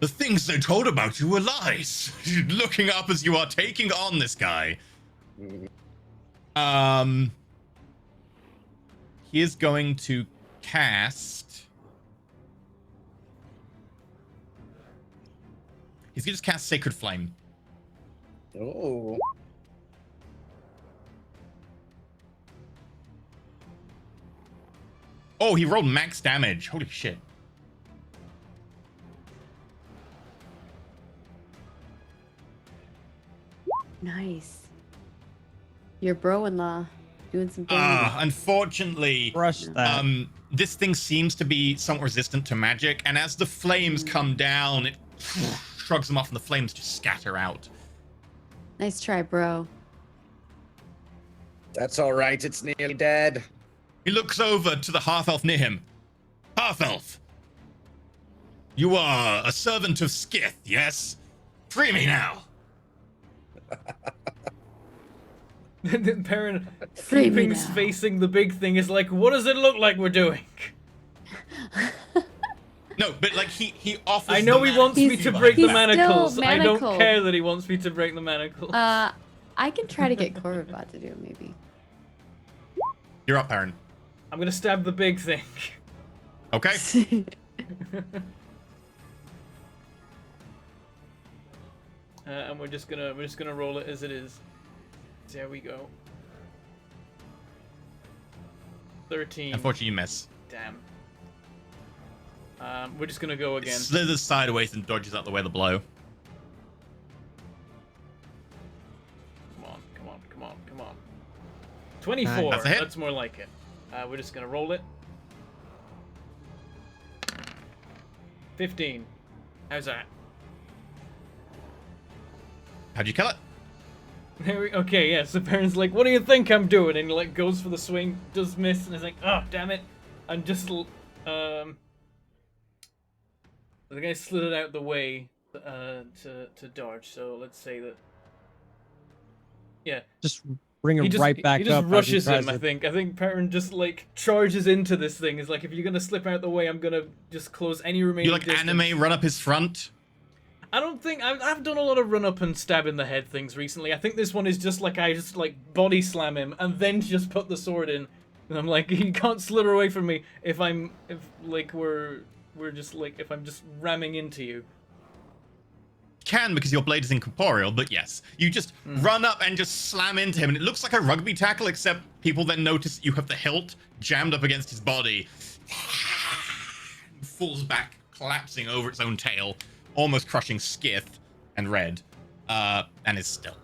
The things they told about you were lies. Looking up as you are taking on this guy. He is going to cast... He's going to just cast Sacred Flame. Oh. Oh, he rolled max damage. Holy shit. Nice. Your bro-in-law doing some damage. Unfortunately, Crush that. this thing seems to be somewhat resistant to magic, and as the flames come down, it shrugs them off and the flames just scatter out. Nice try, bro. That's all right. It's nearly dead. He looks over to the half-elf near him. Half-elf! You are a servant of Skith, yes? Free me now! Perrin, Free me keeping now. facing the big thing, is like, what does it look like we're doing? No, but like he offers. I know the he wants me manacles to behind break the He's his back. manacles. still I don't manacled. care that he wants me to break the manacles. I can try to get Corvibot to do it, maybe. You're up, Aaron. I'm gonna stab the big thing. Okay. And we're just gonna roll it as it is. There we go. 13. Unfortunately, you miss. Damn. We're just gonna go It again. slithers sideways and dodges out the way of the blow. Come on, come on, come on, come on. 24. That's a hit. That's more like it. We're just gonna roll it. 15. How's that? How'd you kill it? There we, okay, yeah, so Perrin's like, what do you think I'm doing? And he like goes for the swing, does miss, and he's like, oh, damn it. I'm just, the guy slid it out the way, to dodge, so let's say that, yeah. Just bring him He just, right back he just up. as rushes tries him, I to- think. I think Perrin just, like, charges into this thing. It's like, if you're gonna slip out the way, I'm gonna just close any remaining You like distance. anime run up his front? I don't think I've done a lot of run up and stab in the head things recently. I think this one is just like I just like body slam him and then just put the sword in, and I'm like, you can't slither away from me if we're just like if I'm just ramming into you. Can because your blade is incorporeal, but yes, you just run up and just slam into him, and it looks like a rugby tackle, except people then notice you have the hilt jammed up against his body. Falls back, collapsing over its own tail, almost crushing Skith and Red, and is still.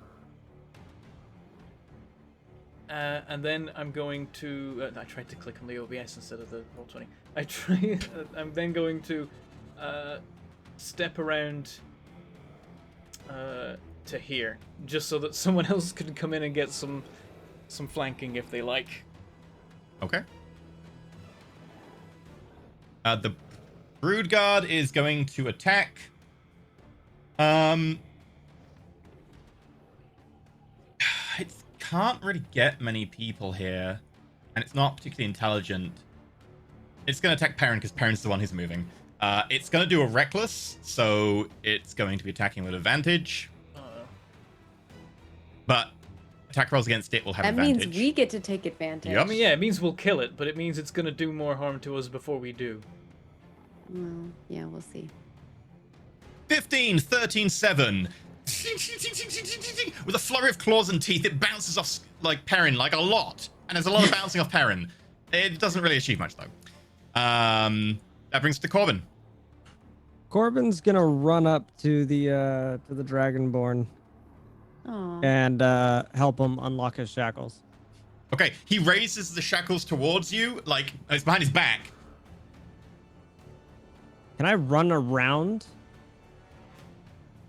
And then I'm going to. I tried to click on the OBS instead of the Roll20. I'm then going to step around to here, just so that someone else can come in and get some flanking if they like. Okay. The Brood Guard is going to attack. It can't really get many people here, and it's not particularly intelligent. It's going to attack Perrin because Perrin's the one who's moving. It's going to do a Reckless, so it's going to be attacking with advantage. But attack rolls against it will have That advantage. means we get to take advantage. Yep. I mean, yeah, it means we'll kill it, but it means it's gonna do more harm to us before we do. Well, yeah, we'll see. 15, 13, 7. With a flurry of claws and teeth, it bounces off like Perrin like a lot. And there's a lot of bouncing off Perrin. It doesn't really achieve much though. That brings us to Corbin. Corbin's gonna run up to the Dragonborn Oh. and help him unlock his shackles. Okay, he raises the shackles towards you, like it's behind his back. Can I run around?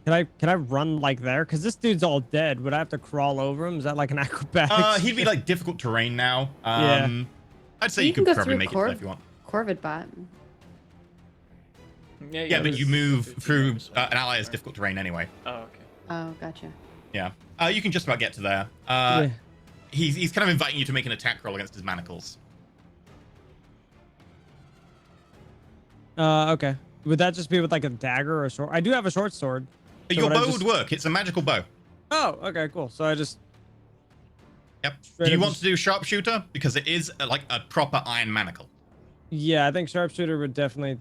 Can I run like there? Because this dude's all dead. Would I have to crawl over him? Is that like an acrobatics? He'd be like difficult terrain now. Yeah. I'd say You you can could go probably through make it there if you want. Corvid bot. Yeah, but you move through an ally is difficult terrain anyway. Oh, okay. Oh, gotcha. Yeah. You can just about get to there. Yeah. He's kind of inviting you to make an attack roll against his manacles. Okay. Would that just be with like a dagger or a sword? I do have a short sword. So Your would I bow just- would work. It's a magical bow. Oh, okay, cool. So I just. Yep. Straight Do you up want just- to do sharpshooter? Because it is like a proper iron manacle. Yeah, I think sharpshooter would definitely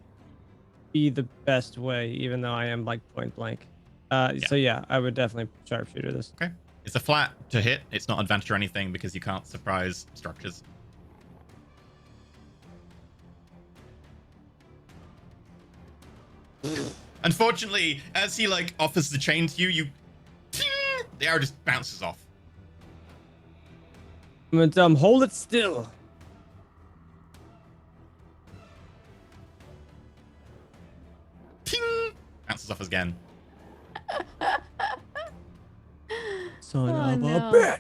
be the best way, even though I am like point blank. So yeah, I would definitely sharpshooter this. Okay. It's a flat to hit. It's not advantage or anything because you can't surprise structures. Unfortunately, as he like offers the chain to you, the arrow just bounces off. I'm gonna tell him, hold it still. Ting! Bounces off again. Son Oh, of no. a bitch.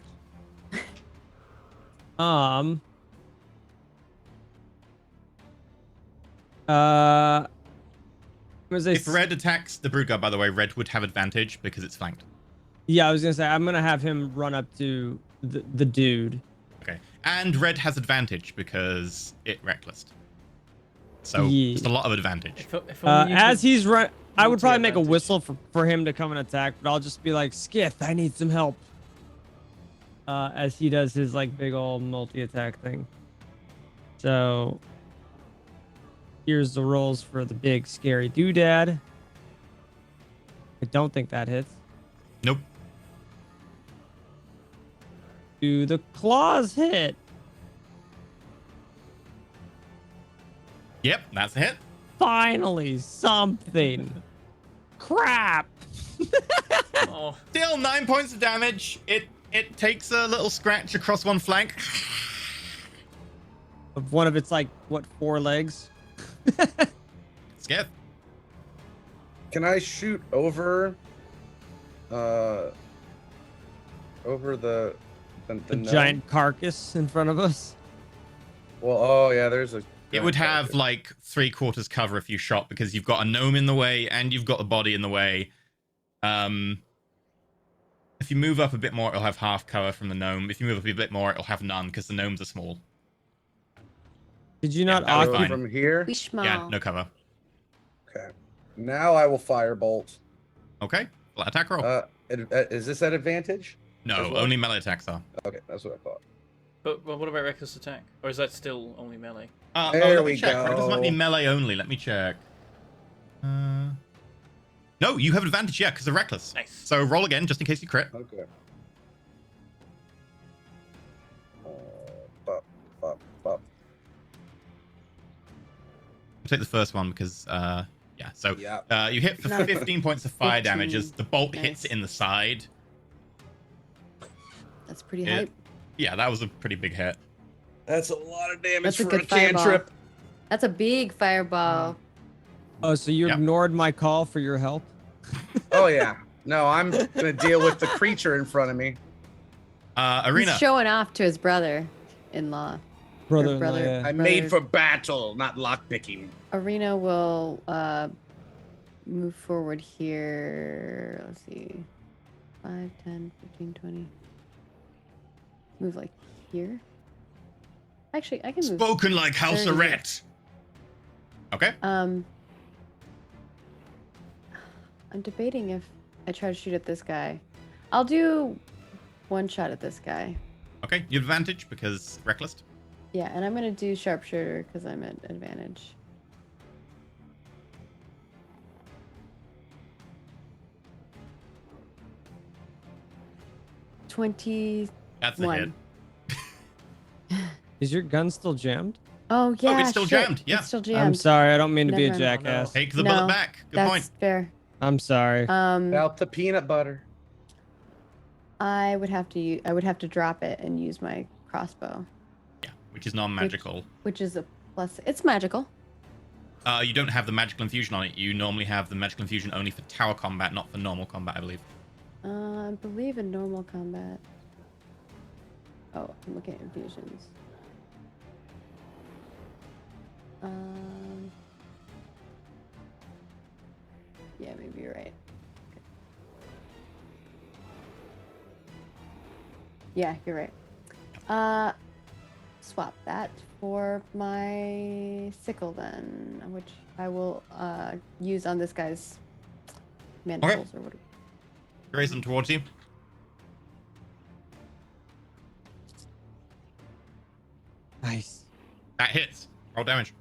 I'm gonna say If red attacks the brood guard, by the way, red would have advantage because it's flanked. Yeah, I was gonna say I'm gonna have him run up to the dude. Okay. And red has advantage because it reckless. So Yeah. it's a lot of advantage. If only you As could- he's run, I would probably make a multi-advantage. whistle for him to come and attack, but I'll just be like, Skith, I need some help. As he does his like big old multi-attack thing. So here's the rolls for the big scary doodad. I don't think that hits. Nope. Do the claws hit? Yep, that's a hit. Finally, something. Crap. Oh, Still 9 points of damage. It takes a little scratch across one flank. Of one of its like what 4 legs? Scared. Can I shoot over the The gnome? giant carcass in front of us. Well, oh yeah, there's a. It would have like 3/4 cover if you shot because you've got a gnome in the way and you've got the body in the way. If you move up a bit more, it'll have half cover from the gnome. If you move up a bit more, it'll have none because the gnomes are small. Did you not that was So fine. from here. We small. Yeah, no cover. Okay. Now I will firebolt. Okay, flat attack roll. Is this at advantage? No, as well? only melee attacks are. Okay, that's what I thought. but what about reckless attack? Or is that still only melee? There let we me check. This might be go. melee only. Let me check. No, you have advantage, yeah, because they're reckless. Nice. So roll again, just in case you crit. Okay. Bop, bop, bop. I'll take the first one because, yeah. So Yeah. you hit for No. 15 points of fire 15. damage as the bolt Nice. hits it in the side. That's pretty It- hype. Yeah, that was a pretty big hit. That's a lot of damage That's a for a good fireball. cantrip. That's a big fireball. Oh, so you Yep. ignored my call for your help? Oh yeah. No, I'm gonna deal with the creature in front of me. Arena. He's showing off to his brother-in-law. Brother, brother. yeah. I'm made for battle, not lockpicking. Arena will move forward here. Let's see. 5, 10, 15, 20. Move like here. Actually, I can move. Spoken like House 30. Arrête. Okay. I'm debating if I try to shoot at this guy. I'll do one shot at this guy. Okay, you have advantage because reckless. Yeah, and I'm gonna do sharpshooter because I'm at advantage. $21. That's a hit. Is your gun still jammed? Oh yeah, it's still shit. jammed, yeah. It's still I'm jammed. sorry, I don't mean to be a Never. jackass. Take the No, bullet back. Good That's point. fair. I'm sorry. Out the peanut butter. I would have to drop it and use my crossbow, Yeah, which is non-magical. which is a plus. It's magical. You don't have the magical infusion on it. You normally have the magical infusion only for tower combat, not for normal combat, I believe. I believe in normal combat. Oh, I'm looking at infusions. Yeah, maybe you're right. Yeah, you're right. Swap that for my sickle then, which I will use on this guy's mandibles or whatever. Raise them towards you. Nice. That hits. Roll damage.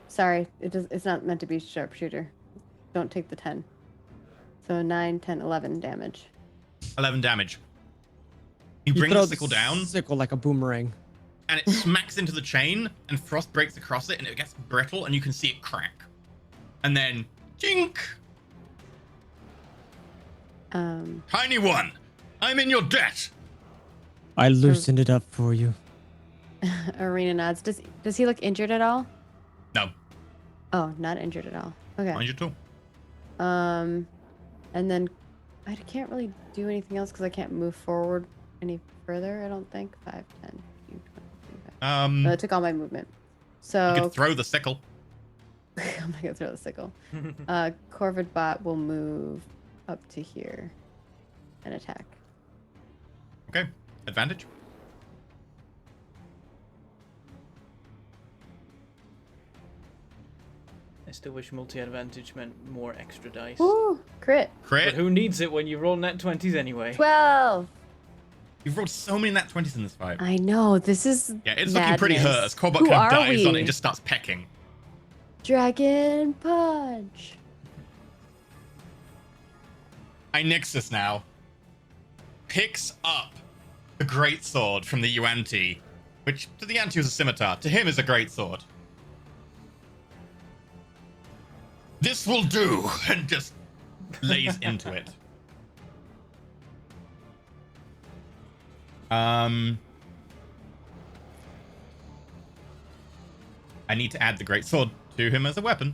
Sorry, it's not meant to be sharpshooter. Don't take the 10. So 9, 10, 11 damage. 11 damage. You You bring throw the sickle down, Sickle like a boomerang. and it smacks into the chain, and frost breaks across it, and it gets brittle, and you can see it crack. And then, jink! Tiny one, I'm in your debt. I loosened it up for you. Arena nods. Does he look injured at all? No, Oh, not injured at all. Okay. mind you too. And then I can't really do anything else because I can't move forward any further, I don't think. 5, 10, 15, 20, 25. No, it took all my movement. So You could throw the sickle. I'm not gonna throw the sickle. Corvid Bot will move up to here and attack. Okay, advantage. I still wish multi-advantage meant more extra dice. Woo! Crit. But Crit. who needs it when you roll nat 20s anyway? 12. You've rolled so many nat 20s in this fight. I know, this is Yeah, it's looking pretty madness. hurt as Corbot Who kind of are dives on it we? and just starts pecking. Dragon Punch. Inixus now picks up the great sword from the Yuan-Ti, which to the Yuan-Ti was a scimitar. To him is a great sword. This will do, and just lays into it. I need to add the great sword to him as a weapon.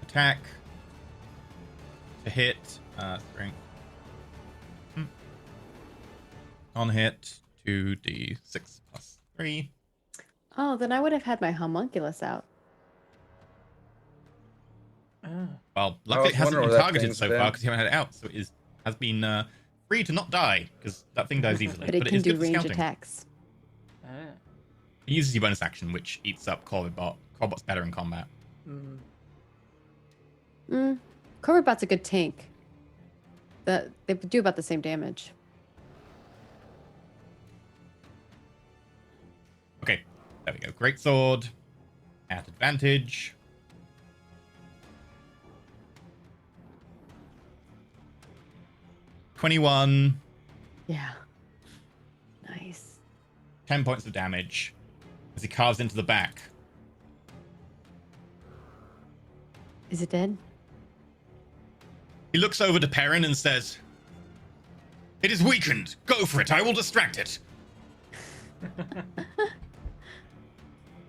Attack to hit, strength. On hit, 2d6 plus 3. Oh, then I would have had my homunculus out. Ah. Well, luckily it was hasn't wondering been where that targeted thing's so been. far because you haven't had it out, so it has been free to not die because that thing dies easily. But it it can is do good for range scouting. attacks. Ah. It uses your bonus action, which eats up Corbot. Corbot's better in combat. Corvid Bot's a good tank. They do about the same damage. Okay, there we go. Great sword at advantage. $21, Yeah. Nice. 10 points of damage as he carves into the back. Is it dead? He looks over to Perrin and says, "It is weakened. Go for it. I will distract it."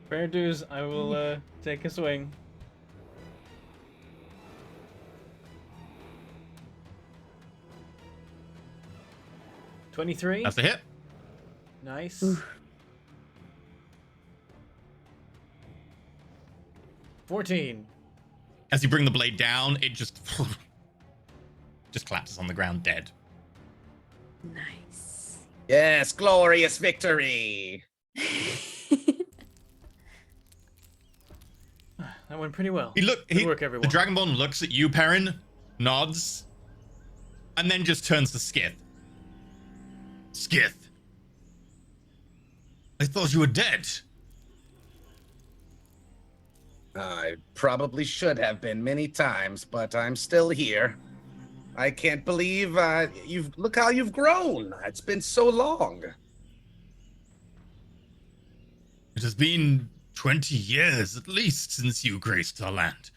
Fair dues, I will take a swing. $23. That's a hit. Nice. Oof. 14. As you bring the blade down, it just collapses on the ground dead. Nice. Yes, glorious victory. That went pretty well. Good work, everyone. The Dragonborn looks at you, Perrin, nods, and then just turns to Skith. Skith, I thought you were dead. I probably should have been many times, but I'm still here. I can't believe look how you've grown. It's been so long. It has been 20 years at least since you graced our land.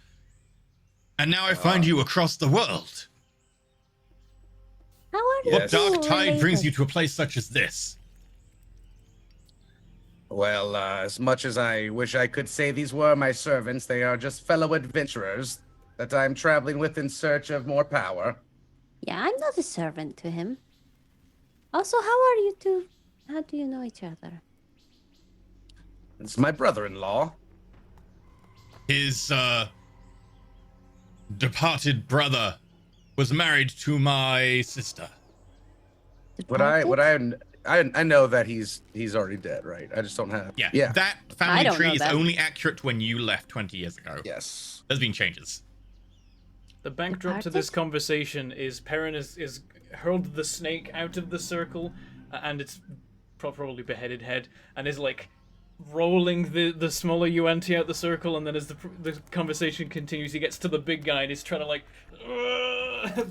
And now I find you across the world. How are you? What dark two tide brings you related? to a place such as this? Well, as much as I wish I could say these were my servants, they are just fellow adventurers that I'm traveling with in search of more power. Yeah, I'm not a servant to him. Also, how are you two? How do you know each other? It's my brother-in-law. His departed brother was married to my sister. I know that he's already dead, right? I just don't have. Yeah. That I family don't tree know is that. only accurate when you left 20 years ago. Yes. There's been changes. The backdrop to this conversation is Perrin is hurled the snake out of the circle, and its probably beheaded head, and is like rolling the smaller Yuan-Ti out the circle, and then as the conversation continues, he gets to the big guy and he's trying to like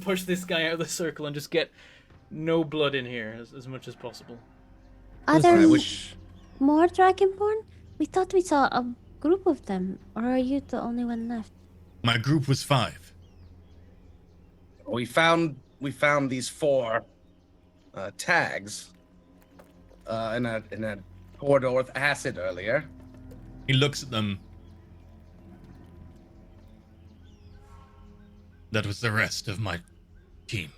push this guy out of the circle and just get no blood in here as much as possible. Are there I wish. more Dragonborn? We thought we saw a group of them. Or are you the only one left? My group was 5. We found these 4 tags in a corridor with acid earlier. He looks at them. That was the rest of my team.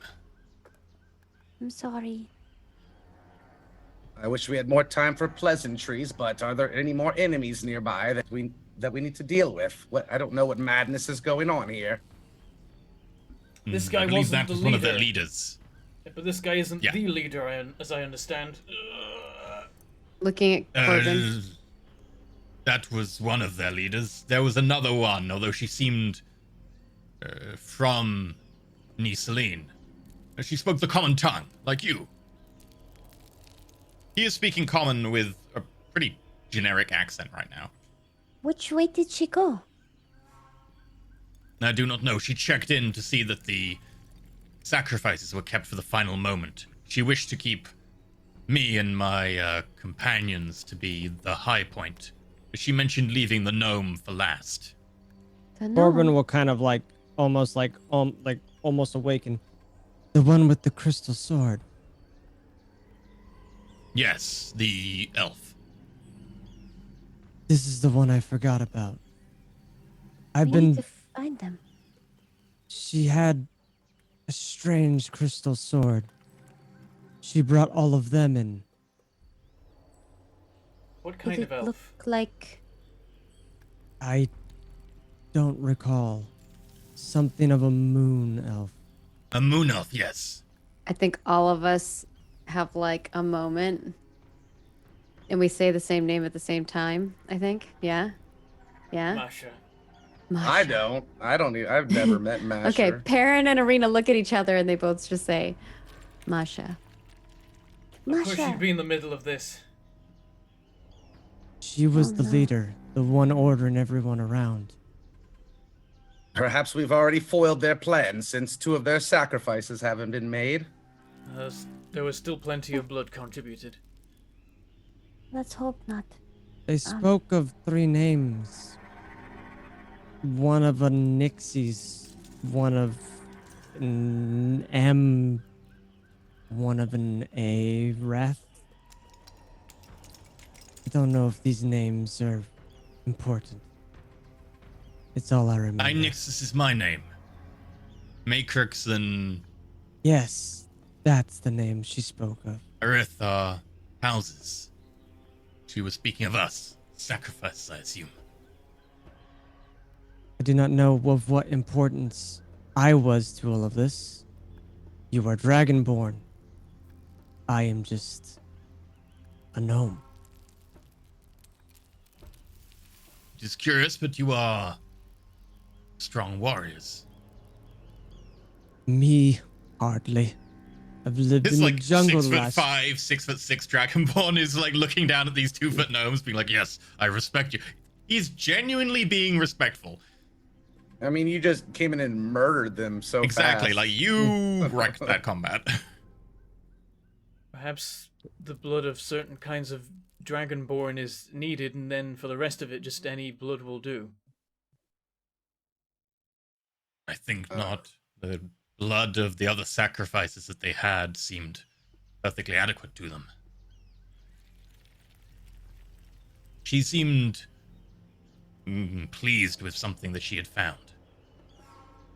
I'm sorry. I wish we had more time for pleasantries, but are there any more enemies nearby that we need to deal with? I don't know what madness is going on here. This guy I believe wasn't that the was one of their leader. leaders. But this guy isn't Yeah. the leader, as I understand. Looking at Corbin. That was one of their leaders. There was another one, although she seemed from Niceline. She spoke the common tongue, like you. He is speaking common with a pretty generic accent right now. Which way did she go? I do not know. She checked in to see that the sacrifices were kept for the final moment. She wished to keep me and my companions to be the high point. She mentioned leaving the gnome for last. Corbin will kind of almost awaken. The one with the crystal sword. Yes, the elf. This is the one I forgot about. We need to find them. She had a strange crystal sword. She brought all of them in. What kind Did of it elf? look like... I don't recall. Something of a moon elf. A moon elf, yes. I think all of us have like a moment and we say the same name at the same time, I think. Yeah? Yeah? Masha. I don't. I've never met Masher. Okay, Perrin and Arena look at each other and they both just say, Masha. Of course Masha. she'd be in the middle of this. She was the no. leader, the one ordering everyone around. Perhaps we've already foiled their plans since 2 of their sacrifices haven't been made. There was still plenty of blood contributed. Let's hope not. They spoke of 3 names. One of a Nixies, one of an M, one of an A Wrath. I don't know if these names are important. It's all I remember. Nixus is my name. Makrix and Yes, that's the name she spoke of. Aerith are houses. She was speaking of us. Sacrifices, I assume. I do not know of what importance I was to all of this. You are Dragonborn. I am just a gnome. Just curious, but you are strong warriors. Me, hardly. I've lived This in like the jungle 6'5", 6'6" Dragonborn is like looking down at these 2-foot gnomes, being like, "Yes, I respect you." He's genuinely being respectful. I mean, you just came in and murdered them so Exactly, fast. like you wrecked that combat. Perhaps the blood of certain kinds of Dragonborn is needed, and then for the rest of it, just any blood will do. I think not. The blood of the other sacrifices that they had seemed perfectly adequate to them. She seemed pleased with something that she had found.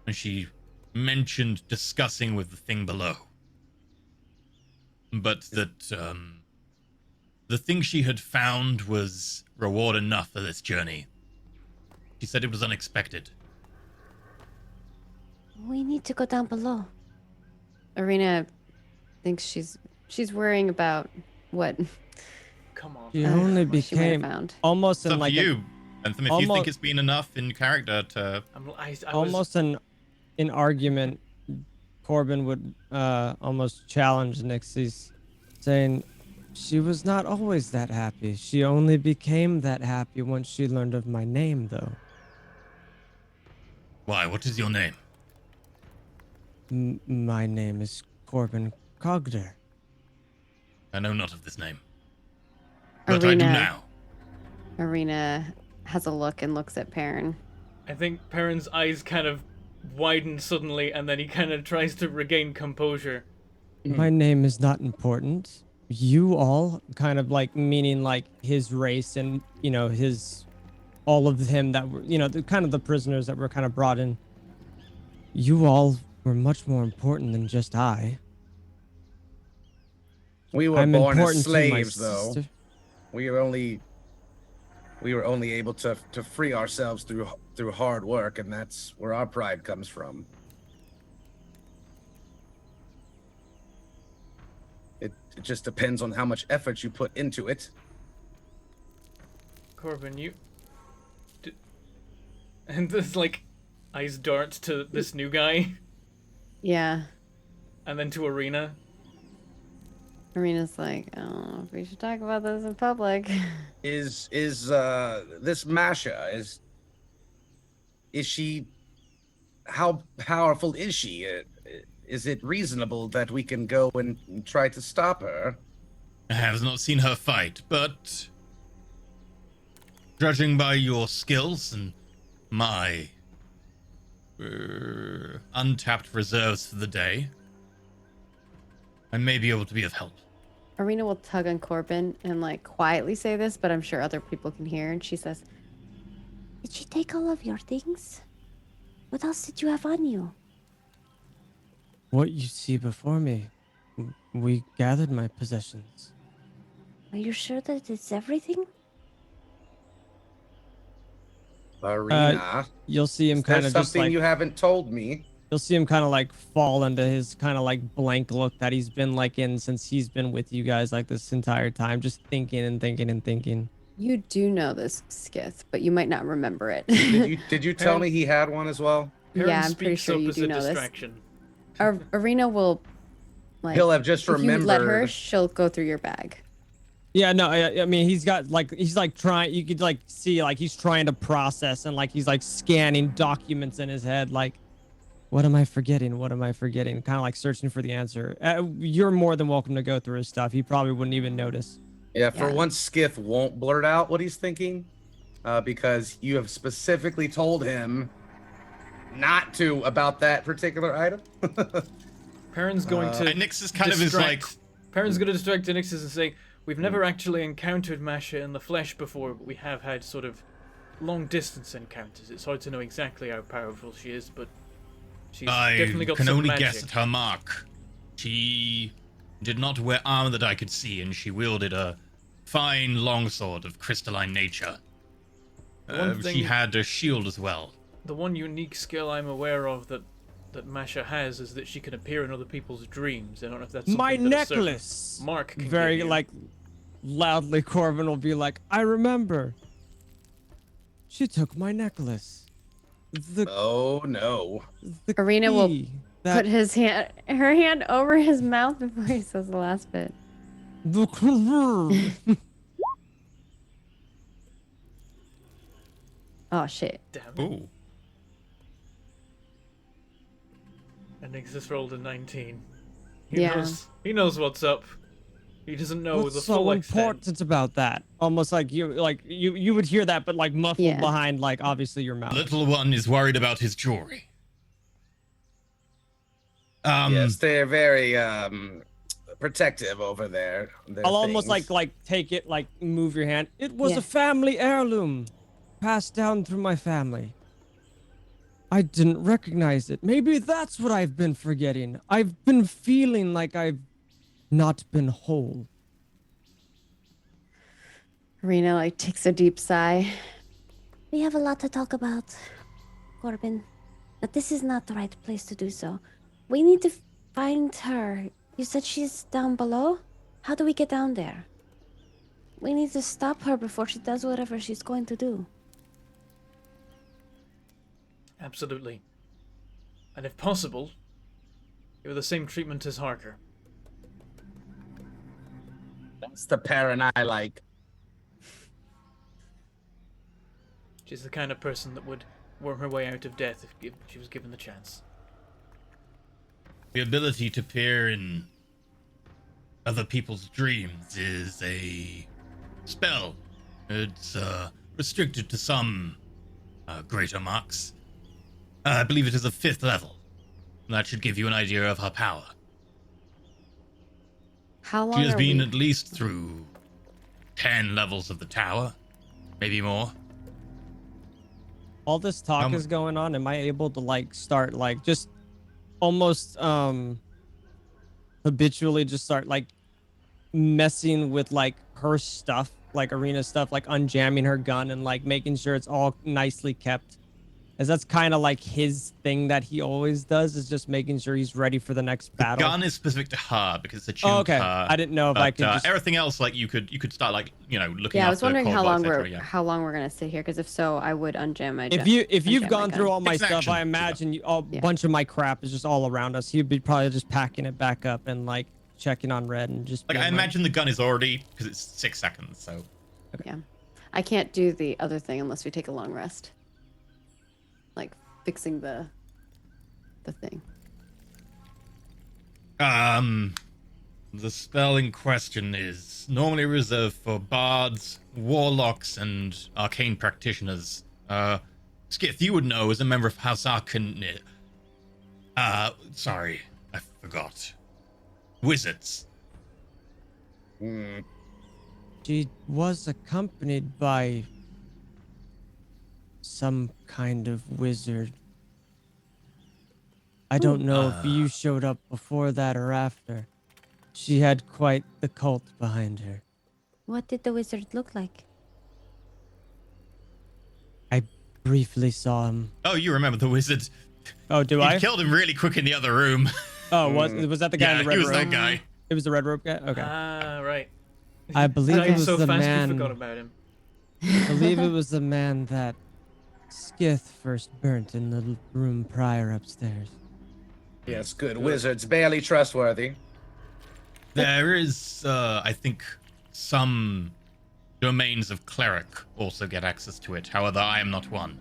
And she mentioned discussing with the thing below. But that the thing she had found was reward enough for this journey. She said it was unexpected. We need to go down below. Arena thinks she's worrying about what Come on. She uh, only what she might have became found. almost It's in up like to you, Anthem. If you think it's been enough in character to... I was, almost an argument. Corbin would almost challenge Nixie's, saying she was not always that happy. She only became that happy once she learned of my name, though. Why? What is your name? My name is Corbin Cogder. I know not of this name. But I do now. Arena has a look and looks at Perrin. I think Perrin's eyes kind of widen suddenly, and then he kind of tries to regain composure. My name is not important. You all, kind of like meaning like his race and, you know, all of him that were, you know, kind of the prisoners that were kind of brought in. You all were much more important than just I. We were I'm born as important to my slaves, though. sister. We were only able to free ourselves through hard work, and that's where our pride comes from. It just depends on how much effort you put into it. Corbin, and this like eyes dart to this new guy, Yeah. and then to Arena. Arena's like, I don't know if we should talk about this in public. Is this Masha, is she, how powerful is she? Is it reasonable that we can go and try to stop her? I have not seen her fight, but judging by your skills and my untapped reserves for the day, I may be able to be of help. Arena will tug on Corbin and like quietly say this, but I'm sure other people can hear. And she says, Did she take all of your things? What else did you have on you? What you see before me, we gathered my possessions. Are you sure that it's everything? Arena, You'll see him is there kind of just something like you haven't told me? you'll see him kind of like fall into his kind of like blank look that he's been like in since he's been with you guys like this entire time, just thinking and thinking and thinking. you do know this, Skith, but you might not remember it. Did you tell me he had one as well? Perrin Yeah, I'm pretty speaks sure up you as do a know this. distraction. Arena will, like, He'll have just if you let her, remembered. she'll go through your bag. Yeah, no, I mean he's like trying. You could like see like he's trying to process and like he's like scanning documents in his head. Like, what am I forgetting? What am I forgetting? Kind of like searching for the answer. You're more than welcome to go through his stuff. He probably wouldn't even notice. Yeah, for Yeah. once, Skiff won't blurt out what he's thinking, because you have specifically told him not to about that particular item. Perrin's going to And Nyx is kind of is like, Perrin's going to distract Nixis and say, we've never actually encountered Masha in the flesh before, but we have had sort of long distance encounters. It's hard to know exactly how powerful she is, but she's definitely I got can some only magic. guess at her mark. She did not wear armor that I could see, and she wielded a fine longsword of crystalline nature. One She thing- had a shield as well. The one unique skill I'm aware of that Masha has is that she can appear in other people's dreams. I don't know if that's My something that a certain necklace. Mark can Very give you. like loudly, Corbin will be like, I remember. She took my necklace. The Oh no. Arena will key put her hand over his mouth before he says the last bit. the Oh shit. Damn it. Ooh. And Nixis rolled a 19. Yeah. He knows what's up. He doesn't know What's the so full extent. important about that? Almost like you would hear that, but like muffled Yeah. behind like obviously your mouth. Little one is worried about his jewelry. Yes, they're very protective over there. Their I'll almost things. like take it, like move your hand. It was Yeah. a family heirloom, passed down through my family. I didn't recognize it. Maybe that's what I've been forgetting. I've been feeling like I've not been whole. Rena like takes a deep sigh. We have a lot to talk about, Corbin. But this is not the right place to do so. We need to find her. You said she's down below? How do we get down there? We need to stop her before she does whatever she's going to do. Absolutely. And if possible, give her the same treatment as Harker. That's the parent I like. She's the kind of person that would worm her way out of death if she was given the chance. The ability to peer in other people's dreams is a spell. It's restricted to some greater marks. I believe it is a 5th level. That should give you an idea of her power. How long She has are been we... at least through 10 levels of the tower, maybe more. All this talk is going on. Am I able to like start like just almost habitually just start like messing with like her stuff, like arena stuff, like unjamming her gun and like making sure it's all nicely kept? As that's kind of like his thing that he always does, is just making sure he's ready for the next battle. The gun is specific to her because it's attuned Oh, okay. to her. I didn't know if I could just... everything else, like you could start like looking. Yeah, I was after wondering how Corvo, long etc., we're yeah. how long we're gonna sit here. Because if so, I would unjam my. If you've unjam my gone gun. through all my It's an stuff, action. I imagine a bunch of my crap is just all around us. He'd be probably just packing it back up and like checking on red and just. Like I being imagine the gun is already because it's 6 seconds. So Yeah, I can't do the other thing unless we take a long rest. Like fixing the thing. the spell in question is normally reserved for bards, warlocks, and arcane practitioners. Skith, you would know as a member of House Arcan. Sorry, I forgot. Wizards. She was accompanied by some kind of wizard. I don't know if you showed up before that or after. She had quite the cult behind her. What did the wizard look like? I briefly saw him. Oh, you remember the wizard? Oh, do You I? killed him really quick in the other room. Oh, was that the guy in Yeah, the red he was robe? that guy. It was the red robe guy? Okay. Ah, right. I believe Died it was so the fast man. we forgot about him. I believe it was the man that Skith first burnt in the room prior upstairs. Yes, good. Wizards, barely trustworthy. There is, I think, some domains of cleric also get access to it. However, I am not one.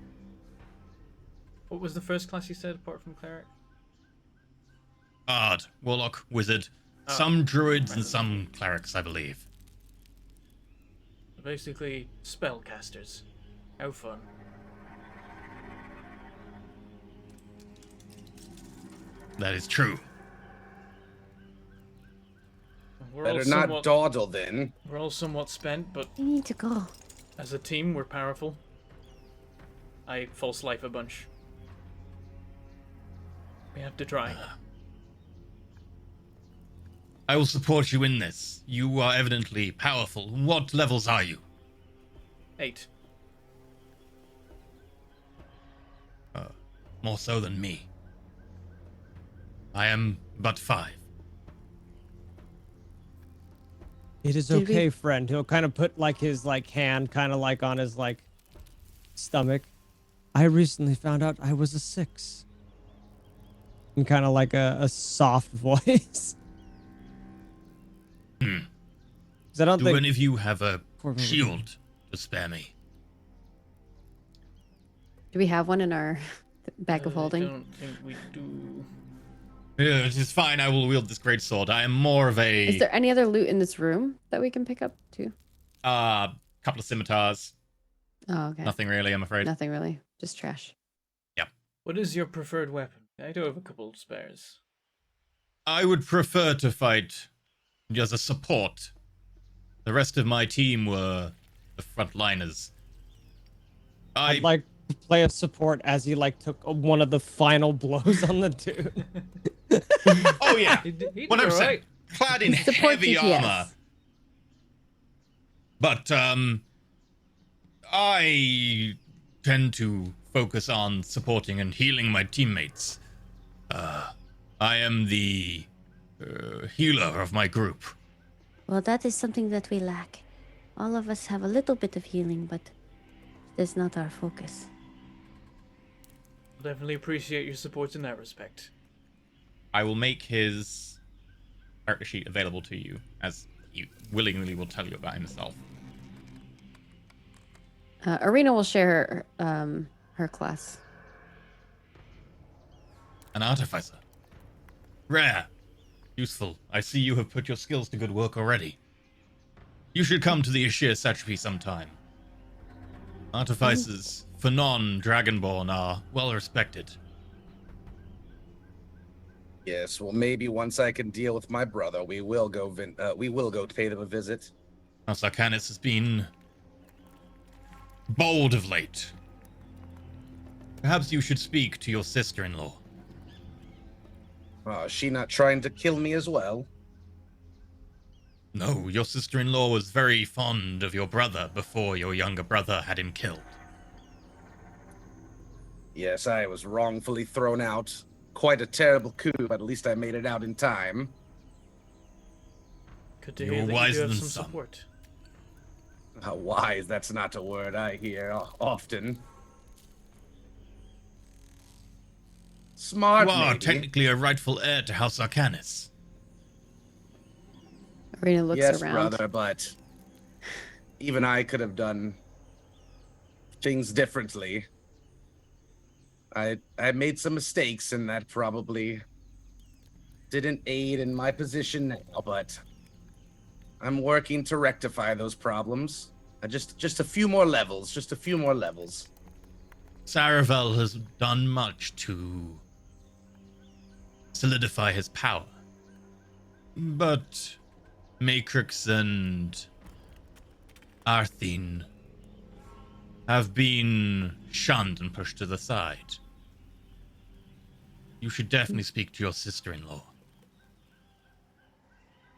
What was the first class you said apart from cleric? Bard, warlock, wizard, some druids and some clerics, I believe. Basically, spellcasters. How fun. That is true. We're all Better not somewhat, dawdle then. we're all somewhat spent, but We need to go. as a team, we're powerful. I false life a bunch. We have to try. I will support you in this. You are evidently powerful. What levels are you? 8. More so than me. I am but 5. It is Did we- okay, friend. He'll kind of put like his like hand kind of like on his like stomach. I recently found out I was a 6. And kind of like a soft voice. 'Cause I don't Do think any of you have a Corbin would- shield to spare me? Do we have one in our bag of I holding? don't think we do. Yeah, it is fine. I will wield this great sword. I am more of a Is there any other loot in this room that we can pick up too? couple of scimitars. Oh, okay. Nothing really, I'm afraid. Nothing really. Just trash. What is your preferred weapon? I do have a couple of spares. I would prefer to fight as a support. The rest of my team were the frontliners. I'd like to play a support as he like took one of the final blows on the dude. Oh yeah, He did 100%. alright. Clad in Support heavy DPS. armor. But I tend to focus on supporting and healing my teammates. I am the healer of my group. Well, that is something that we lack. All of us have a little bit of healing, but that's not our focus. Definitely appreciate your support in that respect. I will make his character sheet available to you, as he willingly will tell you about himself. Arena will share her class. An artificer. Rare. Useful. I see you have put your skills to good work already. You should come to the Ashir Satrapy sometime. Artificers for non-Dragonborn are well respected. Yes, well, maybe once I can deal with my brother, we will go pay them a visit. House Arcanis has been bold of late. Perhaps you should speak to your sister-in-law. Is she not trying to kill me as well? No, your sister-in-law was very fond of your brother before your younger brother had him killed. Yes, I was wrongfully thrown out. Quite a terrible coup, but at least I made it out in time. Good to You're hear that you wiser do have than some some. support. Wise, that's not a word I hear often. Smart, You are maybe. technically a rightful heir to House Arcanis. Arena looks Yes, around. brother, but even I could have done things differently. I made some mistakes, and that probably didn't aid in my position now, but I'm working to rectify those problems. Just a few more levels, Saravel has done much to solidify his power. But Matrix and Arthine have been shunned and pushed to the side. You should definitely speak to your sister-in-law.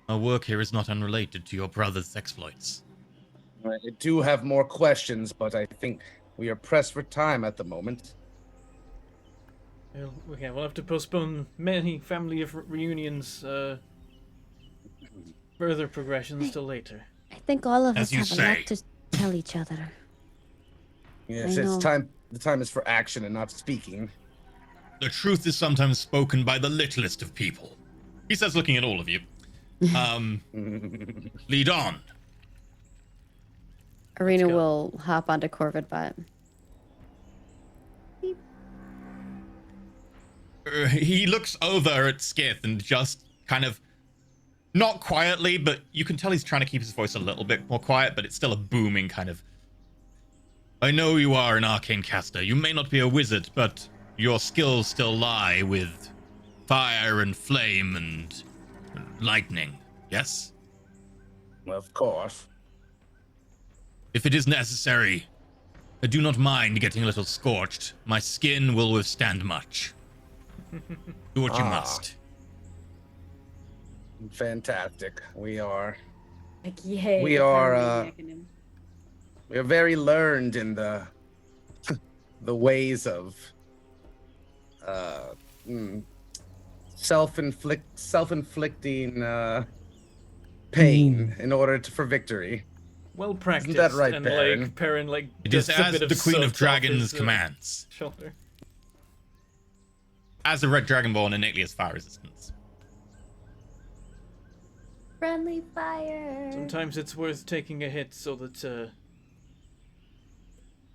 Our work here is not unrelated to your brother's exploits. I do have more questions, but I think we are pressed for time at the moment. Well, okay, we'll have to postpone many family reunions, further progressions till later. I think all of As us you have a say. lot to tell each other. Yes, I it's know. time. The time is for action and not speaking. The truth is sometimes spoken by the littlest of people. He says, looking at all of you. Lead on. Arena go. will hop onto Corvid Bot. He looks over at Skith and just kind of, not quietly, but you can tell he's trying to keep his voice a little bit more quiet, but it's still a booming kind of. I know you are an arcane caster. You may not be a wizard, but your skills still lie with fire and flame and lightning, yes? Of course. If it is necessary, I do not mind getting a little scorched. My skin will withstand much. Do what you must. Fantastic. We are Like, yay. We the are, pyromaniac in him. very learned in the the ways of self-inflicting pain in order for victory. Well practiced. that right, and Baron? like Perrin, like It is gets a as bit the Queen soot of off Dragons his, commands. shoulder. As a red dragonborn, innately has fire resistance. Friendly fire. Sometimes it's worth taking a hit so that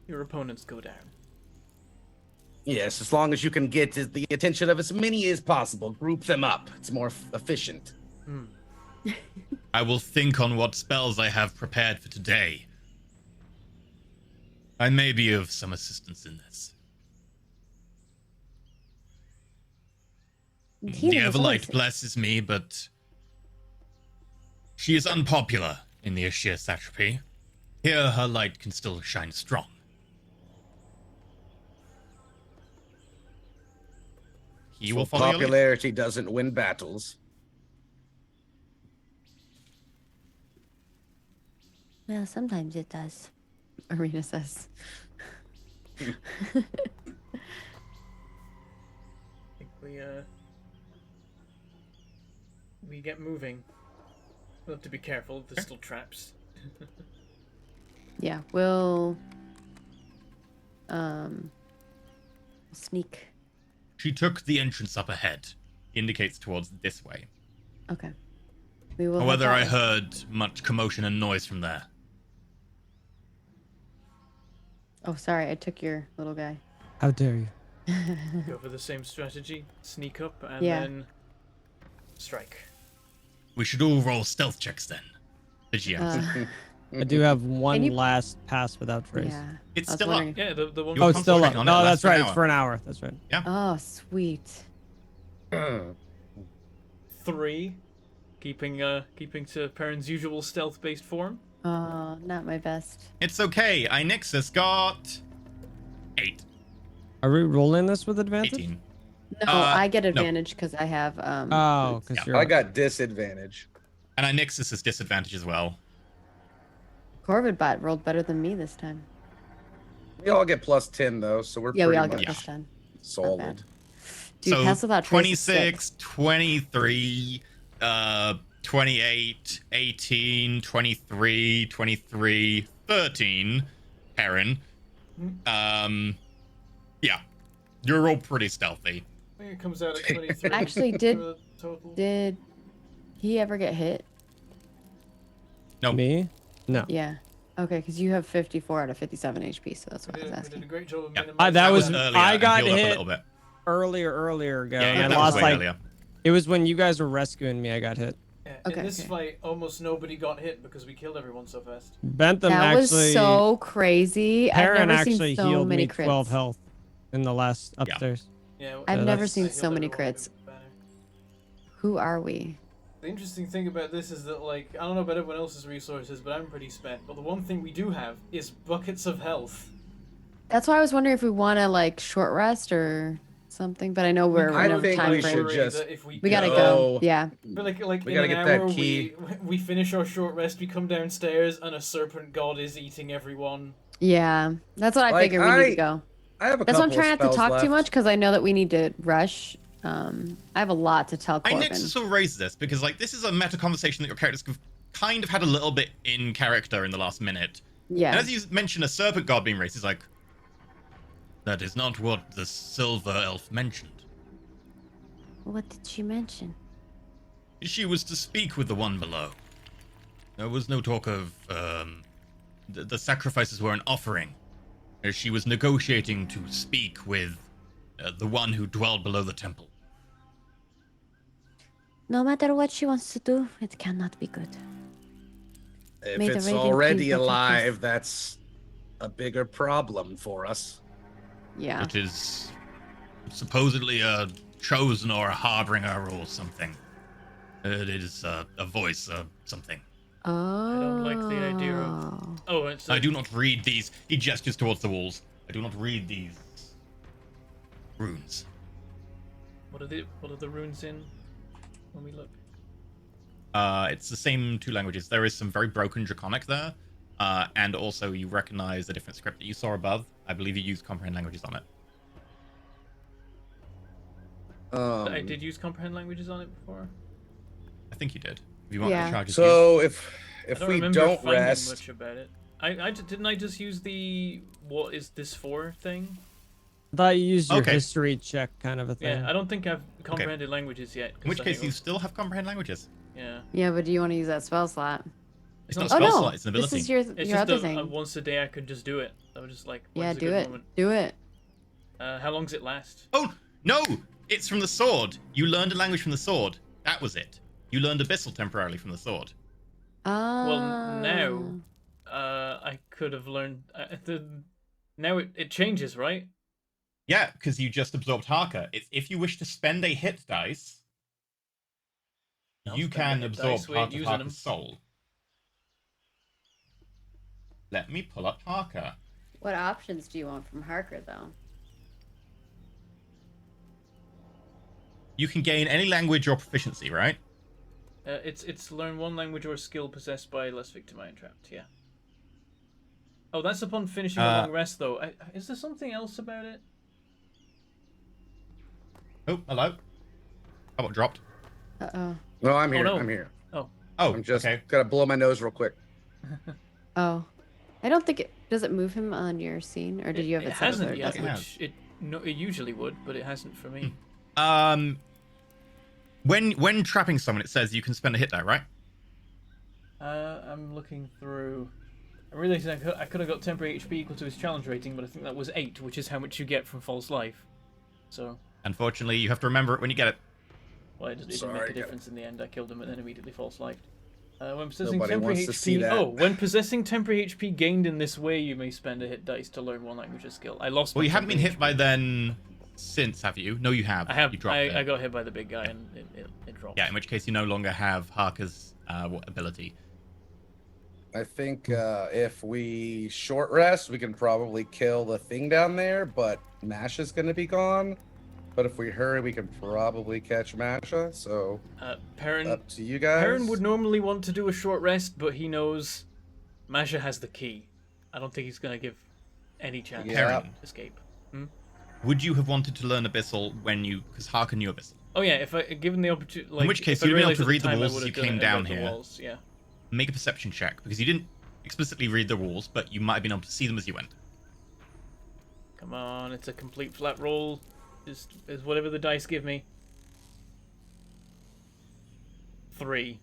your opponents go down. Yes, as long as you can get the attention of as many as possible, group them up. It's more efficient. I will think on what spells I have prepared for today. I may be of some assistance in this. The Healing is always- Everlight blesses me, but she is unpopular in the Ashir Satrapy. Here, her light can still shine strong. He will follow your lead. Popularity doesn't win battles. Well, sometimes it does. Arena says. I think we get moving. We'll have to be careful. There's still traps. Yeah, we'll sneak. She took the entrance up ahead. Indicates towards this way. Okay. We will. Whether I head that way. heard much commotion and noise from there. Oh, sorry, I took your little guy. How dare you? Go for the same strategy. Sneak up and Yeah. then strike. We should all roll stealth checks then. The GM. Uh, I do have one you- last pass without trace. yeah. It's I was still up. wondering if- Yeah, the one. You Oh, were it's still up. concentrating on No, it that's last an right. It's hour. for an hour. That's right. Oh, sweet. 3, keeping to Perrin's usual stealth-based form. Oh, not my best. It's okay. Inixus got 8. Are we rolling this with advantage? 18. No, I get no. advantage because I have Oh, boots. because Yeah. you're. I got disadvantage. And Inixus is disadvantage as well. Corvid bot rolled better than me this time. We all get plus 10 though, so we're Yeah, we pretty all much get plus 10. solid. Dude, so pass without trace is 26, sick. 23, 28, 18, 23, 23, 13, Perrin. Yeah. You're all pretty stealthy. I think it comes out at 23. Actually, for did- the total. Did he ever get hit? No. Me? No. Yeah. Okay, because you have 54 out of 57 HP, so that's what I was We did a asking. great job of Yeah. minimizing That was- earlier I and got healed up hit a little bit. Earlier ago. Yeah, and yeah, I that lost was way like. earlier. It was when you guys were rescuing me. I got hit. Yeah, Okay, in this okay. fight, almost nobody got hit because we killed everyone so fast. Bentham That was actually. so crazy. Perrin I've never actually seen so healed many me 12 crits. health in the last upstairs. Yeah, I've Yeah, never that's- seen I so healed many everyone, it crits. was better. Who are we? The interesting thing about this is that, like, I don't know about everyone else's resources, but I'm pretty spent. But the one thing we do have is buckets of health. That's why I was wondering if we want to like short rest or something, but I know we're I in a think time we frame. should Worry just that if we gotta go. go. Yeah. But like We in gotta an get that hour, key. we finish our short rest, we come downstairs, and a serpent god is eating everyone. Yeah. That's what I Like, figured we need to go. I have a That's why I'm couple trying of not to spells talk too left. much because I know that we need to rush. I have a lot to tell Corbin. Inixus will raise this because, like, this is a meta conversation that your characters have kind of had a little bit in character in the last minute. And Yeah. as you mentioned a serpent god being raised, he's like, that is not what the silver elf mentioned. What did she mention? She was to speak with the one below. There was no talk of, the sacrifices were an offering. As she was negotiating to speak with the one who dwelled below the temple. No matter what she wants to do, it cannot be good. If May the it's Radiant already Queen protect us. alive, that's a bigger problem for us. Yeah. It is supposedly a chosen or a harbinger or something. It is a voice or something. Oh. don't like the idea of- Oh, it's I do not read these. He gestures towards the walls. I do not read these runes. What are the runes in? When we look. It's the same 2 languages. There is some very broken Draconic there. And also you recognize the different script that you saw above. I believe you used comprehend languages on it. I did use comprehend languages on it before. I think you did. If you want Yeah. to try to So I if don't we remember don't finding rest, much about it. Didn't I just use the what is this for thing? I thought you used your Okay. history check kind of a thing. Yeah, I don't think I've comprehended languages yet. 'cause in which I case think you it was- still have comprehend languages. Yeah. Yeah, but do you want to use that spell slot? It's not a Oh, spell no. slot, it's an ability. This is your It's your just other thing. once a day I could just do it. I was just like, Yeah, when's a do good it. moment? Do it. How long does it last? Oh, no! It's from the sword. You learned a language from the sword. That was it. You learned Abyssal temporarily from the sword. Well, now Oh. I could have learned. Now it changes, right? Yeah, because you just absorbed Harker. It's if you wish to spend a hit dice, I'll you spend a can hit absorb dice, we ain't part of using 'em. Harker's soul. Let me pull up Harker. What options do you want from Harker though? You can gain any language or proficiency, right? It's learn one language or skill possessed by less victim I entrapped. Yeah. Oh, that's upon finishing a long rest, though. Is there something else about it? Oh, hello. How about dropped? Uh-oh. No, I'm here. no. I'm here. Oh, Oh, I'm just okay. gotta blow my nose real quick. Oh. I don't think it... Does it move him on your scene? Or did you have it, it set up hasn't there? yet, It has. which it usually would, but it hasn't for me. When trapping someone, it says you can spend a hit die, right? I'm looking through. I realized I could have got temporary HP equal to his challenge rating, but I think that was 8, which is how much you get from false life. So, Unfortunately, you have to remember it when you get it. well, it didn't Sorry, make a yeah. difference in the end. I killed him and then immediately false lifed. When possessing Nobody temporary wants to see HP. that. Oh, when possessing temporary HP gained in this way, you may spend a hit dice to learn one language or skill. I lost. Well, my you haven't been temporary hit by HP. then since, have you? No, you have. I have. You dropped I it. got hit by the big guy and it dropped. Yeah, in which case you no longer have Harker's ability. I think if we short rest, we can probably kill the thing down there, but Masha's gonna be gone. But if we hurry, we can probably catch Masha. So Perrin. up to you guys. Perrin would normally want to do a short rest, but he knows Masha has the key. I don't think he's gonna give any chance Yeah. to escape. Would you have wanted to learn Abyssal because Harker knew Abyssal? Oh yeah, if I given the opportunity, like, which case if I you'd be able realized to at read the time, I walls would as you have done came it down about the here. walls, yeah. Make a perception check, because you didn't explicitly read the rules, but you might have been able to see them as you went. Come on, it's a complete flat roll. Is whatever the dice give me. 3.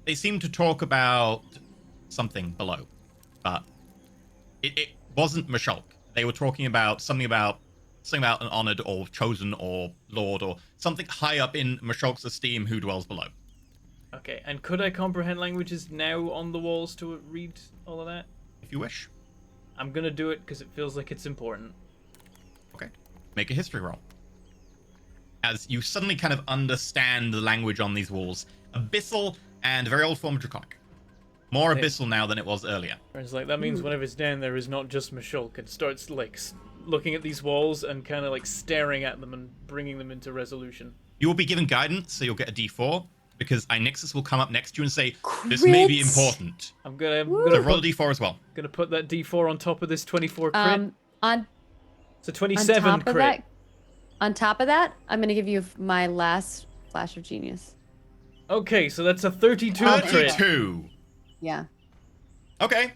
They seem to talk about something below, but it wasn't Mashulk. They were talking about something about an honored or chosen or lord or something high up in Mashulk's esteem who dwells below. Okay, and could I comprehend languages now on the walls to read all of that? If you wish. I'm gonna do it because it feels like it's important. Okay. Make a history roll. As you suddenly kind of understand the language on these walls. Abyssal and a very old form of Draconic. More Okay. Abyssal now than it was earlier. It's like, that means whatever's down there is not just Mashulk. It starts, like, looking at these walls and kind of, like, staring at them and bringing them into resolution. You will be given guidance, so you'll get a d4, because Inixis will come up next to you and say, this may be Crits. important. I'm gonna So roll a d4 as well. put that D4 on top of this 24 crit. On It's a 27 top crit. of that, on top of that, I'm gonna give you my last flash of genius. Okay, so that's a 32 Oh, crit. 32. Yeah, Okay.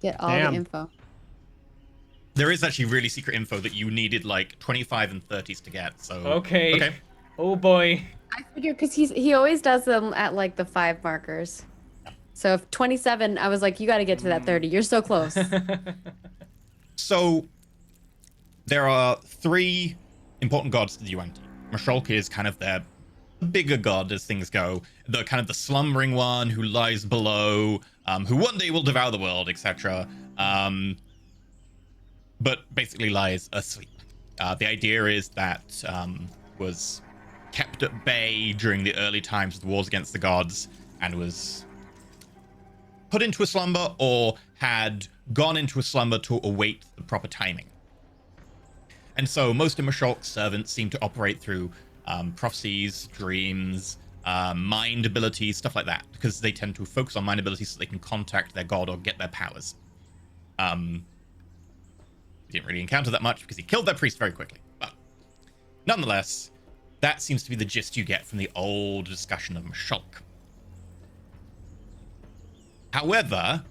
get all Damn. the info. There is actually really secret info that you needed like 25 and 30s to get, so... Okay. Okay. Oh boy. I figured because he always does them at like the 5 markers. So if 27, I was like, you got to get to that 30. You're so close. So, there are 3 important gods to the Yuan-Ti. Mashulk is kind of their bigger god as things go. The kind of the slumbering one who lies below, who one day will devour the world, etc. But basically lies asleep. The idea is that was kept at bay during the early times of the wars against the gods and was put into a slumber or had gone into a slumber to await the proper timing. And so most of Mashulk's servants seem to operate through prophecies, dreams, mind abilities, stuff like that, because they tend to focus on mind abilities so they can contact their god or get their powers. He didn't really encounter that much because he killed their priest very quickly. But nonetheless, that seems to be the gist you get from the old discussion of Mashulk. However,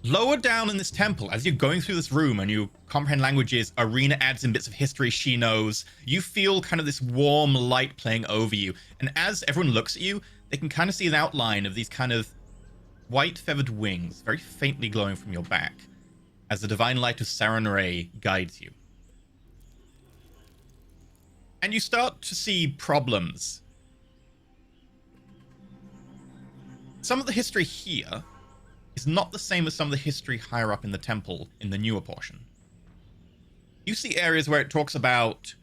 lower down in this temple, as you're going through this room and you comprehend languages, Arena adds in bits of history she knows, you feel kind of this warm light playing over you. And as everyone looks at you, they can kind of see an outline of these kind of white feathered wings, very faintly glowing from your back, as the divine light of Sarenrae guides you. And you start to see problems. Some of the history here is not the same as some of the history higher up in the temple in the newer portion. You see areas where it talks about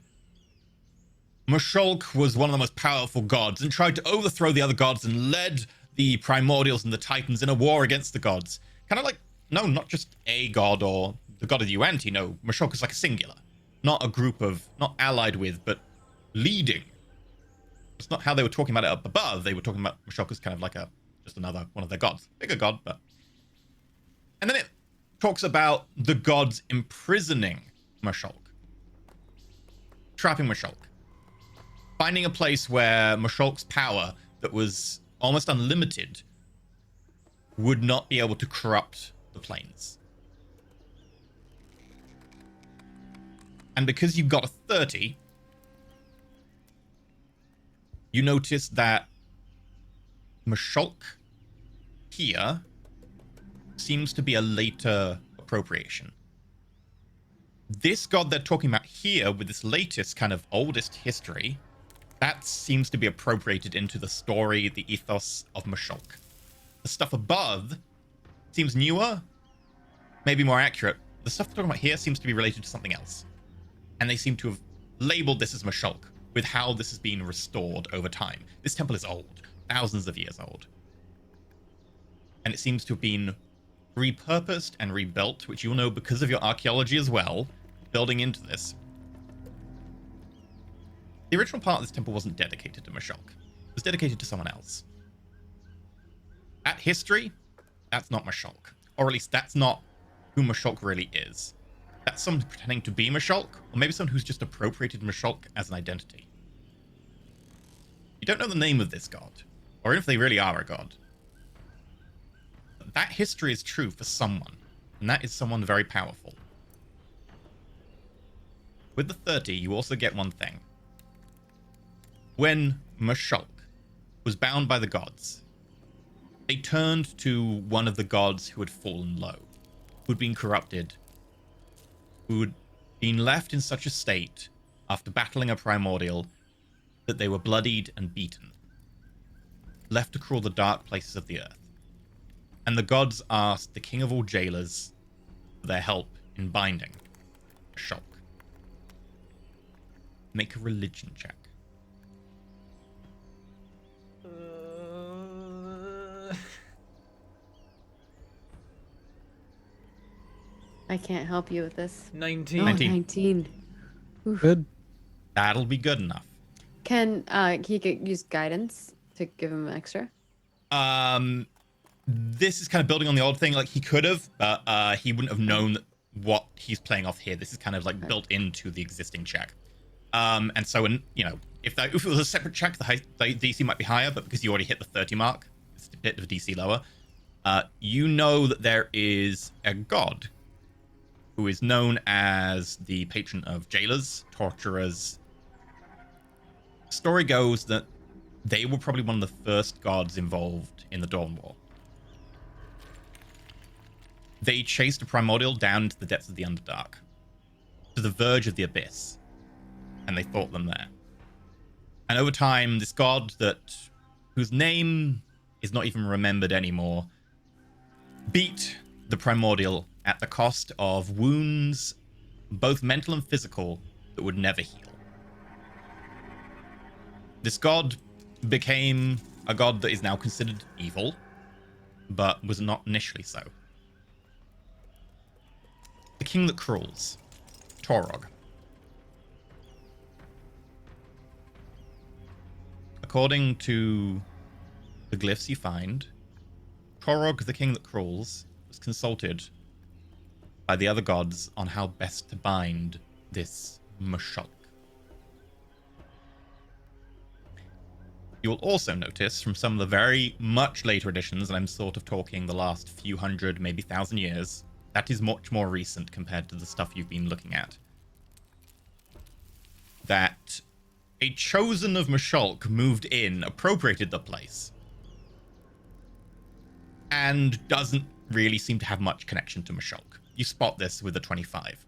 Mashulk was one of the most powerful gods and tried to overthrow the other gods and led the primordials and the titans in a war against the gods. Kind of like, no, not just a god or the god of the Yuan-Ti. No, Mashulk is like a singular. Not a group of, not allied with, but leading. It's not how they were talking about it up above. They were talking about Mashulk as kind of like just another one of their gods. Bigger god, but... And then it talks about the gods imprisoning Mashulk, trapping Mashulk, finding a place where Mashulk's power that was almost unlimited would not be able to corrupt the planes. And because you got a 30, you notice that Mashulk here seems to be a later appropriation. This god they're talking about here, with this latest kind of oldest history, that seems to be appropriated into the story, the ethos of Mashulk. The stuff above seems newer, maybe more accurate. The stuff they're talking about here seems to be related to something else. And they seem to have labeled this as Mashulk, with how this has been restored over time. This temple is old, thousands of years old. And it seems to have been repurposed and rebuilt, which you'll know because of your archaeology as well, building into this. The original part of this temple wasn't dedicated to Mashulk. It was dedicated to someone else. That history, that's not Mashulk. Or at least that's not who Mashulk really is. That's someone pretending to be Mashulk, or maybe someone who's just appropriated Mashulk as an identity. You don't know the name of this god, or if they really are a god. But that history is true for someone, and that is someone very powerful. With the 30, you also get one thing. When Mashulk was bound by the gods, they turned to one of the gods who had fallen low, who had been corrupted, who had been left in such a state after battling a primordial that they were bloodied and beaten, left to crawl the dark places of the earth. And the gods asked the king of all jailers for their help in binding Mashulk. Make a religion check. I can't help you with this. 19. Oh, 19. 19. Oof. Good. That'll be good enough. Can he could use guidance to give him extra? This is kind of building on the old thing. Like, he could have, but he wouldn't have known what he's playing off here. This is kind of like built into the existing check. And so, when, you know, if it was a separate check, the DC might be higher, but because you already hit the 30 mark, it's a bit of a DC lower. You know that there is a god who is known as the patron of jailers, torturers. Story goes that they were probably one of the first gods involved in the Dawn War. They chased a primordial down into the depths of the Underdark, to the verge of the abyss, and they fought them there. And over time, this god whose name is not even remembered anymore, beat the primordial at the cost of wounds, both mental and physical, that would never heal. This god became a god that is now considered evil, but was not initially so. The king that crawls, Torog. According to the glyphs you find, Torog, the king that crawls, was consulted by the other gods on how best to bind this Mashulk. You'll also notice from some of the very much later editions, and I'm sort of talking the last few hundred, maybe 1,000 years, that is much more recent compared to the stuff you've been looking at, that a chosen of Mashulk moved in, appropriated the place, and doesn't really seem to have much connection to Mashulk. You spot this with the 25.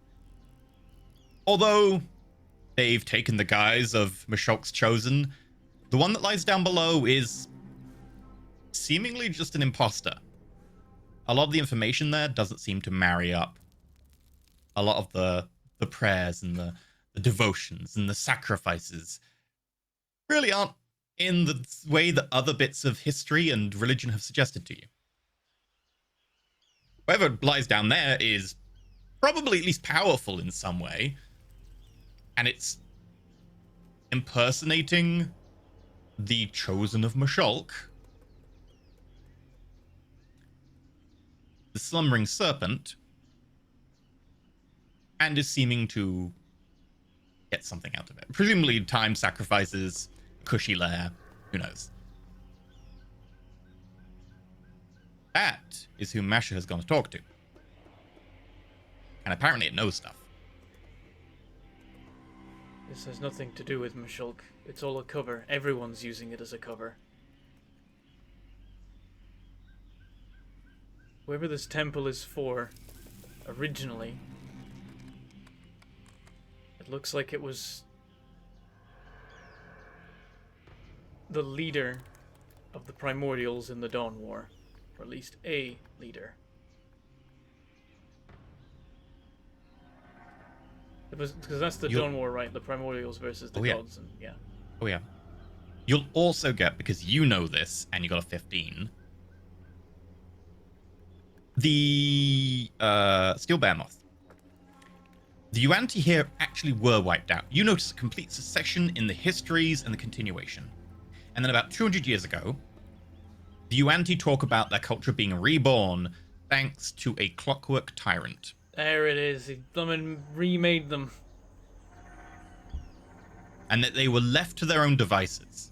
Although they've taken the guise of Mashulk's chosen, the one that lies down below is seemingly just an imposter. A lot of the information there doesn't seem to marry up. A lot of the prayers and the devotions and the sacrifices really aren't in the way that other bits of history and religion have suggested to you. Whoever lies down there is probably at least powerful in some way, and it's impersonating the chosen of Mashulk. The slumbering serpent and is seeming to get something out of it. Presumably time sacrifices, cushy lair, who knows. That is who Masha has gone to talk to. And apparently it knows stuff. This has nothing to do with Mashulk. It's all a cover. Everyone's using it as a cover. Whoever this temple is for, originally, it looks like it was the leader of the Primordials in the Dawn War. Or at least a leader. Because that's the Dawn War, right? The Primordials versus the gods. And, yeah. Oh, yeah. You'll also get, because you know this, and you got a 15, the Steel Behemoth. The Yuan-Ti here actually were wiped out. You notice a complete secession in the histories and the continuation. And then about 200 years ago, the Yuan-Ti talk about their culture being reborn thanks to a clockwork tyrant. There it is. He remade them. And that they were left to their own devices.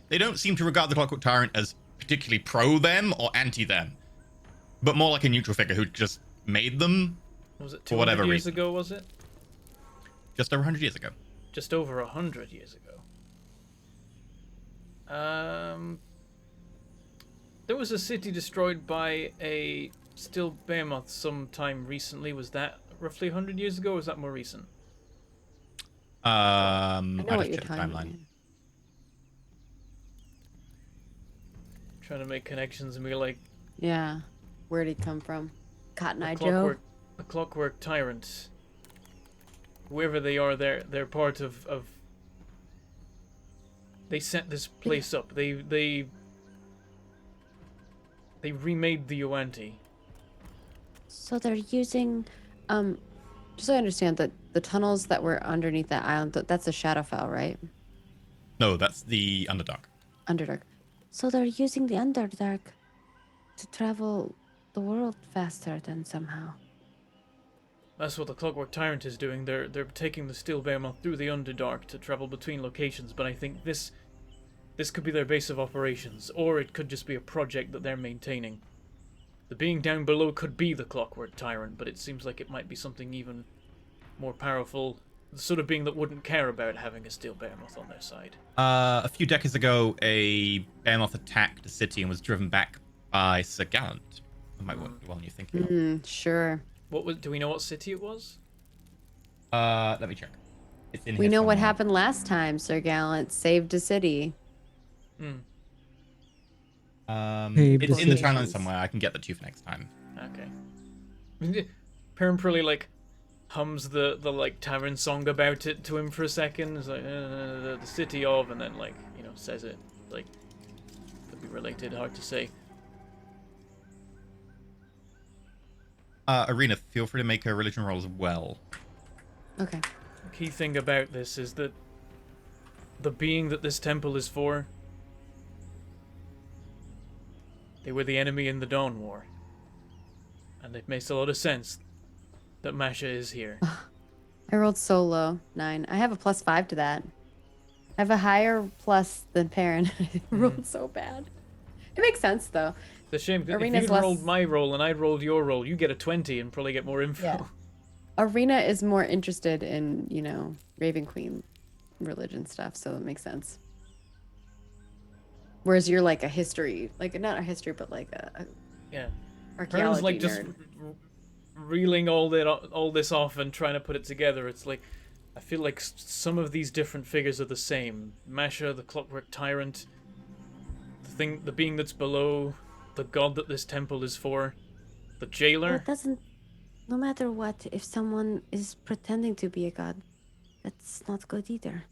They don't seem to regard the clockwork tyrant as particularly pro them or anti them, but more like a neutral figure who just made them. Was it 200 for whatever years reason. ago, was it? Just over 100 years ago. Just over 100 years ago. There was a city destroyed by a Steel Behemoth sometime recently. Was that roughly 100 years ago, or was that more recent? I know I'd what have you're checked the talking timeline. about. Trying to make connections and be like, Yeah. Where'd he come from? Cotton Eye Joe? the Clockwork Tyrant. Whoever they are, they're part of they set this place up. They remade the Yuan-Ti. So they're using Just so I understand that the tunnels that were underneath that island, that's a Shadowfell, right? No, that's the Underdark. Underdark. so they're using the Underdark to travel the world faster than somehow. That's what the Clockwork Tyrant is doing. They're taking the Steel Behemoth through the Underdark to travel between locations, but I think this could be their base of operations, or it could just be a project that they're maintaining. The being down below could be the Clockwork Tyrant, but it seems like it might be something even more powerful, the sort of being that wouldn't care about having a Steel Behemoth on their side. A few decades ago, a behemoth attacked a city and was driven back by Sir Gallant. That might work well when you're thinking of. Sure. Do we know what city it was? Let me check. It's in We here know what somewhere. happened last time Sir Gallant saved a city. Saved It's in the cities. timeline somewhere. I can get that to you for next time. Okay. Permpurly like hums the like tavern song about it to him for a second. It's like the city of, and then like says it like could be related. Hard to say. Arena, feel free to make a religion roll as well. Okay. The key thing about this is that the being that this temple is for, they were the enemy in the Dawn War. And it makes a lot of sense that Masha is here. I rolled so low. 9. I have a +5 to that. I have a higher plus than Perrin. I rolled so bad. It makes sense though. It's a shame, because if Arena's you'd less- rolled my roll and I'd rolled your roll, you get a 20 and probably get more info. Yeah. Arena is more interested in, Raven Queen religion stuff, so it makes sense. Whereas you're like a history, like not a history, but like a Yeah. archaeology Perrin's like just nerd. reeling all this off and trying to put it together. It's like, I feel like some of these different figures are the same. Masha, the Clockwork Tyrant, the being that's below, the god that this temple is for, the Well, jailer. it doesn't. No matter what, if someone is pretending to be a god, that's not good either.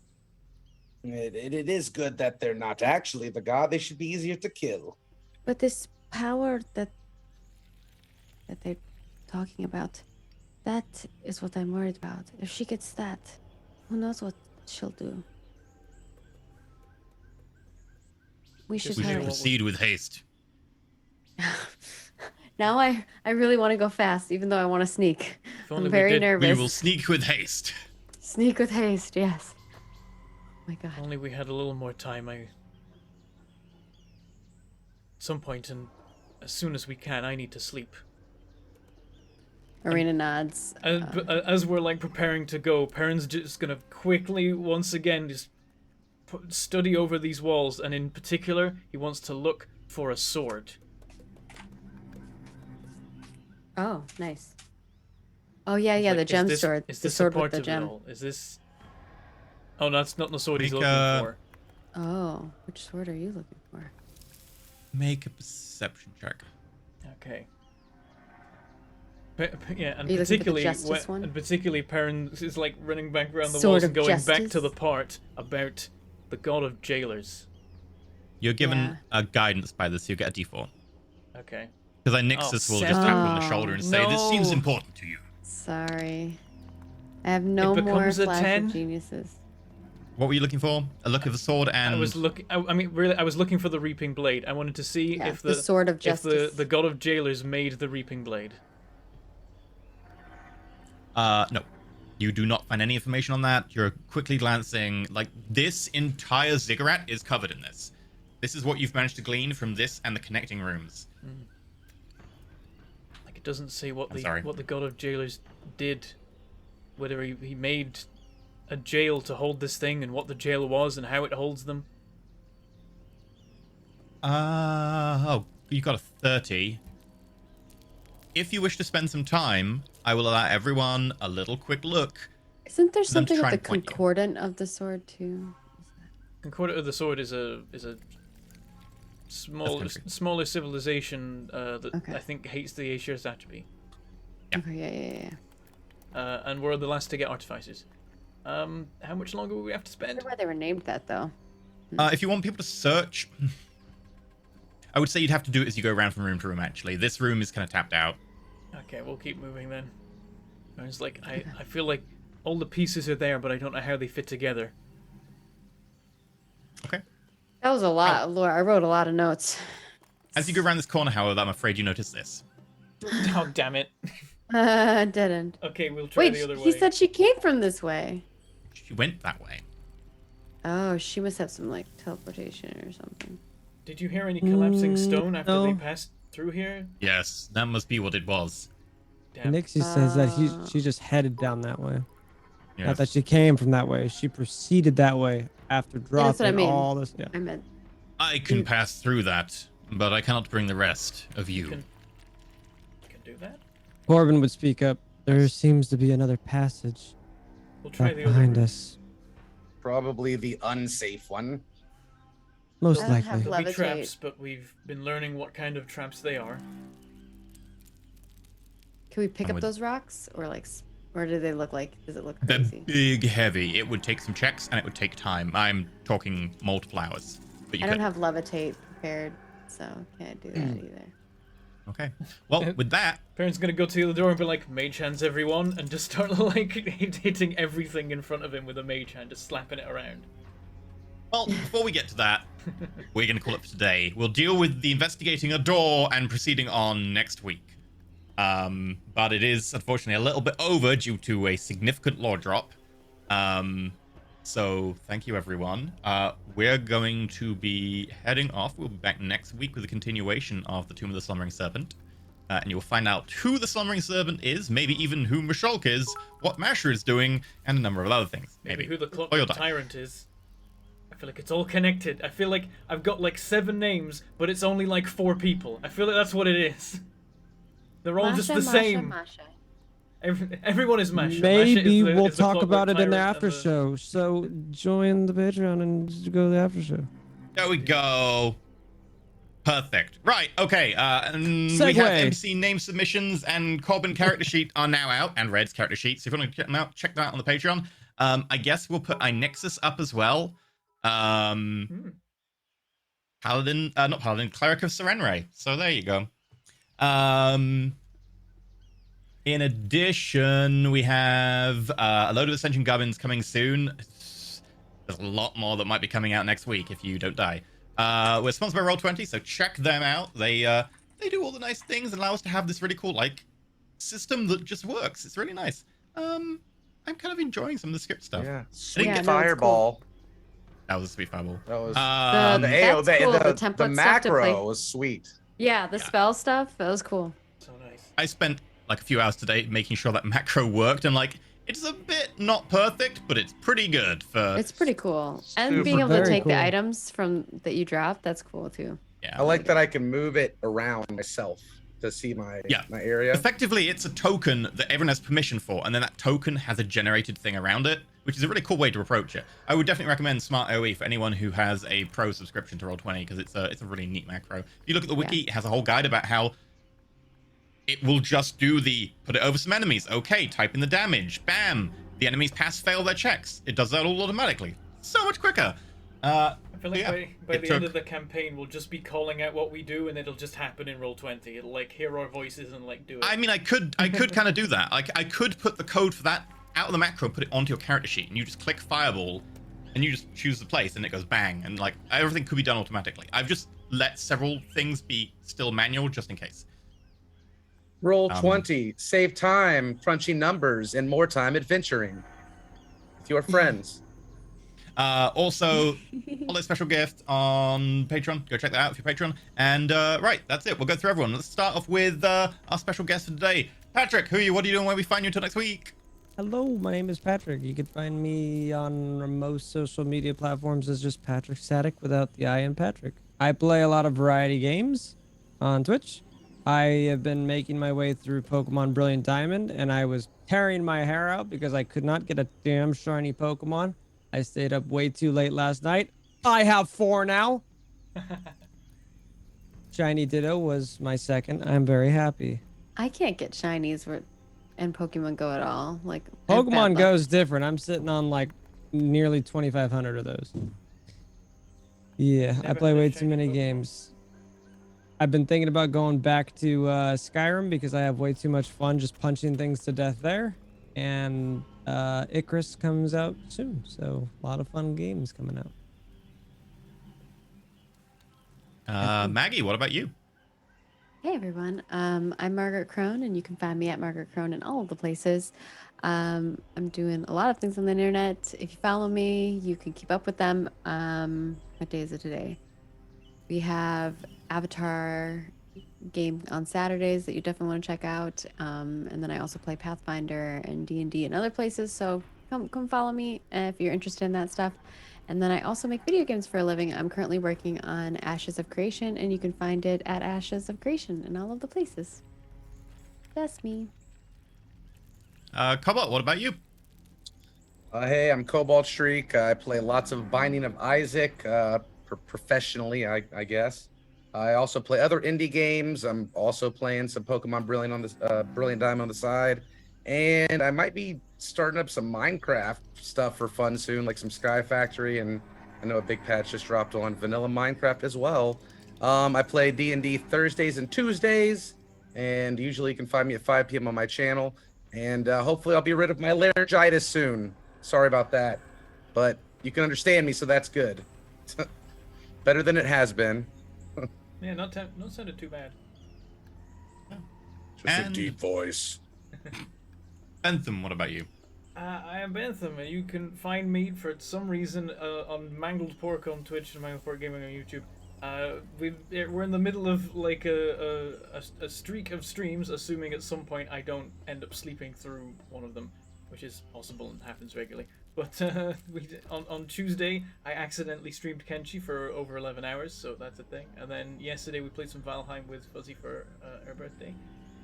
It is good that they're not actually the god. They should be easier to kill. But this power that they're talking about, that is what I'm worried about. If she gets that, who knows what she'll do. We should We should hurry. proceed with haste. Now I really want to go fast, even though I want to sneak. If only I'm we very did- nervous. We will sneak with haste. Sneak with haste, yes. Oh my god. If only we had a little more time. At some point, and as soon as we can, I need to sleep. Arena nods. As we're like preparing to go, Perrin's just gonna quickly once again just study over these walls, and in particular, he wants to look for a sword. Oh, nice. Oh yeah, yeah, the Like, gem is sword. Is The this sword a part with the of it gem. all? Is this? Oh, no, that's not the sword he's Make looking a- for. Oh, which sword are you looking for? Make a perception check. Okay. Yeah, and Are you looking for the particularly justice one? and particularly Perrin is like running back around the Sword walls of and going back to justice? the part about the god of jailers. You're given Yeah. a guidance by this, so you get a D4. Okay. Because Nixus will just seven. tap you on the shoulder and say, "This seems No. important to you." Sorry. I have no It more becomes a flash 10? of geniuses. What were you looking for? A look of the sword and... I was looking. I mean, really, I was looking for the reaping blade. I wanted to see Yeah, if the sword of if justice. the god of jailers made the reaping blade. No. You do not find any information on that. You're quickly glancing. Like, this entire ziggurat is covered in this. This is what you've managed to glean from this and the connecting rooms. Like, it doesn't say what I'm sorry. the god of jailers did. Whether he made a jail to hold this thing, and what the jail was, and how it holds them. Oh, you got a 30. If you wish to spend some time, I will allow everyone a little quick look. Isn't there For them to something try with the and point you. concordant of the sword too? Concordant of the Sword is a country. smaller civilization that Okay. I think hates the Aesir Zatabi. Yeah. Okay, yeah. And we're the last to get artificers. How much longer will we have to I spend? wonder why they were named that though. If you want people to search, I would say you'd have to do it as you go around from room to room, actually. This room is kind of tapped out. Okay, we'll keep moving then. It's like I feel like all the pieces are there, but I don't know how they fit together. Okay. That was a lot, Laura. I wrote a lot of notes. As you go around this corner, however, I'm afraid you notice this. Oh damn it! Dead end. Okay, we'll try Wait, the other way. he said she came from this way. She went that way. Oh, she must have some like teleportation or something. Did you hear any collapsing stone after they no. passed through here? Yes, that must be what it was. Damn. Nixie says that Uh, she just headed down that way. Yes. Not that she came from that way. She proceeded that way after dropping that's what I mean. all this. Yeah. I meant I can pass through that, but I cannot bring the rest of you. Can do that. Corbin would speak up. There seems to be another passage We'll try back the other behind route. us. Probably the unsafe one. Most I don't have likely. There'll be Levitate. traps, but we've been learning what kind of traps they are. Can we pick I'm up with- those rocks or like, or do they look like? Does it look They're crazy? big, heavy. It would take some checks and it would take time. I'm talking multiple hours. But you I could. don't have levitate prepared, so can't do that either. Okay. Well, with that, Parents gonna go to the door and be like, "Mage hands, everyone," and just start like hitting everything in front of him with a mage hand, just slapping it around. well, before we get to that, we're going to call it for today. We'll deal with the investigating a door and proceeding on next week. But it is unfortunately a little bit over due to a significant lore drop. So thank you, everyone. We're going to be heading off. We'll be back next week with a continuation of the Tomb of the Slumbering Serpent. And you'll find out who the Slumbering Serpent is, maybe even who Mashulk is, what Masher is doing, and a number of other things. Maybe who the Or you'll Clockwork die. Tyrant is. I feel like it's all connected. I feel like I've got like 7 names, but it's only like 4 people. I feel like that's what it is. They're all just the same. Everyone is Masha. Maybe Masha we'll is the talk Clockwork about it in the Tyrant after of the- show. So join the Patreon and go to the after show. There we go. Perfect. Right. Okay. And we Segue. have MC name submissions and Corbin character sheet are now out, and Red's character sheet. So if you want to check them out, check them out on the Patreon. I guess we'll put iNexus up as well. Paladin, not Paladin, Cleric of Serenray. So there you go. In addition, we have a load of Ascension gubbins coming soon. There's a lot more that might be coming out next week if you don't die. We're sponsored by Roll20, so check them out. They they do all the nice things and allow us to have this really cool like system that just works. It's really nice. I'm kind of enjoying some of the script stuff. Yeah. Yeah, Sweet no, it's fireball. That was a sweet fireball. That was Um, the That's cool, the the template stuff to play. macro was sweet. Yeah, the Yeah. spell stuff, that was cool. So nice. I spent like a few hours today making sure that macro worked, and like it's a bit not perfect, but it's pretty good for. It's pretty cool. And Super being able to Very take cool. the items from that you drop, that's cool too. Yeah. I like that I can move it around myself to see my Yeah. my area. Effectively, it's a token that everyone has permission for, and then that token has a generated thing around it, which is a really cool way to approach it. I would definitely recommend Smart AoE for anyone who has a pro subscription to Roll20, because it's a really neat macro. If you look at the wiki, it has a whole guide about how it will just do the put it over some enemies. Okay, type in the damage. Bam! The enemies fail their checks. It does that all automatically. So much quicker. I feel like Yeah, by it the end took- of the campaign, we'll just be calling out what we do, and it'll just happen in Roll20. It'll like hear our voices and like do it. I mean, I could kind of do that. Like, I could put the code for that out of the macro, put it onto your character sheet, and you just click Fireball, and you just choose the place, and it goes bang, and like everything could be done automatically. I've just let several things be still manual just in case. Roll 20, save time, crunchy numbers, and more time adventuring with your friends. Also, holiday special gift on Patreon. Go check that out if you're Patreon. And right, that's it. We'll go through everyone. Let's start off with our special guest for today. Patrick, who are you? What are you doing? Where we find you until next week? Hello, my name is Patrick. You can find me on most social media platforms as just Patrick Static without the I in Patrick. I play a lot of variety games on Twitch. I have been making my way through Pokemon Brilliant Diamond, and I was tearing my hair out because I could not get a damn shiny Pokemon. I stayed up way too late last night. I have 4 now. Shiny Ditto was my second. I'm very happy. I can't get shinies in Pokemon Go at all. Like I have bad Pokemon luck. Go's different. I'm sitting on like nearly 2,500 of those. Yeah, I Never play had a way too shiny many Pokemon. games. I've been thinking about going back to Skyrim because I have way too much fun just punching things to death there. And Icarus comes out soon, so a lot of fun games coming out. Maggie, what about you? Hey everyone, I'm Margaret Crone, and you can find me at Margaret Crone in all of the places. I'm doing a lot of things on the internet. If you follow me, you can keep up with them. What day is it today? We have Avatar game on Saturdays that you definitely want to check out. And then I also play Pathfinder and D&D and other places. So come follow me if you're interested in that stuff. And then I also make video games for a living. I'm currently working on Ashes of Creation, and you can find it at Ashes of Creation in all of the places. That's me. Cobalt, what about you? Hey, I'm Cobalt Shriek. I play lots of Binding of Isaac professionally, I guess. I also play other indie games. I'm also playing some Pokemon Brilliant on the Brilliant Diamond on the side, and I might be starting up some Minecraft stuff for fun soon, like some Sky Factory, and I know a big patch just dropped on vanilla Minecraft as well. I play D&D Thursdays and Tuesdays, and usually you can find me at 5 p.m. on my channel. And hopefully I'll be rid of my laryngitis soon. Sorry about that, but you can understand me, so that's good. Better than it has been. Yeah, not sounded too bad. Just And- a deep voice. Bentham, what about you? I am Bentham, and you can find me for some reason on Mangled Pork on Twitch and Mangled Pork Gaming on YouTube. We're in the middle of like a streak of streams, assuming at some point I don't end up sleeping through one of them, which is possible and happens regularly. But on Tuesday, I accidentally streamed Kenshi for over 11 hours, so that's a thing. And then yesterday we played some Valheim with Fuzzy for her birthday.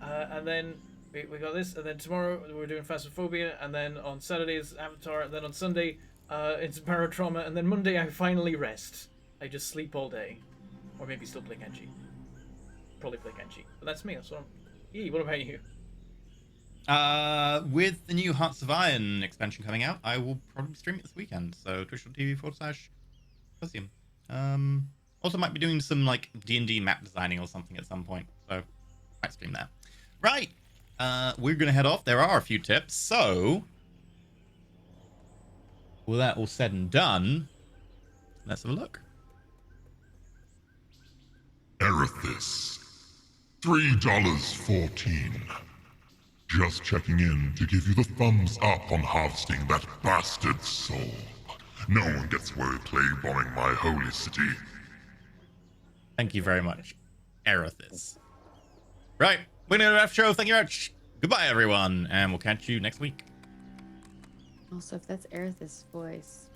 And then we got this, and then tomorrow we're doing Phasmophobia, and then on Saturday is Avatar, and then on Sunday it's Barotrauma, and then Monday I finally rest. I just sleep all day. Or maybe still play Kenshi. Probably play Kenshi. But that's me, that's what I'm... what about you? With the new Hearts of Iron expansion coming out, I will probably stream it this weekend. So twitch.tv/Fuzzium. Also might be doing some like D&D map designing or something at some point. So might stream that. Right. We're gonna head off. There are a few tips. So with that all said and done, let's have a look. Erithus. $3.14. Just checking in to give you the thumbs up on harvesting that bastard soul. No one gets wordplay bombing my holy city. Thank you very much, Aerithis. Right, we're gonna do an show. Thank you very much. Goodbye, everyone, and we'll catch you next week. Also, if that's Aerith's voice,